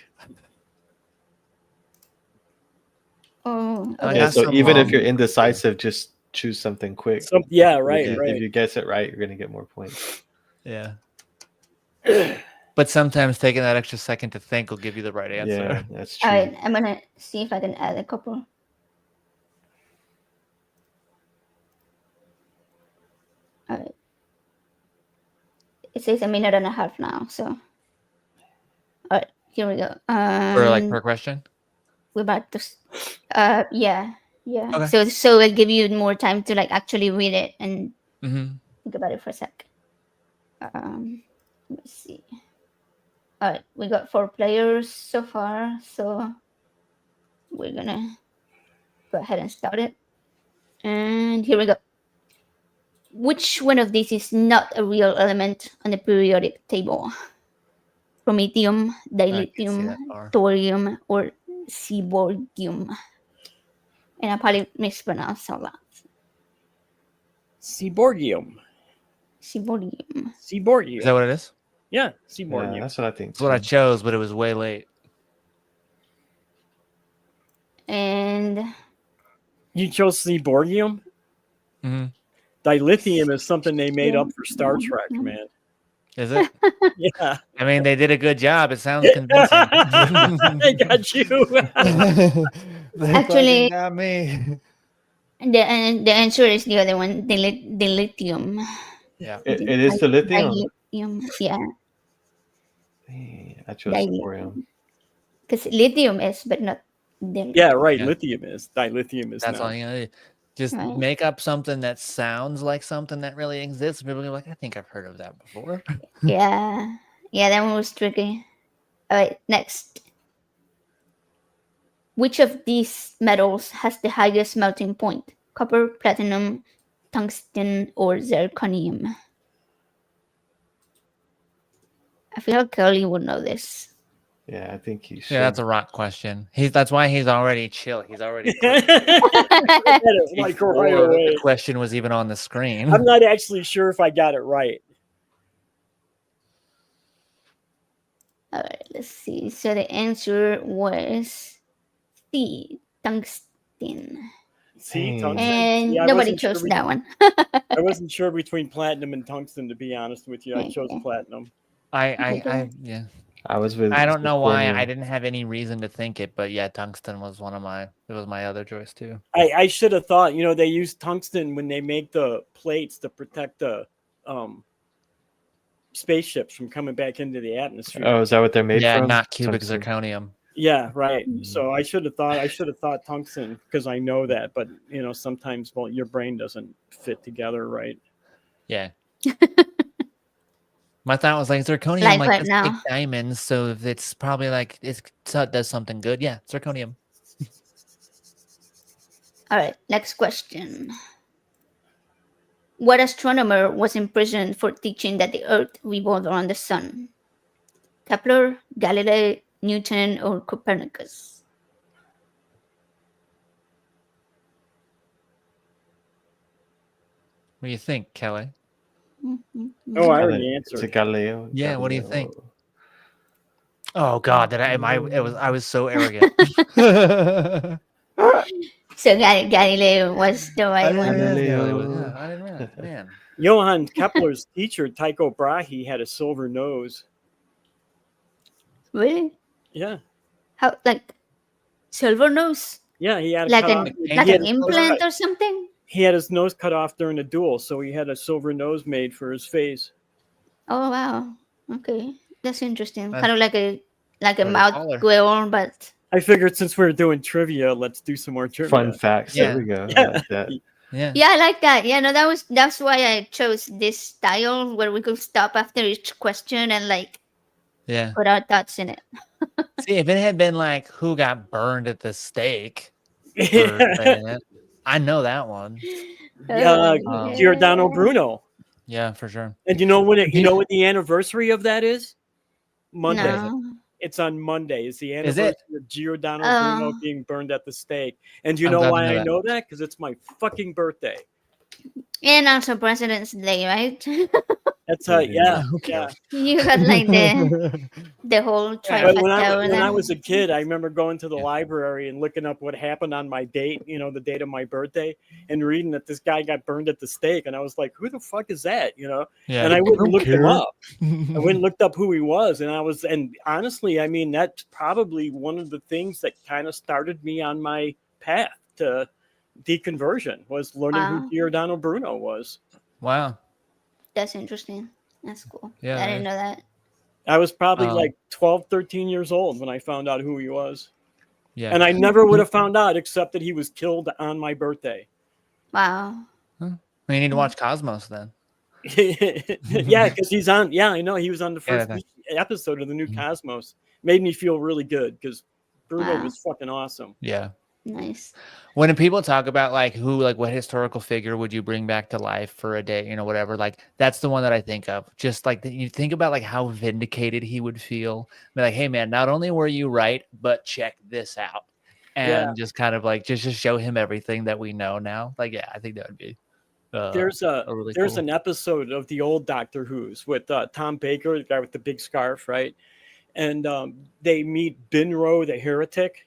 Oh,
I
okay.
Yeah,
got
so
some,
even if you're indecisive, just choose something quick.
Yeah, right,
If
right.
you guess it right, you're going to get more points.
Yeah. But sometimes taking that extra second to think will give you the right answer.
Yeah, that's true.
All right, I'm gonna see if I can add a couple. All right. It says a minute and a half now, so. All right, here we go.
For like per question?
We're about to. Yeah.
Okay.
So it'll give you more time to like actually read it and
Mm-hmm.
think about it for a sec. Let's see. All right, we got 4 players so far, so we're gonna go ahead and start it. And here we go. Which one of these is not a real element on the periodic table? Promethium, dilithium,
that far.
thorium, or seaborgium? And I probably mispronounced all that.
Seaborgium.
Seaborgium.
Seaborgium.
Is that what it is?
Yeah,
Yeah,
seaborgium.
that's what I think.
That's what I
too.
chose, but it was way late.
And
You chose seaborgium?
Mm-hmm.
Dilithium is something they made up for Star Trek, man.
Is it?
Yeah.
I mean, they did a good job. It sounds convincing.
I got you.
They
Actually-
fucking got me.
the answer is the other one, dilithium.
Yeah.
It is the lithium.
Dilithium, yeah.
I chose
Dilithium.
thorium.
Because lithium is, but not
Yeah, right.
Yeah.
Dilithium is
That's
now.
all you gotta do. Just
Right.
make up something that sounds like something that really exists. People are like, I think I've heard of that before.
Yeah. Yeah, that one was tricky. All right, next. Which of these metals has the highest melting point? Copper, platinum, tungsten, or zirconium? I feel like Kelly would know this.
Yeah, I think he should.
Yeah, that's a rock question. That's why he's already chill. He's already
That is like
before
right away.
the question was even on the screen.
I'm not actually sure if I got it right.
All right, let's see. So the answer was C, tungsten.
See,
Dang.
tungsten.
And
Yeah, I
nobody
wasn't sure
chose
we-
that one.
I wasn't sure between platinum and tungsten, to be honest with you. I chose
Okay.
platinum.
Yeah.
I was with.
I don't know why
zirconium.
I didn't have any reason to think it, but yeah, tungsten was it was my other choice too.
I should have thought, they use tungsten when they make the plates to protect the spaceships from coming back into the atmosphere.
Oh, is that what they're made
Yeah,
from?
not cubic
Tungsten.
zirconium.
Yeah, right. So I should have thought tungsten because I know that, but sometimes your brain doesn't fit together right.
Yeah. My thought was like zirconium,
Like
like
right
it's
now.
like diamonds, so if it's probably like it does something good. Yeah, zirconium.
All right, next question. What astronomer was imprisoned for teaching that the Earth revolved around the sun? Kepler, Galilei, Newton, or Copernicus?
What do you think, Kelly?
Oh, I already
It's a
answered.
Galileo.
Yeah, what do you think?
Galileo.
Oh God, I was so arrogant.
So Galileo was the right one.
Galileo.
I didn't realize, man.
Johann Kepler's teacher, Tycho Brahe, had a silver nose.
Really?
Yeah.
How, like, silver nose?
Yeah, he had
Like
cut
an
off-
like
he had
an
his nose
implant
cut-
or something?
He had his nose cut off during a duel, so he had a silver nose made for his face.
Oh wow. Okay. That's interesting.
That's
Kind of like a
pretty
mouth
baller.
grill, but
I figured since we were doing trivia, let's do some more trivia.
Fun facts.
Yeah.
There we go.
Yeah.
I like that.
Yeah.
yeah, I like that. Yeah, no, that's why I chose this style where we could stop after each question and like
Yeah.
put our thoughts in it.
See, if it had been like who got burned at the stake, for
Yeah.
saying it, I know that one.
Oh,
Giordano Bruno.
Yeah, for sure.
And you know what the anniversary of that is? Monday.
No.
It's on Monday. It's the
Is
anniversary
it?
of Giordano
Oh.
Bruno being burned at the stake. And do you
I'm
know
glad to
why
know
I
that.
know that? Because it's my fucking birthday.
And also President's Day, right?
That's
Yeah.
Who
yeah.
cares?
You got like the whole
But
trifecta
when
over
I
there.
was a kid, I remember going to the
Yeah.
library and looking up what happened on my date, the date of my birthday, and reading that this guy got burned at the stake. And I was like, who the fuck is that?
Yeah.
And I went and
don't
looked him
care.
up. I went and looked up who he was. And honestly, I mean, that's probably one of the things that kind of started me on my path to deconversion was learning
Wow.
who Giordano Bruno was.
Wow.
That's interesting. That's cool.
Yeah,
I didn't know that.
I was probably
Oh.
like 12, 13 years old when I found out who he was.
Yeah.
And I never would have found out except that he was killed on my birthday.
Wow.
You need to watch Cosmos then.
Yeah, because he's on. Yeah, I know. He was on the
Yeah,
first episode of the new Cosmos. Made me feel really good because Bruno
Wow.
was fucking awesome.
Yeah.
Nice.
When people talk about like what historical figure would you bring back to life for a day, whatever, like that's the one that I think of. Just like you think about like how vindicated he would feel. Be like, hey man, not only were you right, but check this out. And
Yeah.
just kind of like just show him everything that we know now. Like, yeah, I think that would be
There's
really
there's
cool.
an episode of the old Doctor Who's with Tom Baker, the guy with the big scarf, right? And they meet Binro the heretic.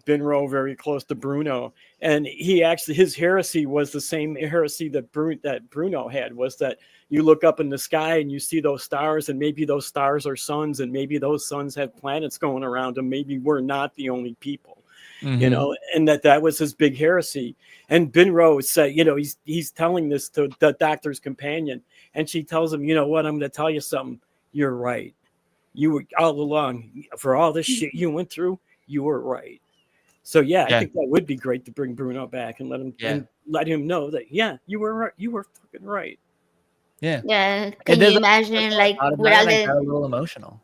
Binro very close to Bruno, and his heresy was the same heresy that Bruno had, was that you look up in the sky and you see those stars, and maybe those stars are suns, and maybe those suns have planets going around them. Maybe we're not the only people.
Mhm.
And that was his big heresy. And Binro said, he's telling this to the doctor's companion, and she tells him, you know what, I'm going to tell you something. You're right. You were all along for all this shit you went through. You were right. So yeah, I
Yeah.
think that would be great to bring Bruno back and let him know that you were right, you were fucking right.
Yeah.
Yeah,
And
can you imagine like with all
I got a
the
little emotional.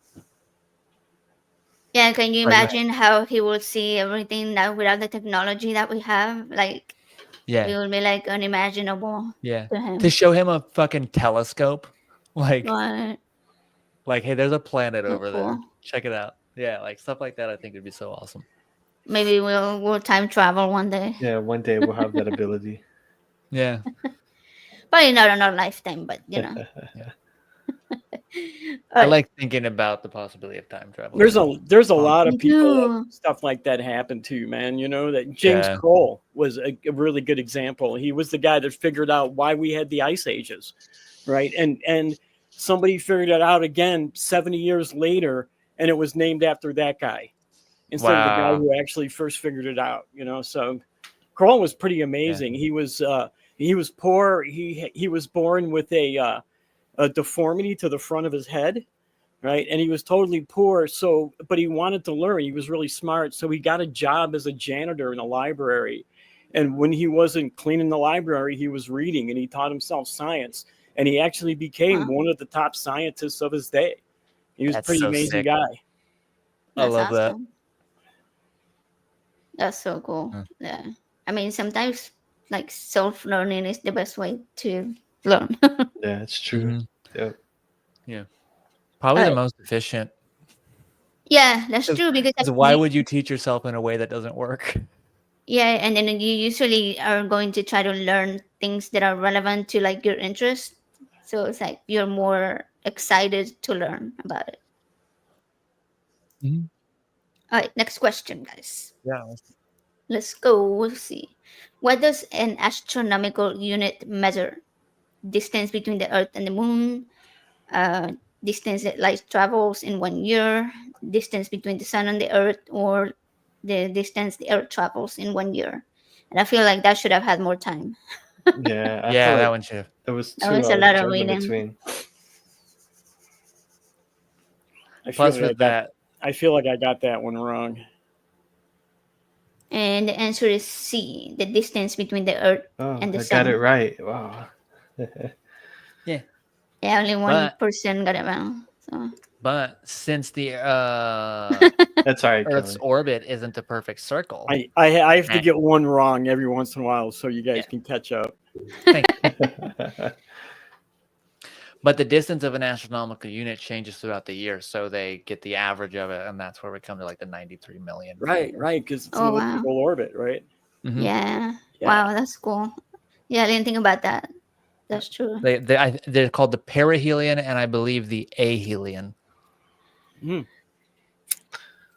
yeah, can you
Sorry, go ahead.
imagine how he will see everything now with all the technology that we have? Like it
Yeah.
will be like unimaginable
Yeah.
to him.
To show him a fucking telescope, like
But
hey, there's a planet
so
over there.
cool.
Check it out. Yeah, like stuff like that. I think would be so awesome.
Maybe we'll time travel one day.
Yeah, one day we'll have that ability.
Yeah.
Probably not in our lifetime, but you know.
Yeah.
All
I
right.
like thinking about the possibility of time travel.
There's a lot of
Me
people that
too.
stuff like that happened to, man. You know that James
Yeah.
Kroll was a really good example. He was the guy that figured out why we had the ice ages, right? And somebody figured it out again 70 years later, and it was named after that guy instead of the guy
Wow.
who actually first figured it out. You know, so Kroll was pretty amazing. He was poor. He was born with a deformity to the front of his head, right? And he was totally poor. So, but he wanted to learn. He was really smart. So he got a job as a janitor in a library. And when he wasn't cleaning the library, he was reading, and he taught himself science. And he actually became one of the top scientists of his day. He was a
That's
pretty
so
amazing
sick.
guy.
I
That's
love that.
awesome. That's so cool.
Mm.
Yeah. I mean, sometimes like self-learning is the best way to learn.
Yeah, it's true. Yep.
Yeah. Probably the
Alright.
most efficient.
Yeah, that's true because
Because why would you teach yourself in a way that doesn't work?
yeah, and then you usually are going to try to learn things that are relevant to like your interest. So it's like you're more excited to learn about it.
Mhm.
All right, next question, guys.
Yeah.
Let's go. We'll see. What does an astronomical unit measure? Distance between the Earth and the Moon, distance that light travels in 1 year, distance between the Sun and the Earth, or the distance the Earth travels in 1 year. And I feel like that should have had more time.
Yeah, I
Yeah,
feel
that
like
one should have.
there was
That
too
was a lot of
time in
reading.
between.
Plus with that,
I feel like I got that one wrong.
And the answer is C, the distance between the Earth
Oh,
and the
I
Sun.
got it right. Wow.
yeah.
Yeah, only one
But-
person got it wrong. So
But since the
That's all right,
Earth's
Kelley.
orbit isn't a perfect circle,
I have to get one wrong every once in a while so you guys can catch up.
but the distance of an astronomical unit changes throughout the year, so they get the average of it, and that's where we come to like the 93 million.
Right, because it's
Oh,
an
wow.
elliptical orbit, right?
Mhm.
yeah.
Yeah.
Wow, that's cool. Yeah, I didn't think about that. That's true.
They're called the perihelion, and I believe the ahelion.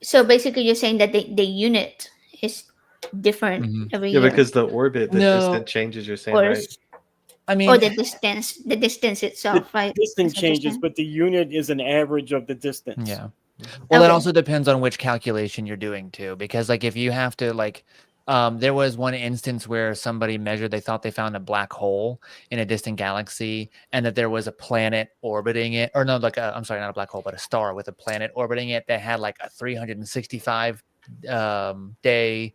So basically, you're saying that the unit is different every
Yeah,
year.
because the orbit, the
No.
distance changes. You're saying,
Or,
right?
I mean,
or the distance itself, right?
Distance
That's what you're
changes,
saying?
but the unit is an average of the distance.
yeah. Well, it
Okay.
also depends on which calculation you're doing too, because like if you have to like, there was one instance where somebody measured, they thought they found a black hole in a distant galaxy, and that there was a planet orbiting it, or no, like I'm sorry, not a black hole, but a star with a planet orbiting it that had like a 365 day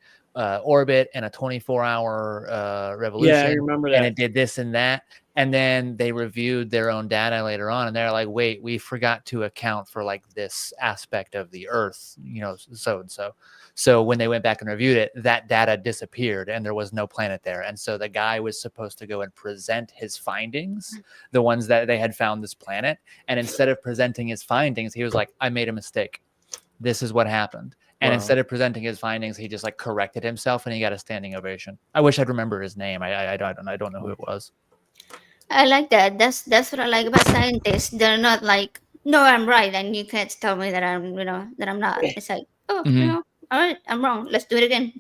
orbit and a 24-hour revolution.
Yeah, I remember that.
And it did this and that. And then they reviewed their own data later on, and they're like, wait, we forgot to account for like this aspect of the Earth, you know, so and so. So when they went back and reviewed it, that data disappeared and there was no planet there. And so the guy was supposed to go and present his findings, the ones that they had found this planet. And instead of presenting his findings, he was like, I made a mistake. This is what happened. And
Wow.
instead of presenting his findings, he just like corrected himself, and he got a standing ovation. I wish I'd remember his name. I don't know who it was.
I like that. That's what I like about scientists. They're not like, no, I'm right, and you can't tell me that I'm, that I'm not. It's like, oh,
Mhm.
all right, I'm wrong. Let's do it again.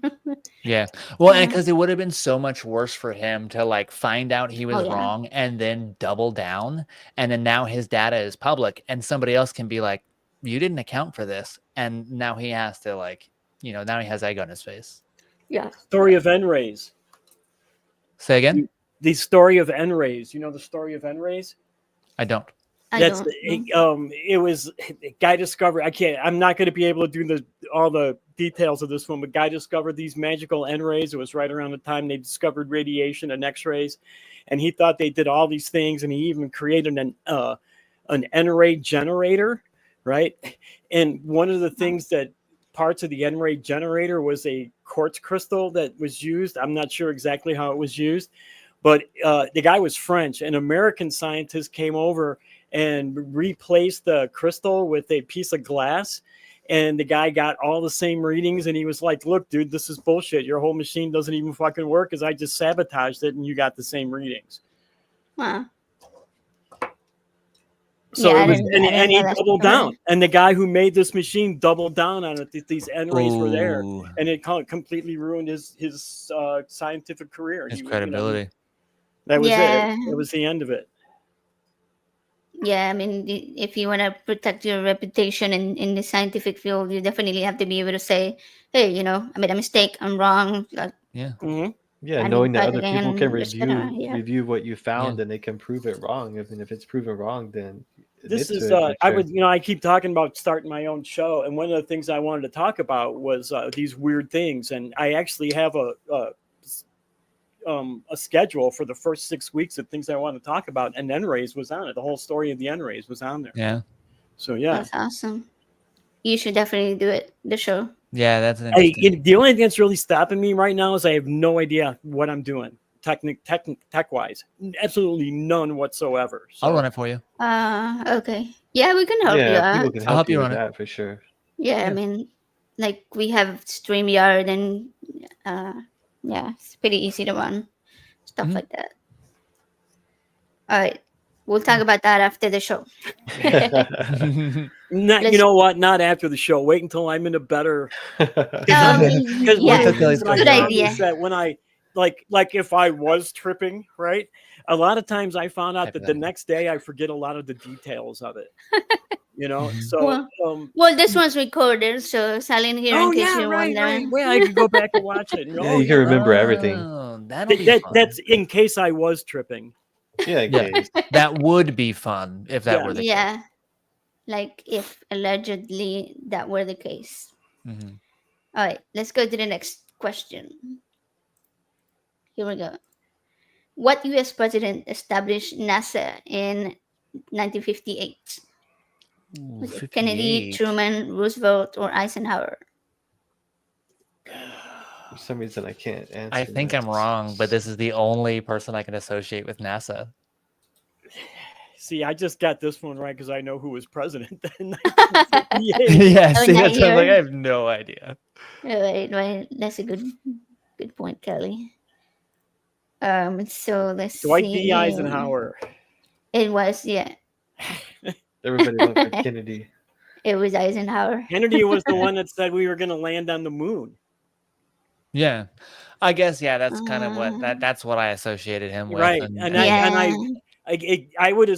Yeah. Well, and
Yeah.
because it would have been so much worse for him to like find out he was
Oh, yeah.
wrong and then double down. And then now his data is public, and somebody else can be like, you didn't account for this. And now he has to like, now he has egg on his face.
Yeah.
Story of N-rays.
Say again?
The story of N-rays. You know the story of N-rays?
I don't.
That's it was a guy discovered. I'm not going to be able to do all the details of this one, but guy discovered these magical N-rays. It was right around the time they discovered radiation and X-rays, and he thought they did all these things, and he even created an N-ray generator, right? And one of the things that parts of the N-ray generator was a quartz crystal that was used. I'm not sure exactly how it was used, but the guy was French. An American scientist came over and replaced the crystal with a piece of glass. And the guy got all the same readings. And he was like, look, dude, this is bullshit. Your whole machine doesn't even fucking work because I just sabotaged it and you got the same readings.
Wow.
So
Yeah,
it was,
I didn't
he
know that
doubled
story.
down. And the guy who made this machine doubled down on it. These N-rays were there.
Ooh.
And it completely ruined his scientific career.
His
He,
credibility.
that was
Yeah.
it. It was the end of it.
Yeah, I mean, if you want to protect your reputation in the scientific field, you definitely have to be able to say, hey, you know, I made a mistake, I'm wrong. Like,
Yeah.
Mm-hmm.
Yeah,
I
knowing
need
that
that
other people
again,
can
etc. Yeah.
review what you found and they can prove it wrong. If it's proven wrong, then
This
admit
is
to it, for
I
sure.
would, I keep talking about starting my own show, and one of the things I wanted to talk about was these weird things, and I actually have a schedule for the first 6 weeks of things I want to talk about, and N-rays was on it. The whole story of the N-rays was on there.
Yeah.
So yeah,
That's awesome. You should definitely do it, the show.
Yeah, that's an
hey,
interesting.
the only thing that's really stopping me right now is I have no idea what I'm doing tech wise, absolutely none whatsoever. So.
I'll run it for you.
Okay. Yeah, we can help you
Yeah, people
out.
can
I'll
help
help
you
you
with
run it.
that for sure.
Yeah,
Yeah.
I mean, like we have StreamYard and yeah, it's pretty easy to run. Stuff
Mhm.
like that. All right. We'll talk about that after the show.
Not, you
Let's-
know what? Not after the show. Wait until I'm in a better. Because
yeah,
Wait till Kelly's
what I
good
found
idea.
is that when I like if I was tripping, right? A lot of times I found out that the
Hypothetical.
next day I forget a lot of the details of it. You know,
Mhm.
so
Well, this one's recorded, so silent here in case you're
right.
wondering.
Well, I could go back and watch it.
Yeah, you can remember everything.
Oh, that'll be fun.
That's in case I was tripping.
Yeah, in
Yeah.
case.
That would be fun if that
Yeah.
were the
Yeah, like if allegedly that were the case.
case. Mhm.
All right, let's go to the next question. Here we go. What U.S. president established NASA in 1958?
Ooh,
Was it Kennedy,
58.
Truman, Roosevelt, or Eisenhower?
For some reason, I can't answer.
I think
that.
I'm wrong, but this is the only person I can associate with NASA.
See, I just got this one right because I know who was president then.
Yeah,
Oh,
see,
not
that's what I'm like,
here.
I have no idea.
Right, that's a good point, Kelly. So let's
Dwight
see.
D. Eisenhower.
It was, yeah,
Everybody went for Kennedy.
it was Eisenhower.
Kennedy was the one that said we were going to land on the moon.
Yeah, I guess that's kind of what that's what I associated him with.
Right,
and-
and
Yeah.
I would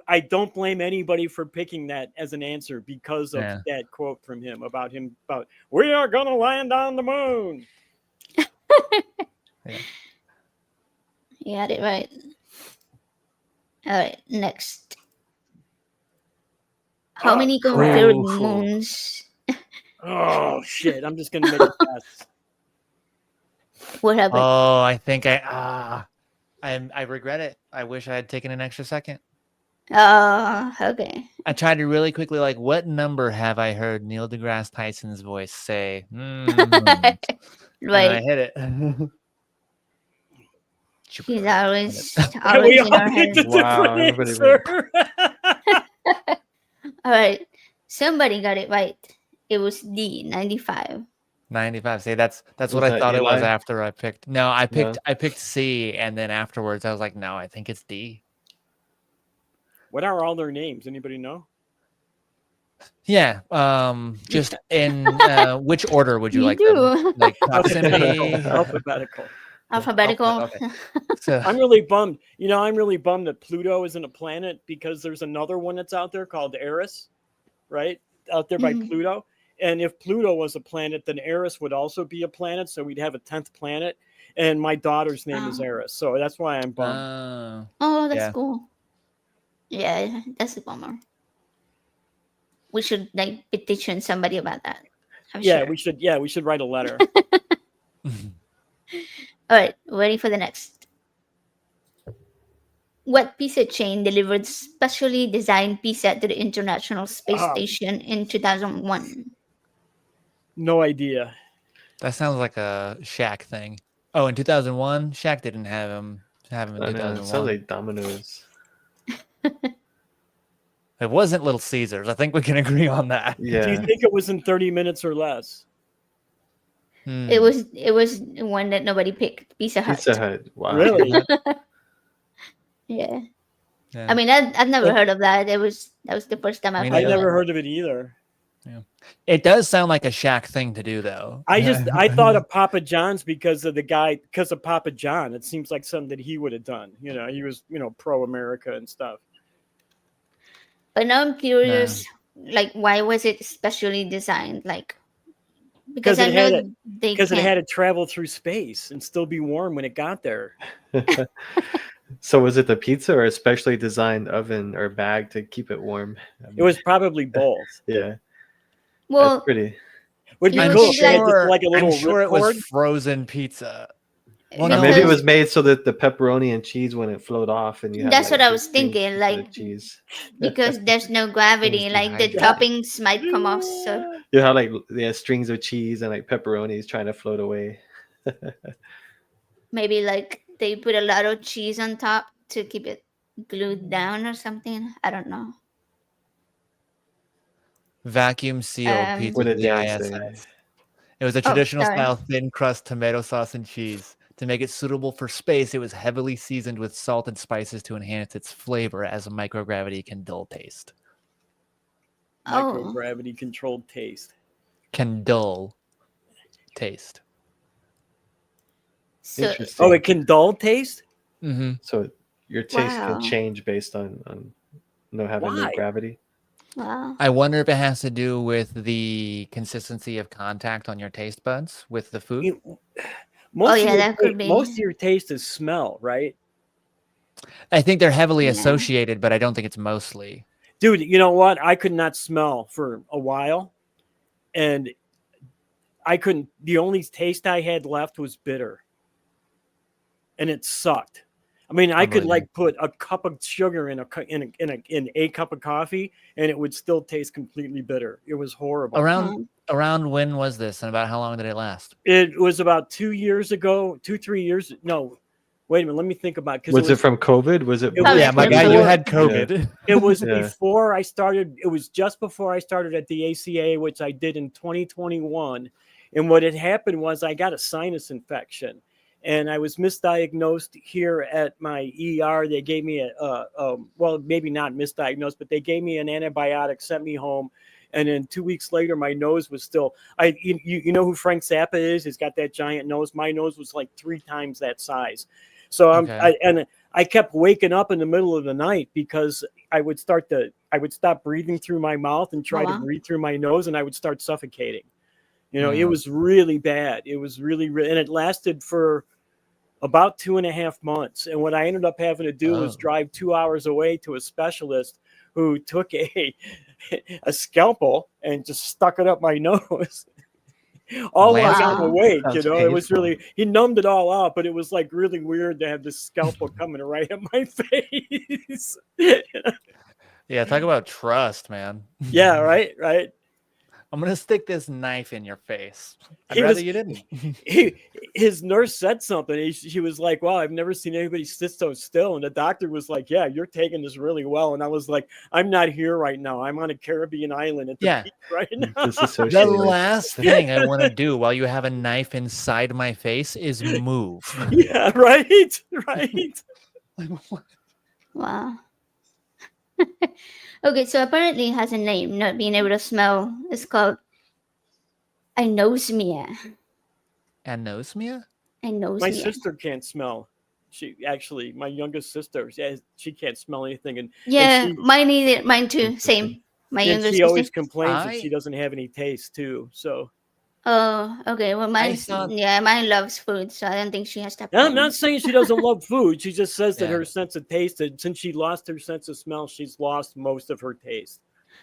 I don't blame anybody for picking that as an answer because of
Yeah.
that quote from him about we are gonna land on the moon.
You had it right. All right, next. How many confirmed
cool.
moons?
Oh shit! I'm just gonna make a guess.
What happened?
Oh, I think I regret it. I wish I had taken an extra second.
Oh, okay.
I tried to really quickly, like, what number have I heard Neil deGrasse Tyson's voice say? And I
Right.
hit it.
He's always
We
always in
all
our
picked
head.
a
Wow,
different
everybody
answer.
All right. Somebody got it right. It was D, 95.
95. See, that's what
Was
I
that
thought it was
Eli?
after I picked. No, I
No.
picked C, and then afterwards I was like, no, I think it's D.
What are all their names? Anybody know?
Yeah. Just in which order would you
You
like them?
do.
Like proximity.
Alphabetical.
Alphabetical.
Okay. So
I'm really bummed. I'm really bummed that Pluto isn't a planet because there's another one that's out there called Eris, right? Out there by
Mhm.
Pluto. And if Pluto was a planet, then Eris would also be a planet. So we'd have a 10th planet. And my daughter's name is
Oh.
Eris. So that's why I'm bummed.
Oh, that's
Yeah.
cool. Yeah, that's a bummer. We should like petition somebody about that. I'm
Yeah,
sure.
we should. Yeah, we should write a letter.
All right, ready for the next. What pizza chain delivered specially designed pizza to the International Space Station in 2001?
No idea.
That sounds like a Shaq thing. Oh, in 2001, Shaq didn't have him in
I know, it
2001.
sounds like Domino's.
It wasn't Little Caesars. I think we can agree on that.
Do you
Yeah.
think it was in 30 minutes or less?
It was one that nobody picked. Pizza Hut.
Pizza Hut. Wow.
Really?
Yeah.
Yeah.
I mean, I've never heard of that. That was the first time I've
Me
heard
I
of
neither.
never
it.
heard of it either.
It does sound like a Shaq thing to do, though.
I thought of Papa John's because of Papa John. It seems like something that he would have done. You know, he was, pro America and stuff.
But now I'm curious, like, why was it specially designed? Like, because I
it
know
had to-
they
Because it
can't.
had to travel through space and still be warm when it got there.
So was it the pizza or a specially designed oven or bag to keep it warm? I
It
mean,
was probably both.
yeah.
Well,
That's pretty.
Would be
You
I'm
would
cool.
think
if it had
like-
just like a little
I'm sure it
ripcord.
was frozen pizza. Well,
Or
no.
maybe it
because
was made so that the pepperoni and cheese wouldn't float off, and you had
That's
like
what I
big
was
things
thinking,
instead
like-
of cheese.
because there's no gravity,
Things
like the
dehydrated.
toppings might come off. So
You have like strings of cheese and like pepperonis trying to float away.
maybe like they put a lot of cheese on top to keep it glued down or something. I don't know.
Vacuum sealed pizza
What
to
did
the
they
ISS.
say?
It was a traditional
sorry.
style thin crust tomato sauce and cheese. To make it suitable for space, it was heavily seasoned with salt and spices to enhance its flavor, as microgravity can dull taste.
Oh,
Microgravity controlled taste.
Can dull taste.
so
Interesting.
Oh, it can dull taste?
Mm-hmm.
So your taste
Wow.
can change based on having no
Why?
gravity.
wow.
I wonder if it has to do with the consistency of contact on your taste buds with the food.
Most
yeah,
of your
that could be.
Most of your taste is smell, right?
I think they're heavily
Yeah.
associated, but I don't think it's mostly.
Dude, you know what? I could not smell for a while. And the only taste I had left was bitter. And it sucked. I mean, I could like put a cup of sugar in a cup of coffee and it would still taste completely bitter. It was horrible.
Around when was this, and about how long did it last?
It was about 2 years ago, 3 years. No, wait a minute. Let me think about it.
Was it from COVID? Was it?
Probably
Yeah, my guy, you
before-
had COVID.
It was
Yeah.
before I started. It was just before I started at the ACA, which I did in 2021. And what had happened was I got a sinus infection, and I was misdiagnosed here at my ER. They gave me well, maybe not misdiagnosed, but they gave me an antibiotic, sent me home. And then 2 weeks later, my nose was still. You know who Frank Zappa is? He's got that giant nose. My nose was like 3 times that size. So I kept waking up in the middle of the night because I would stop breathing through my mouth and try to breathe through my nose, and I would start suffocating. It was really bad. It was really, and it lasted for about 2.5 months. And what I ended up having to do was drive 2 hours away to a specialist who took a scalpel and just stuck it up my nose. All while I got awake,
Sounds
it was
painful.
really, he numbed it all out, but it was like really weird to have this scalpel coming right at my face.
Yeah, talk about trust, man.
Yeah, right.
I'm gonna stick this knife in your face. I'd
He
rather
was-
you didn't.
His nurse said something. She was like, "Wow, I've never seen anybody sit so still." And the doctor was like, "Yeah, you're taking this really well." And I was like, "I'm not here right now. I'm on a Caribbean island at the
Yeah.
beach right now."
The
Disassociated.
last thing I want to do while you have a knife inside my face is move.
Yeah, right.
Wow. Okay, so apparently it has a name, not being able to smell. It's called anosmia.
Anosmia?
Anosmia.
My sister can't smell. My youngest sister, she can't smell anything, and
Yeah,
and she,
mine either. Mine too. Same. My
and
younger
she always
sister.
complains that she doesn't have any taste too. So
Oh, okay. Well, mine.
thought-
Yeah, mine loves food, so I don't think she has that.
I'm
problem.
not saying she doesn't love food. She just says that
Yeah.
her sense of taste, since she lost her sense of smell, she's lost most of her taste.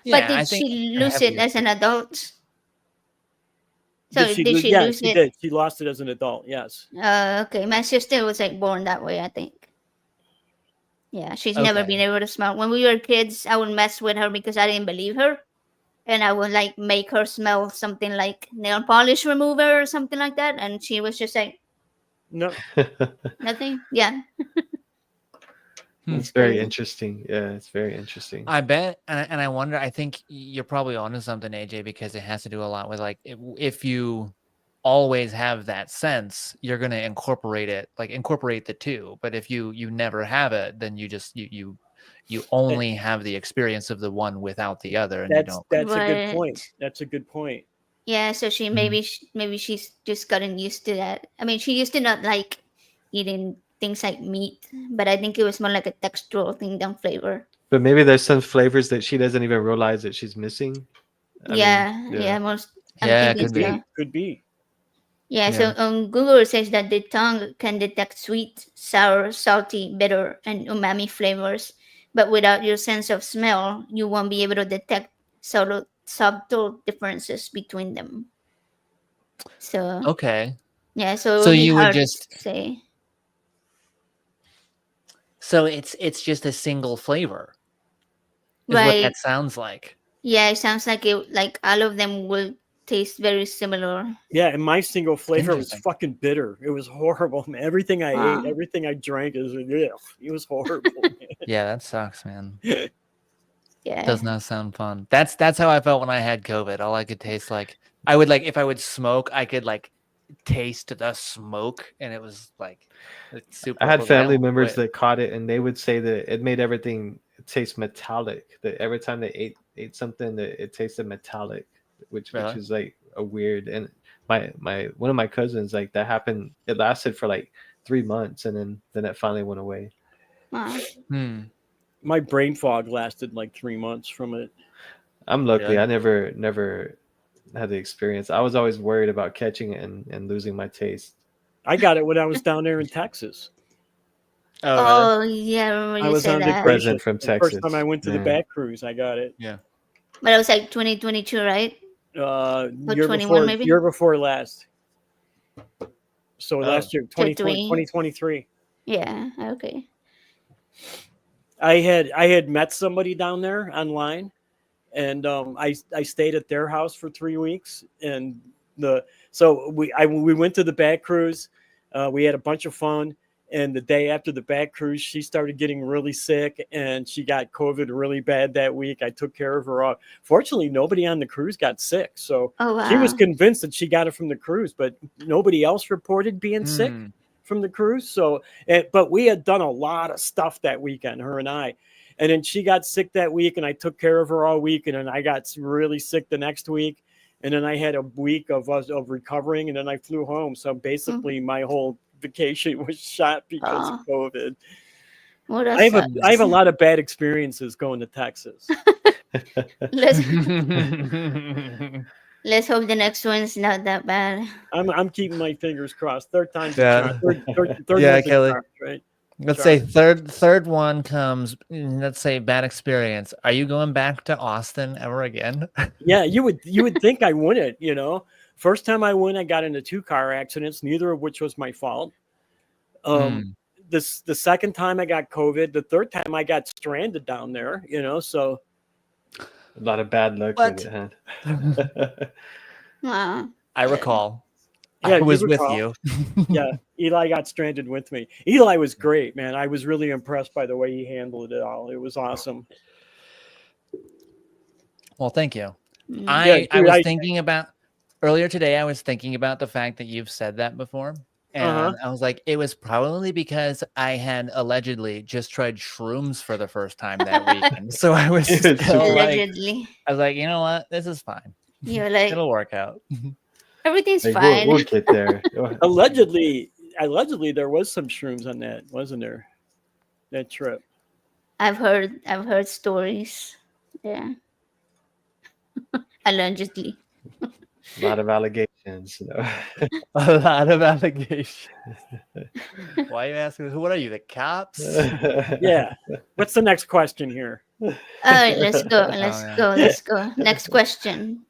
But did she lose it as an adult? So
Did she
did
lose?
she
Yeah,
lose
she
it?
did. She lost it as an adult. Yes.
Okay. My sister was like born that way, I think. Yeah, she's never been
Okay.
able to smell. When we were kids, I would mess with her because I didn't believe her. And I would like make her smell something like nail polish remover or something like that. And she was just like,
No.
nothing. Yeah.
It's
It's
very
crazy.
interesting. Yeah, it's very interesting.
I bet, and I wonder. I think you're probably onto something, AJ, because it has to do a lot with like if you always have that sense, you're gonna incorporate it, like incorporate the two. But if you never have it, then you just you only have the experience of the one without the other, and you don't.
That's a good
Right.
point. That's a good point.
Yeah, so she maybe she's just gotten used to that. I mean, she used to not like eating things like meat, but I think it was more like a textural thing than flavor.
But maybe there's some flavors that she doesn't even realize that she's missing. I mean,
Yeah, most. I'm
Yeah,
thinking
could be.
so.
Could be.
Yeah,
Yeah.
so Google it says that the tongue can detect sweet, sour, salty, bitter, and umami flavors, but without your sense of smell, you won't be able to detect subtle differences between them. So
Okay.
yeah, so it
So
would be
you would
hard
just
to say.
so it's just a single flavor, is what
Right.
that sounds like.
Yeah, it sounds like it. Like all of them will taste very similar.
Yeah, and my single flavor was
Interesting.
fucking bitter. It was horrible, man. Everything I ate,
Wow.
everything I drank is it was horrible. Man.
Yeah, that sucks, man.
Yeah.
Does not sound fun. That's how I felt when I had COVID. All I could taste like I would like if I would smoke, I could like taste the smoke, and it was like it's super.
I had family
won't
members
quit.
that caught it, and they would say that it made everything taste metallic. That every time they ate something, that it tasted metallic, which
Really?
is like a weird. And my one of my cousins, like that happened. It lasted for like 3 months, and then it finally went away.
Wow.
My brain fog lasted like 3 months from it.
I'm lucky.
Really?
I never had the experience. I was always worried about catching it and losing my taste.
I got it when I was down there in Texas.
Oh, really?
Oh yeah, I remember
I
you
was
said
on
that.
vacation.
Present from
The first
Texas.
time I went to the
Yeah.
back cruise, I got it.
Yeah.
But it was like 2022, right?
Year
21
before,
maybe?
year before last. So
Oh.
last year, 2020, 2023.
Yeah. Okay.
I had met somebody down there online, and I stayed at their house for 3 weeks, and we went to the back cruise. We had a bunch of fun, and the day after the back cruise, she started getting really sick, and she got COVID really bad that week. I took care of her. Fortunately, nobody on the cruise got sick, so
Oh
she was
wow.
convinced that she got it from the cruise, but nobody else reported being sick
Mm.
from the cruise. So, but we had done a lot of stuff that weekend, her and I. And then she got sick that week, and I took care of her all week. And then I got really sick the next week. And then I had a week of recovering, and then I flew home. So basically, my whole vacation was shot because of COVID.
Well, that
I have
sucks.
a lot of bad experiences going to Texas.
Let's let's hope the next one's not that bad.
I'm keeping my fingers crossed. Third time's
Yeah.
a charm. Third
Yeah,
one's a
Kelley.
charm, right?
Let's
Sorry.
say third one comes. Let's say bad experience. Are you going back to Austin ever again?
Yeah, you would think I wouldn't, you know. First time I went, I got into 2 car accidents, neither of which was my fault. The second time I got COVID, the third time I got stranded down there, you know, so
A lot of bad luck
What?
with it, huh?
Wow.
I recall.
Yeah,
I
you
was with
recall.
you.
yeah, Eli got stranded with me. Eli was great, man. I was really impressed by the way he handled it all. It was awesome.
Well, thank you.
Mm.
I
dude,
was thinking about earlier today. I was thinking about the fact that you've said that before, and I was like, it was probably because I had allegedly just tried shrooms for the first time that weekend. So I was still like,
Allegedly.
I was like, you know what, this is fine.
You're like,
It'll work out.
everything's
Like,
fine.
we'll get there.
Allegedly, there was some shrooms on that, wasn't there? That trip.
I've heard stories. Yeah. Allegedly.
A lot of allegations. You know?
A lot of allegations. Why are you asking? What are you, the cops?
Yeah. What's the next question here?
All right, let's go.
yeah.
Let's go. Next question.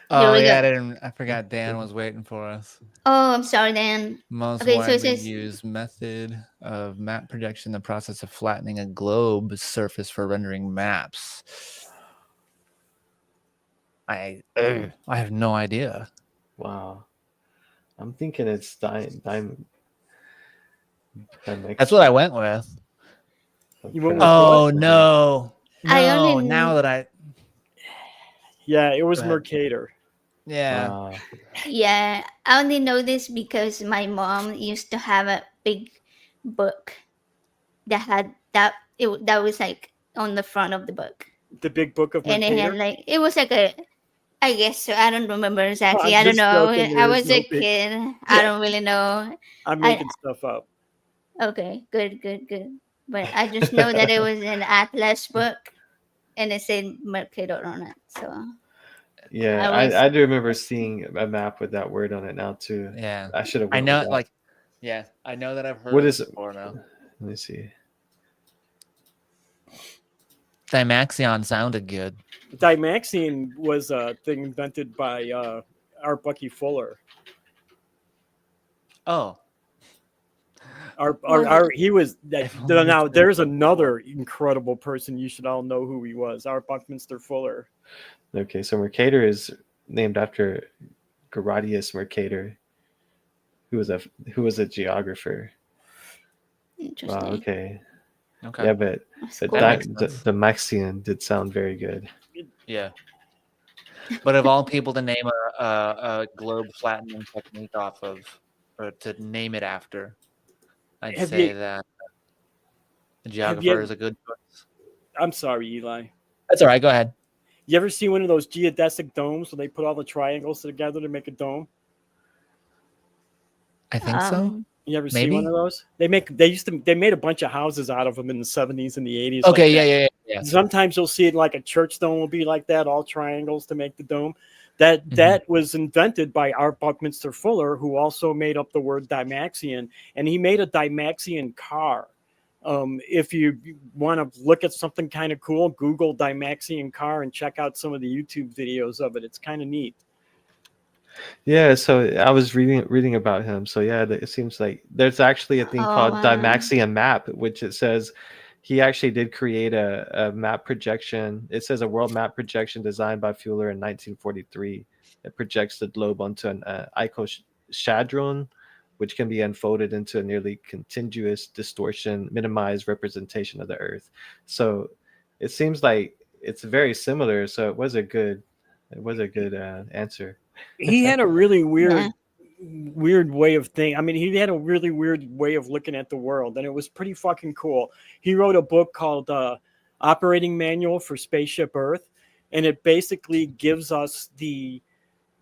Here
Oh
we
yeah,
go.
I forgot Dan was waiting for us.
Oh, I'm sorry, Dan.
Most
Okay, so it
widely
says
used method of map projection, the process of flattening a globe surface for rendering maps. I have no idea.
Wow. I'm thinking it's
That's what I went with.
You went with
Oh
what?
no,
I only
no! Now that I
Yeah, it was
Go ahead.
Mercator.
yeah.
Wow.
Yeah, I only know this because my mom used to have a big book that had that was like on the front of the book,
The big book of
and it had
Mercator.
like it was like a. I guess so. I don't remember exactly.
I'm
I don't
just
know.
joking.
I
There is
was a
no big.
kid. I don't really know.
I'm
I
making stuff up.
okay, good. But I just know that it was an Atlas book, and it said Mercator on it. So
Yeah,
I was
I do remember seeing a map with that word on it now too.
Yeah.
I should have
I
went
know,
with that.
like, yeah, I know that I've heard
What
of
is
it
it?
before now.
Let me see.
Dymaxion sounded good.
Dymaxion was a thing invented by our Bucky Fuller.
Oh,
He was that.
If only
Now
it's
there's
been-
another incredible person you should all know who he was. Our Buckminster Fuller.
Okay, so Mercator is named after Gerardius Mercator, who was a geographer.
interesting.
Wow, okay.
okay.
Yeah, but
That's
but
cool.
That makes sense.
the Maxian did sound very good.
Yeah. But of all people to name a globe flattening technique off of, or to name it after, I'd
Have
say
you-
that the
Have
geographer
you-
is a good choice.
I'm sorry, Eli.
That's all right. Go ahead.
You ever see one of those geodesic domes where they put all the triangles together to make a dome?
I think so.
You ever see one
Maybe.
of those? They made a bunch of houses out of them in the 70s and the 80s.
Okay.
like that.
Yeah.
Sometimes you'll see it like a church dome will be like that, all triangles to make the dome. That
Mhm.
that was invented by Art Buckminster Fuller, who also made up the word Dymaxion, and he made a Dymaxion car. If you want to look at something kind of cool, Google Dymaxion car and check out some of the YouTube videos of it. It's kind of neat.
Yeah, so I was reading about him. So yeah, it seems like there's actually a thing called
wow.
Dymaxion map, which it says he actually did create a map projection. It says a world map projection designed by Fuller in 1943. It projects the globe onto an icosahedron, which can be unfolded into a nearly continuous distortion, minimized representation of the Earth. So it seems like it's very similar. So it was a good answer.
He had a really
Yeah.
weird way of thinking. I mean, he had a really weird way of looking at the world, and it was pretty fucking cool. He wrote a book called Operating Manual for Spaceship Earth, and it basically gives us the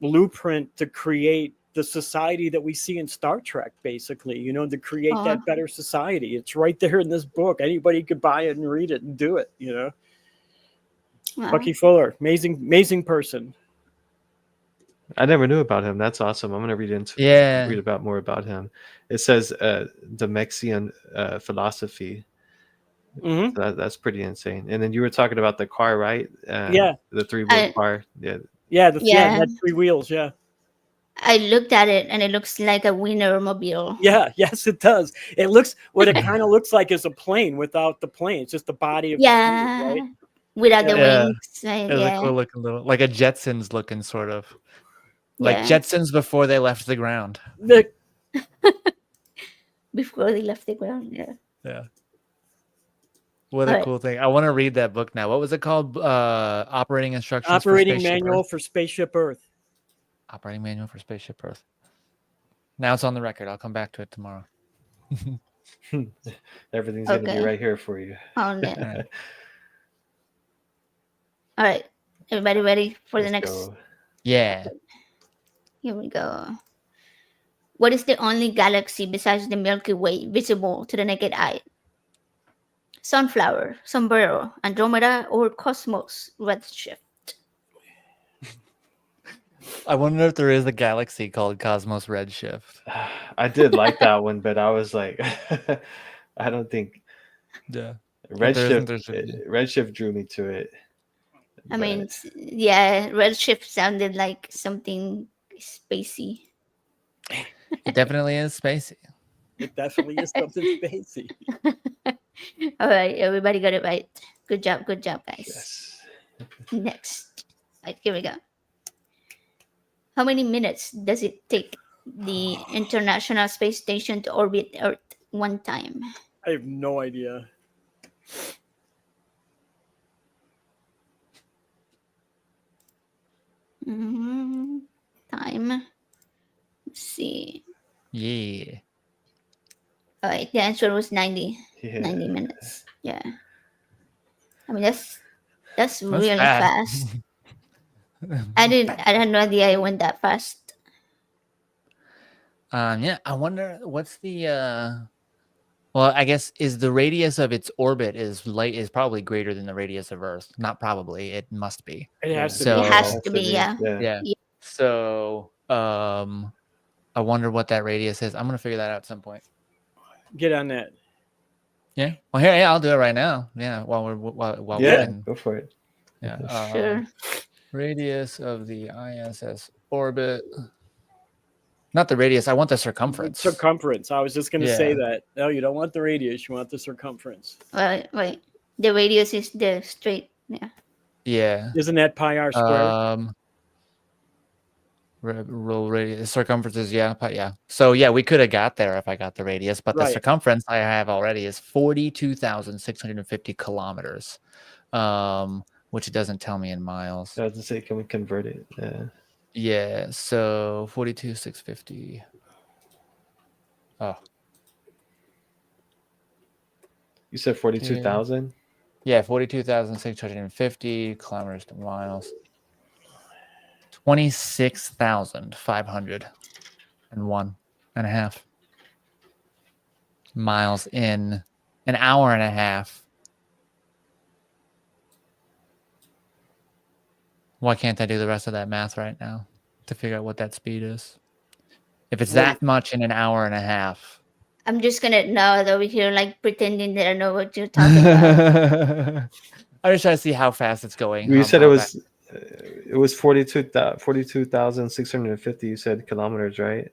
blueprint to create the society that we see in Star Trek, basically, to create that better society. It's right there in this book. Anybody could buy it and read it and do it,
Wow.
Bucky Fuller, amazing person.
I never knew about him. That's awesome. I'm gonna read about more about him. It says the Mexian philosophy.
Mm-hmm.
So that's pretty insane. And then you were talking about the car, right?
Yeah.
The 3-wheel car. Yeah.
Yeah,
Yeah.
that's 3 wheels. Yeah.
I looked at it and it looks like a Wienermobile.
Yeah, yes, it does. It looks what it kind of looks like is a plane without the plane. It's just the body of the
Yeah.
plane, right?
Without the
Yeah.
wings. Right?
It was
Yeah.
a cool looking little, like a Jetsons looking sort of, like
Yeah.
Jetsons before they left the ground.
Before they left the ground. Yeah.
Yeah. What a
Alright.
cool thing. I want to read that book now. What was it called? Operating Instructions
Operating
for Spaceship
Manual
Earth?
for Spaceship Earth.
Operating Manual for Spaceship Earth. Now it's on the record. I'll come back to it tomorrow.
Everything's gonna
Okay.
be right here for you.
Oh, yeah. All right. Everybody ready for the
Let's
next?
go.
Yeah.
Here we go. What is the only galaxy besides the Milky Way visible to the naked eye? Sunflower, Sombrero, Andromeda, or Cosmos Redshift?
I wonder if there is a galaxy called Cosmos Redshift.
I did like that one, but I was like, I don't think
Yeah. If there isn't, there should be.
Redshift drew me to it.
I mean,
but
yeah, redshift sounded like something spacey.
It definitely is spacey.
It definitely is something spacey.
All right, everybody got it right. Good job, guys.
yes.
Next, right, here we go. How many minutes does it take the International Space Station to orbit Earth one time?
I have no idea.
Time. Let's see.
Yeah.
All right, the answer was 90.
Yeah.
90 minutes. Yeah. I mean, that's really
fast.
fast. I had no idea it went that fast.
Yeah, I wonder what's the well, I guess is the radius of its orbit is probably greater than the radius of Earth. Not probably, it must be.
It has to
So-
It has to be, yeah.
Yeah. So, I wonder what that radius is. I'm gonna figure that out at some point.
Get on that.
Yeah. Well, here, yeah, I'll do it right now. Yeah, while we're
Yeah,
in.
go for it.
Yeah.
Sure.
Radius of the ISS orbit. Not the radius. I want the circumference.
Circumference. I was just going to
Yeah.
say that. No, you don't want the radius. You want the circumference.
Wait. The radius is the straight. Yeah.
Yeah.
Isn't that pi r squared?
Roll radius circumference is yeah. So yeah, we could have got there if I got the radius, but the
Right.
circumference I have already is 42,650 kilometers, which it doesn't tell me in miles.
I was gonna say, can we convert it? Yeah.
Yeah, so 42,650. Oh,
You said 42,000?
yeah, 42,650 kilometers to miles. 26,501.5 miles in an hour and a half. Why can't I do the rest of that math right now to figure out what that speed is? If it's that much in an hour and a half.
I'm just gonna nod over here, like pretending that I know what you're talking about.
I'm just trying to see how fast it's going.
You said it
how
was 42,650. You said kilometers, right?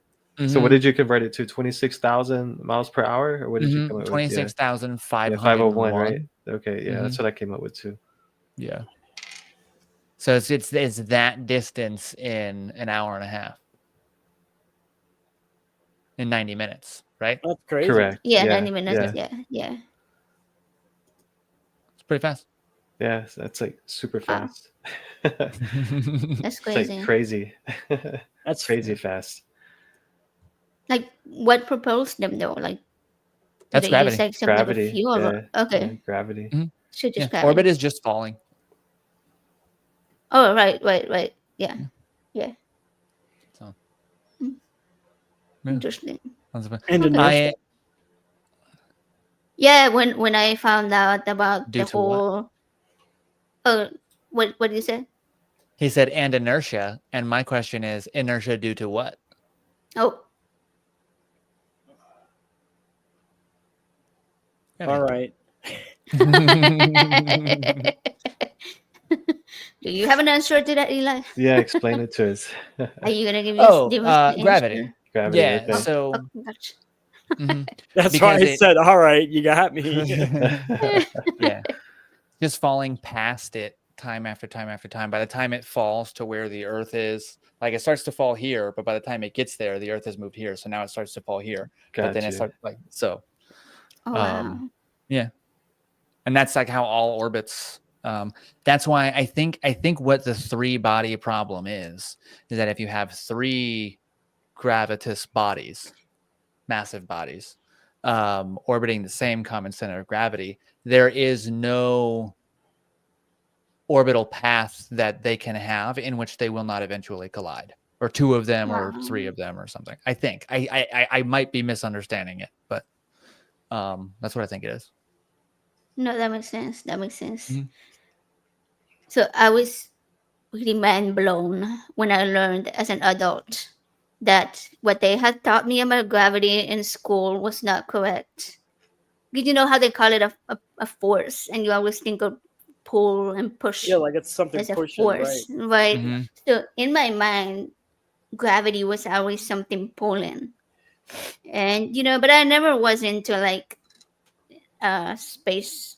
So what did you convert it to? 26,000 miles per hour, or what did you come up with?
26,501.
501, right? Okay, yeah, that's what I came up with too.
Yeah. So it's that distance in an hour and a half. In 90 minutes, right?
That's crazy.
Correct.
Yeah, 90 minutes. Yeah.
It's pretty fast.
Yeah, that's like super
Wow.
fast.
That's
It's
crazy.
like crazy.
That's
crazy fast.
Like, what propels them though? Like, do
That's
they
gravity.
use like some type of
Gravity.
fuel?
Yeah,
Okay,
yeah, gravity.
so just
Yeah.
gravity.
Orbit is just falling.
Oh, right. Yeah.
So
Interesting.
And
Okay.
inertia.
Yeah, when I found out about
Due
the
to what?
whole, what did you say?
he said, and inertia. And my question is, inertia due to what?
Oh,
All right.
do you have an answer to that, Eli?
Yeah, explain it to us.
Are you gonna give
Oh,
us the
gravity.
answer?
Gravity.
Yeah.
okay.
So
Oh, gotcha.
mhm.
That's
Because
why I
it-
said, all right, you got me.
yeah, just falling past it time after time after time. By the time it falls to where the Earth is, like it starts to fall here, but by the time it gets there, the Earth has moved here. So now it starts to fall here. But then it
Gotcha.
starts like so.
Oh, wow.
Yeah, and that's like how all orbits. That's why I think what the three body problem is that if you have three gravitous bodies, massive bodies, orbiting the same common center of gravity, there is no orbital path that they can have in which they will not eventually collide, or two of them or three of them or something. I think I might be misunderstanding it, but that's what I think it is.
No, that makes sense. That makes sense.
Mhm.
So I was really mind blown when I learned as an adult that what they had taught me about gravity in school was not correct. Did you know how they call it a force, and you always think of pull and push
Yeah, like it's something
as a
pushing, right?
force, right?
Mhm.
So in my mind, gravity was always something pulling, and but I never was into like space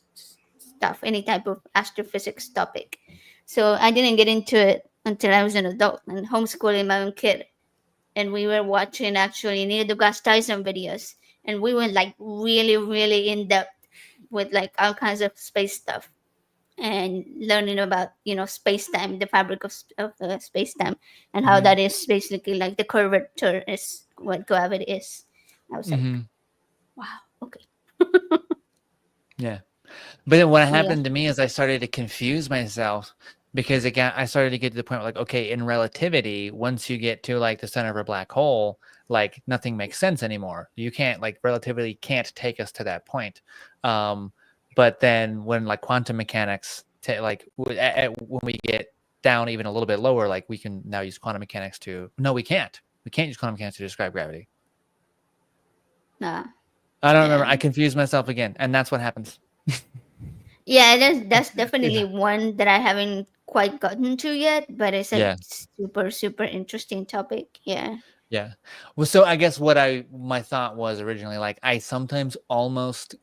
stuff, any type of astrophysics topic. So I didn't get into it until I was an adult and homeschooling my own kid. And we were watching actually Neil deGrasse Tyson videos, and we went like really, really in depth with like all kinds of space stuff and learning about space time, the fabric of space time, and how
Mhm.
that is basically like the curvature is what gravity is. I was like,
Mhm.
wow, okay.
Yeah. But then what
So, yeah.
happened to me is I started to confuse myself because again, I started to get to the point where like, okay, in relativity, once you get to like the center of a black hole, like nothing makes sense anymore. You can't like relativity can't take us to that point. But then when like quantum mechanics, when we get down even a little bit lower, like we can now use quantum mechanics to, no, we can't. We can't use quantum mechanics to describe gravity.
Nah.
I don't
Yeah.
remember. I confused myself again. And that's what happens.
Yeah, that's definitely one that I haven't quite gotten to yet, but it's a
Yeah.
super, super interesting topic. Yeah.
Yeah. Well, so I guess my thought was originally like I sometimes almost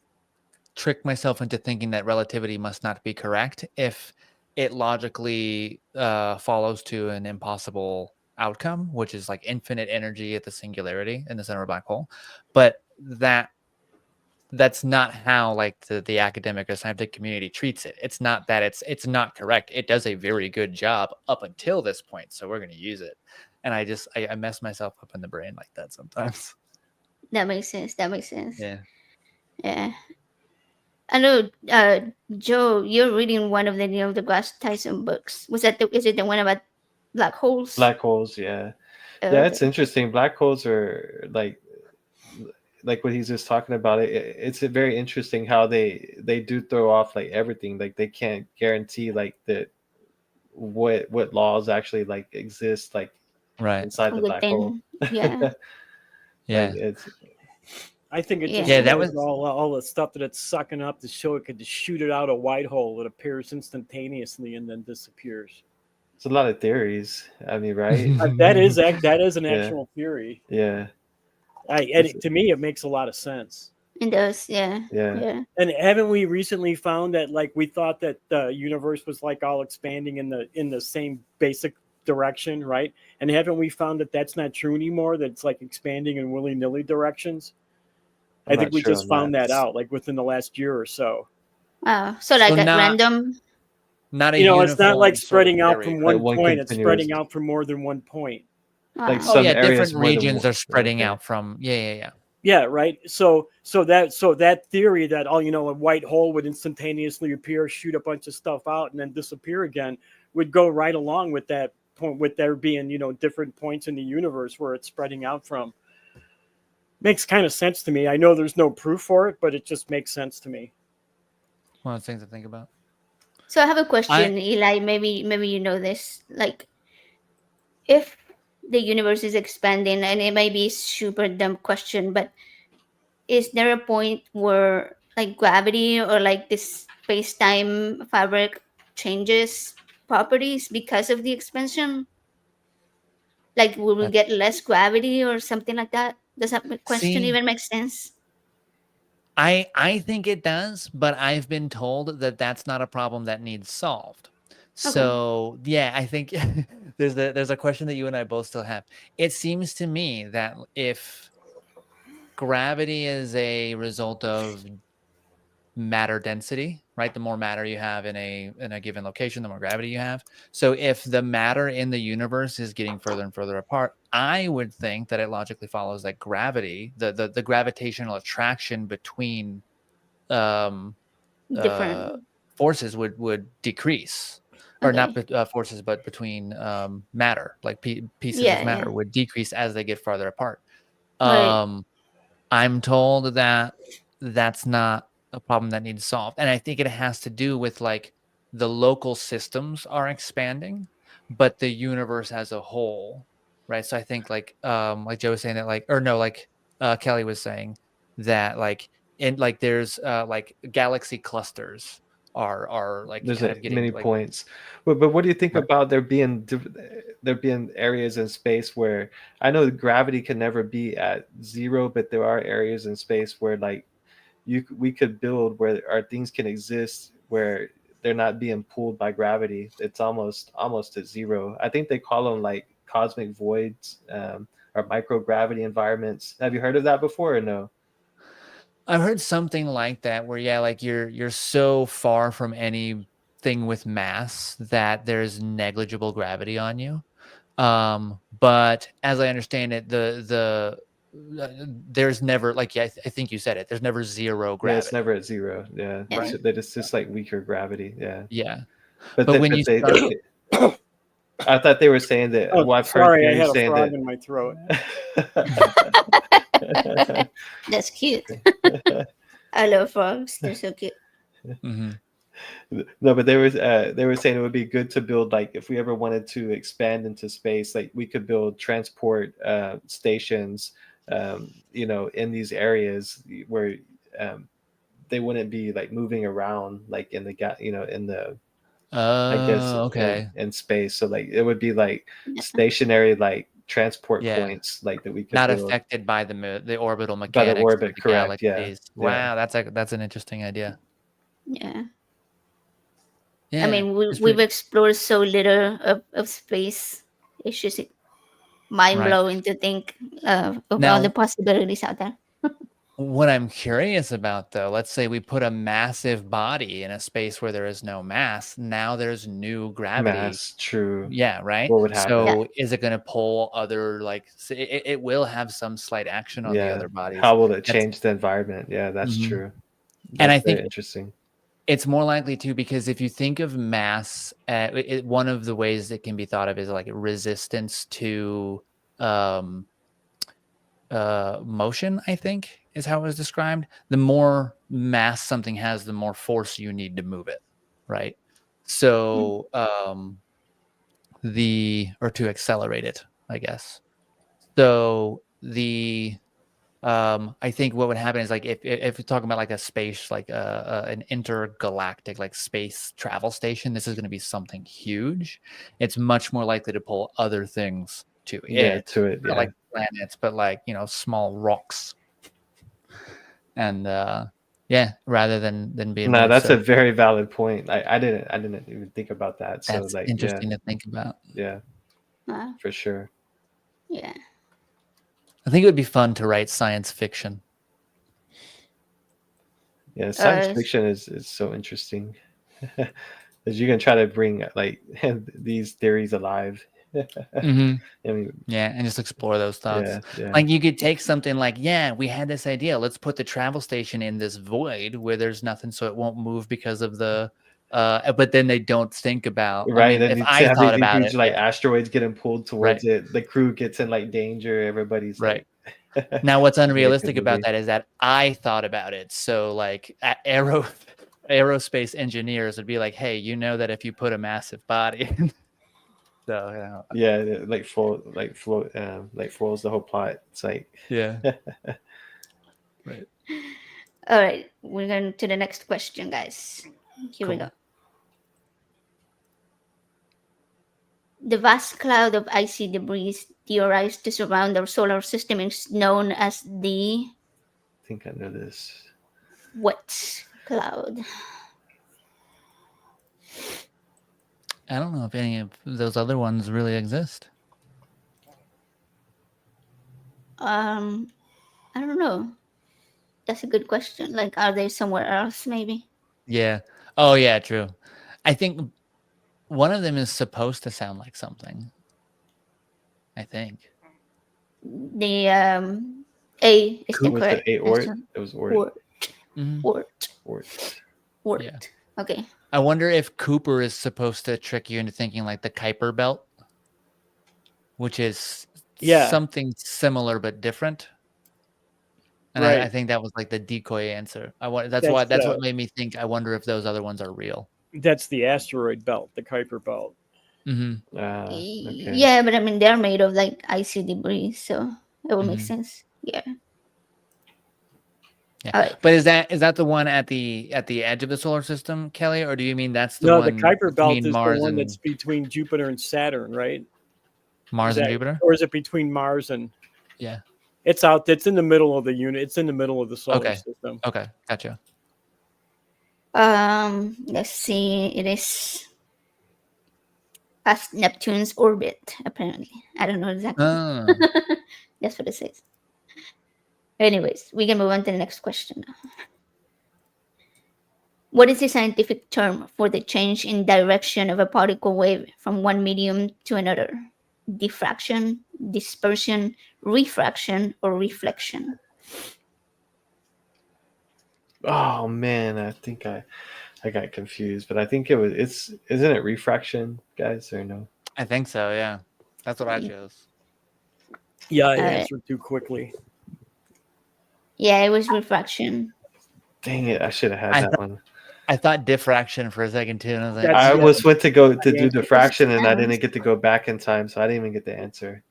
trick myself into thinking that relativity must not be correct if it logically follows to an impossible outcome, which is like infinite energy at the singularity in the center of a black hole. But that's not how like the academic or scientific community treats it. It's not that it's not correct. It does a very good job up until this point, so we're going to use it. And I mess myself up in the brain like that sometimes.
That makes sense. That makes sense.
Yeah.
Yeah. I know, Joe, you're reading one of the Neil deGrasse Tyson books. Is it the one about black holes?
Black holes, yeah.
Oh,
Yeah, it's
okay.
interesting. Black holes are like what he's just talking about. It's very interesting how they do throw off like everything. Like they can't guarantee like that what laws actually like exist like
Right.
inside the black hole.
Within, yeah.
Yeah.
Like it's
I think it just
Yeah.
Yeah, that
shows
was
all the stuff that it's sucking up to show it could just shoot it out a white hole that appears instantaneously and then disappears.
it's a lot of theories. I mean, right?
That is an
Yeah.
actual theory.
Yeah.
To me, it makes a lot of sense.
It does. Yeah.
Yeah.
Yeah.
And haven't we recently found that like we thought that the universe was like all expanding in the same basic direction, right? And haven't we found that that's not true anymore? That it's like expanding in willy-nilly directions.
I'm
I think
not
we
sure
just
on
found
that.
that out like within the last year or so.
Wow. So like
So
at random.
not a
You know, it's not like
uniform sort of
spreading out
theory.
from
Like
one
one
point; it's spreading
continuous-
out from more than one point.
Like
Wow.
Oh
some
yeah,
areas
different
more than
regions
one.
are spreading
Okay.
out from yeah.
Yeah, right. So that theory that a white hole would instantaneously appear, shoot a bunch of stuff out, and then disappear again would go right along with that point, with there being different points in the universe where it's spreading out from. Makes kind of sense to me. I know there's no proof for it, but it just makes sense to me.
One of the things to think about.
So I have a question, Eli. Maybe you know this. Like, if the universe is expanding, and it may be a super dumb question, but is there a point where like gravity or like this space-time fabric changes properties because of the expansion? Like, will we get less gravity or something like that? Does that question
See,
even make sense?
I think it does, but I've been told that that's not a problem that needs solved. So yeah, I think there's a question that you and I both still have. It seems to me that if gravity is a result of matter density, right? The more matter you have in a given location, the more gravity you have. So if the matter in the universe is getting further and further apart, I would think that it logically follows that gravity, the gravitational attraction between
Different.
forces would decrease, or not forces, but between matter, like pieces of matter would decrease as they get farther apart.
Right.
I'm told that that's not a problem that needs solved, and I think it has to do with like the local systems are expanding, but the universe as a whole, right? So I think like Joe was saying that Kelley was saying that like there's like galaxy clusters are like
There's
kind of
like
getting
many
like
points, but what do you think
Right.
about there being areas in space where I know gravity can never be at zero, but there are areas in space where like we could build where our things can exist where they're not being pulled by gravity. It's almost at zero. I think they call them like cosmic voids, or microgravity environments. Have you heard of that before or no?
I've heard something like that where yeah, like you're so far from anything with mass that there's negligible gravity on you. But as I understand it, there's never like yeah, I think you said it. There's never zero
Yeah, it's
gravity.
never at zero. Yeah,
Yeah.
that it's just like weaker gravity. Yeah,
Yeah,
but
but when you start,
I thought they were saying that.
Oh,
Well, I've heard
sorry, I
theories
had a
saying
frog
that.
in my throat.
That's cute. I love frogs. They're so cute.
Mhm.
No, but they were saying it would be good to build like if we ever wanted to expand into space, like we could build transport stations, in these areas where they wouldn't be like moving around like in the in the I guess
okay,
in space. So like it would be like
Yeah.
stationary like transport
yeah,
points like that we could
not
build
affected by the orbital
by the
mechanics of
orbit.
the
Correct. Yeah.
galaxies.
Yeah.
Wow, that's an interesting idea.
Yeah.
Yeah,
I mean,
it's
we've
pretty
explored so little of space. It's just mind
right.
blowing to think of all the
Now,
possibilities out there.
what I'm curious about, though, let's say we put a massive body in a space where there is no mass. Now there's new gravity.
Mass. True.
Yeah, right.
What would happen?
Yeah.
So is it going to pull other like it will have some slight action on the
Yeah.
other bodies.
How will it
That's
change the environment? Yeah, that's
Mhm.
true.
And
That's
I
very
think
interesting.
it's more likely to because if you think of mass, one of the ways it can be thought of is like resistance to um, motion, I think is how it was described. The more mass something has, the more force you need to move it, right? So or to accelerate it, I guess. So I think what would happen is like if you're talking about like a space, like an intergalactic like space travel station, this is going to be something huge. It's much more likely to pull other things to
Yeah,
it,
to it.
not
Yeah.
like planets, but like small rocks, and rather than being
No,
more
that's
so.
a very valid point. I didn't even think about that. So
That's
like,
interesting to think about.
yeah,
Wow.
for sure.
Yeah.
I think it would be fun to write science fiction.
Yeah, science
Uh,
fiction is so interesting. As you can try to bring like these theories alive.
hmm
I mean,
Yeah, and just explore those thoughts.
yeah, yeah.
Like you could take something like, yeah, we had this idea. Let's put the travel station in this void where there's nothing, so it won't move because of the. But then they don't think about. I
Right,
mean,
then
if
you
I
have
thought
these
about
huge
it,
like
yeah,
asteroids getting pulled towards
right,
it. The crew gets in like danger. Everybody's
right.
like,
Now, what's
very good
unrealistic about
movie.
that is that I thought about it. So, like, aerospace engineers would be like, "Hey, you know that if you put a massive body." So,
Yeah, like like foils the whole plot. It's like,
yeah. Right.
all right. We're going to the next question, guys. Here we
Cool.
go. The vast cloud of icy debris theorized to surround our solar system is known as the
I think I know this.
what cloud?
I don't know if any of those other ones really exist.
I don't know. That's a good question. Like, are they somewhere else? Maybe.
Yeah. Oh, yeah, true. I think one of them is supposed to sound like something. I think.
The A is the
Was it
correct
a Ort?
answer.
It was Ort.
Wort.
Mhm.
Wort.
Ort.
Wort.
Yeah.
Okay.
I wonder if Cooper is supposed to trick you into thinking like the Kuiper belt, which is
Yeah.
something similar but different. And
Right.
I think that was like the decoy answer. That's
That's
what made me think. I wonder if those other ones are real.
That's the asteroid belt, the Kuiper belt.
Mm-hmm.
Okay.
Yeah, but I mean they're made of like icy debris, so it would make
Mhm.
sense. Yeah.
Yeah.
All right.
But is that the one at the edge of the solar system, Kelly, or do you mean that's the
No,
one
the Kuiper Belt
between
is
Mars
the one
and
that's between Jupiter and Saturn, right?
Mars and Jupiter?
Or is it between Mars and?
Yeah.
It's out. It's in the middle of the unit. It's in the middle of the solar system.
Okay. Gotcha.
Let's see. It is past Neptune's orbit, apparently. I don't know exactly.
Oh.
That's what it says. Anyways, we can move on to the next question now. What is the scientific term for the change in direction of a particle wave from one medium to another? Diffraction, dispersion, refraction, or reflection?
Oh man, I think I got confused, but I think isn't it refraction, guys, or no?
I think so, yeah. That's what I chose.
Yeah, I answered too quickly.
Yeah, it was refraction.
Dang it, I should have had that one.
I thought diffraction for a second too, and I was like,
I went to go to do diffraction, and I didn't get to go back in time, so I didn't even get the answer.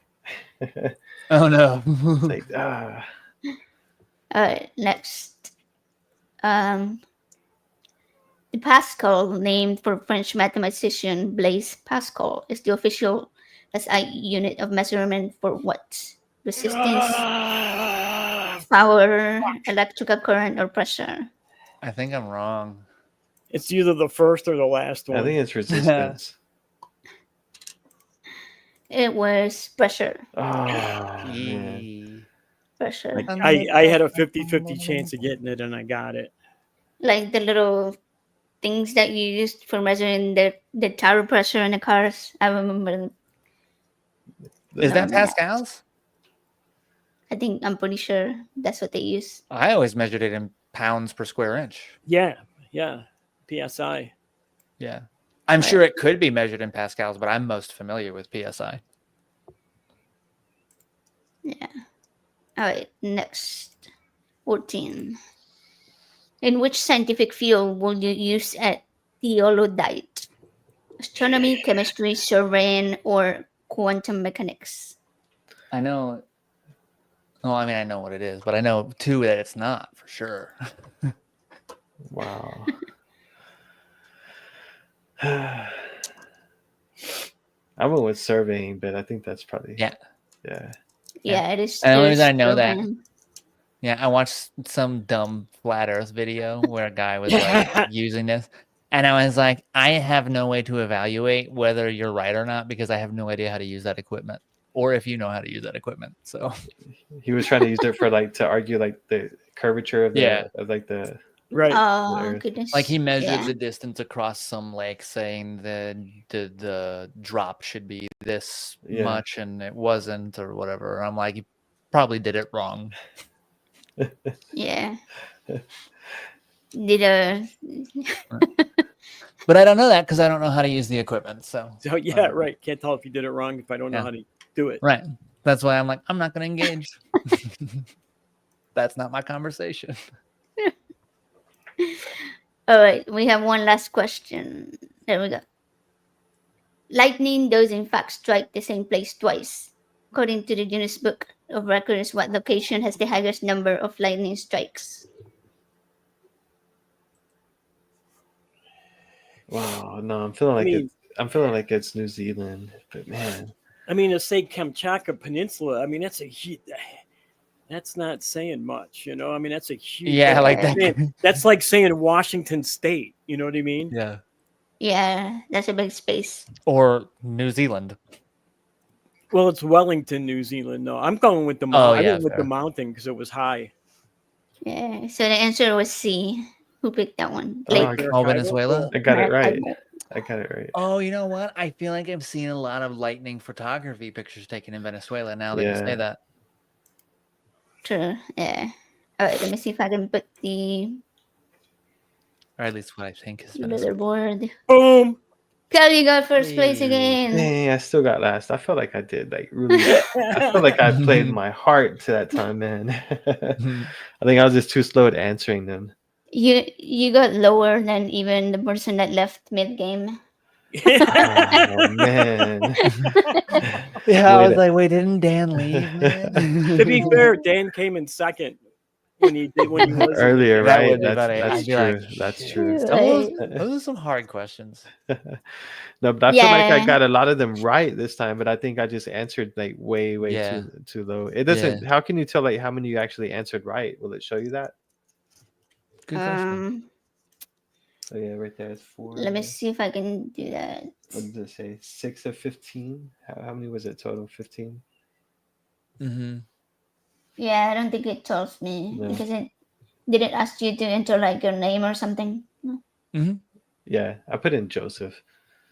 oh no.
Like,
All right, next. The Pascal, named for French mathematician Blaise Pascal, is the official SI unit of measurement for what? Resistance, power, electrical current, or pressure?
I think I'm wrong.
It's either the first or the last one.
I think it's resistance.
It was pressure.
Oh, man.
Pressure.
I had a 50-50 chance of getting it, and I got it.
Like the little things that you used for measuring the tire pressure in the cars. I remember.
Is that Pascal's?
I'm pretty sure that's what they use.
I always measured it in pounds per square inch.
Yeah, PSI.
Yeah. I'm sure it could be measured in pascals, but I'm most familiar with PSI.
Yeah. All right, next. 14. In which scientific field will you use a theodolite? Astronomy, chemistry, surveying, or quantum mechanics?
I know. Well, I mean, I know what it is, but I know too that it's not for sure.
Wow. I went with surveying, but I think that's probably
yeah.
Yeah, it is.
And the only reason I know
surveying.
that. Yeah, I watched some dumb flat Earth video where a guy was like using this, and I was like, I have no way to evaluate whether you're right or not because I have no idea how to use that equipment, or if you know how to use that equipment. So
he was trying to use it for to argue the curvature of the
right.
Oh goodness!
Like he measured the distance across some lake, saying the drop should be this much, and it wasn't, or whatever. I'm like, you probably did it wrong.
Yeah.
But I don't know that because I don't know how to use the equipment. So
yeah, right. Can't tell if you did it wrong if I don't know how to do it.
Right. That's why I'm like, I'm not going to engage. That's not my conversation.
All right, we have one last question. There we go. Lightning does in fact strike the same place twice. According to the Guinness Book of Records, what location has the highest number of lightning strikes?
Wow, no, I'm feeling like it's New Zealand, but man.
I mean, to say Kamchatka Peninsula, I mean that's not saying much, you know. I mean, that's a huge.
Yeah, like that.
That's like saying Washington State. You know what I mean?
Yeah.
Yeah, that's a big space.
Or New Zealand.
Well, it's Wellington, New Zealand. No, I'm going with the mountain. I went with the mountain because it was high.
Yeah, so the answer was C. Who picked that one?
Venezuela?
I got it right. Oh,
you know what? I feel like I've seen a lot of lightning photography pictures taken in Venezuela now that you say that.
True, yeah. All right, let me see if I can put the...
Or at least what I think is
Venezuela. Leaderboard.
Boom!
Kelly got first place again.
Dang, I still got last. I felt like I did really. I felt like I played my heart to that time, man. I think I was just too slow at answering them.
You got lower than even the person that left mid game.
Oh man.
Yeah, I was like, wait, didn't Dan leave?
To be fair, Dan came in second. when he did when he was
Earlier,
That
right?
would be funny.
That's
I'd be
true.
like,
That's true.
those are some hard questions.
No, but I feel like I
Yeah.
got a lot of them right this time, but I think I just answered like way
Yeah.
too low. It doesn't. How can you tell like how many you actually answered right? Will it show you that?
Good question.
Oh yeah, right there. It's 4.
Let me see if I can do that.
What did it say? 6 of 15. How many was it total? 15.
Mm-hmm.
Yeah, I don't think it tells me
No.
because it didn't ask you to enter like your name or something. No?
Mm-hmm.
Yeah, I put in Joseph.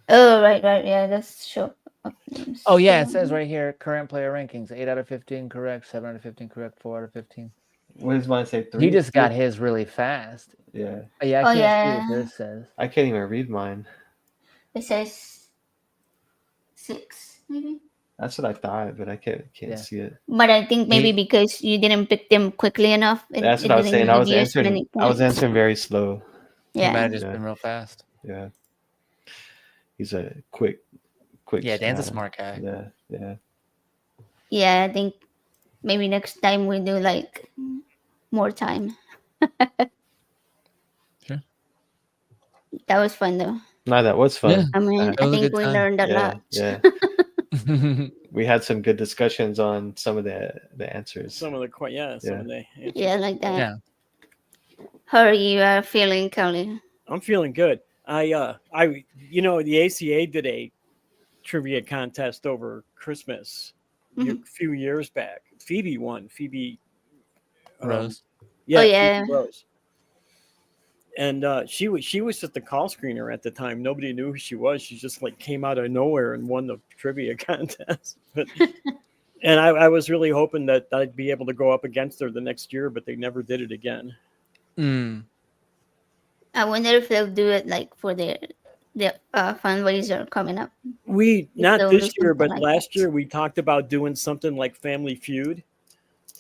Oh, right. Yeah, that's show up names.
Oh yeah, it says right here, current player rankings: 8 out of 15 correct, 7 out of 15 correct, 4 out of 15.
What does mine say? 3.
He just got his really fast.
Yeah.
Yeah,
Oh,
I can't see
yeah.
what this says.
I can't even read mine.
It says 6, maybe.
That's what I thought, but I can't see it.
But I think maybe because you didn't pick them quickly enough.
That's what I was
didn't
saying. I was
give you as many
answering. I was
points.
answering very slow.
He might
Yeah.
have just been real fast.
Yeah. He's a quick.
Yeah, Dan's a
snatter.
smart guy.
Yeah.
Yeah, I think maybe next time we do like more time.
Sure.
That was fun though.
No, that was fun.
Yeah.
I mean,
That
I
was a
think
good
we
time.
learned a
Yeah,
lot.
yeah. We had some good discussions on some of the answers.
some of the some
Yeah.
of the answers.
Yeah, like that.
Yeah.
How are you feeling, Kelley?
I'm feeling good. The ACA did a trivia contest over Christmas a few years back. Phoebe won. Phoebe
Rose.
Yeah,
Oh, yeah.
Phoebe Rose. And she was just a call screener at the time. Nobody knew who she was. She just like came out of nowhere and won the trivia contest. And I was really hoping that I'd be able to go up against her the next year, but they never did it again.
Mm.
I wonder if they'll do it like for the fundraiser coming up.
Not
they'll do
this year,
something
but
like
last
that.
year we talked about doing something like Family Feud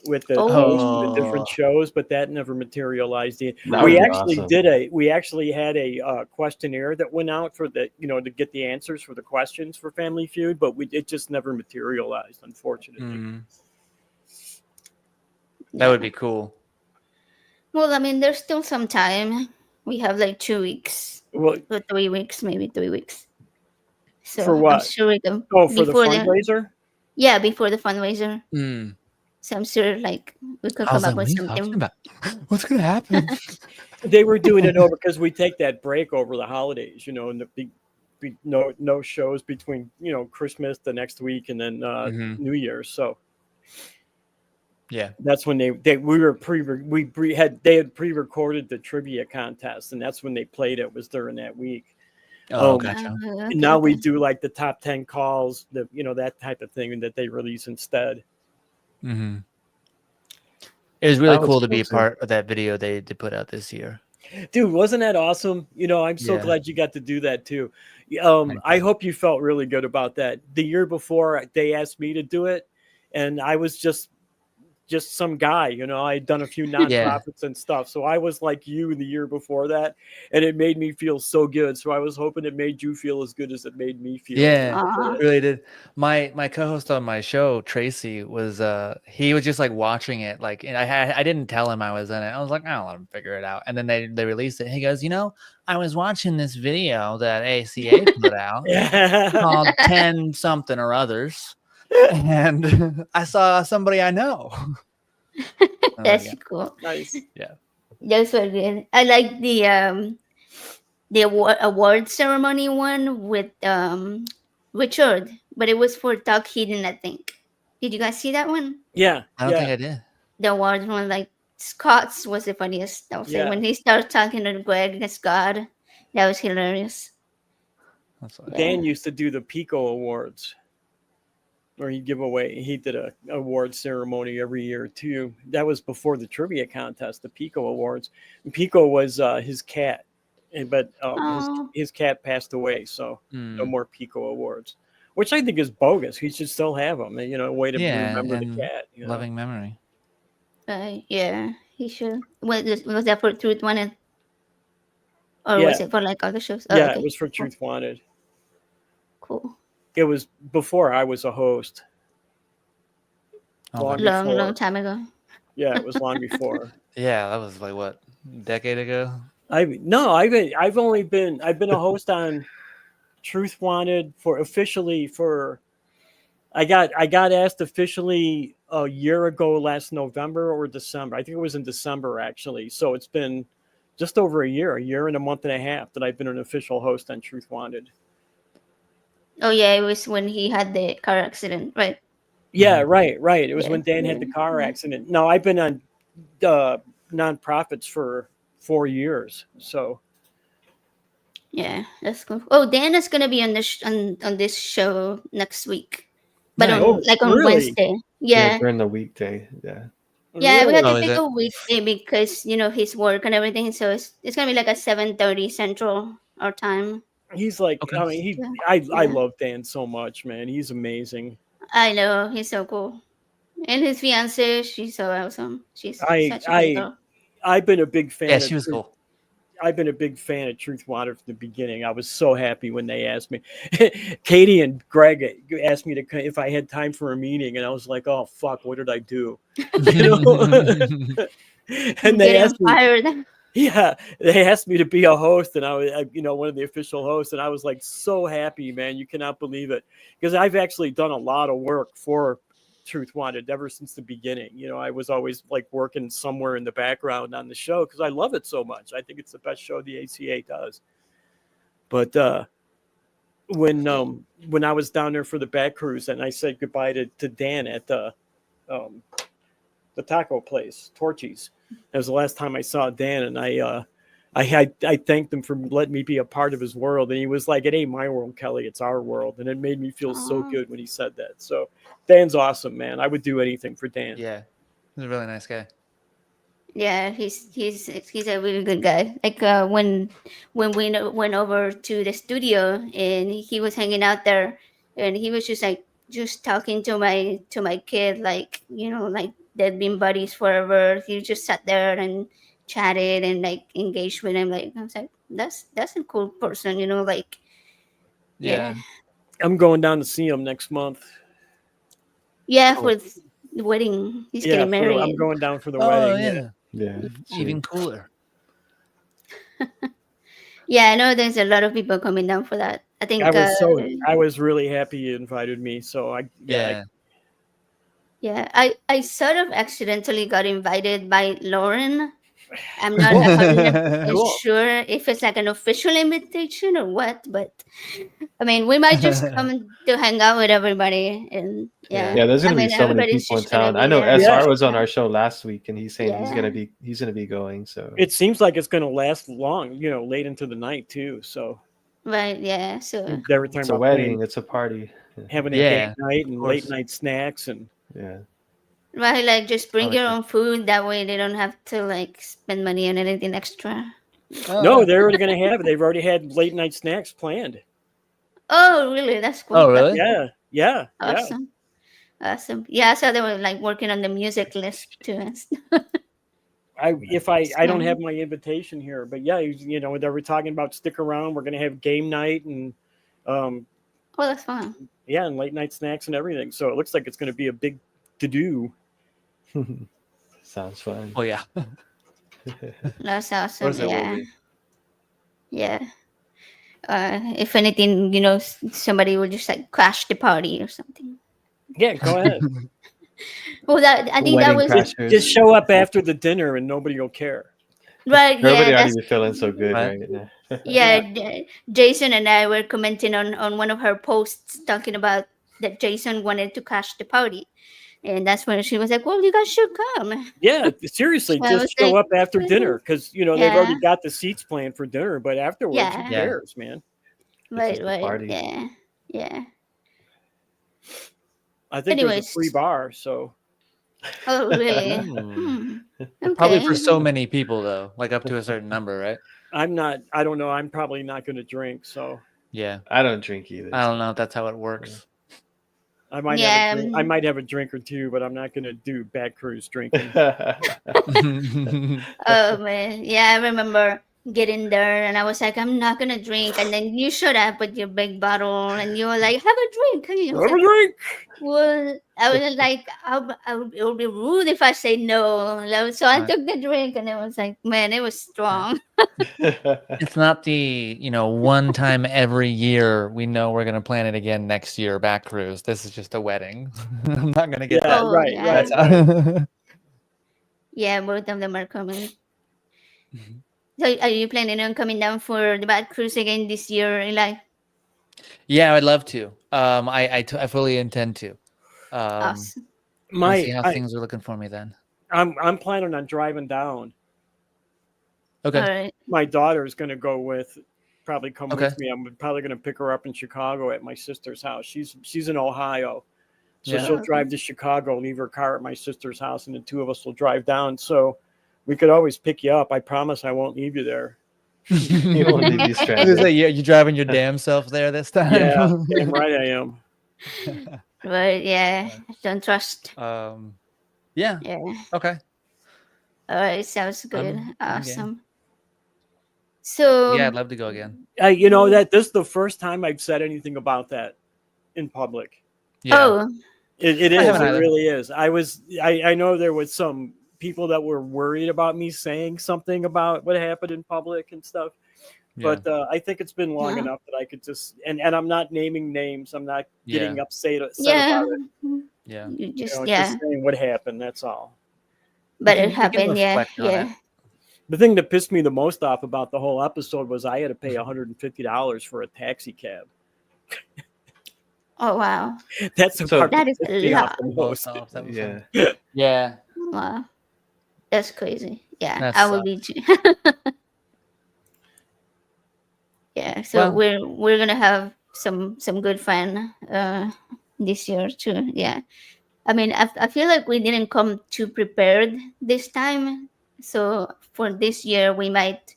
with the
Oh.
hosts of the different shows, but that never materialized.
That would be awesome.
We actually had a questionnaire that went out for the to get the answers for the questions for Family Feud, but it just never materialized, unfortunately.
Mm. That would be cool.
Well, I mean, there's still some time. We have like 2 weeks.
Well,
or 3 weeks, maybe 3 weeks. So
For what?
I'm sure we can.
Oh, for the fundraiser?
Yeah, before the fundraiser.
Mm.
So I'm sure like we could
I was
come up
like,
with
what are you talking
something.
about? What's gonna happen?
They were doing it over because we take that break over the holidays, and no shows between Christmas the next week and then New Year's. So
yeah,
that's when they had pre-recorded the trivia contest, and that's when they played it, was during that week.
Oh, gotcha.
And now we do like the top 10 calls, that type of thing that they release instead.
Mm-hmm. It was really
That was
cool to be a
too.
part of that video they put out this year.
Dude, wasn't that awesome? I'm so
Yeah.
glad you got to do that too. I hope you felt really good about that. The year before, they asked me to do it, and I was just some guy, I'd done a few nonprofits and stuff. So I was like you the year before that, and it made me feel so good. So I was hoping it made you feel as good as it made me feel.
Yeah,
Aw.
it really did. My co-host on my show, Tracy, was he was just like watching it, like, and I didn't tell him I was in it. I was like, I'll let him figure it out. And then they released it. He goes, I was watching this video that ACA put out called 10 something or others, and I saw somebody I know.
That's cool.
Nice.
Yeah.
That's so good. I like the award ceremony one with Richard, but it was for Talk Hidden, I think. Did you guys see that one?
Yeah.
I don't think I did.
The awards one, like Scott's was the funniest. I would say when he started talking to Greg and Scott, that was hilarious.
That's
Dan used to do the Pico Awards, where he did a award ceremony every year too. That was before the trivia contest, the Pico Awards. And Pico was his cat, but his cat passed away, so no more Pico Awards, which I think is bogus. He should still have them, a way to remember the cat.
Loving memory.
Yeah, he should. Was that for Truth Wanted? Or was it for like other shows? Oh,
yeah,
okay.
it was for Truth Wanted.
Cool.
It was before I was a host.
Long time ago.
Yeah, it was long before.
Yeah, that was like what, a decade ago?
I've been a host on Truth Wanted I got asked officially a year ago last November or December. I think it was in December actually. So it's been just over a year and a month and a half that I've been an official host on Truth Wanted.
Oh yeah, it was when he had the car accident, right?
Yeah, right. It was
Yeah,
when Dan had the
yeah,
car
yeah.
accident. No, I've been on nonprofits for 4 years. So
Yeah, that's cool. Oh, Dan is gonna be on on this show next week, but
Nice.
oh,
on
really?
Wednesday.
Yeah,
Yeah,
during the weekday. Yeah.
yeah. We
Really?
had
Oh,
to
is
take
it?
a weekday because his work and everything. So it's gonna be like a 7:30 Central our time.
He's like,
Okay.
I mean,
Yeah,
I
yeah.
love Dan so much, man. He's amazing.
I know he's so cool, and his fiance, she's so awesome. She's
I
such a good
I
girl.
I've been a big
Yeah,
fan of
she was cool.
I've been a big fan of Truth Wanted from the beginning. I was so happy when they asked me. Katie and Greg asked me if I had time for a meeting, and I was like, "Oh fuck, what did I do?" You know. And they
Getting
asked me,
fired.
yeah, they asked me to be a host, and I was, one of the official hosts, and I was like so happy, man. You cannot believe it, because I've actually done a lot of work for Truth Wanted ever since the beginning. I was always like working somewhere in the background on the show because I love it so much. I think it's the best show the ACA does. But when I was down there for the back cruise, and I said goodbye to Dan at the taco place, Torchy's. That was the last time I saw Dan, and I thanked him for letting me be a part of his world. And he was like, "It ain't my world, Kelley. It's our world." And it made me feel so
Aw.
good when he said that. So Dan's awesome, man. I would do anything for Dan.
Yeah, he's a really nice guy.
Yeah, he's a really good guy. Like when we went over to the studio and he was hanging out there, and he was just talking to my kid, like like they'd been buddies forever. He just sat there and chatted and like engaged with him. Like I was like, that's a cool person, like yeah,
Yeah.
I'm going down to see him next month.
yeah,
Oh.
for the wedding. He's
Yeah,
getting married.
I'm going down for the
Oh
wedding.
yeah.
Yeah.
Even cooler.
Yeah, I know there's a lot of people coming down for that. I think
I was really happy you invited me. So
Yeah.
yeah, I sort of accidentally got invited by Lauren. I'm not 100%
Cool.
sure if it's like an official invitation or what, but I mean, we might just come to hang out with everybody, and
Yeah.
Yeah, there's
I
gonna be
mean,
so many
everybody's
people in
just gonna
town. I
be
know
there.
SR was on
Yeah.
our show last week, and he's saying he's
Yeah.
gonna be going. So
it seems like it's going to last long, late into the night too. So
Right, yeah. So
they were talking
it's a
about
wedding, it's a party.
having a
Yeah,
game night and
of
late
course.
night snacks and
Yeah.
right, like just bring
like
your
that.
own food. That way, they don't have to like spend money on anything extra.
Oh,
no,
yeah.
they're already going to have it. They've already had late night snacks planned.
Oh, really? That's cool.
Oh, really?
Yeah.
Awesome. Awesome. Yeah, so they were like working on the music list too.
I don't
So-
have my invitation here, but yeah, they were talking about stick around. We're going to have game night and
Oh, that's fun.
and late night snacks and everything. So it looks like it's going to be a big to do.
Sounds fun.
Oh yeah.
That's
Of
awesome.
course it will
Yeah.
be.
Yeah. If anything, somebody will just like crash the party or something.
Yeah, go ahead.
Well, I think that
Wedding
was
crashers.
Just show up after the dinner and nobody will care.
right. Yeah,
Everybody already
that's
be feeling so good
Right.
right now.
yeah. Jason and I were commenting on one of her posts talking about that Jason wanted to crash the party, and that's when she was like, "Well, you guys should come."
Yeah, seriously,
So I was
just show
like,
up after dinner because they've
Yeah.
already got the seats planned for dinner. But afterwards,
Yeah.
who
Yeah.
cares, man?
Right,
just a
right.
party.
Yeah, yeah.
I think there's
Anyways.
a free bar, so
Oh, really?
Hmm.
Okay.
Probably for so many people though, like up to a certain number, right?
I'm not. I don't know. I'm probably not going to drink, so
Yeah.
I don't drink either.
I don't know if that's how it works.
I might
Yeah,
have. I might have a drink or two, but I'm not going to do bad cruise drinking.
Oh man, yeah, I remember get in there, and I was like, I'm not gonna drink. And then you showed up with your big bottle, and you were like, have a drink. And I was
Have a
like,
drink.
well, I was like, it would be rude if I say no. So I
Right.
took the drink, and it was like, man, it was strong.
It's not the, one time every year we know we're gonna plan it again next year back cruise. This is just a wedding. I'm not gonna get
Yeah,
Oh,
right,
yeah.
right.
that.
Yeah, both of them are coming. So are you planning on coming down for the bad cruise again this year, Eli?
Yeah, I'd love to. I fully intend to.
Us.
We'll see how things are looking for me then.
I'm planning on driving down.
Okay.
All right.
My daughter's going to go probably come
Okay.
with me. I'm probably going to pick her up in Chicago at my sister's house. She's in Ohio. So
Yeah.
she'll drive to Chicago, leave her car at my sister's house, and the two of us will drive down. So we could always pick you up. I promise I won't leave you there.
You won't leave you
I was gonna
stranded.
say, you driving your damn self there this time?
Yeah, damn right I am.
Right, yeah. Don't trust.
Yeah.
Yeah.
Okay.
All right, sounds good.
I'm game.
Awesome. So
Yeah, I'd love to go again.
This is the first time I've said anything about that in public.
Yeah.
oh,
It
I
is.
haven't
It
either.
really is. I know there was some people that were worried about me saying something about what happened in public and stuff.
Yeah.
But I think it's been long
Yeah.
enough that I could just and I'm not naming names. I'm not getting upset
yeah.
about it.
Yeah.
You just
Just
yeah.
saying what happened. That's all.
But
We
it
can
happened, yeah.
reflect on it.
Yeah.
The thing that pissed me the most off about the whole episode was I had to pay $150 for a taxi cab.
Oh wow.
That's the
So-
part
That is
pissed
a
me off
lot.
the
Both
most.
off, that was
Yeah.
fun. Yeah.
Wow. That's crazy. Yeah.
That
I would
sucks.
be too. Yeah. So
Well-
we're gonna have some good fun this year too. Yeah. I mean, I feel like we didn't come too prepared this time. So for this year, we might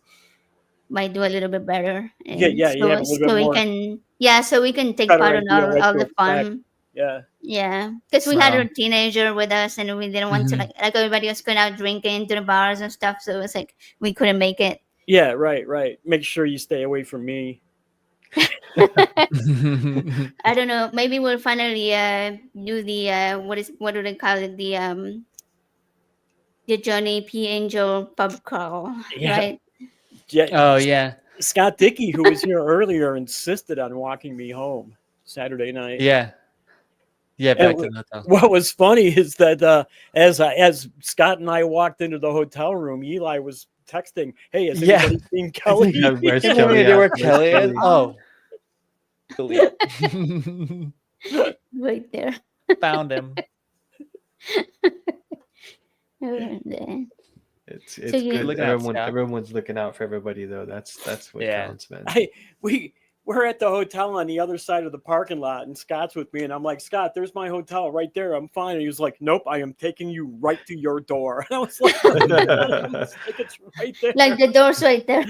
do a little bit better. And
You have a little
so
bit
we
more
can so we can take
better
part in
idea what
all
to
the
expect.
fun.
Yeah.
Yeah, because we had
Wow.
our teenager with us, and we didn't want to
Mhm.
like everybody was going out drinking to the bars and stuff. So it was like we couldn't make it.
Yeah, right. Make sure you stay away from me.
I don't know. Maybe we'll finally do the what do they call it, the Johnny P. Angel pub crawl,
Yeah.
right?
Yeah.
Oh yeah.
Scott Dickey, who was here earlier, insisted on walking me home Saturday night.
Yeah. Yeah, back
And
to the hotel.
What was funny is that as Scott and I walked into the hotel room, Eli was texting, "Hey, has
Yeah.
anybody seen Kelley?"
Yeah, where's
You
Kelley
know
at?
where
Where's
Kelley is?
Kelley?
Oh.
Right there.
Found him.
Yeah.
It's
So you-
good.
Looking out, Scott.
Everyone's looking out for everybody though. That's what
Yeah.
counts, man.
We're at the hotel on the other side of the parking lot, and Scott's with me, and I'm like, "Scott, there's my hotel right there. I'm fine." And he was like, "Nope, I am taking you right to your door." And I was like, "It's right there."
Like the door's right there.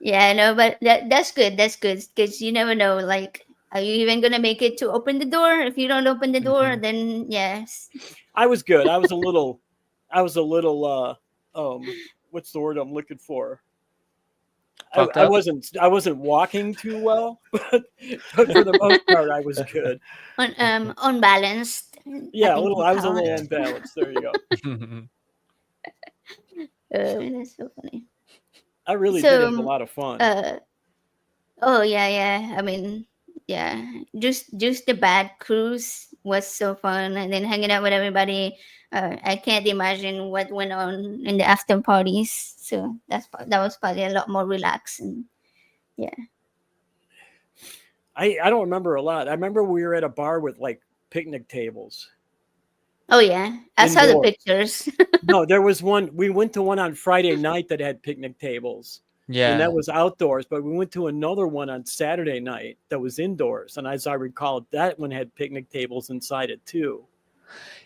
Yeah, no, but that's good. That's good because you never know. Like, are you even gonna make it to open the door? If you don't open the door, then yes.
I was good. I was a little what's the word I'm looking for?
Fucked
I
up?
wasn't walking too well, but for the most part I was good.
Unbalanced.
Yeah,
think
I was a
call
little
it.
unbalanced. There you go.
That's so funny.
I really
So,
did have a lot of fun.
Oh yeah. I mean, yeah. Just the bad cruise was so fun, and then hanging out with everybody. I can't imagine what went on in the after parties. So that was probably a lot more relaxed. And yeah.
I don't remember a lot. I remember we were at a bar with like picnic tables.
Oh yeah, I saw the
Indoors.
pictures.
No, there was one. We went to one on Friday night that had picnic tables.
Yeah.
And that was outdoors, but we went to another one on Saturday night that was indoors. And as I recall, that one had picnic tables inside it too.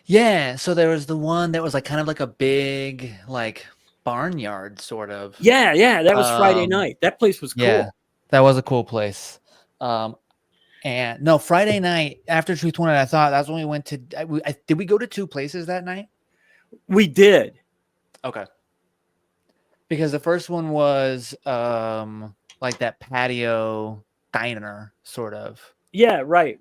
Yeah, so there was the one that was like kind of like a big like barnyard sort of.
Yeah, that was Friday
Um,
night. That place was cool.
Yeah, that was a cool place. And no, Friday night after Truth Wanted, I thought that's when we went to. Did we go to two places that night?
We did.
Okay. Because the first one was like that patio diner sort of.
Yeah, right.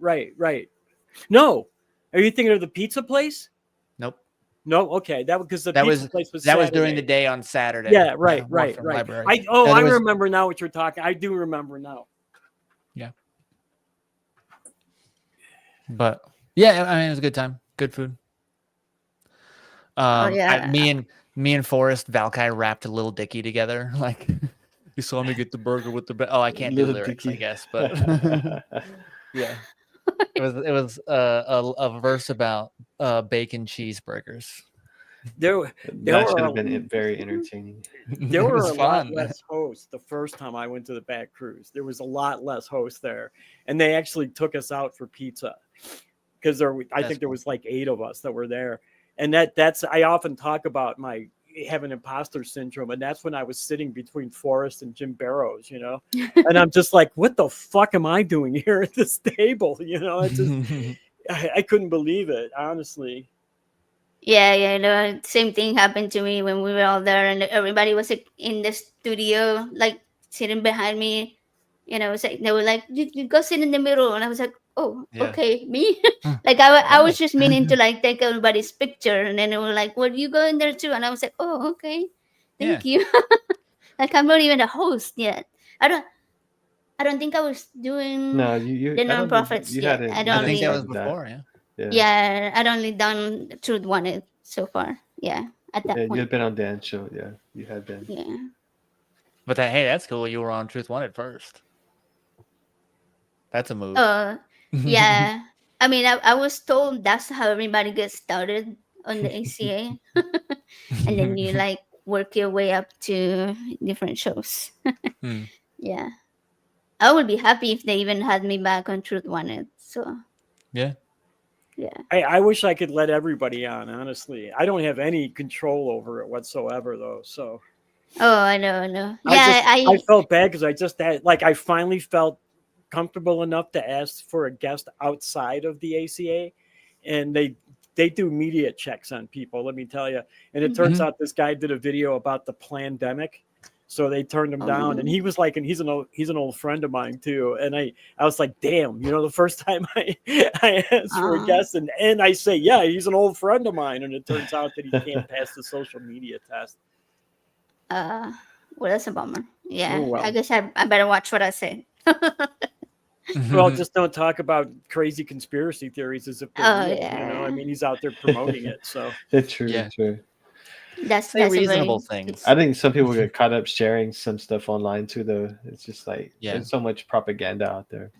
No, are you thinking of the pizza place?
Nope.
No, okay, that because the
That
pizza
was
place was
that was during the
Saturday.
day on Saturday.
Yeah, right.
Library.
I
there was-
remember now what you're talking. I do remember now.
Yeah. But yeah, I mean, it was a good time. Good food.
yeah.
Me and Forrest Valkai rapped a Little Dicky together. Like, you saw me get the burger with the I can't do
Little
lyrics,
Dicky.
I guess, but yeah, it was a verse about bacon cheeseburgers.
There
That should
were
have been very entertaining.
there
It
were
was
a lot
fun.
less hosts the first time I went to the back cruise. There was a lot less hosts there, and they actually took us out for pizza because I think there was like 8 of us that were there, and that's I often talk about my having imposter syndrome, and that's when I was sitting between Forrest and Jim Barrows, you know, and I'm just like, what the fuck am I doing here at this table? You know, it's just I couldn't believe it, honestly.
Yeah, same thing happened to me when we were all there, and everybody was like, in the studio, like sitting behind me. It's like they were like, you go sit in the middle, and I was like, oh,
Yeah.
okay, me. Like I was just meaning to like take everybody's picture, and then they were like, well, you go in there too, and I was like, oh, okay, thank you. Like I'm not even a host yet. I don't think I was doing
No, you
the
I don't think
nonprofits
you
yet.
hadn't.
I'd
you
I
hadn't
think
only
that was
started
before, yeah.
yeah, I'd only done Truth Wanted so far. Yeah, at that
Yeah, you
point.
had been on Dan's show. Yeah, you had been.
Yeah.
But hey, that's cool. You were on Truth Wanted first. That's a move.
Yeah. I mean, I was told that's how everybody gets started on the ACA. And then you like work your way up to different shows. Yeah. I would be happy if they even had me back on Truth Wanted. So,
Yeah.
yeah.
I wish I could let everybody on, honestly. I don't have any control over it whatsoever, though. So
Oh, I know. Yeah,
I felt bad because I just had, like, I finally felt comfortable enough to ask for a guest outside of the ACA, and they do media checks on people, let me tell you. And it turns out this guy did a video about the pandemic, so they turned him down. And he was like, and he's an old friend of mine too. And I was like, damn, the first time I asked for a guest, and I say, yeah, he's an old friend of mine, and it turns out that he can't pass the social media test.
well, that's a bummer. Yeah.
Oh, well.
I guess I better watch what I say.
Well, just don't talk about crazy conspiracy theories as if they're real.
Yeah.
I mean, he's out there promoting it. So
True.
Yeah.
True.
That's
Say
a very-
reasonable things.
I think some people get caught up sharing some stuff online too, though. It's just like there's so much propaganda out there.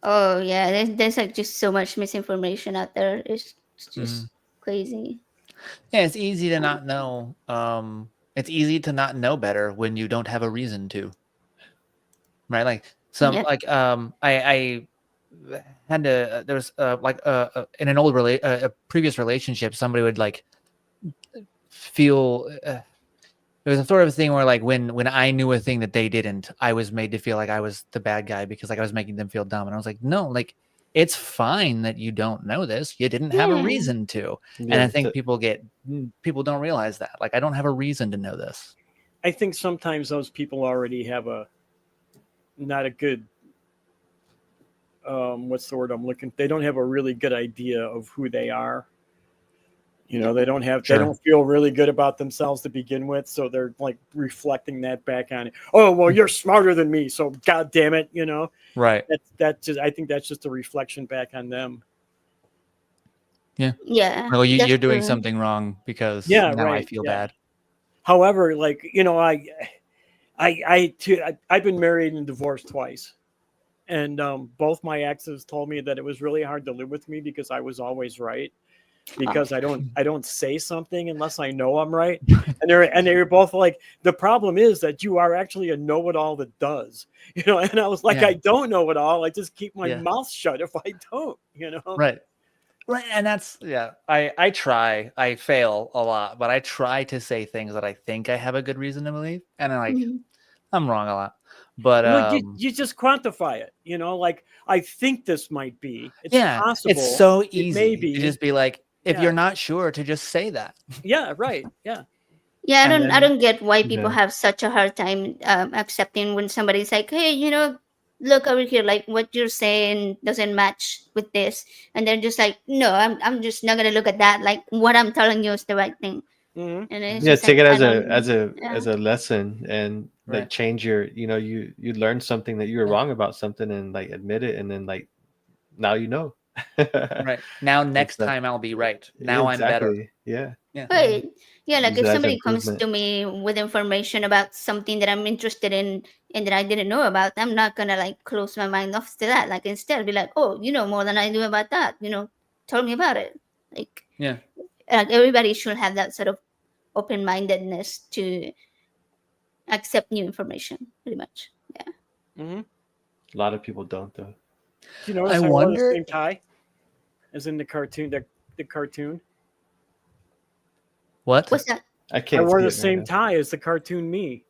Oh yeah, there's like just so much misinformation out there. It's just crazy.
Yeah, it's easy to not know. It's easy to not know better when you don't have a reason to. Right? Like I had to. There was in an old a previous relationship, somebody would like feel. There was a sort of thing where like when I knew a thing that they didn't, I was made to feel like I was the bad guy because like I was making them feel dumb, and I was like, no, like it's fine that you don't know this. You didn't have a reason to. And I think people don't realize that. Like I don't have a reason to know this.
I think sometimes those people already have not a good what's the word I'm looking. They don't have a really good idea of who they are. They don't have. They don't feel really good about themselves to begin with, so they're like reflecting that back on it. Oh well, you're smarter than me, so god damn it,
Right.
That's just. I think that's just a reflection back on them.
Yeah.
Yeah.
Well, you're doing something wrong because now I feel bad.
However, like I've been married and divorced twice, and both my exes told me that it was really hard to live with me because I was always right. Because I don't say something unless I know I'm right, and they're both like, the problem is that you are actually a know-it-all that does, and I was like, I don't know it all. I just keep my mouth shut if I don't,
Right. And that's I try. I fail a lot, but I try to say things that I think I have a good reason to believe, and I'm wrong a lot. But
you just quantify it, like I think this might be. It's possible.
It's so easy.
Maybe
to just be like, if you're not sure, to just say that.
Yeah. Right. Yeah.
Yeah,
And
I
then-
don't get why people
Yeah.
have such a hard time accepting when somebody's like, hey, look over here, like what you're saying doesn't match with this, and they're just like, no, I'm just not gonna look at that. Like what I'm telling you is the right thing,
Mhm.
and it's
Yeah,
just
take
like,
it
I
as a
don't-
as a
yeah.
as a lesson and like
Right.
change your, you learn something that you were wrong about something and like admit it, and then like now you know.
Right. Now, next
like-
time I'll be right. Now I'm better.
Exactly. Yeah.
Yeah.
Right. Yeah, like
Use
if
it as
somebody comes
improvement.
to me with information about something that I'm interested in and that I didn't know about, I'm not gonna like close my mind off to that. Like instead be like, oh, you know more than I do about that. Tell me about it. Like
Yeah.
everybody should have that sort of open-mindedness to accept new information, pretty much. Yeah.
Mhm.
A lot of people don't though.
Do you notice
I
I wore the
wonder-
same tie as in the cartoon? The cartoon.
What?
What's that?
I
I
can't
wore
see
the
it right
same
now.
tie as the cartoon me.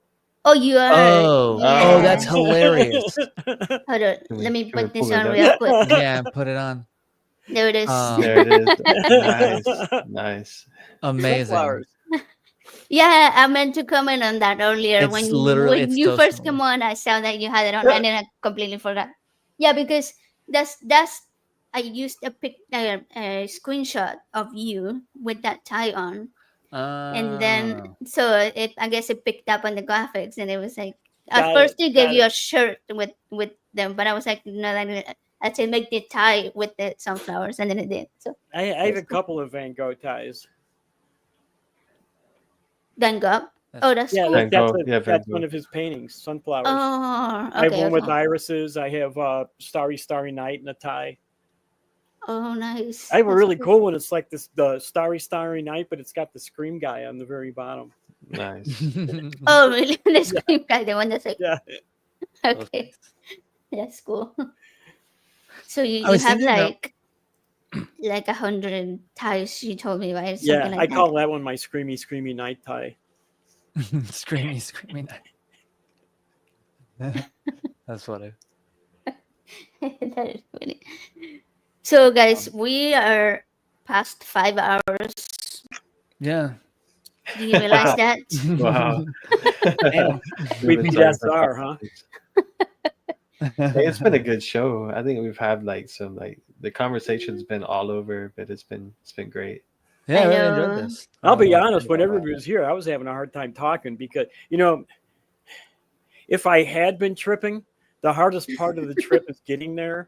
Oh, you are.
Oh,
Yeah.
oh, that's hilarious.
Hold on.
Can we-
Let me
can we
put this
pull it
on
up?
real quick.
Yeah, put it on.
There it is.
There it is. Nice. Nice.
Amazing.
Sunflowers.
Yeah, I meant to comment on that earlier.
It's literally-
when
it's
you
so
first
small.
come on, I saw that you had it on, and then I completely forgot. Yeah, because that's I used a screenshot of you with that tie on, and then so I guess it picked up on the graphics, and it was like at
Got
first
it,
it gave
got
you
it.
a shirt with them, but I was like, no, I said make the tie with the sunflowers, and then it did. So
I have a couple of Van Gogh ties.
Van Gogh. Oh, that's
Yeah,
cool.
Van
that's,
Gogh.
a-
Yeah, Van
that's one
Gogh.
of his paintings, Sunflowers.
Oh,
I have
okay.
one with
okay.
irises. I have Starry Starry Night in a tie.
Oh, nice.
I have a
That's
really
cool.
cool one. It's like the Starry Starry Night, but it's got the Scream guy on the very bottom.
Nice.
Oh, really? The screen guy, the one that's like,
Yeah.
okay, that's cool. So you
I was
have
thinking about-
like 100 ties. You told me, right?
Yeah,
Something
I
like
call that one my Screamy Screamy Night tie.
Screamy, screamy. That's funny.
that. That is funny. So, guys, we are past 5 hours.
Yeah.
Do you realize that?
Wow.
Damn.
We
We've been
beat
talking for
SR,
5
huh?
minutes. Hey, it's been a good show. I think we've had like some like the conversation's been all over, but it's been great.
Yeah, I
I
really
know.
enjoyed this.
I'll be
Um,
honest, when everybody was here, I was having a hard time talking because, if I had been tripping, the hardest part of the trip is getting there,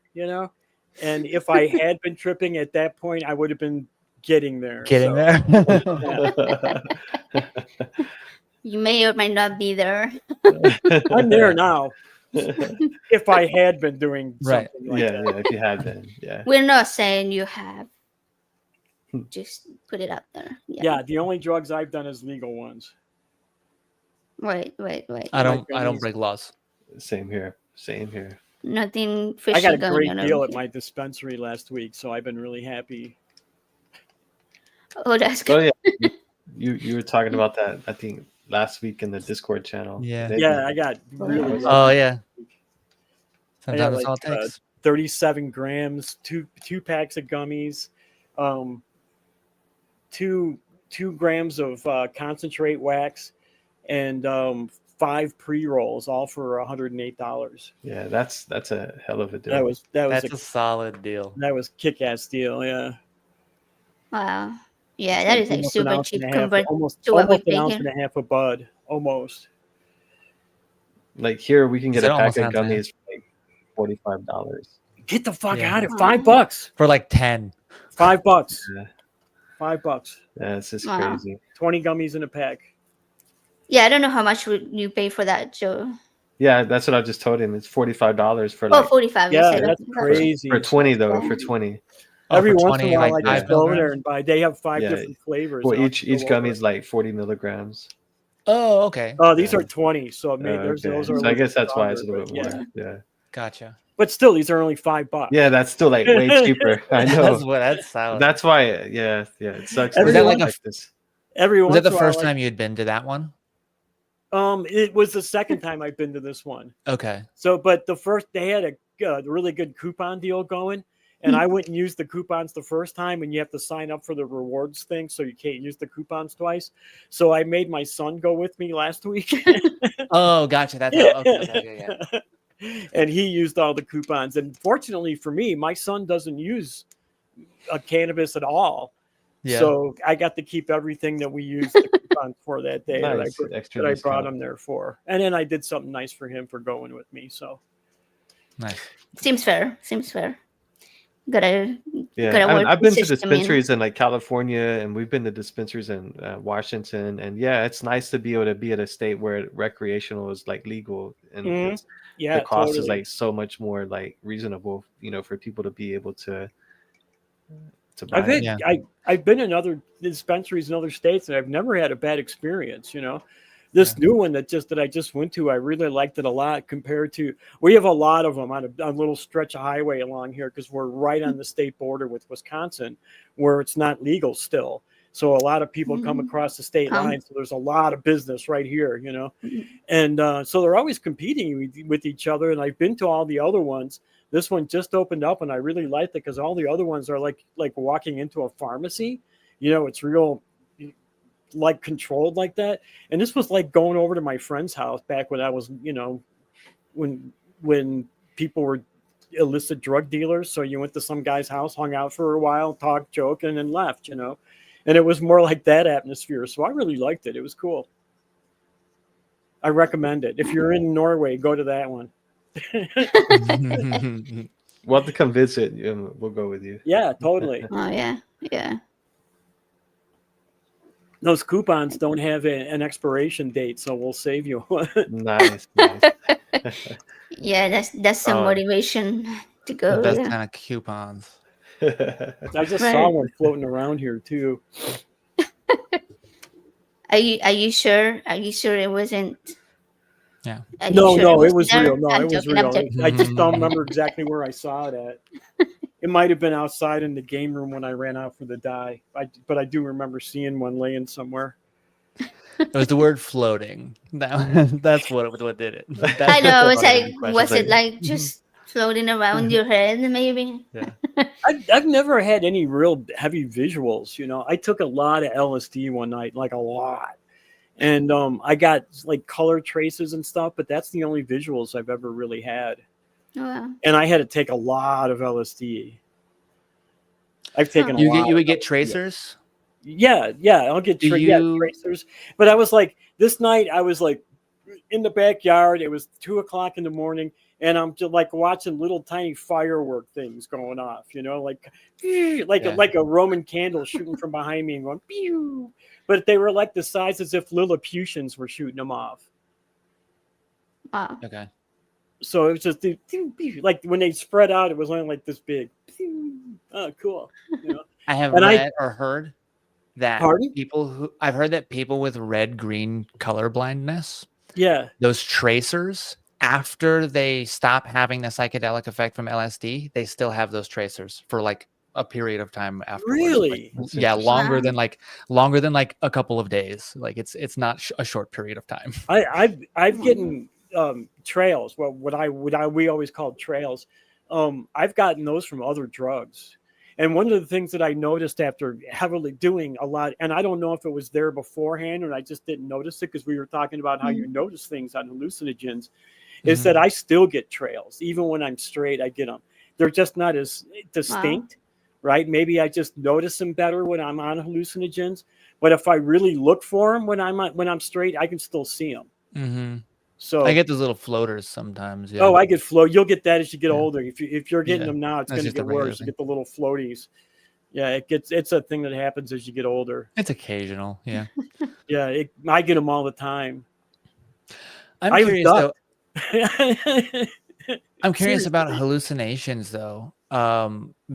And if I had been tripping at that point, I would have been getting there.
Getting
So,
there.
yeah.
You may or may not be there.
I'm there now. If I had been doing
Right.
something like
Yeah,
that.
yeah, if you had been, yeah.
We're not saying you have. Just put it out there.
Yeah, the only drugs I've done is legal ones.
Right.
I don't
gummies.
break laws.
Same here. Same here.
Nothing fishy
I got a
going
great
on
deal
over
at
here.
my dispensary last week, so I've been really happy.
Oh, that's
Oh
good.
yeah. You were talking about that, I think, last week in the Discord channel.
Yeah.
Maybe.
Yeah, I got really
Oh yeah.
I got
Sometimes it's all
like,
it takes.
37 grams, two packs of gummies, 2 grams of concentrate wax, and 5 pre-rolls, all for $108.
Yeah, that's a hell of a deal.
That was
That's a solid deal.
that was kick-ass deal. Yeah,
Wow. Yeah, that is like
Almost an
super
ounce
cheap
and a half,
compared
almost
to what we
almost an
pay
ounce
here.
and a half of bud, almost.
Like here we can get
Is
a
it
pack
almost
of
half an
gummies for like $45.
Get the fuck
Yeah.
out of it! $5,
For like 10.
$5,
Yeah.
$5.
Yeah, it's just
Wow.
crazy.
20 gummies in a pack.
Yeah, I don't know how much would you pay for that, Joe.
Yeah, that's what I just told him. It's $45 for
Oh,
like
45. you
Yeah,
said.
that's
Okay.
crazy.
for 20 though,
Yeah.
for 20.
Oh,
Every
for
once in a
20,
while,
like
I just
5
go over there
milligrams?
and buy. They have 5
Yeah.
different flavors.
Well,
and I'll
each
just go over
gummy is like 40 milligrams.
Oh, okay.
Oh, these
Yeah.
are 20. So maybe
Okay.
those are.
So I
little
guess that's why it's a
stronger,
little bit
but
more. Yeah.
Gotcha.
But still, these are only $5.
Yeah, that's still like way cheaper. I know.
That's solid.
That's why. Yeah, it sucks.
Was
when
that
you
like
like
a-
this.
Every
Was
once
that the
in a while,
first time you had been to that one?
It was the second time I've been to this one.
Okay.
So, but the first they had a really good coupon deal going, And I went and used the coupons the first time, and you have to sign up for the rewards thing, so you can't use the coupons twice. So I made my son go with me last week.
Oh, gotcha. That's how. Okay, yeah.
And he used all the coupons. And fortunately for me, my son doesn't use cannabis at all.
Yeah.
So I got to keep everything that we used the coupons for that day
Nice.
that
Extra
I brought
discount.
him there for. And then I did something nice for him for going with me. So
Nice.
Seems fair. Seems fair. Gotta
Yeah,
gotta
I mean,
work
I've
the
been to
system in.
dispensaries in like California, and we've been to dispensaries in Washington, and yeah, it's nice to be able to be at a state where recreational is like legal, and it's,
yeah,
the cost is
totally.
like so much more like reasonable, for people to be able to buy
I've
it.
had, I've been in other dispensaries in other states, and I've never had a bad experience. This new one that I just went to, I really liked it a lot compared to. We have a lot of them on a little stretch of highway along here because we're right on the state border with Wisconsin, where it's not legal still. So a lot of people come across the state line. So there's a lot of business right here, and so they're always competing with each other. And I've been to all the other ones. This one just opened up, and I really liked it because all the other ones are like walking into a pharmacy. It's real like controlled like that. And this was like going over to my friend's house back when I was, when people were illicit drug dealers. So you went to some guy's house, hung out for a while, talked, joked, and then left, and it was more like that atmosphere. So I really liked it. It was cool. I recommend it. If you're in Norway, go to that one.
We'll have to come visit. We'll go with you.
Yeah, totally.
Oh yeah, yeah.
Those coupons don't have an expiration date, so we'll save you.
Nice.
Yeah, that's some motivation to go.
The best
Yeah.
kind of coupons.
I just saw one floating around here too.
Are you sure? Are you sure it wasn't?
Yeah.
Are you
No,
sure
it was
there?
real. No,
I'm
it was
joking, I'm
real.
joking.
I just don't remember exactly where I saw it at. It might have been outside in the game room when I ran out for the die. But I do remember seeing one laying somewhere.
It was the word floating. That's what did it.
I know. It's
That's
like,
what
was
brought
it
in
like just floating around your head, maybe?
Yeah.
I've never had any real heavy visuals. I took a lot of LSD one night, like a lot. And I got like color traces and stuff, but that's the only visuals I've ever really had.
Oh, wow.
And I had to take a lot of LSD. I've taken a lot.
You would get tracers?
Yeah, I'll get tracers. But I was like, this night I was like in the backyard. It was 2:00 in the morning, and I'm just like watching little tiny firework things going off, like a Roman candle shooting from behind me and going pew. But they were like the size as if Lilliputians were shooting them off.
Wow.
Okay.
So it was just like when they spread out, it was only like this big. Oh, cool.
I have
And
read or heard that
Pardon?
I've heard that people with red-green color blindness,
Yeah.
those tracers, after they stop having the psychedelic effect from LSD, they still have those tracers for like a period of time afterwards.
Really?
Like, yeah, longer than like a couple of days. Like it's not a short period of time.
I've gotten trails. Well, we always called trails. I've gotten those from other drugs. And one of the things that I noticed after heavily doing a lot, and I don't know if it was there beforehand or I just didn't notice it because we were talking about how you notice things on hallucinogens, is that I still get trails. Even when I'm straight, I get them. They're just not as distinct, right? Maybe I just notice them better when I'm on hallucinogens. But if I really look for them when I'm straight, I can still see them.
Mm-hmm.
So
I get those little floaters sometimes. Yeah.
Oh, I get float. You'll get that as you get older. If you're getting them now, it's
That's
going to
just
get
a regular
worse. You
thing.
get the little floaties. Yeah, it's a thing that happens as you get older.
It's occasional. Yeah.
Yeah, I get them all the time.
I'm curious though.
though.
I'm curious about hallucinations though,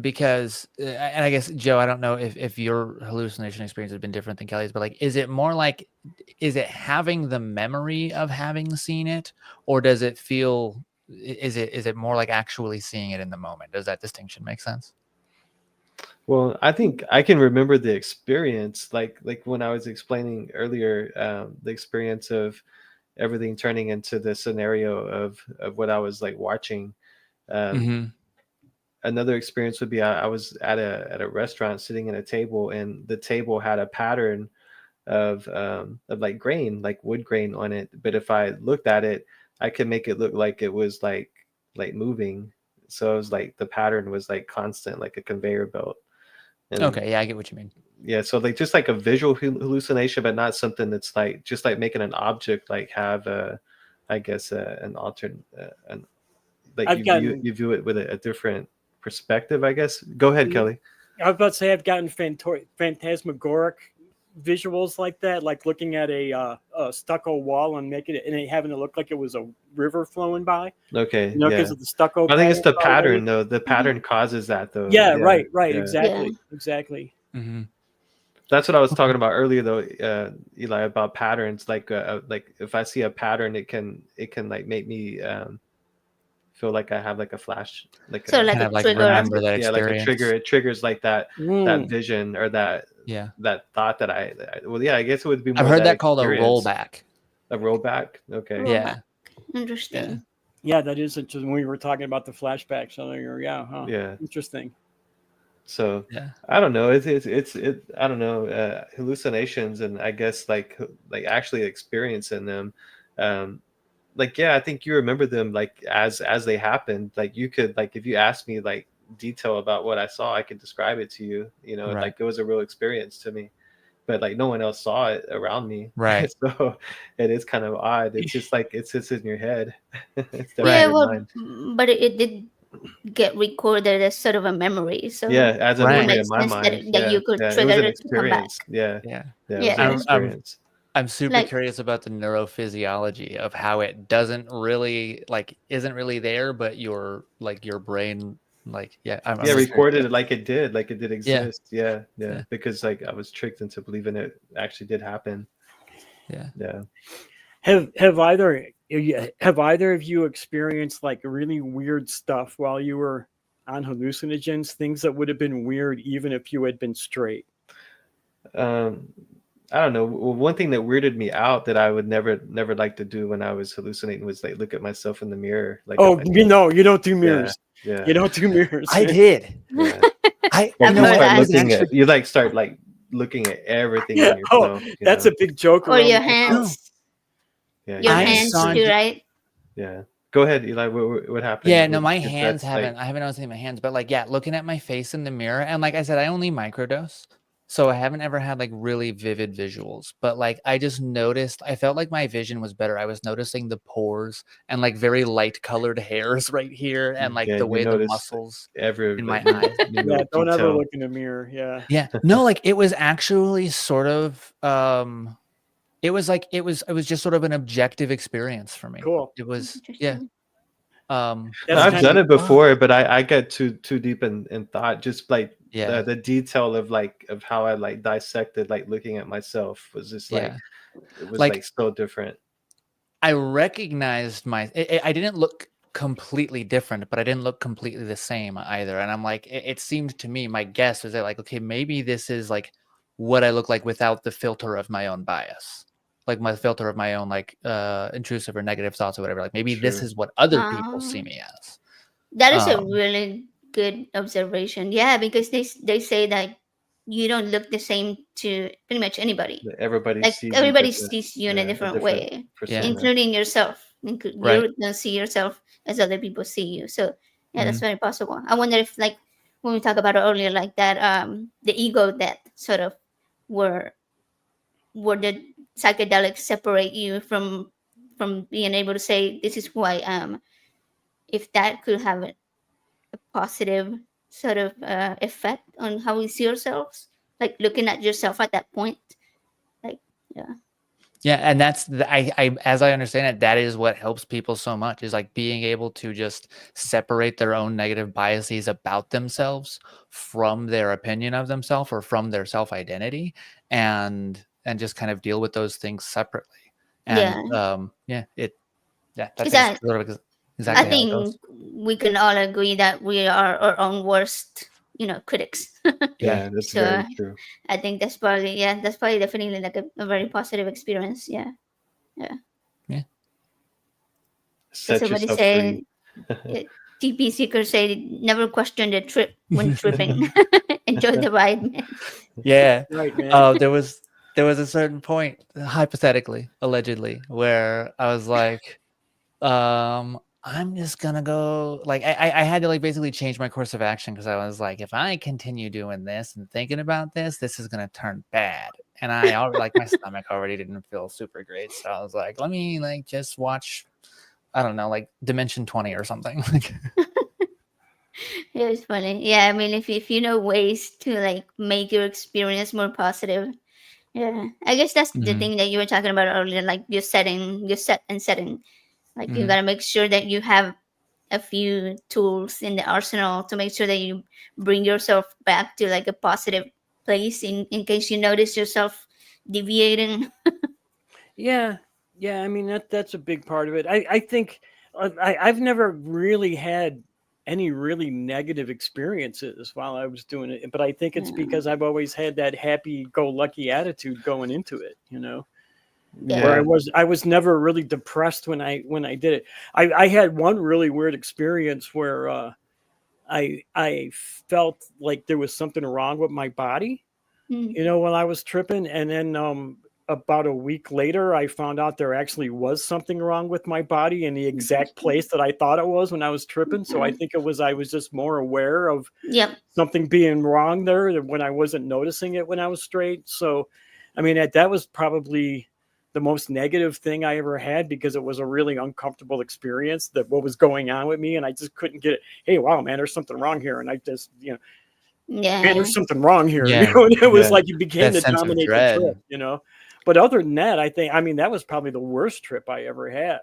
because and I guess Joe, I don't know if your hallucination experience has been different than Kelley's, but like, is it more like, is it having the memory of having seen it, or does it feel, is it more like actually seeing it in the moment? Does that distinction make sense?
Well, I think I can remember the experience, like when I was explaining earlier, the experience of everything turning into the scenario of what I was like watching. another experience would be I was at a restaurant sitting at a table, and the table had a pattern of like grain, like wood grain on it. But if I looked at it, I could make it look like it was like moving. So it was like the pattern was like constant, like a conveyor belt. And
Okay, yeah, I get what you mean.
yeah, so like just like a visual hallucination, but not something that's like just like making an object like have I guess an alternate like you view it with a different perspective, I guess. Go ahead, Kelley.
I was about to say I've gotten phantasmagoric visuals like that, like looking at a stucco wall and making it, and it having it look like it was a river flowing by.
Okay,
because of the stucco.
I think it's the pattern, though. The pattern causes that, though.
Yeah, right,
yeah.
exactly.
Mm-hmm.
That's what I was talking about earlier, though, Eli, about patterns. Like if I see a pattern, it can like make me feel like I have like a flash, like
So
a,
like
kind
a
of like
trigger.
remember that
yeah, like a
experience.
trigger. It triggers like that vision or that thought that I well, yeah, I guess it would be more
I've heard that called a
experience.
rollback.
A rollback. Okay.
Yeah.
Interesting.
Yeah, that is interesting. We were talking about the flashbacks earlier. Yeah. Huh.
Yeah.
Interesting.
So I don't know. It's I don't know. Hallucinations, and I guess like actually experiencing them. Like, yeah, I think you remember them like as they happened. Like you could, like, if you asked me like detail about what I saw, I could describe it to you. You know, like it was a real experience to me. But like no one else saw it around me.
Right.
So it is kind of odd. It's just like it's just in your head. It's
Yeah,
in your
well,
mind.
but it did get recorded as sort of a memory. So
Yeah, as a
it
memory in
makes
my
sense
mind.
that you could trigger
it was an
it to come back.
experience. Yeah.
Yeah.
It was an experience.
I'm super
Like-
curious about the neurophysiology of how it doesn't really isn't really there, but your brain I'm
recorded it like it did exist. Yeah. Because like I was tricked into believing it actually did happen. Yeah.
Have either of you experienced like really weird stuff while you were on hallucinogens? Things that would have been weird even if you had been straight.
I don't know. Well, one thing that weirded me out that I would never like to do when I was hallucinating was like look at myself in the mirror. Like,
oh, you don't do mirrors.
Yeah.
You don't do mirrors.
I did.
Yeah.
I
Well,
know
you start
what,
looking at you like start like looking at everything in your phone. You
that's
know?
a big joke.
Or
around
your
that.
hands.
Yeah.
Your
I
hands
saw-
too, right?
Yeah. Go ahead, Eli. What happened?
Yeah, no, my
If
hands
that's, like-
haven't. I haven't noticed anything in my hands, but looking at my face in the mirror, and like I said, I only microdose, so I haven't ever had like really vivid visuals. But like I just noticed, I felt like my vision was better. I was noticing the pores and like very light colored hairs right here, and like
Yeah,
the
you
way the
notice
muscles
every
in my
like,
eyes.
you know,
Yeah, don't ever
detail.
look in the mirror. Yeah.
Yeah, no, like it was actually sort of. It was just sort of an objective experience for me.
Cool.
It was
Interesting.
That's
I've
kind
done
of-
it before, but I get too deep in thought. Just like
Yeah.
the detail of how I like dissected like looking at myself was just like
Yeah.
it was
Like-
like so different.
I recognized I didn't look completely different, but I didn't look completely the same either. And I'm like, it seemed to me, my guess was that like, okay, maybe this is like what I look like without the filter of my own bias, like my filter of my own like intrusive or negative thoughts or whatever. Like maybe this
True.
is what other people see me as.
That is a
Um,
really good observation. Yeah, because they say that you don't look the same to pretty much anybody.
Everybody
Like
sees
everybody
you different.
sees you in a
Yeah,
different way,
persona.
including yourself.
Right.
You don't see yourself as other people see you. So yeah, that's
Mhm.
very possible. I wonder if like when we talked about it earlier, like that the ego that sort of were the psychedelics separate you from being able to say this is who I am. If that could have a positive sort of effect on how we see ourselves, like looking at yourself at that point, like yeah.
Yeah, and that's I as I understand it, that is what helps people so much is like being able to just separate their own negative biases about themselves from their opinion of themselves or from their self-identity and just kind of deal with those things separately. And that's
Exactly.
sort of exactly
I
how it
think
goes.
we can all agree that we are our own worst, critics.
Yeah, that's
So,
very true.
I think that's probably definitely like a very positive experience. Yeah.
Set
somebody
yourself
said
free.
TP Seeker said, never question the trip when tripping. Enjoy the ride, man.
Yeah.
Right, man.
There was a certain point, hypothetically, allegedly, where I was like, I'm just gonna go. Like, I had to like basically change my course of action because I was like, if I continue doing this and thinking about this is gonna turn bad. And I already like my stomach already didn't feel super great, so I was like, let me like just watch, I don't know, like Dimension 20 or something.
It was funny. Yeah, I mean, if you know ways to like make your experience more positive, yeah, I guess that's the
Mhm.
thing that you were talking about earlier, like your setting, your set and setting. Like you
Mhm.
gotta make sure that you have a few tools in the arsenal to make sure that you bring yourself back to like a positive place in case you notice yourself deviating.
Yeah, yeah. I mean that's a big part of it. I think I've never really had any really negative experiences while I was doing it, but I think it's
Yeah.
because I've always had that happy-go-lucky attitude going into it.
Yeah.
Where
Yeah.
I was never really depressed when I did it. I had one really weird experience where I felt like there was something wrong with my body,
Mm.
when I was tripping, and then about a week later I found out there actually was something wrong with my body in the exact place that I thought it was when I was tripping. So I think I was just more aware of
Yep.
something being wrong there when I wasn't noticing it when I was straight. So I mean that was probably the most negative thing I ever had because it was a really uncomfortable experience that what was going on with me, and I just couldn't get it. Hey, wow, man, there's something wrong here, and I just man,
Yeah.
there's something wrong here.
Yeah.
And it was
Yeah.
like it became
That
to
sense of
dominate the
dread.
trip. But other than that, I mean, that was probably the worst trip I ever had.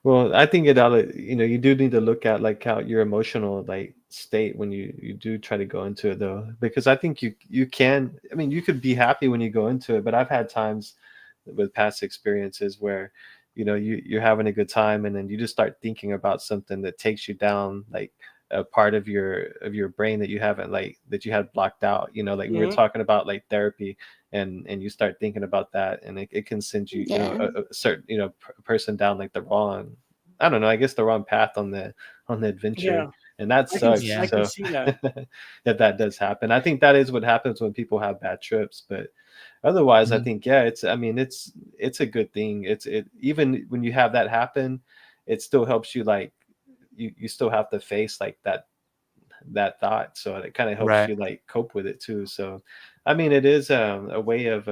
Well, I think you do need to look at like how your emotional like state when you do try to go into it though, because I think you can. I mean, you could be happy when you go into it, but I've had times with past experiences where you're having a good time and then you just start thinking about something that takes you down like a part of your brain that you haven't like that you had blocked out. Like we were
Mhm.
talking about like therapy, and you start thinking about that, and it can send you
Yeah.
a certain person down like the wrong, I don't know, I guess the wrong path on the adventure.
Yeah,
And that
I can
sucks.
Yeah.
I can
So
see that.
that does happen. I think that is what happens when people have bad trips, but otherwise I
Mhm.
think I mean it's a good thing. It even when you have that happen, it still helps you like you still have to face like that thought, so it kind of helps
Right.
you like cope with it too. So I mean it is a way of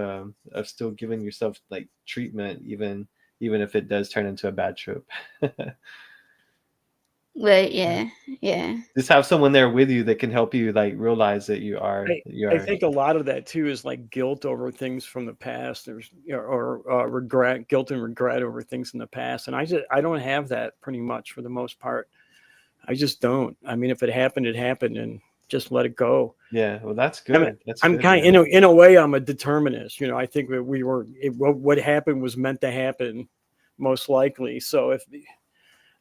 still giving yourself like treatment, even if it does turn into a bad trip.
But yeah.
Just have someone there with you that can help you like realize that
I think a lot of that too is like guilt over things from the past. There's or regret, guilt and regret over things in the past, and I don't have that pretty much for the most part. I just don't. I mean, if it happened, it happened, and just let it go.
Yeah, well that's
I'm
good. That's
I'm
good,
kind
man.
in a way I'm a determinist. I think that what happened was meant to happen, most likely. So if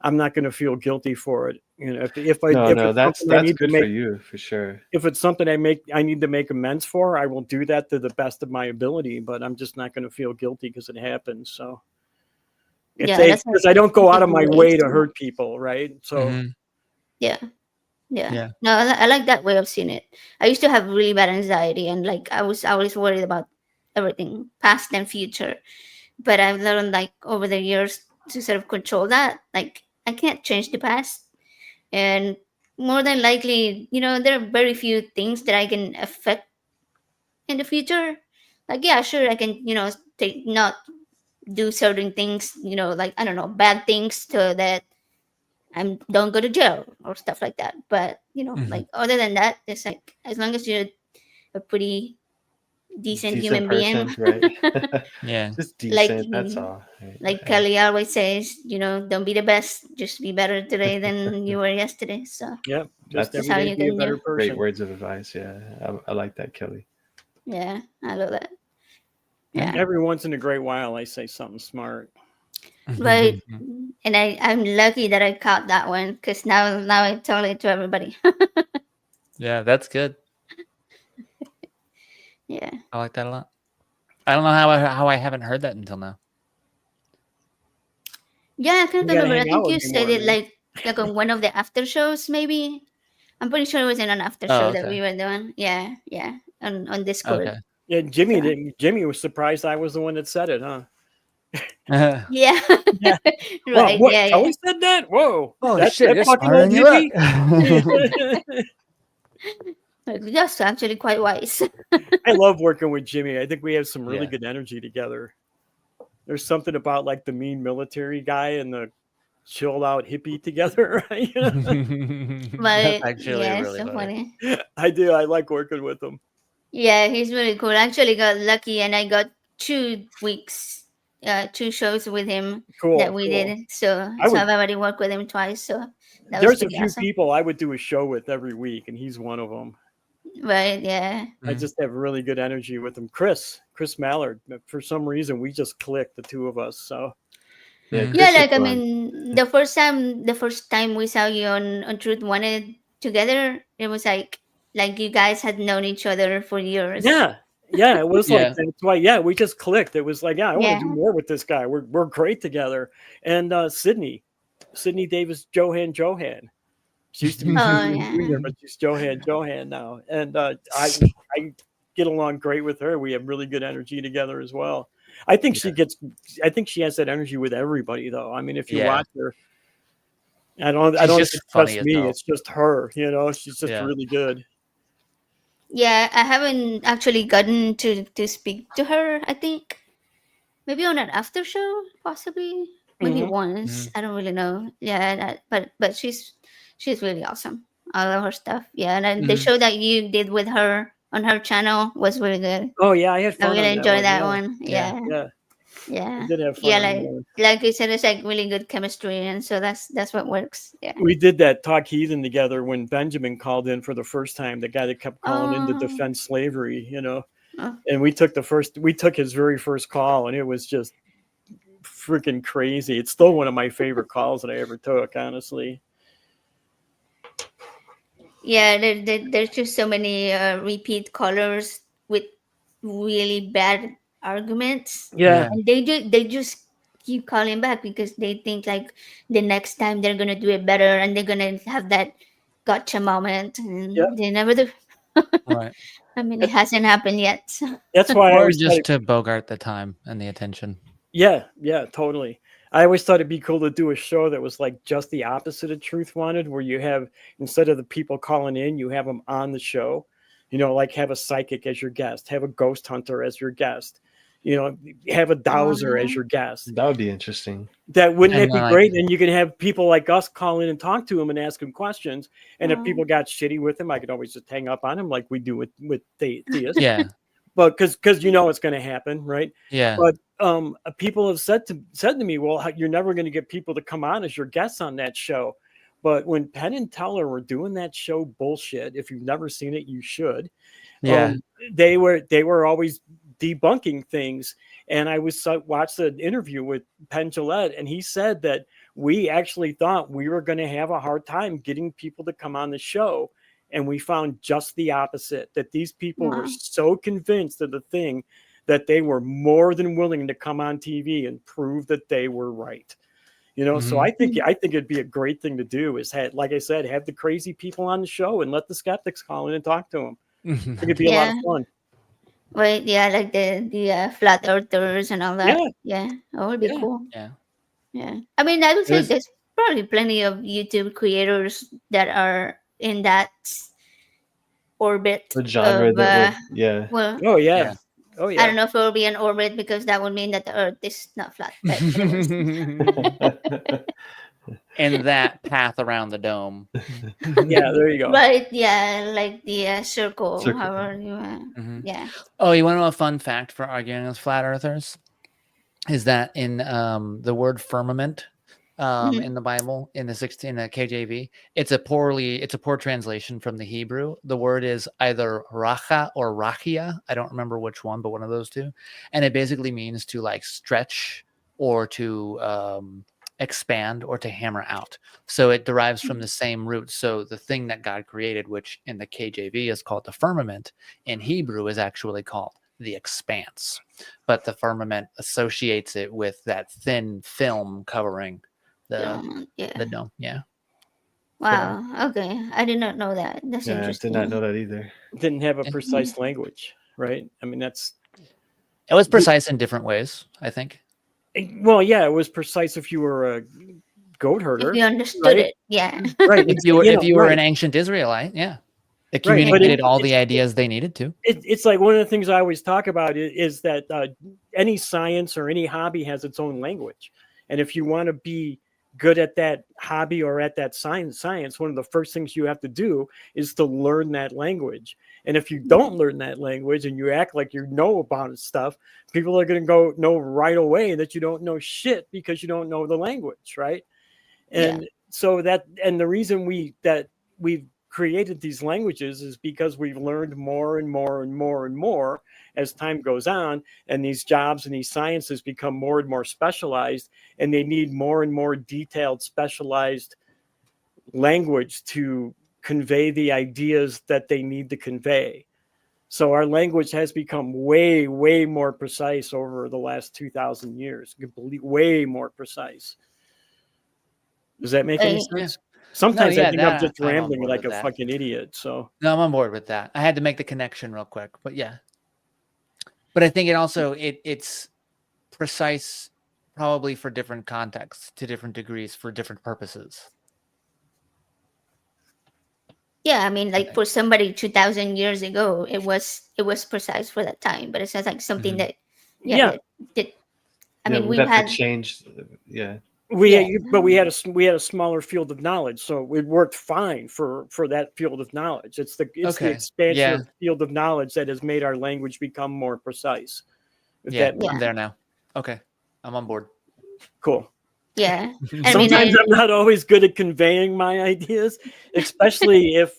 I'm not going to feel guilty for it, if
No,
it's something I
that's
need to
good for
make.
you for sure.
If it's something I need to make amends for, I will do that to the best of my ability. But I'm just not going to feel guilty because it happens. So it's
Yeah, that's a
because I don't go out of
good
my
way
way to
to.
hurt people, right? So
Mhm.
Yeah. Yeah.
Yeah.
No, I like that way of seeing it. I used to have really bad anxiety and like I was always worried about everything, past and future. But I've learned like over the years to sort of control that. Like I can't change the past. And more than likely, there are very few things that I can affect in the future. Like yeah, sure I can, take not do certain things, like I don't know, bad things so that I don't go to jail or stuff like that. But
Mhm.
like other than that, it's like as long as you're a pretty decent
Decent
human being,
person, right?
Yeah.
Just
like
decent, that's all. Right?
like Kelly always says, don't be the best, just be better today than you were yesterday. So
yeah, just
that's
That's
every
how
day
you
be a
can
better
do.
great
person.
words of advice. Yeah, I like that, Kelly.
Yeah, I love that.
Yeah.
Yeah,
Every once in a great while, I say something smart.
but and I'm lucky that I caught that one because now I tell it to everybody.
Yeah, that's good.
Yeah.
I like that a lot. I don't know how I haven't heard that until now.
Yeah, I can't
You got to
remember. I
hang out
think
with
you
me
said
more,
it
man.
like like on one of the after shows, maybe. I'm pretty sure it was in an after
Oh,
show that
okay.
we were doing. Yeah, yeah, on Discord.
Okay.
Yeah, Jimmy
So-
didn't. Jimmy was surprised I was the one that said it, huh?
Yeah.
Yeah. Wow,
Right.
what?
Yeah,
Kelly
yeah.
said that? Whoa!
Oh
That
shit! You're
fucking old
smarter than you
Jimmy.
look.
Like, that's actually quite wise.
I love working with Jimmy. I think we have some really
Yeah.
good energy together. There's something about like the mean military guy and the chilled out hippie together, right?
But
actually
yeah, it's
really
so
funny.
funny.
I do. I like working with him.
Yeah, he's really cool. I actually got lucky, and I got 2 weeks, 2 shows with him
Cool.
that we
cool.
did. So,
I would-
I've already worked with him twice. So that was
There's a
pretty
few
awesome.
people I would do a show with every week, and he's one of them.
Right? Yeah.
I just have really good energy with him. Chris Mallard. For some reason, we just clicked, the two of us. So
Yeah,
Chris is
like I
fun.
mean, the first time we saw you on Truth Wanted together, it was like you guys had known each other for years.
yeah, it was
Yeah.
like that's why. Yeah, we just clicked. It was like, yeah, I want
Yeah.
to do more with this guy. We're great together. And Sydney Davis Johan. She used to be
Oh,
Sydney
yeah.
Junior, but she's Johan now. And I get along great with her. We have really good energy together as well. I think she has that energy with everybody, though. I mean, if you
Yeah.
watch her, I don't
She's
think
just
it's
funny
just
as
me.
hell.
It's just her. She's just
Yeah.
really good.
Yeah, I haven't actually gotten to speak to her. I think maybe on an after show, possibly maybe
Mhm.
once. I don't really know. Yeah, but she's really awesome. I love her stuff. Yeah, and then the show that you did with her on her channel was really good.
Oh yeah, I had
I
fun.
really
on
enjoyed that
yeah.
one. Yeah,
Yeah,
yeah,
I did have fun.
yeah.
on that one.
Like you said, it's like really good chemistry, and so that's what works. Yeah.
We did that Talk Heathen together when Benjamin called in for the first time. The guy that kept calling in to
Oh.
defend slavery,
Oh.
and we took his very first call, and it was just freaking crazy. It's still one of my favorite calls that I ever took, honestly.
Yeah, there's just so many repeat callers with really bad arguments,
Yeah,
and they just keep calling back because they think like the next time they're gonna do it better and they're gonna have that gotcha moment, and
Yep.
they never do.
Right.
I mean, it hasn't happened yet. So.
that's why I
Or
always
just to bogart the time and the attention.
Yeah, totally. I always thought it'd be cool to do a show that was like just the opposite of Truth Wanted, where you have, instead of the people calling in, you have them on the show. Like have a psychic as your guest, have a ghost hunter as your guest, have a dowser as your guest.
That would be interesting.
Wouldn't
And
it be
then,
great? And you can have people like us call in and talk to him and ask him questions. And if
Oh.
people got shitty with him, I could always just hang up on him like we do with theists.
Yeah.
But because it's going to happen, right?
Yeah.
But people have said to me, well, you're never going to get people to come on as your guests on that show. But when Penn and Teller were doing that show bullshit, if you've never seen it, you should.
Yeah.
They were always debunking things. And I watched an interview with Penn Jillette, and he said that we actually thought we were going to have a hard time getting people to come on the show. And we found just the opposite, that these people were so convinced of the thing that they were more than willing to come on TV and prove that they were right. So I think it'd be a great thing to do is like I said, have the crazy people on the show and let the skeptics call in and talk to them. I think it'd be a lot of fun.
Right, yeah, like the flat earthers and all that. Yeah, that would be cool.
Yeah.
Yeah, I mean, I would say there's probably plenty of YouTube creators that are in that orbit
The genre
of,
that would, yeah.
well,
Oh yeah. Oh yeah.
I don't know if it will be an orbit because that would mean that the Earth is not flat. But anyways.
And that path around the dome.
Yeah, there you go.
Right, yeah, like the circle.
Circle.
However you yeah.
Oh, you want to know a fun fact for arguing with flat earthers? Is that in the word firmament in the Bible, in the KJV, it's a poor translation from the Hebrew. The word is either racha or rachia. I don't remember which one, but one of those two. And it basically means to like stretch or to expand or to hammer out. So it derives from the same root. So the thing that God created, which in the KJV is called the firmament, in Hebrew is actually called the expanse. But the firmament associates it with that thin film covering the dome. Yeah.
Wow. Okay. I did not know that. That's
Yeah, I did not know
interesting.
that either.
Didn't have a
Yeah.
precise language, right? I mean, that's
It was precise in different ways, I think.
well, yeah, it was precise if you were a goat
If
herder,
you understood
right?
it, yeah.
Right.
If you were
right.
an ancient Israelite, yeah, it
Right, but
communicated all the ideas they needed to.
It's like one of the things I always talk about is that any science or any hobby has its own language, and if you want to be good at that hobby or at that science, one of the first things you have to do is to learn that language. And if you don't learn that language and you act like you know about stuff, people are going to know right away that you don't know shit because you don't know the language, right? And so the reason we've created these languages is because we've learned more and more and more and more as time goes on, and these jobs and these sciences become more and more specialized, and they need more and more detailed, specialized language to convey the ideas that they need to convey. So our language has become way, way more precise over the last 2,000 years, way more precise. Does that make any sense? Sometimes I think I'm just rambling like a fucking idiot. So
no, I'm on board with that. I had to make the connection real quick, but yeah. But I think it also it's precise, probably for different contexts, to different degrees, for different purposes.
Yeah, I mean, like for somebody 2,000 years ago, it was precise for that time, but it's not like something that, I mean,
we've had to change. Yeah.
We had a smaller field of knowledge, so it worked fine for that field of knowledge. It's the expansion of the field of knowledge that has made our language become more precise.
I'm there now. Okay, I'm on board.
Cool.
Yeah.
Sometimes I'm not always good at conveying my ideas, especially if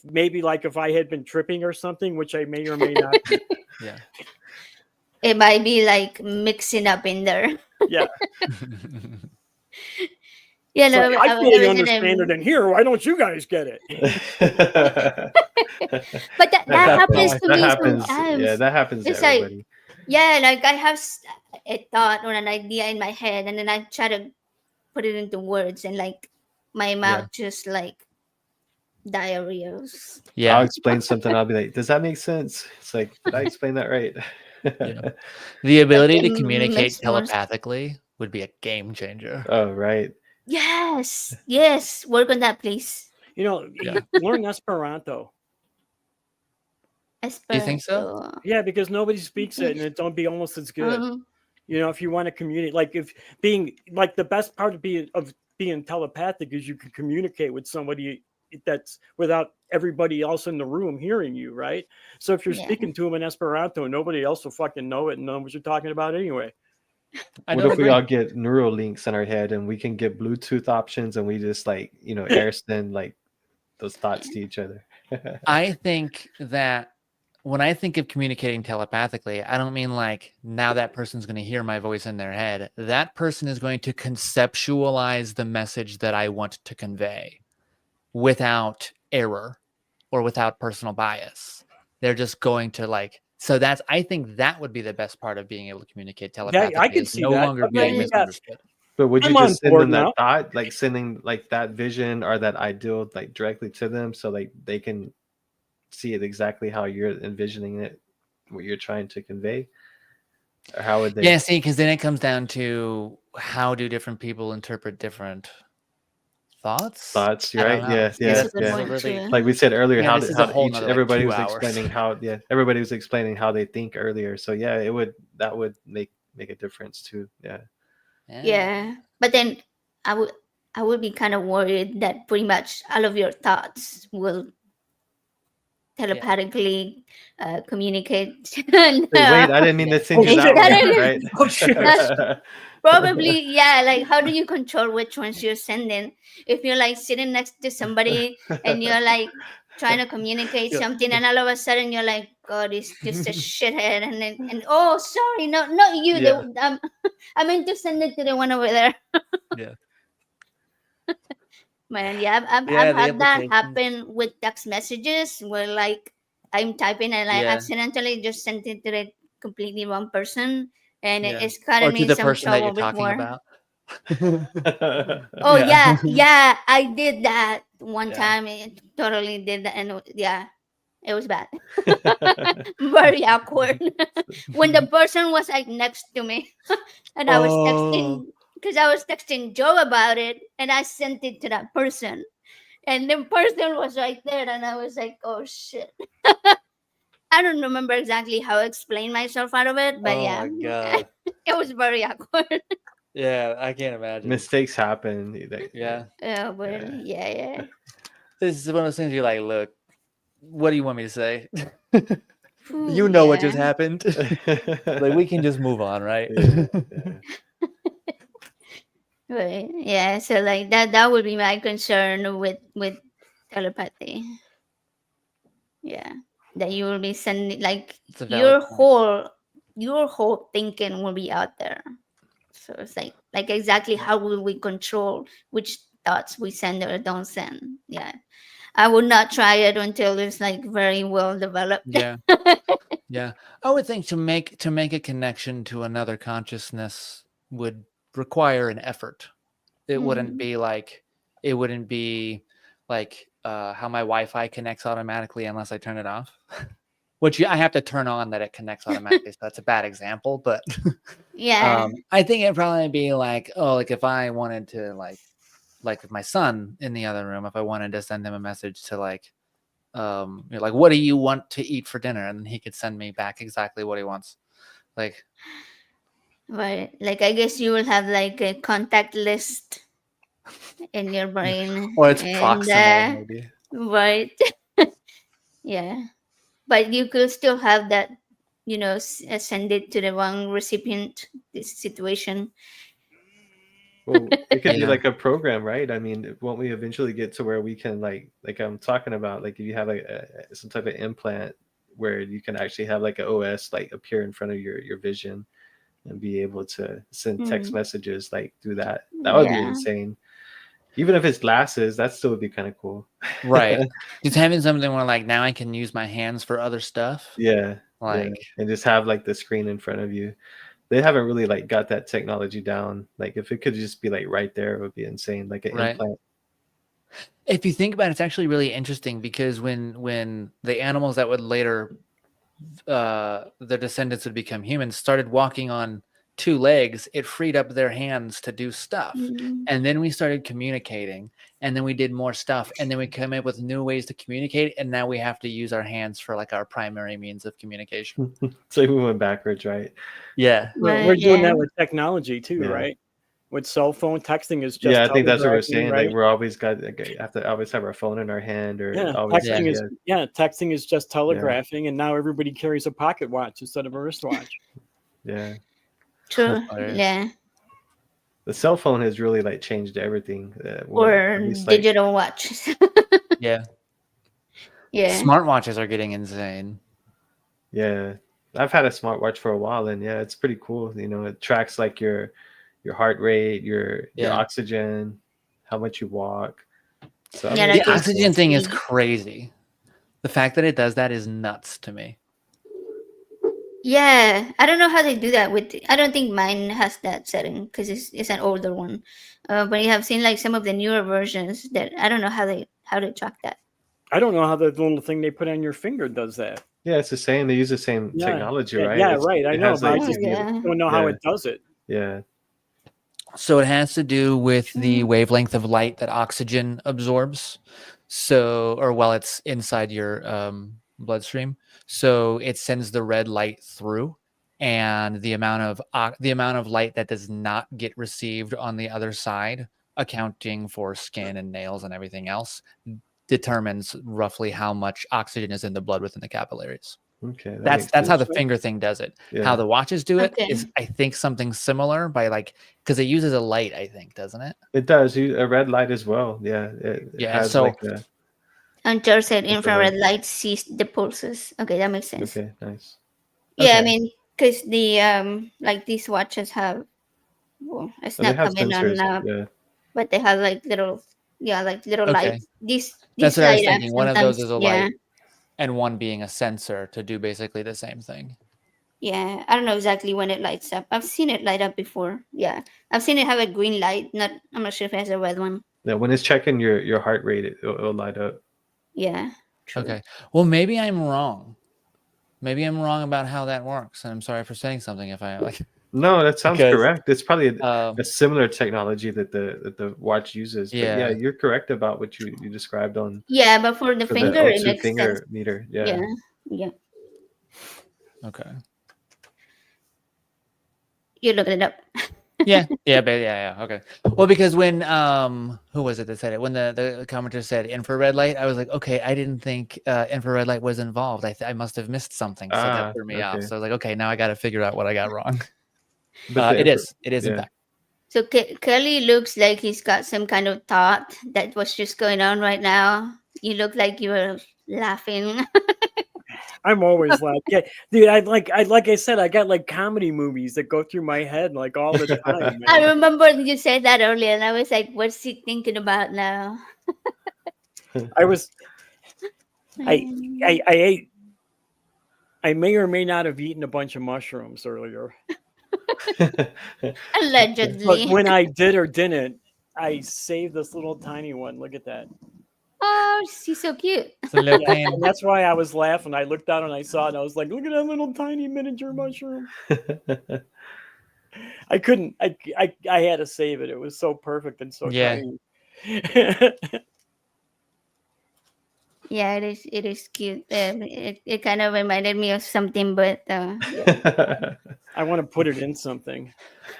I had been tripping or something, which I may or may not be.
Yeah.
It might be like mixing up in there.
Yeah.
Yeah,
so
no,
I fully understand it in here. Why don't you guys get it?
But that happens to me
happens,
sometimes.
Yeah, that happens to
it's
everybody.
Like, yeah, like I have a thought or an idea in my head, and then I try to put it into words, and like my mouth just like diarrheas.
Yeah, I'll explain something. I'll be like, "Does that make sense?" It's like, did I explain that right?
The ability to communicate telepathically would be a game changer.
Oh, right.
Yes. Work on that, please.
Learn Esperanto.
Do you think so?
Yeah, because nobody speaks it, and it don't be almost as good. If you want to communicate, the best part of being telepathic is you can communicate with somebody that's without everybody else in the room hearing you, right? So if you're speaking to them in Esperanto, nobody else will fucking know it and know what you're talking about anyway.
What if we all get neural links in our head and we can get Bluetooth options and we just air send those thoughts to each other?
I think that when I think of communicating telepathically, I don't mean like now that person's going to hear my voice in their head. That person is going to conceptualize the message that I want to convey without error or without personal bias. They're just going to I think that would be the best part of being able to communicate telepathically.
Yeah, I can see
no
that.
longer being misunderstood.
But would you just send them that thought, sending that vision or that ideal directly to them so they can see it exactly how you're envisioning it, what you're trying to convey? Or how would they?
Yeah, see, because then it comes down to how do different people interpret different thoughts,
right? Yeah. Like we said earlier, everybody was explaining how they think earlier. So yeah, that would make a difference too.
Yeah. But then I would be kind of worried that pretty much all of your thoughts will telepathically communicate.
Wait, I didn't mean to send you that one, right?
Oh, shit.
Probably, yeah. Like, how do you control which ones you're sending? If you're sitting next to somebody and you're trying to communicate something, and all of a sudden you're like, God, he's just a shithead, and oh, sorry, no, not you.
Yeah.
I meant to send it to the one over there.
Yeah.
Man, I've had that happen with text messages where I'm typing and I accidentally just sent it to the completely wrong person, and it's kind of me some trouble before.
About.
Oh yeah, I did that. one
Yeah.
time it totally did that, and yeah, it was bad. Very awkward. When the person was like next to me, and I was
Oh.
texting because I was texting Joe about it, and I sent it to that person, and the person was right there, and I was like, oh shit. I don't remember exactly how I explained myself out of it, but
Oh
yeah,
my god.
it was very awkward.
Yeah, I can't imagine.
Mistakes happen.
Yeah.
Yeah, but
Yeah.
yeah.
This is one of those things you're like, look, what do you want me to say?
Ooh,
You know what just
yeah.
happened. Like we can just move on, right?
Yeah, yeah.
Right. Yeah. So like that would be my concern with telepathy. Yeah. That you will be sending like
It's a valid point.
your whole thinking will be out there. So it's like exactly how will we control which thoughts we send or don't send. Yeah. I would not try it until it's like very well developed.
Yeah. Yeah. I would think to make a connection to another consciousness would require an effort. It wouldn't
Mhm.
be like how my Wi-Fi connects automatically unless I turn it off. Which I have to turn on that it connects automatically. So that's a bad example, but
Yeah.
I think it'd probably be like, oh, like if I wanted to like with my son in the other room, if I wanted to send him a message to like like, what do you want to eat for dinner? And he could send me back exactly what he wants. Like,
Right. Like I guess you will have like a contact list in your brain
or it's
and
proximal maybe.
right. Yeah. But you could still have that, send it to the wrong recipient this situation.
Well, it could be
Yeah.
like a program, right? I mean, won't we eventually get to where we can like I'm talking about, like if you have like some type of implant where you can actually have like an OS like appear in front of your vision and be able to send text
Mm.
messages like through that. That would be
Yeah.
insane. Even if it's glasses, that still would be kind of cool.
Right. Just having something where like now I can use my hands for other stuff.
Yeah.
Like,
Yeah. And just have like the screen in front of you. They haven't really like got that technology down. Like if it could just be like right there, it would be insane. Like an
right.
implant.
If you think about it, it's actually really interesting because when the animals that would later their descendants would become humans started walking on two legs, it freed up their hands to do stuff.
Mm.
And then we started communicating, and then we did more stuff, and then we came up with new ways to communicate, and now we have to use our hands for like our primary means of communication.
So we went backwards, right?
Yeah.
We're
Right,
doing
yeah.
that with technology too,
Yeah.
right? With cell phone texting is just
Yeah, I think that's what we're
telegraphing,
saying.
right?
Like we're always got like, have to always have our phone in our hand or
Yeah,
always
texting is just telegraphing, and now everybody carries a pocket watch instead of a wristwatch.
yeah.
True.
Hilarious.
Yeah.
The cell phone has really like changed everything.
Or
at least, like,
digital watches.
Yeah.
Yeah.
Smartwatches are getting insane.
yeah. I've had a smartwatch for a while, and yeah, it's pretty cool. You know, it tracks like your heart rate, your
Yeah.
oxygen, how much you walk. So I
Yeah,
mean,
like
it's
The
it's-
pretty
oxygen thing is
speed.
crazy. The fact that it does that is nuts to me.
Yeah, I don't know how they do that with. I don't think mine has that setting because it's an older one. But you have seen like some of the newer versions that I don't know how they track that.
I don't know how the little thing they put on your finger does that.
yeah, it's the same. They use the same
Yeah.
technology,
Yeah,
right?
yeah, right. I
It
know,
has,
but I
like,
Oh,
just
yeah.
don't know how
Yeah.
it does it.
yeah.
So it has to do with the wavelength of light that oxygen absorbs. So, or while it's inside your bloodstream, so it sends the red light through, and the amount of light that does not get received on the other side, accounting for skin and nails and everything else, determines roughly how much oxygen is in the blood within the capillaries.
Okay, that
That's
makes
how the
sense.
finger thing does it.
Yeah.
How the watches do it is,
Okay.
I think, something similar by like because it uses a light, I think, doesn't it?
It does use a red light as well. Yeah, it
Yeah,
has
so-
like a
Hunter said
Infrared.
infrared light sees the pulses. Okay, that makes sense.
okay, nice.
Yeah, I
Okay.
mean, because the like these watches have, well, it's
Oh, they
not
have
coming
sensors.
on,
Yeah,
but they have like little
Okay.
lights. These
That's what I was
light up
thinking. One of those
sometimes.
is a
Yeah,
light, and one being a sensor to do basically the same thing.
yeah. I don't know exactly when it lights up. I've seen it light up before. Yeah, I've seen it have a green light. I'm not sure if it has a red one.
Yeah, when it's checking your heart rate, it'll light up.
Yeah. True.
Okay. Well, maybe I'm wrong. Maybe I'm wrong about how that works, and I'm sorry for saying something if I like.
No, that sounds
Because,
correct. It's probably
Um,
a similar technology that the watch uses. But yeah,
yeah.
you're correct about what you described on
Yeah, but for the
for the
finger, it
O2
makes sense.
finger meter. Yeah.
Yeah. Yeah.
Okay.
You look it up.
Yeah. Yeah. Okay. Well, because when who was it that said it? When the commenter said infrared light, I was like, okay, I didn't think infrared light was involved. I must have missed something, so that threw me off.
Okay.
So I was like, okay, now I got to figure out what I got wrong.
But
It is in
yeah.
fact.
So Kelly looks like he's got some kind of thought that was just going on right now. You look like you were laughing.
I'm always like, yeah, dude. Like I said, I got like comedy movies that go through my head like all the time.
I
Man.
remember you said that earlier, and I was like, "What's he thinking about now?"
I ate. I may or may not have eaten a bunch of mushrooms earlier.
Allegedly.
But when I did or didn't, I saved this little tiny one. Look at that.
Oh, she's so cute.
So little
Yeah,
pan.
and that's why I was laughing. I looked down and I saw it, and I was like, "Look at that little tiny miniature mushroom." I couldn't. I had to save it. It was so perfect and so
Yeah.
tiny.
Yeah, it is cute. It kind of reminded me of something, but yeah.
I want to put it in something.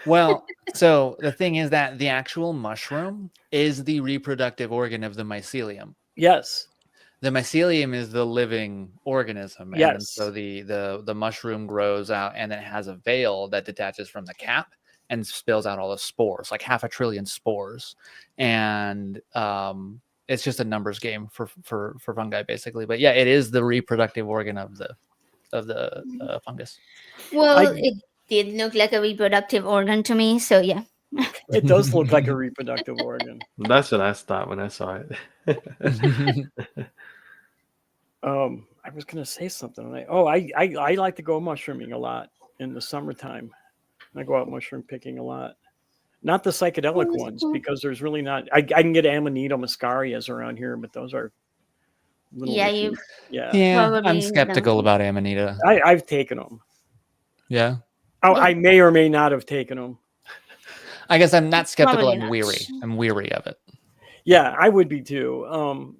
Well, so the thing is that the actual mushroom is the reproductive organ of the mycelium.
Yes.
The mycelium is the living organism. And
Yes.
so the mushroom grows out and then it has a veil that detaches from the cap and spills out all the spores, like 500 billion spores. And it's just a numbers game for fungi, basically. But yeah, it is the reproductive organ of the fungus.
Well, it did look like a reproductive organ to me, so yeah.
It does look like a reproductive organ.
That's what I thought when I saw it.
I was gonna say something. I like to go mushrooming a lot in the summertime. I go out mushroom picking a lot. Not the psychedelic ones, because there's really not. I can get Amanita muscarias around here, but those are little
Yeah,
issues. Yeah.
Yeah,
Probably
I'm
no.
skeptical about Amanita.
I've taken them.
Yeah.
I may or may not have taken them.
I guess I'm not skeptical.
Probably
I'm
not.
weary. I'm weary of it.
Yeah, I would be too.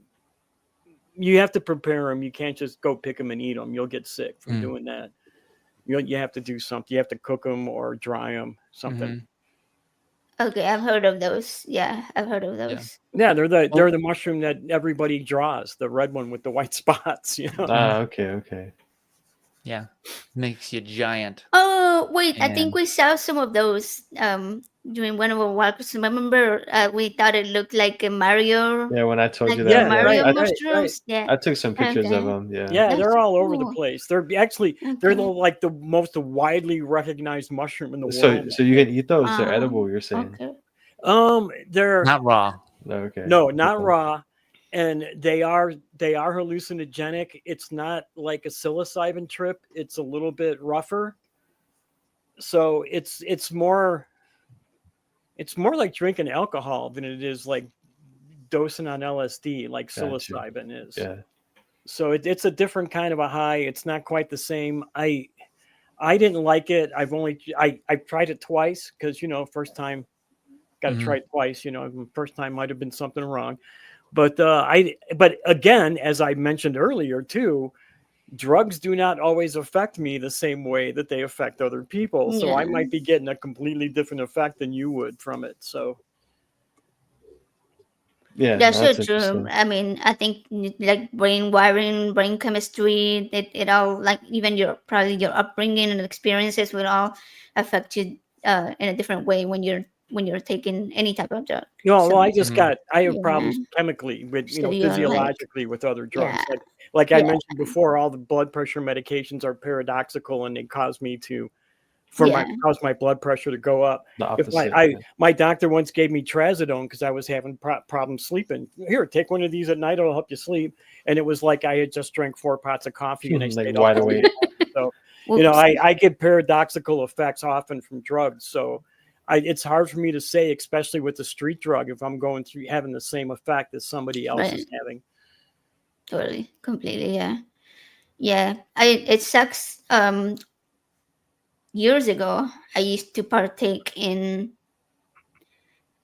You have to prepare them. You can't just go pick them and eat them. You'll get sick from doing that. You have to do something. You have to cook them or dry them. Something.
Okay, I've heard of those. Yeah, I've heard of those.
Yeah, they're the mushroom that everybody draws. The red one with the white spots. You know.
Okay.
Yeah, makes you giant.
Oh, wait, I think
And-
we saw some of those during one of our walks. Remember, we thought it looked like a Mario.
Yeah, when I told
Like
you
the
that,
Mario
right,
mushrooms. Yeah.
I took some pictures of
Okay.
them. Yeah.
Yeah,
That's
they're all over the
cool.
place. They're actually they're
Okay.
like the most widely recognized mushroom in the
So
world.
you can eat those? They're edible. You're saying?
Okay.
They're
Not raw.
Okay.
no, not
Okay.
raw, and they are hallucinogenic. It's not like a psilocybin trip. It's a little bit rougher. So it's more like drinking alcohol than it is like dosing on LSD like
Gotcha.
psilocybin is.
Yeah.
So it's a different kind of a high. It's not quite the same. I didn't like it. I've tried it twice because first time got to try it twice. First time might have been something wrong, but but again, as I mentioned earlier too, drugs do not always affect me the same way that they affect other people. So I
Yeah.
might be getting a completely different effect than you would from it. So
Yeah.
That's so
that's
true.
interesting.
I mean, I think like brain wiring, brain chemistry, it all like even your upbringing and experiences will all affect you in a different way when you're taking any type of drug.
well, I
So,
just I have
yeah.
problems chemically with
So you're like-
physiologically with other drugs.
Yeah.
Like I
Yeah.
mentioned before, all the blood pressure medications are paradoxical and they cause me to cause my blood pressure to go up.
The
If
opposite.
my doctor once gave me trazodone because I was having problems sleeping. Here, take one of these at night; it'll help you sleep. And it was like I had just drank 4 pots of coffee and I
Like
stayed
wide
up all
awake.
night. So
Whoops.
I get paradoxical effects often from drugs. So it's hard for me to say, especially with the street drug, if I'm going through having the same effect that somebody else is
Right.
having.
Totally, completely, yeah. Yeah, it sucks. Years ago, I used to partake in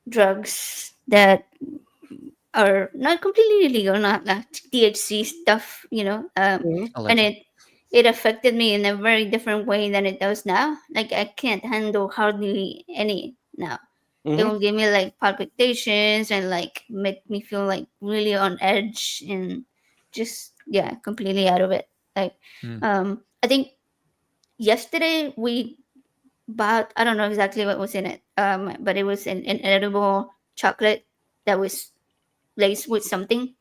drugs that are not completely illegal, not like THC stuff,
Mhm.
and it affected me in a very different way than it does now. Like I can't handle hardly any now. It
Mhm.
will give me like palpitations and like make me feel like really on edge and just completely out of it. Like
Hmm.
I think yesterday we bought, I don't know exactly what was in it, but it was an edible chocolate that was laced with something.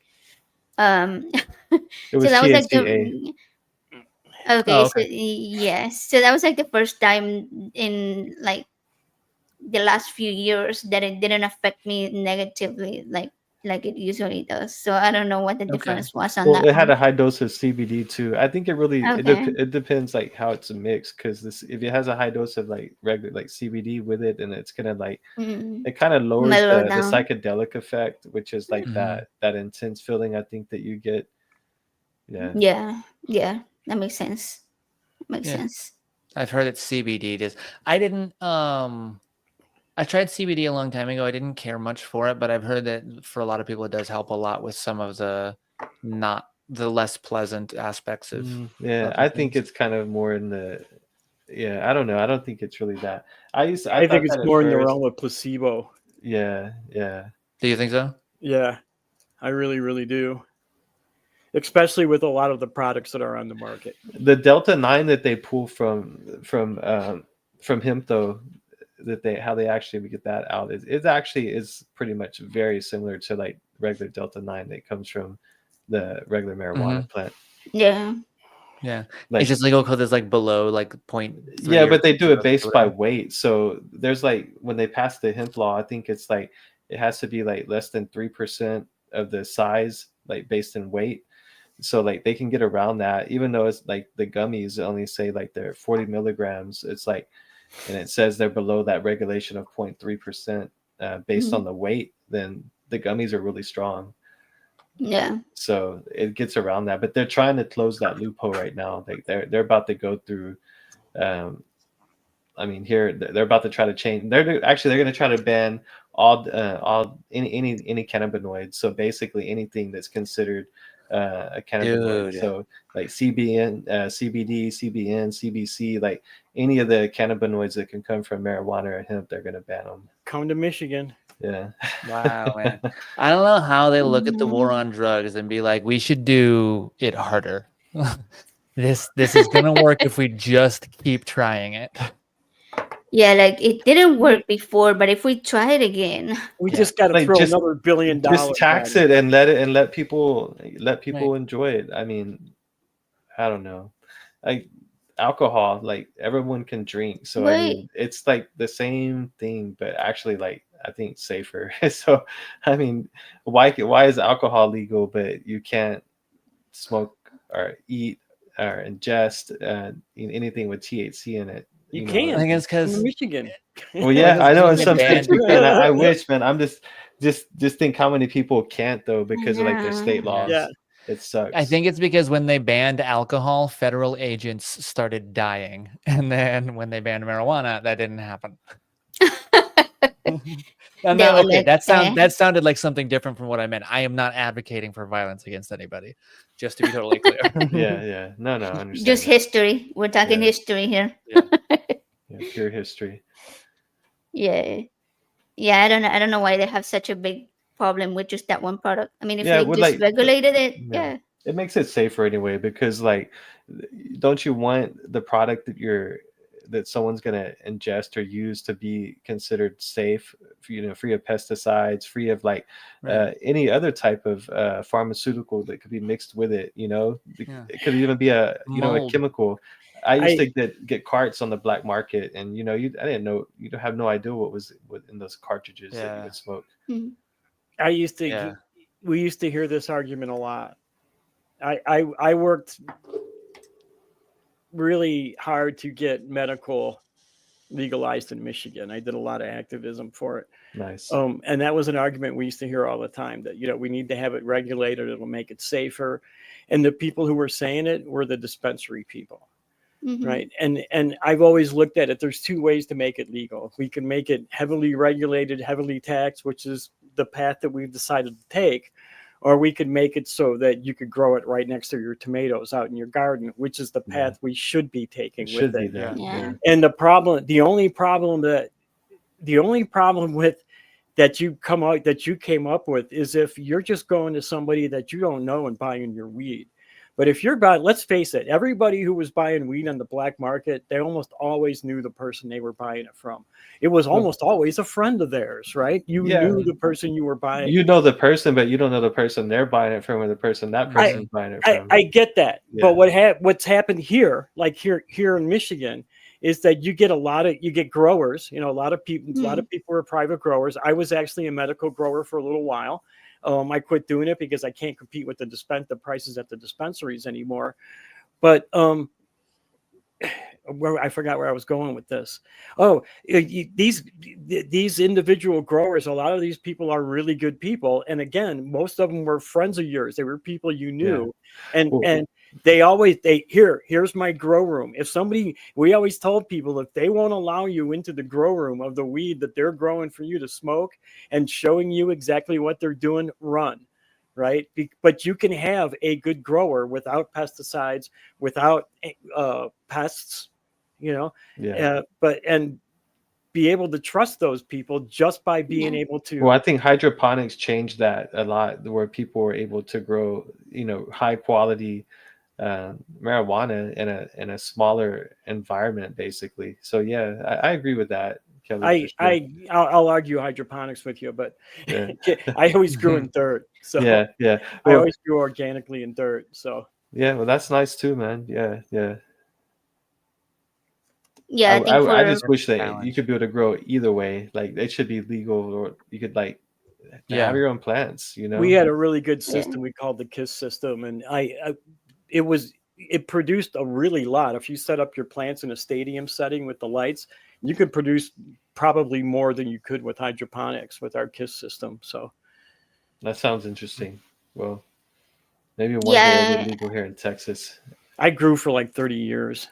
Um,
It
so
was
that was like
THCA.
the
Oh,
okay. So
okay.
yes, so that was like the first time in like the last few years that it didn't affect me negatively like it usually does. So I don't know what the
Okay.
difference was on
Well,
that
it had
one.
a high dose of CBD too. I think it really
Okay.
it depends like how it's mixed because this if it has a high dose of like regular like CBD with it, and it's gonna like
Mm,
it kind of lowers
mellow
the
down.
psychedelic effect, which is like
Mhm.
that intense feeling I think that you get. Yeah.
Yeah, yeah, that makes sense. Makes
Yeah.
sense.
I've heard that CBD does. I didn't. I tried CBD a long time ago. I didn't care much for it, but I've heard that for a lot of people, it does help a lot with some of the less pleasant aspects
Yeah,
of
I
the
think
things.
it's kind of more in the yeah, I don't know. I don't think it's really that. I
I think
thought
it's
that at
more in the
first.
realm of placebo.
Yeah, yeah.
Do you think so?
Yeah, I really, really do. Especially with a lot of the products that are on the market.
The Delta 9 that they pull from hemp though, that they how they actually get that out is actually is pretty much very similar to like regular Delta 9 that comes from the regular marijuana
Mm-hmm.
plant.
Yeah.
Yeah.
Like
It's just legal because it's like below like 0.3
yeah,
or
but they do it
0.0
based by
milligram.
weight. So there's like when they pass the hemp law, I think it's like it has to be like less than 3% of the size, like based in weight. So like they can get around that, even though it's like the gummies only say like they're 40 milligrams. It's like, and it says they're below that regulation of 0.3% based on
Mhm.
the weight. Then the gummies are really strong.
Yeah.
So it gets around that, but they're trying to close that loophole right now. Like they're about to go through. I mean, here they're about to try to change. They're going to try to ban all any cannabinoids. So basically, anything that's considered a cannabinoid.
Dude.
So like CBN, CBD, CBN, CBC, like any of the cannabinoids that can come from marijuana or hemp, they're going to ban them.
Come to Michigan.
Yeah.
Wow, man. I don't know how they look at the war
Mhm.
on drugs and be like, we should do it harder. This is gonna work if we just keep trying it.
Yeah, like it didn't work before, but if we try it again,
We
Yeah.
just got to
Like
throw
just
another $1 billion
just tax
at
it and let people
Right.
enjoy it. I mean, I don't know. Like alcohol, like everyone can drink. So I
right?
mean, it's like the same thing, but actually like I think safer. So I mean, why is alcohol legal but you can't smoke or eat or ingest anything with THC in it?
You
You know,
I
can
think it's
in
because
Michigan.
well, yeah, I know in
they
some states
banned.
you can. I wish, man. I'm just think how many people can't though
I
because of like their state
know.
Yeah.
Yeah.
laws. It
I
sucks.
think it's because when they banned alcohol, federal agents started dying, and then when they banned marijuana, that didn't happen. I'm
They
not
were
okay.
like,
That sounded like something different from what I meant. I am not advocating for violence against anybody, just to be totally clear.
Yeah. No, I
just
understand that.
history. We're talking
Yeah,
history here.
Yeah.
yeah, pure history.
Yeah. Yeah, I don't know why they have such a big problem with just that one product. I mean, if
Yeah,
they
with
just
like,
regulated it,
yeah,
yeah.
it makes it safer anyway because like, don't you want the product that someone's gonna ingest or use to be considered safe? You know, free of pesticides, free of like
Right.
any other type of pharmaceutical that could be mixed with it. You know,
Yeah.
it could even be a a
Mold.
chemical. I used
I
to get carts on the black market, and you know, I didn't know, you don't have no idea what was in those cartridges that you
Yeah.
would smoke.
Mhm.
I used to
Yeah.
we used to hear this argument a lot. I worked really hard to get medical legalized in Michigan. I did a lot of activism for it.
Nice.
And that was an argument we used to hear all the time, that, you know, we need to have it regulated. It'll make it safer. And the people who were saying it were the dispensary people.
Mhm.
Right. And I've always looked at it. There's two ways to make it legal. We can make it heavily regulated, heavily taxed, which is the path that we've decided to take. Or we could make it so that you could grow it right next to your tomatoes out in your garden, which is the path we should be taking with it.
Yeah.
And the only problem with that you came up with is if you're just going to somebody that you don't know and buying your weed. But if you're buying, let's face it, everybody who was buying weed on the black market, they almost always knew the person they were buying it from. It was almost always a friend of theirs, right? You knew the person you were buying.
You know the person, but you don't know the person they're buying it from, or the person that person's buying it from.
I get that, but what's happened here, like here in Michigan, is that you get growers. You know, a lot of people are private growers. I was actually a medical grower for a little while. I quit doing it because I can't compete with the prices at the dispensaries anymore. But I forgot where I was going with this. Oh, these individual growers, a lot of these people are really good people. And again, most of them were friends of yours. They were people you knew. Yeah. And here's my grow room. We always told people, if they won't allow you into the grow room of the weed that they're growing for you to smoke and showing you exactly what they're doing, run. Right. But you can have a good grower without pesticides, without pests, you know, and be able to trust those people just by being able to.
Well, I think hydroponics changed that a lot, where people were able to grow, you know, high quality marijuana in a smaller environment, basically. So yeah, I agree with that, Kelley.
I'll argue hydroponics with you, but I always grew in dirt. So
yeah.
I always grew organically in dirt. So
yeah, well, that's nice too, man. Yeah.
Yeah,
I just wish that you could be able to grow either way. Like, it should be legal, or you could have your own plants. You know,
we had a really good system we called the KISS system, and it produced a really lot. If you set up your plants in a stadium setting with the lights, you could produce probably more than you could with hydroponics with our KISS system. So
that sounds interesting. Well, maybe one day it'll be legal here in Texas.
I grew for like 30 years.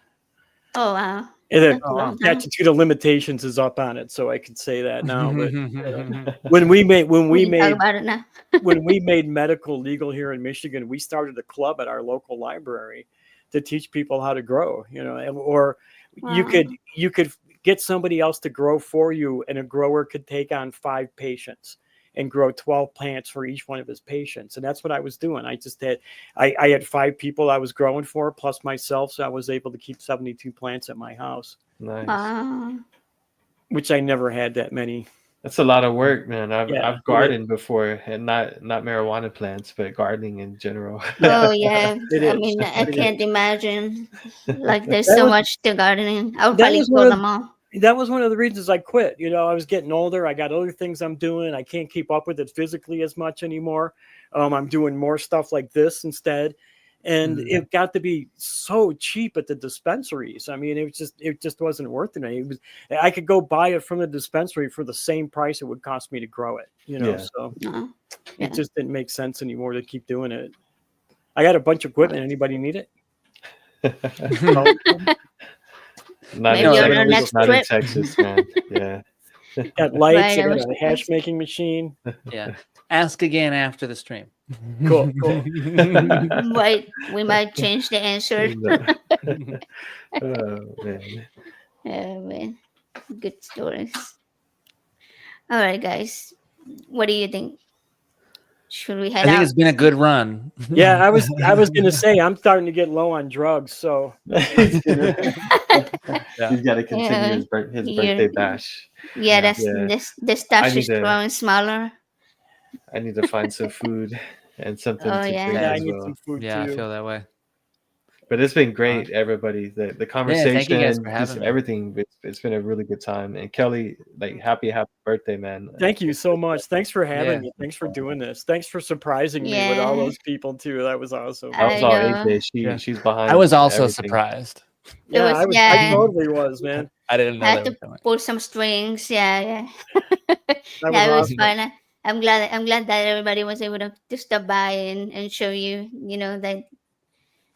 Oh wow.
And the statute of limitations is up on it, so I can say that now. But when we made medical legal here in Michigan, we started a club at our local library to teach people how to grow. You know, or you could get somebody else to grow for you, and a grower could take on 5 patients and grow 12 plants for each one of his patients. And that's what I was doing. I had 5 people I was growing for, plus myself. So I was able to keep 72 plants at my house.
Nice.
Which I never had that many.
That's a lot of work, man. I've gardened before, and not marijuana plants, but gardening in general.
Oh yeah. I mean, I can't imagine. Like, there's so much to gardening. I would probably kill them all.
That was one of the reasons I quit. You know, I was getting older. I got other things I'm doing. I can't keep up with it physically as much anymore. I'm doing more stuff like this instead. And it got to be so cheap at the dispensaries. I mean, it just wasn't worth it. I could go buy it from the dispensary for the same price it would cost me to grow it. You know, so it just didn't make sense anymore to keep doing it. I got a bunch of equipment. Anybody need it?
Not in Texas, man. Yeah.
Got lights, got a hash making machine.
Yeah. Ask again after the stream.
Cool.
We might change the answer.
Oh man.
Oh man. Good stories. All right, guys. What do you think? Should we head out?
I think it's been a good run.
Yeah, I was gonna say I'm starting to get low on drugs, so
he's got to continue his birthday bash.
Yeah, the stash is growing smaller.
I need to find some food and something to drink
I
as
need
well.
some food too.
I feel that way.
But it's been great, everybody. The conversation,
thank you guys for having me.
everything. It's been a really good time. And Kelley, happy birthday, man.
Thank you so much. Thanks for having me. Thanks for doing this. Thanks for surprising me with all those people too. That was awesome.
That was all AJ. She's behind.
I was also
everything.
surprised.
I totally was, man.
I didn't know
Had
that
to
was coming.
pull some strings. Yeah, yeah.
That
Yeah, it
was
was fun. I'm glad that everybody was able to stop by and show you, that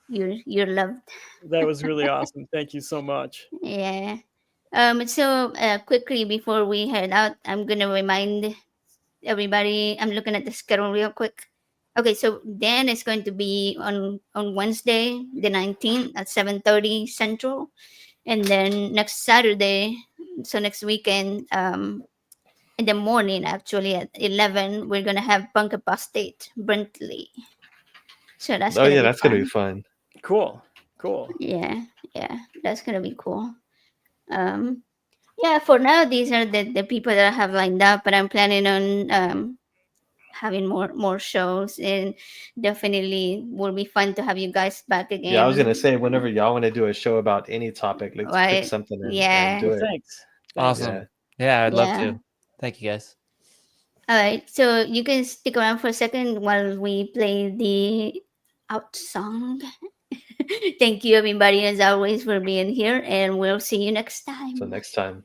you're loved.
That was really awesome. Thank you so much.
Yeah. So quickly before we head out, I'm gonna remind everybody. I'm looking at the schedule real quick. Okay, so Dan is going to be on Wednesday, the 19th at 7:30 Central, and then next Saturday, so next weekend, in the morning, actually at 11, we're gonna have Punk Apostate Brentley. So that's
Oh
gonna
yeah,
be
that's gonna be
fun.
fun.
Cool. Cool.
Yeah, that's gonna be cool. Um, yeah, for now, these are the people that I have lined up, but I'm planning on having more shows, and definitely will be fun to have you guys back
Yeah, I was gonna
again.
say whenever y'all want to do a show about any topic, let's pick
Right?
something and
Yeah,
do
Well,
it.
thanks.
Awesome. Yeah, I'd love
yeah.
to. Thank you, guys.
All right, so you can stick around for a second while we play the out song. Thank you, everybody, as always, for being here, and we'll see you next time.
So next time.